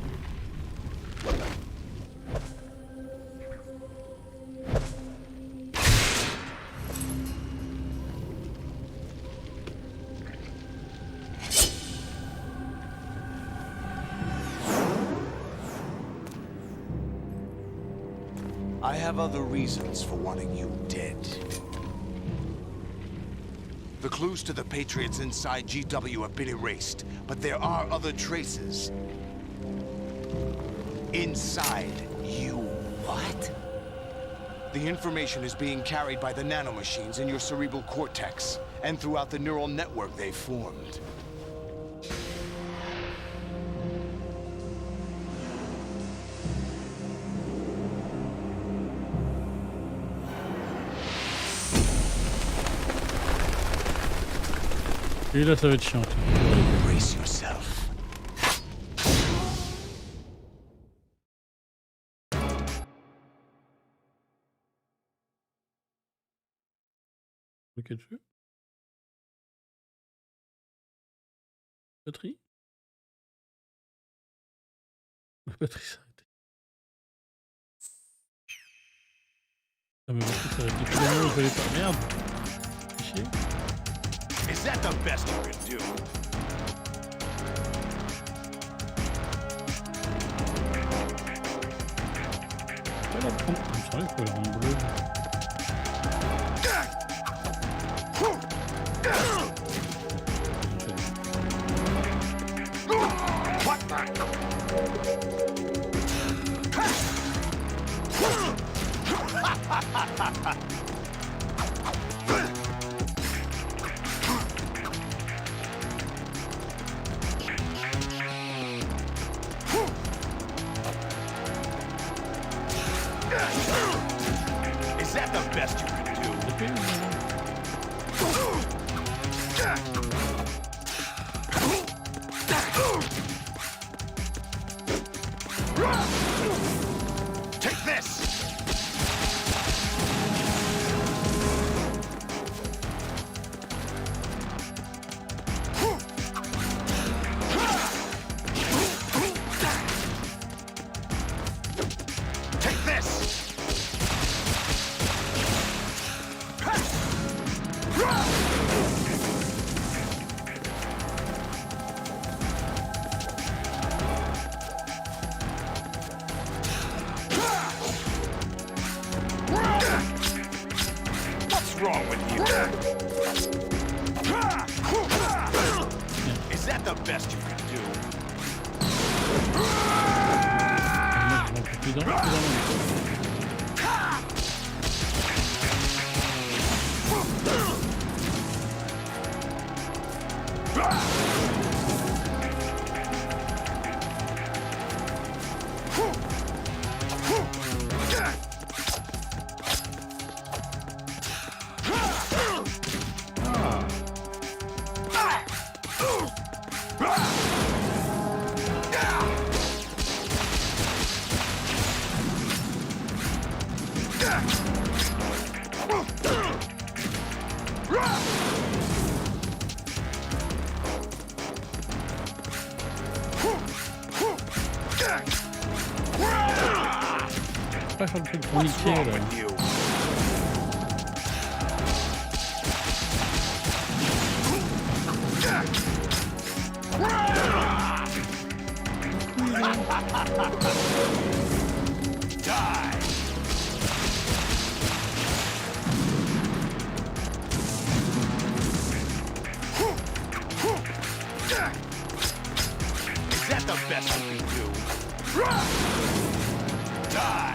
I have other reasons for wanting you dead. The clues to the Patriots inside GW have been erased, but there are other traces. Inside you. What? The information is being carried by the nanomachines in your cerebral cortex, and throughout the neural network they've formed. Et là, ça va être chiant. Brace yourself. Ok, dessus. Batterie. La batterie s'est arrêtée. Ah, mais batterie s'est arrêtée. Plus jamais, je vais pas. Merde. Chier. Is that the best you can do? Voilà, bon, comme ça. Ouais, il faut le rendre bleu. Is that the best you can do? Take this! Take this! What's wrong with you? Is that the best you can do? Pas faire le truc pour niquer là. Is that the best you can do? Die!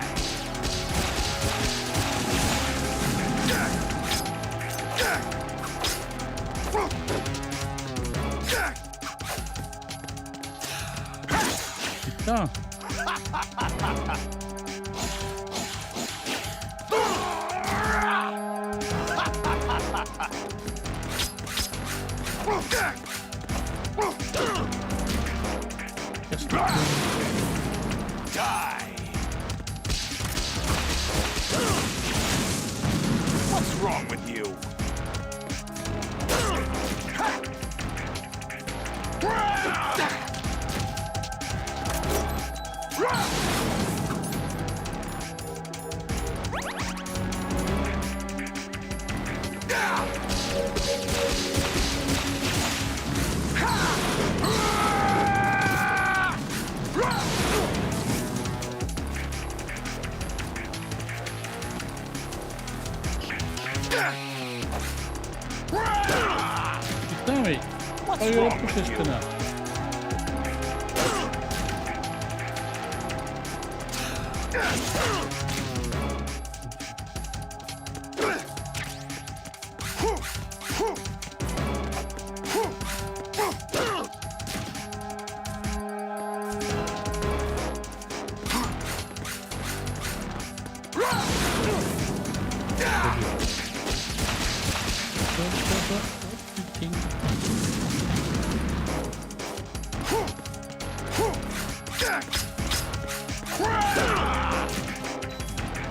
Putain! Die! What's wrong with you? Putain, mais... What's Oh, il a wrong touché with ce you? connard.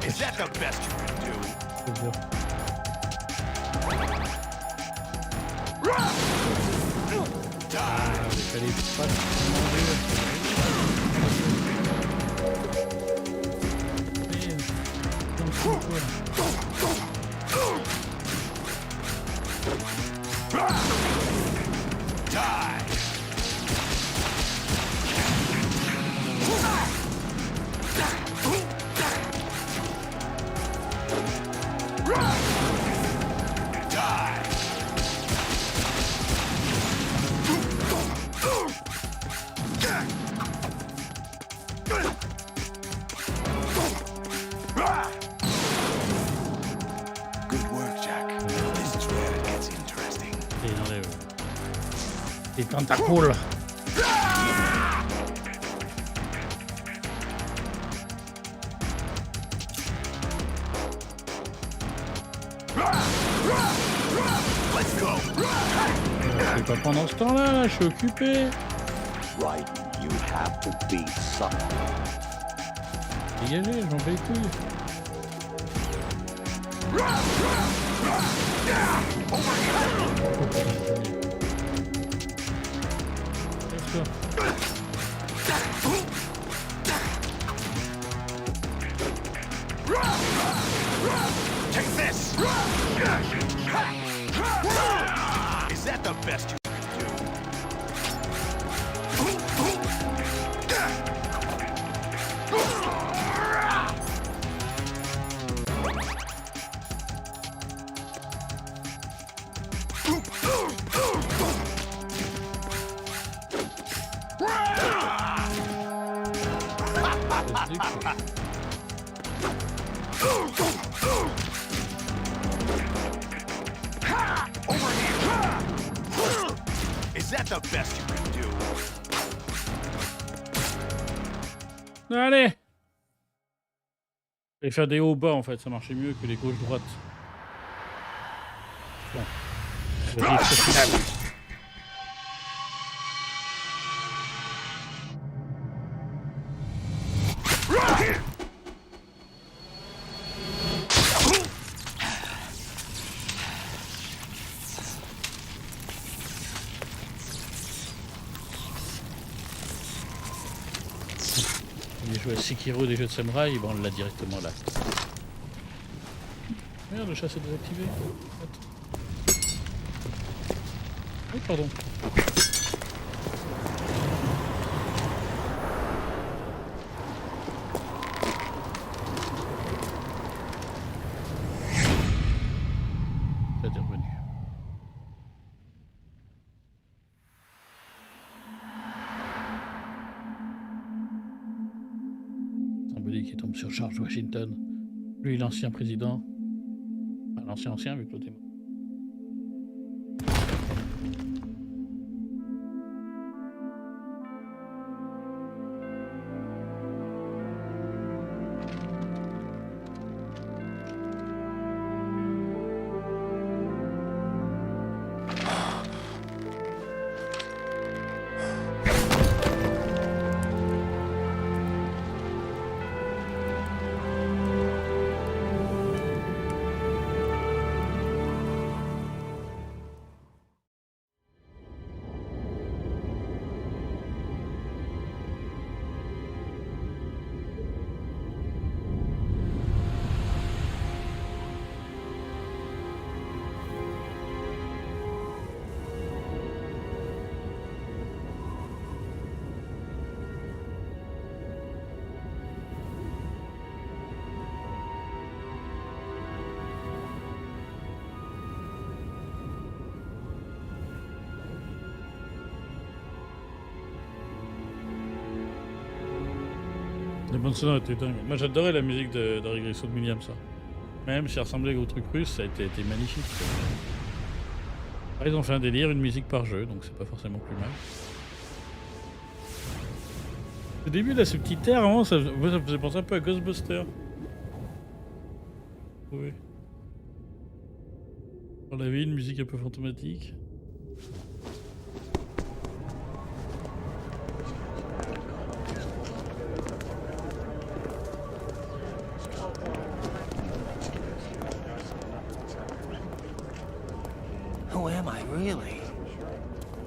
Is that the best you can do? C'est dur. Die! Elle est pas tellement Die! Good work, Jack. This is where it gets interesting. Et il enlève les tentacules. Let's go. Je fais pas pendant ce temps-là, je suis occupé. Right, you have to beat someone. Dégagez, je m'en bats les couilles. Take this. Is that the best you can do? Is that the best you can do? Allez! Et faire des hauts bas en fait, ça marchait mieux que les gauche droite. Bon. J'ai joué à Sekiro des jeux de samouraï, bon, on l'a directement là. Merde, le chat s'est désactivé. Oui, pardon. Ça est revenu. Qui tombe sur George Washington, lui l'ancien président, enfin, l'ancien vu que l'autre est mort. Les bandes sonores étaient dingues. Moi j'adorais la musique d'Harry Grissom Williams, ça. Même si elle ressemblait au truc russe, ça a été magnifique. Ils ont fait un délire, une musique par jeu, donc c'est pas forcément plus mal. Au début là, ce petit air, vraiment, ça me faisait penser un peu à Ghostbusters. Oui. On avait une musique un peu fantomatique. Who am I, really?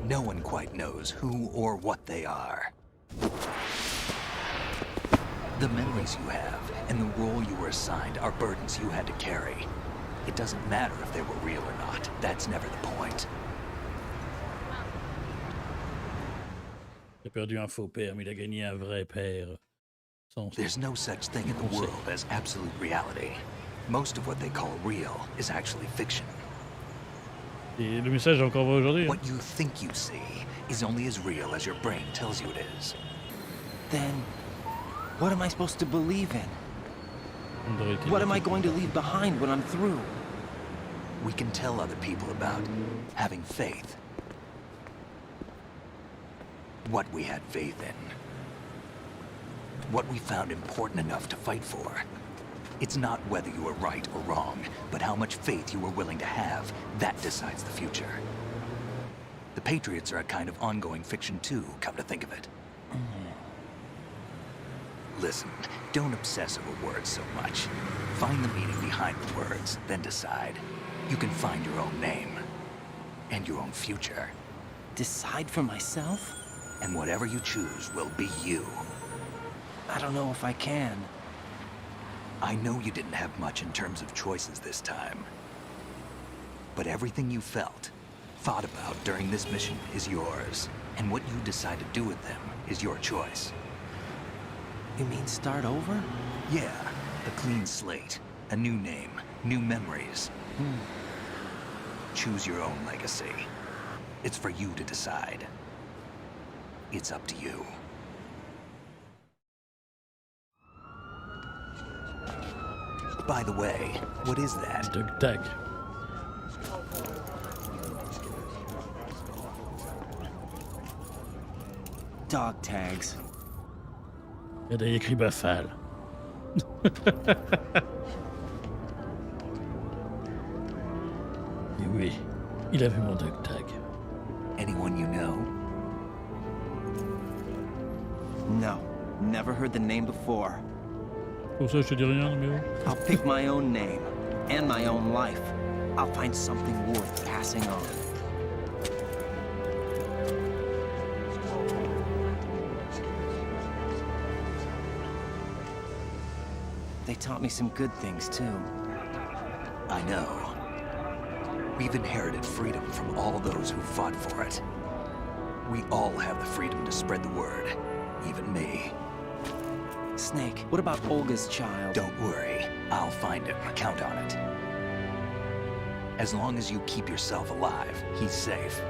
No one quite knows who or what they are. The memories you have and the role you were assigned are burdens you had to carry. It doesn't matter if they were real or not. That's never the point. Il a perdu un faux père, mais il a gagné un vrai père. There's no such thing in the world as absolute reality. Most of what they call real is actually fiction. Et le message est encore vrai aujourd'hui. What you think you see is only as real as your brain tells you it is. Then, What am I supposed to believe in? What am I going to leave behind when I'm through? We can tell other people about having faith. What we had faith in. What we found important enough to fight for. It's not whether you were right or wrong, but how much faith you were willing to have. That decides the future. The Patriots are a kind of ongoing fiction too, come to think of it. Listen, don't obsess over words so much. Find the meaning behind the words, then decide. You can find your own name. And your own future. Decide for myself? And whatever you choose will be you. I don't know if I can. I know you didn't have much in terms of choices this time. But everything you felt, thought about during this mission is yours. And what you decide to do with them is your choice. You mean start over? Yeah, a clean slate, a new name, new memories. Choose your own legacy. It's for you to decide. It's up to you. By the way, what is that? Dog tag. Dog tags. Il y a écrit Bafal. Et oui, il a vu mon dog tag. Anyone you know? No, never heard the name before. Pour ça, je te dis rien, numéro. I'll pick my own name and my own life. I'll find something worth passing on. They taught me some good things, too. I know. We've inherited freedom from all those who fought for it. We all have the freedom to spread the word. Even me. Snake, what about Olga's child? Don't worry. I'll find him. Count on it. As long as you keep yourself alive, he's safe.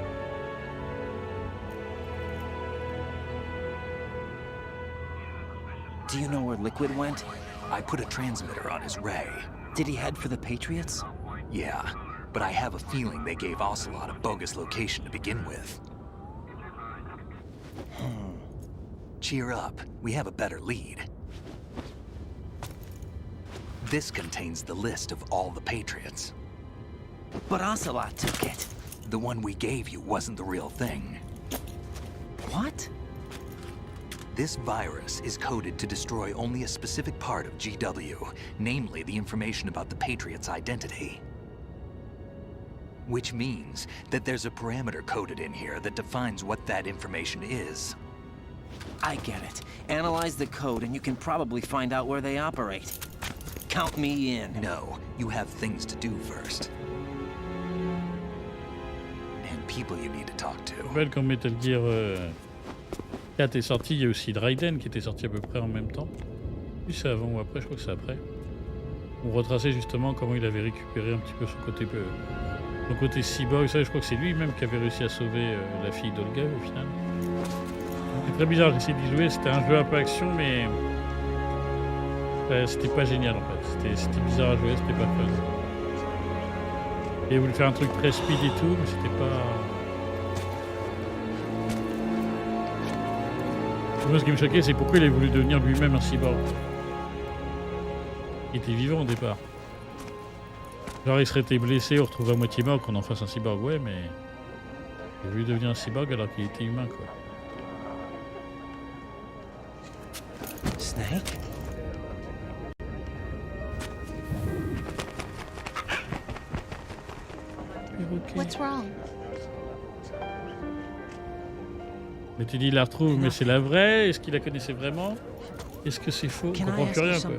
Do you know where Liquid went? I put a transmitter on his ray. Did he head for the Patriots? Yeah, but I have a feeling they gave Ocelot a bogus location to begin with. Cheer up. We have a better lead. This contains the list of all the Patriots. But Ocelot took it. The one we gave you wasn't the real thing. What? This virus is coded to destroy only a specific part of GW, namely the information about the Patriots' identity. Which means that there's a parameter coded in here that defines what that information is. I get it. Analyze the code and you can probably find out where they operate. Count me in. No, you have things to do first. And people you need to talk to. Je rappelle quand Metal Gear 4 est sorti, il y a aussi Dryden qui était sorti à peu près en même temps. Puis c'est avant ou après, je crois que c'est après. On retraçait justement comment il avait récupéré un petit peu son côté cyborg. Ça, je crois que c'est lui-même qui avait réussi à sauver la fille d'Olga au final. C'est très bizarre, j'ai essayé d'y jouer, c'était un jeu un peu action, mais c'était pas génial en fait. C'était bizarre à jouer, c'était pas fun. Et il voulait faire un truc très speed et tout, mais c'était pas... Moi, ce qui me choquait, c'est pourquoi il a voulu devenir lui-même un cyborg. Il était vivant au départ. Genre, il serait été blessé ou retrouvé à moitié mort qu'on en fasse un cyborg, ouais, mais... Il a voulu devenir un cyborg alors qu'il était humain, quoi. Snake? What's wrong? Mais tu dis, il la retrouve, mais c'est la vraie? Est-ce qu'il la connaissait vraiment? Est-ce que c'est faux? On comprend plus rien, quoi.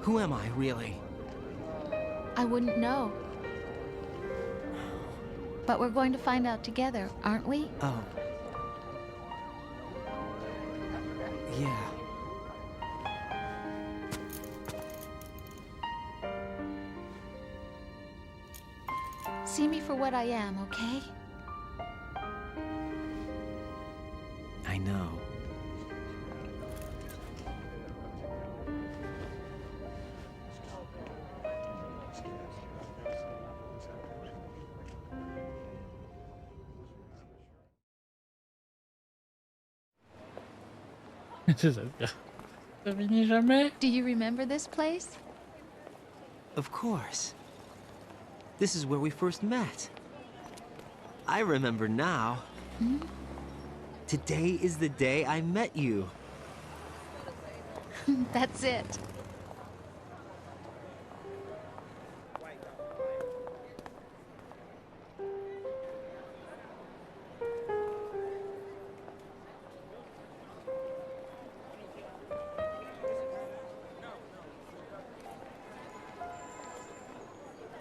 Who am I, really? I wouldn't know. But we're going to find out together, aren't we? Oh. Yeah. See me for what I am, okay? I know. C'est ça. Ça finit jamais. Do you remember this place? Of course. This is where we first met. I remember now. Today is the day I met you. That's it.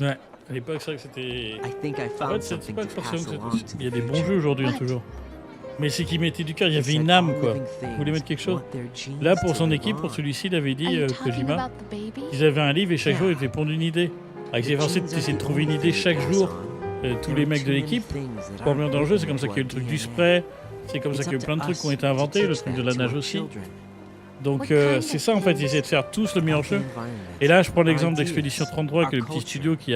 Ouais, à l'époque, c'est vrai que c'était. I think I En found fait, c'est something pas to forcément pass que along c'était. to Il y a the des bons future. jeux aujourd'hui, hein, toujours. Mais c'est qu'il mettait du cœur, il y avait une âme, quoi. Vous voulez mettre quelque chose? Là, pour son équipe, pour celui-ci, il avait dit, Kojima, ils avaient un livre et chaque jour, il devait pondre une idée. Alors, ils avaient forcé d'essayer de trouver une idée chaque jour, tous les mecs de l'équipe. Pour revenir dans le jeu, c'est comme ça qu'il y a eu le truc du spray, c'est comme ça qu'il y a eu plein de trucs qui ont été inventés, le truc de la nage aussi. Donc, c'est ça, en fait, ils essaient de faire tous le meilleur jeu. Et là, je prends l'exemple d'Expédition 33, qui est le petit studio qui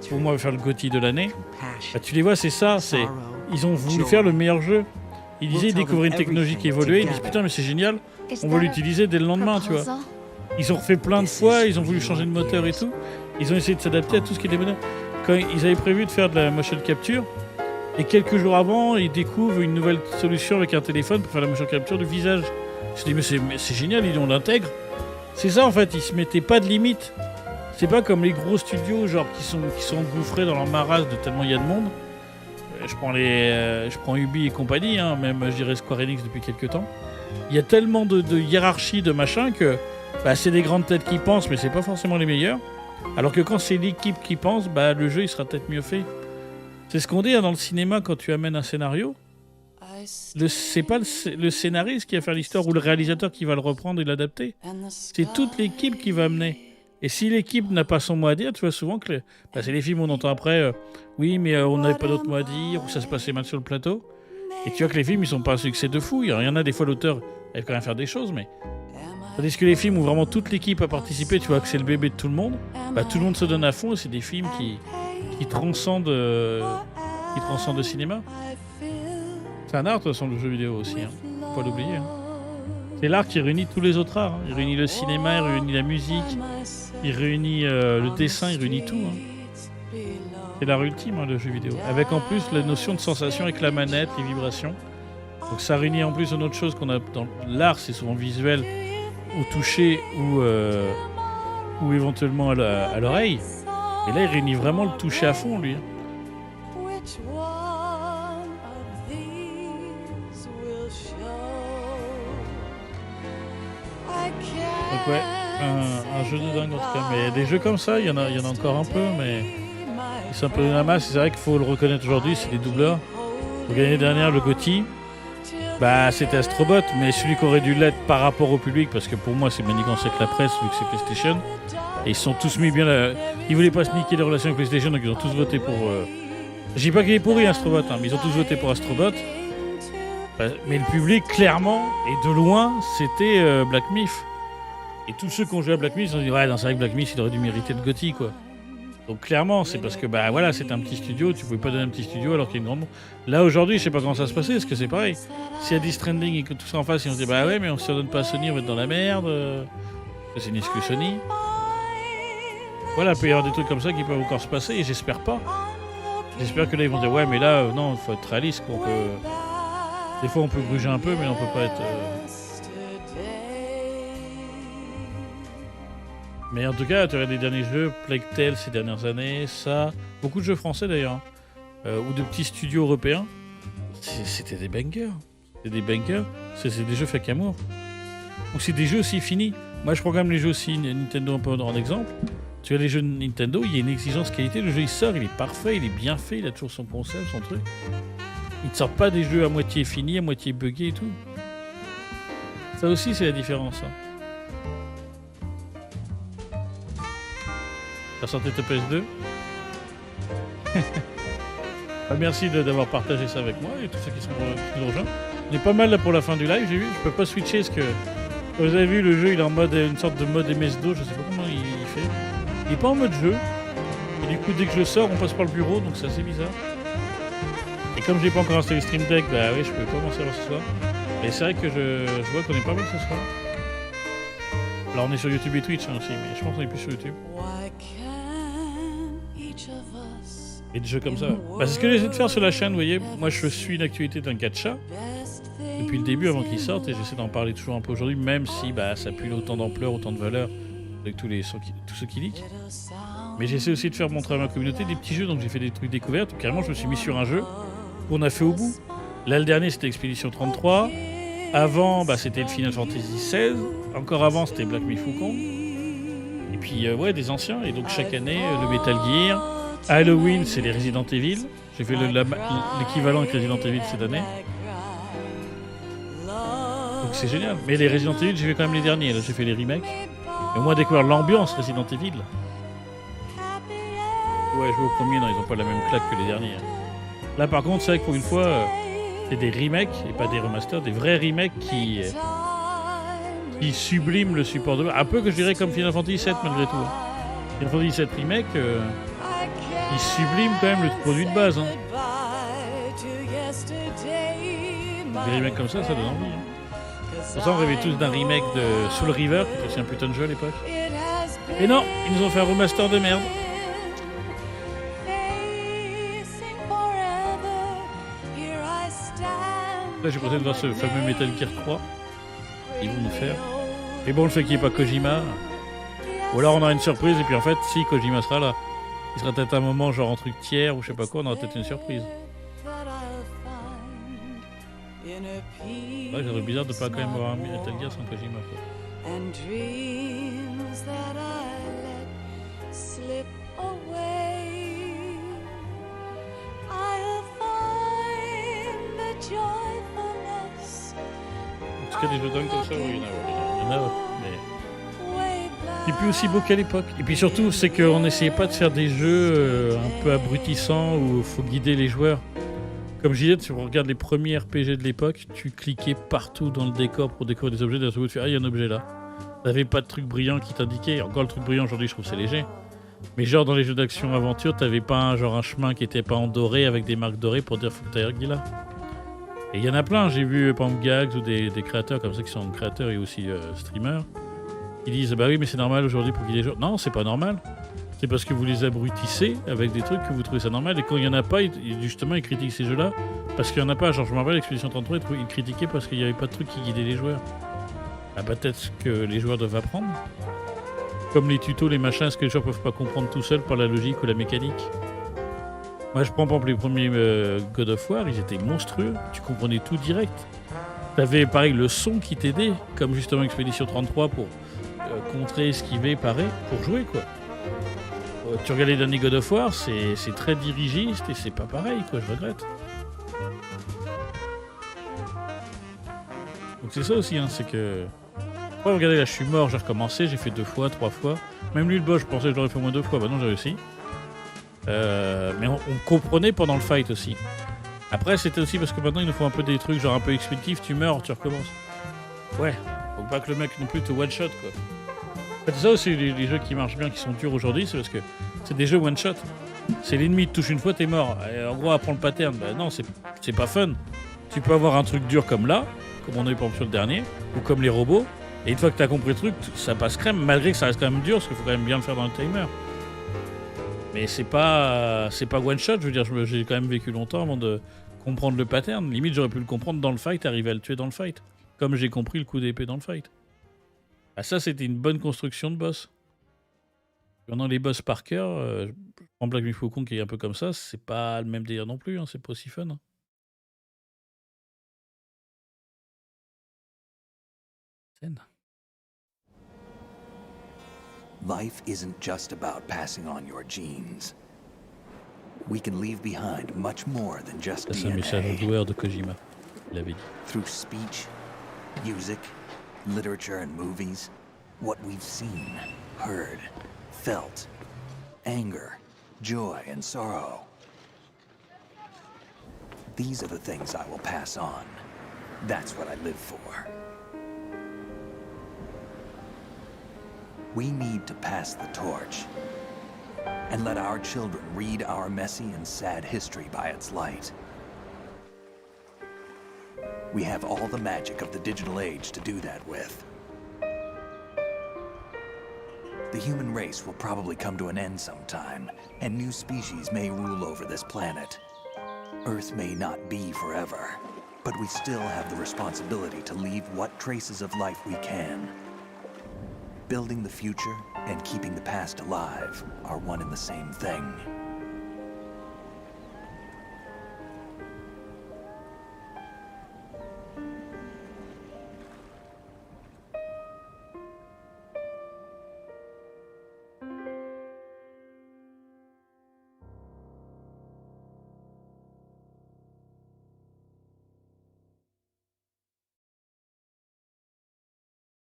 pour moi, va faire le GOTY de l'année. Bah, tu les vois, c'est ça, ils ont voulu faire le meilleur jeu. Ils disaient, ils découvraient une technologie qui évoluait, ils disent putain mais c'est génial, on va l'utiliser dès le lendemain, tu vois. Ils ont refait plein de fois, ils ont voulu changer de moteur et tout. Ils ont essayé de s'adapter à tout ce qui était moderne. Quand ils avaient prévu de faire de la motion capture, et quelques jours avant, ils découvrent une nouvelle solution avec un téléphone pour faire la motion capture du visage. Je me dis mais c'est génial, on l'intègre. C'est ça en fait, ils se mettaient pas de limite. C'est pas comme les gros studios genre qui sont engouffrés dans leur marasme de tellement il y a de monde. Je prends Ubi et compagnie, hein, même je dirais Square Enix depuis quelques temps. Il y a tellement de hiérarchie de machin que bah, c'est des grandes têtes qui pensent, mais c'est pas forcément les meilleurs. Alors que quand c'est l'équipe qui pense, bah, le jeu il sera peut-être mieux fait. C'est ce qu'on dit hein, dans le cinéma quand tu amènes un scénario. C'est pas le scénariste qui va faire l'histoire ou le réalisateur qui va le reprendre et l'adapter. C'est toute l'équipe qui va amener. Et si l'équipe n'a pas son mot à dire, tu vois souvent que c'est les films où on entend après oui mais on n'avait pas d'autre mot à dire ou ça se passait mal sur le plateau. Et tu vois que les films ils sont pas un succès de fou. Il y en a des fois l'auteur arrive quand même à faire des choses mais tandis que les films où vraiment toute l'équipe a participé, tu vois que c'est le bébé de tout le monde, bah, tout le monde se donne à fond et c'est des films qui transcendent le cinéma. C'est un art de toute façon le jeu vidéo aussi, hein. Faut pas l'oublier. Hein. C'est l'art qui réunit tous les autres arts. Hein. Il réunit le cinéma, il réunit la musique, il réunit le dessin, il réunit tout. Hein. C'est l'art ultime, hein, le jeu vidéo. Avec en plus la notion de sensation avec la manette, les vibrations. Donc ça réunit en plus une autre chose qu'on a dans l'art, c'est souvent visuel, ou touché, ou éventuellement à l'oreille. Et là, il réunit vraiment le toucher à fond, lui. Donc ouais, un jeu de dingue en tout cas. Mais des jeux comme ça, il y en a encore un peu, mais c'est un peu la masse. C'est vrai qu'il faut le reconnaître aujourd'hui, c'est des doubleurs. Donc, l'année dernière, le GOTY, bah, c'était Astrobot, mais celui qui aurait dû l'être par rapport au public, parce que pour moi, c'est manigancé avec la presse, vu que c'est PlayStation. Et ils sont tous mis bien là. Ils voulaient pas se niquer les relations avec PlayStation, donc ils ont tous voté pour. Je dis pas qu'il est pourri Astrobot, hein, mais ils ont tous voté pour Astrobot. Mais le public, clairement, et de loin, c'était Black Myth. Et tous ceux qui ont joué à Black Myth, ils ont dit ouais, c'est vrai que Black Myth, il aurait dû mériter le GOTY, quoi. Donc clairement, c'est parce que bah voilà, c'est un petit studio, tu pouvais pas donner un petit studio alors qu'il y a une grande. Là aujourd'hui, je sais pas comment ça se passait, parce que c'est pareil. S'il y a des Stranding et que tout ça en face, ils vont se dire bah ouais, mais on se donne pas à Sony, on va être dans la merde. C'est une excuse Sony. Voilà, il peut y avoir des trucs comme ça qui peuvent encore se passer et j'espère pas. J'espère que là ils vont dire ouais, mais là non, il faut être réaliste. Des fois on peut gruger un peu, mais on peut pas être. Mais en tout cas, tu regardes les derniers jeux, Plague Tale ces dernières années, ça, beaucoup de jeux français d'ailleurs, ou de petits studios européens, c'était des bangers. C'est des bangers, c'est des jeux faits qu'amour. Ou c'est des jeux aussi finis. Moi je programme les jeux aussi, Nintendo un peu en exemple. Tu vois les jeux de Nintendo, il y a une exigence qualité, le jeu il sort, il est parfait, il est bien fait, il a toujours son concept, son truc. Ils ne sortent pas des jeux à moitié finis, à moitié buggés et tout. Ça aussi c'est la différence. Hein. T'as sorti ta PS2. Merci d'avoir partagé ça avec moi et tous ceux qui nous rejoignent. On est pas mal là pour la fin du live, j'ai vu. Je peux pas switcher parce que vous avez vu le jeu, il est en mode une sorte de mode MS-DOS, je sais pas comment il fait. Il est pas en mode jeu. Et du coup dès que je sors, on passe par le bureau, donc c'est assez bizarre. Et comme j'ai pas encore installé Stream Deck, bah oui, je peux pas m'en servir ce soir. Et c'est vrai que je vois qu'on est pas mal ce soir. Alors on est sur YouTube et Twitch hein, aussi, mais je pense qu'on est plus sur YouTube. Et des jeux comme ça. Bah, c'est ce que j'essaie de faire sur la chaîne, vous voyez. Moi je suis une actualité d'un gacha depuis le début avant qu'il sorte et j'essaie d'en parler toujours un peu aujourd'hui, même si bah, ça pue autant d'ampleur, autant de valeur avec tous ceux qui leak. Mais j'essaie aussi de faire montrer à ma communauté des petits jeux, donc j'ai fait des trucs découvertes. Carrément je me suis mis sur un jeu qu'on a fait au bout. Là le dernier c'était Expédition 33. Avant bah, c'était le Final Fantasy XVI. Encore avant c'était Black Myth Wukong. Et puis ouais des anciens. Et donc chaque année le Metal Gear. Halloween, c'est les Resident Evil. J'ai fait l'équivalent avec Resident Evil cette année. Donc c'est génial. Mais les Resident Evil, j'ai fait quand même les derniers. Là, j'ai fait les remakes. Et au moins découvrir l'ambiance Resident Evil. Ouais, jouer au premier, non, ils ont pas la même claque que les derniers. Là, par contre, c'est vrai que pour une fois, c'est des remakes et pas des remasters, des vrais remakes qui subliment le support de base. Un peu que je dirais comme Final Fantasy VII malgré tout. Final Fantasy VII remake. Il sublime quand même le produit de base. Hein. Des remakes comme ça donne envie. Hein. Pour ça, on rêvait tous d'un remake de Soul River, qui était aussi un putain de jeu à l'époque. Et non, ils nous ont fait un remaster de merde. Là, j'ai pensé de voir ce fameux Metal Gear 3. Ils vont nous faire. Et bon, le fait qu'il n'y ait pas Kojima. Ou alors on aura une surprise, et puis en fait, si Kojima sera là. Il sera peut-être un moment genre en truc tiers ou je sais pas quoi, on aura peut-être une surprise. Ouais, c'est bizarre de pas quand même avoir un Metal Gear sans Kojima quoi. En tout cas des jeux dingues comme ça, oui, il y en a, mais... Et puis aussi beau qu'à l'époque. Et puis surtout, c'est qu'on n'essayait pas de faire des jeux un peu abrutissants où il faut guider les joueurs. Comme je disais, si on regarde les premiers RPG de l'époque, tu cliquais partout dans le décor pour découvrir des objets. D'un seul coup, tu fais « Ah, il y a un objet là ». T'avais pas de truc brillant qui t'indiquait. Encore le truc brillant aujourd'hui, je trouve c'est léger. Mais genre dans les jeux d'action-aventure, t'avais pas un chemin qui était pas en doré avec des marques dorées pour dire « Faut que t'ailles là ». Et il y en a plein. J'ai vu par exemple Gags ou des créateurs comme ça qui sont créateurs et aussi streamers. Ils disent bah oui mais c'est normal aujourd'hui pour qu'il y ait des gens. Non c'est pas normal. C'est parce que vous les abrutissez avec des trucs que vous trouvez ça normal et quand il y en a pas, justement ils critiquent ces jeux-là parce qu'il y en a pas. Genre je me rappelle l'Expédition 33 ils critiquaient parce qu'il y avait pas de trucs qui guidaient les joueurs. Ah bah peut-être que les joueurs doivent apprendre. Comme les tutos, les machins, est-ce que les joueurs peuvent pas comprendre tout seuls par la logique ou la mécanique? Moi je prends par exemple les premiers God of War, ils étaient monstrueux, tu comprenais tout direct. T'avais pareil le son qui t'aidait, comme justement Expédition 33 pour contrer, esquiver, parer, pour jouer quoi. Tu regardes les derniers God of War, c'est très dirigiste et c'est pas pareil quoi, je regrette. Donc c'est ça aussi, hein, c'est que... Oh, regardez là, je suis mort, j'ai recommencé, j'ai fait 2 fois, 3 fois. Même lui le boss, je pensais que je l'aurais fait au moins 2 fois, bah non j'ai réussi. Mais on comprenait pendant le fight aussi. Après c'était aussi parce que maintenant il nous faut un peu des trucs genre un peu expéditifs, tu meurs, tu recommences. Ouais, faut pas que le mec non plus te one shot quoi. En fait, c'est ça aussi les jeux qui marchent bien, qui sont durs aujourd'hui, c'est parce que c'est des jeux one shot. C'est l'ennemi te touche une fois, t'es mort. Et en gros apprends le pattern, bah non c'est pas fun. Tu peux avoir un truc dur comme là, comme on a eu par exemple sur le dernier, ou comme les robots, et une fois que t'as compris le truc, ça passe crème, malgré que ça reste quand même dur, parce qu'il faut quand même bien le faire dans le timer. Mais c'est pas one shot, je veux dire, j'ai quand même vécu longtemps avant de comprendre le pattern. Limite, j'aurais pu le comprendre dans le fight, arriver à le tuer dans le fight. Comme j'ai compris le coup d'épée dans le fight. Ah, ça, c'était une bonne construction de boss. Pendant les boss par cœur, je prends Black Myth Wukong qui est un peu comme ça, c'est pas le même délire non plus, hein, c'est pas aussi fun. Hein. Scène. Life isn't just about passing on your genes. We can leave behind much more than just Ça, c'est un message au joueur de Kojima. Il avait dit. Through speech, music, literature and movies, what we've seen, heard, felt, anger, joy and sorrow. These are the things I will pass on. That's what I live for. We need to pass the torch and let our children read our messy and sad history by its light. We have all the magic of the digital age to do that with. The human race will probably come to an end sometime, and new species may rule over this planet. Earth may not be forever, but we still have the responsibility to leave what traces of life we can. Building the future and keeping the past alive are one and the same thing.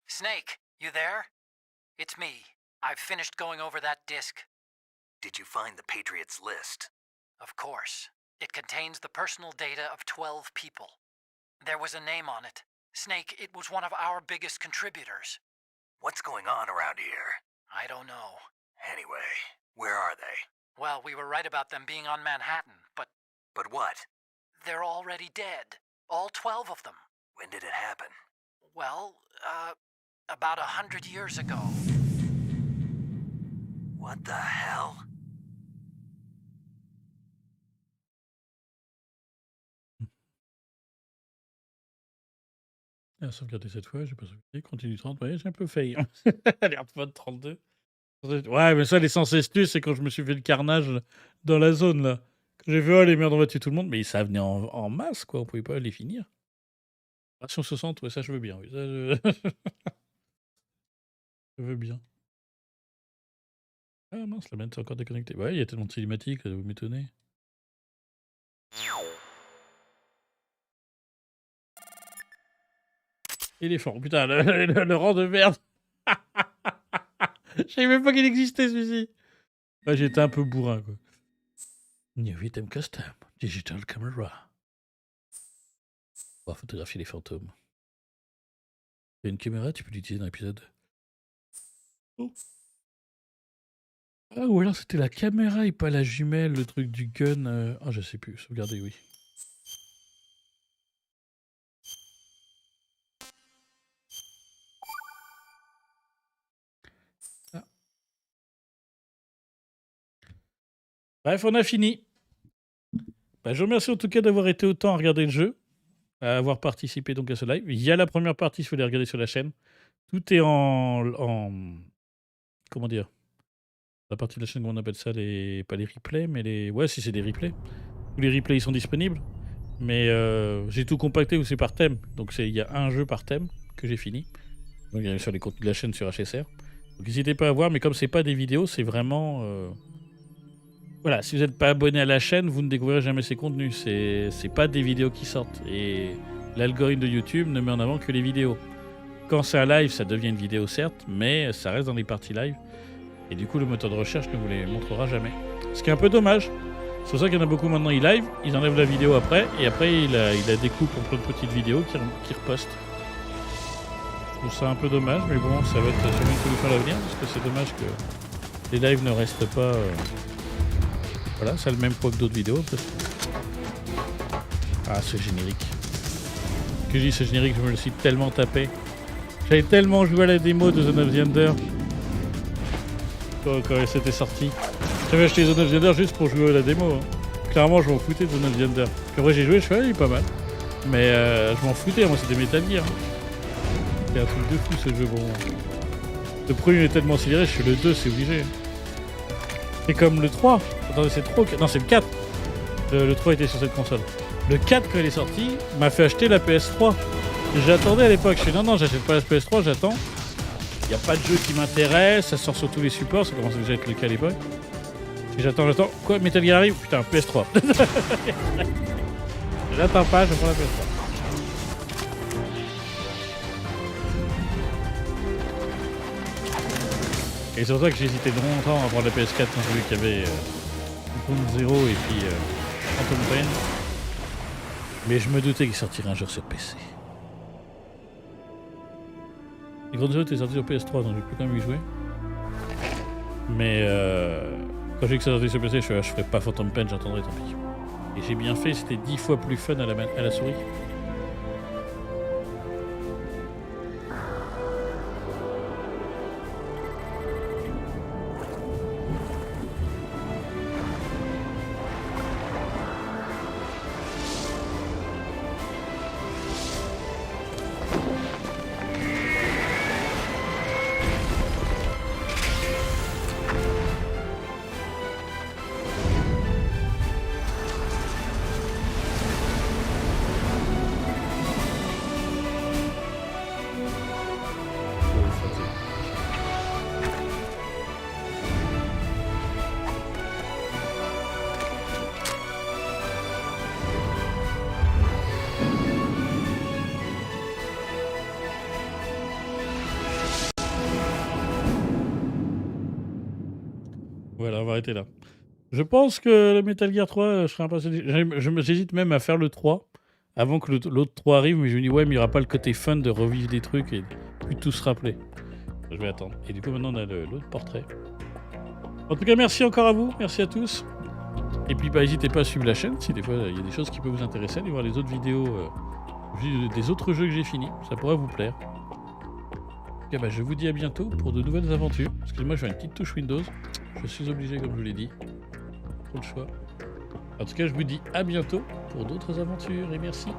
Snake, you there? It's me. I've finished going over that disc. Did you find the Patriots list? Of course. It contains the personal data of 12 people. There was a name on it. Snake, it was one of our biggest contributors. What's going on around here? I don't know. Anyway, where are they? Well, we were right about them being on Manhattan, but... But what? They're already dead. All 12 of them. When did it happen? Well, about 100 years ago. What the hell? Ah, sauvegarder cette fois, j'ai pas sauvegardé. Continue 30, ouais, j'ai un peu failli. Allez, mode 32. Ouais, mais ça, les sens astuces, c'est quand je me suis fait le carnage dans la zone, là. Quand j'ai vu, oh, les merdes, on va tuer tout le monde. Mais ça venait en masse, quoi. On pouvait pas les finir. Ration 60, ouais, ça, je veux bien. Oui, ça, je veux bien. Ah mince, la manette est encore déconnectée. Ouais, il y a tellement de cinématiques, vous m'étonnez. Éléphant, putain, le rang de merde. Je savais même pas qu'il existait celui-ci. Ouais, j'étais un peu bourrin, quoi. New item custom, digital camera. On va photographier les fantômes. Il y a une caméra, tu peux l'utiliser dans l'épisode. Oh. Ah, ou alors c'était la caméra et pas la jumelle, le truc du gun. Ah, je sais plus. Sauvegarder, oui. Ah. Bref, on a fini. Bah, je vous remercie en tout cas d'avoir été autant à regarder le jeu, à avoir participé donc à ce live. Il y a la première partie, si vous voulez regarder sur la chaîne. Tout est en... Comment dire? La partie de la chaîne, on appelle ça les... Pas les replays, mais les... Ouais, si c'est des replays. Tous les replays, ils sont disponibles. Mais j'ai tout compacté où c'est par thème. Donc il y a un jeu par thème que j'ai fini. Donc il y a sur les contenus de la chaîne sur HSR. Donc n'hésitez pas à voir, mais comme c'est pas des vidéos, c'est vraiment... Voilà, si vous n'êtes pas abonné à la chaîne, vous ne découvrirez jamais ces contenus. C'est pas des vidéos qui sortent. Et l'algorithme de YouTube ne met en avant que les vidéos. Quand c'est un live, ça devient une vidéo certes, mais ça reste dans les parties live. Et du coup, le moteur de recherche ne vous les montrera jamais. Ce qui est un peu dommage. C'est pour ça qu'il y en a beaucoup maintenant, ils live, ils enlèvent la vidéo après, et après, il la découpe en plein de petites vidéos qu'il reposte. Je trouve ça un peu dommage, mais bon, ça va être sûrement une solution à l'avenir, parce que c'est dommage que les lives ne restent pas... Voilà, ça a le même poids que d'autres vidéos. Ah, ce générique. Que je dis, ce générique, je me le suis tellement tapé. J'avais tellement joué à la démo de Zone of the Ender quand c'était sorti. J'avais acheté Zone of the Ender juste pour jouer à la démo. Hein. Clairement, je m'en foutais de Zone of the Ender. Puis après, j'ai joué, je fais, il est pas mal. Mais je m'en foutais, moi, c'était Metal Gear. C'est un truc de fou, ce jeu. Bon. Le premier est tellement accéléré, je suis le 2, c'est obligé. C'est comme le 3. Attendez, c'est le 3 Non, c'est le 4. Le 3 était sur cette console. Le 4, quand il est sorti, m'a fait acheter la PS3. J'attendais à l'époque. Je fais non, j'achète pas la PS3, j'attends. Il n'y a pas de jeu qui m'intéresse, ça sort sur tous les supports, ça commence déjà à être le cas à l'époque. Et j'attends. Quoi, Metal Gear arrive? Putain, PS3. J'attends pas, je prends la PS3. Et c'est pour ça que j'ai hésité longtemps à prendre la PS4 quand j'ai vu qu'il y avait Ground Zero et puis Phantom Pain. Mais je me doutais qu'il sortirait un jour sur PC. Et Ground Zero était sorti sur PS3, donc j'ai pu quand même y jouer. Mais quand j'ai vu que ça sortait sur PC, je ferais pas Phantom Pain, j'attendrai, tant pis. Et j'ai bien fait, c'était 10 fois plus fun à la souris. Voilà, on va arrêter là. Je pense que le Metal Gear 3, je serai impatient. J'hésite même à faire le 3 avant que l'autre 3 arrive, mais je me dis ouais, mais il n'y aura pas le côté fun de revivre des trucs et puis tout se rappeler. Je vais attendre. Et du coup, maintenant, on a l'autre portrait. En tout cas, merci encore à vous, merci à tous. Et puis, n'hésitez pas à suivre la chaîne si des fois il y a des choses qui peuvent vous intéresser, allez voir les autres vidéos des autres jeux que j'ai finis, ça pourrait vous plaire. Et bah, je vous dis à bientôt pour de nouvelles aventures. Excusez-moi, je fais une petite touche Windows. Je suis obligé, comme je vous l'ai dit. Trop le choix. En tout cas, je vous dis à bientôt pour d'autres aventures et merci.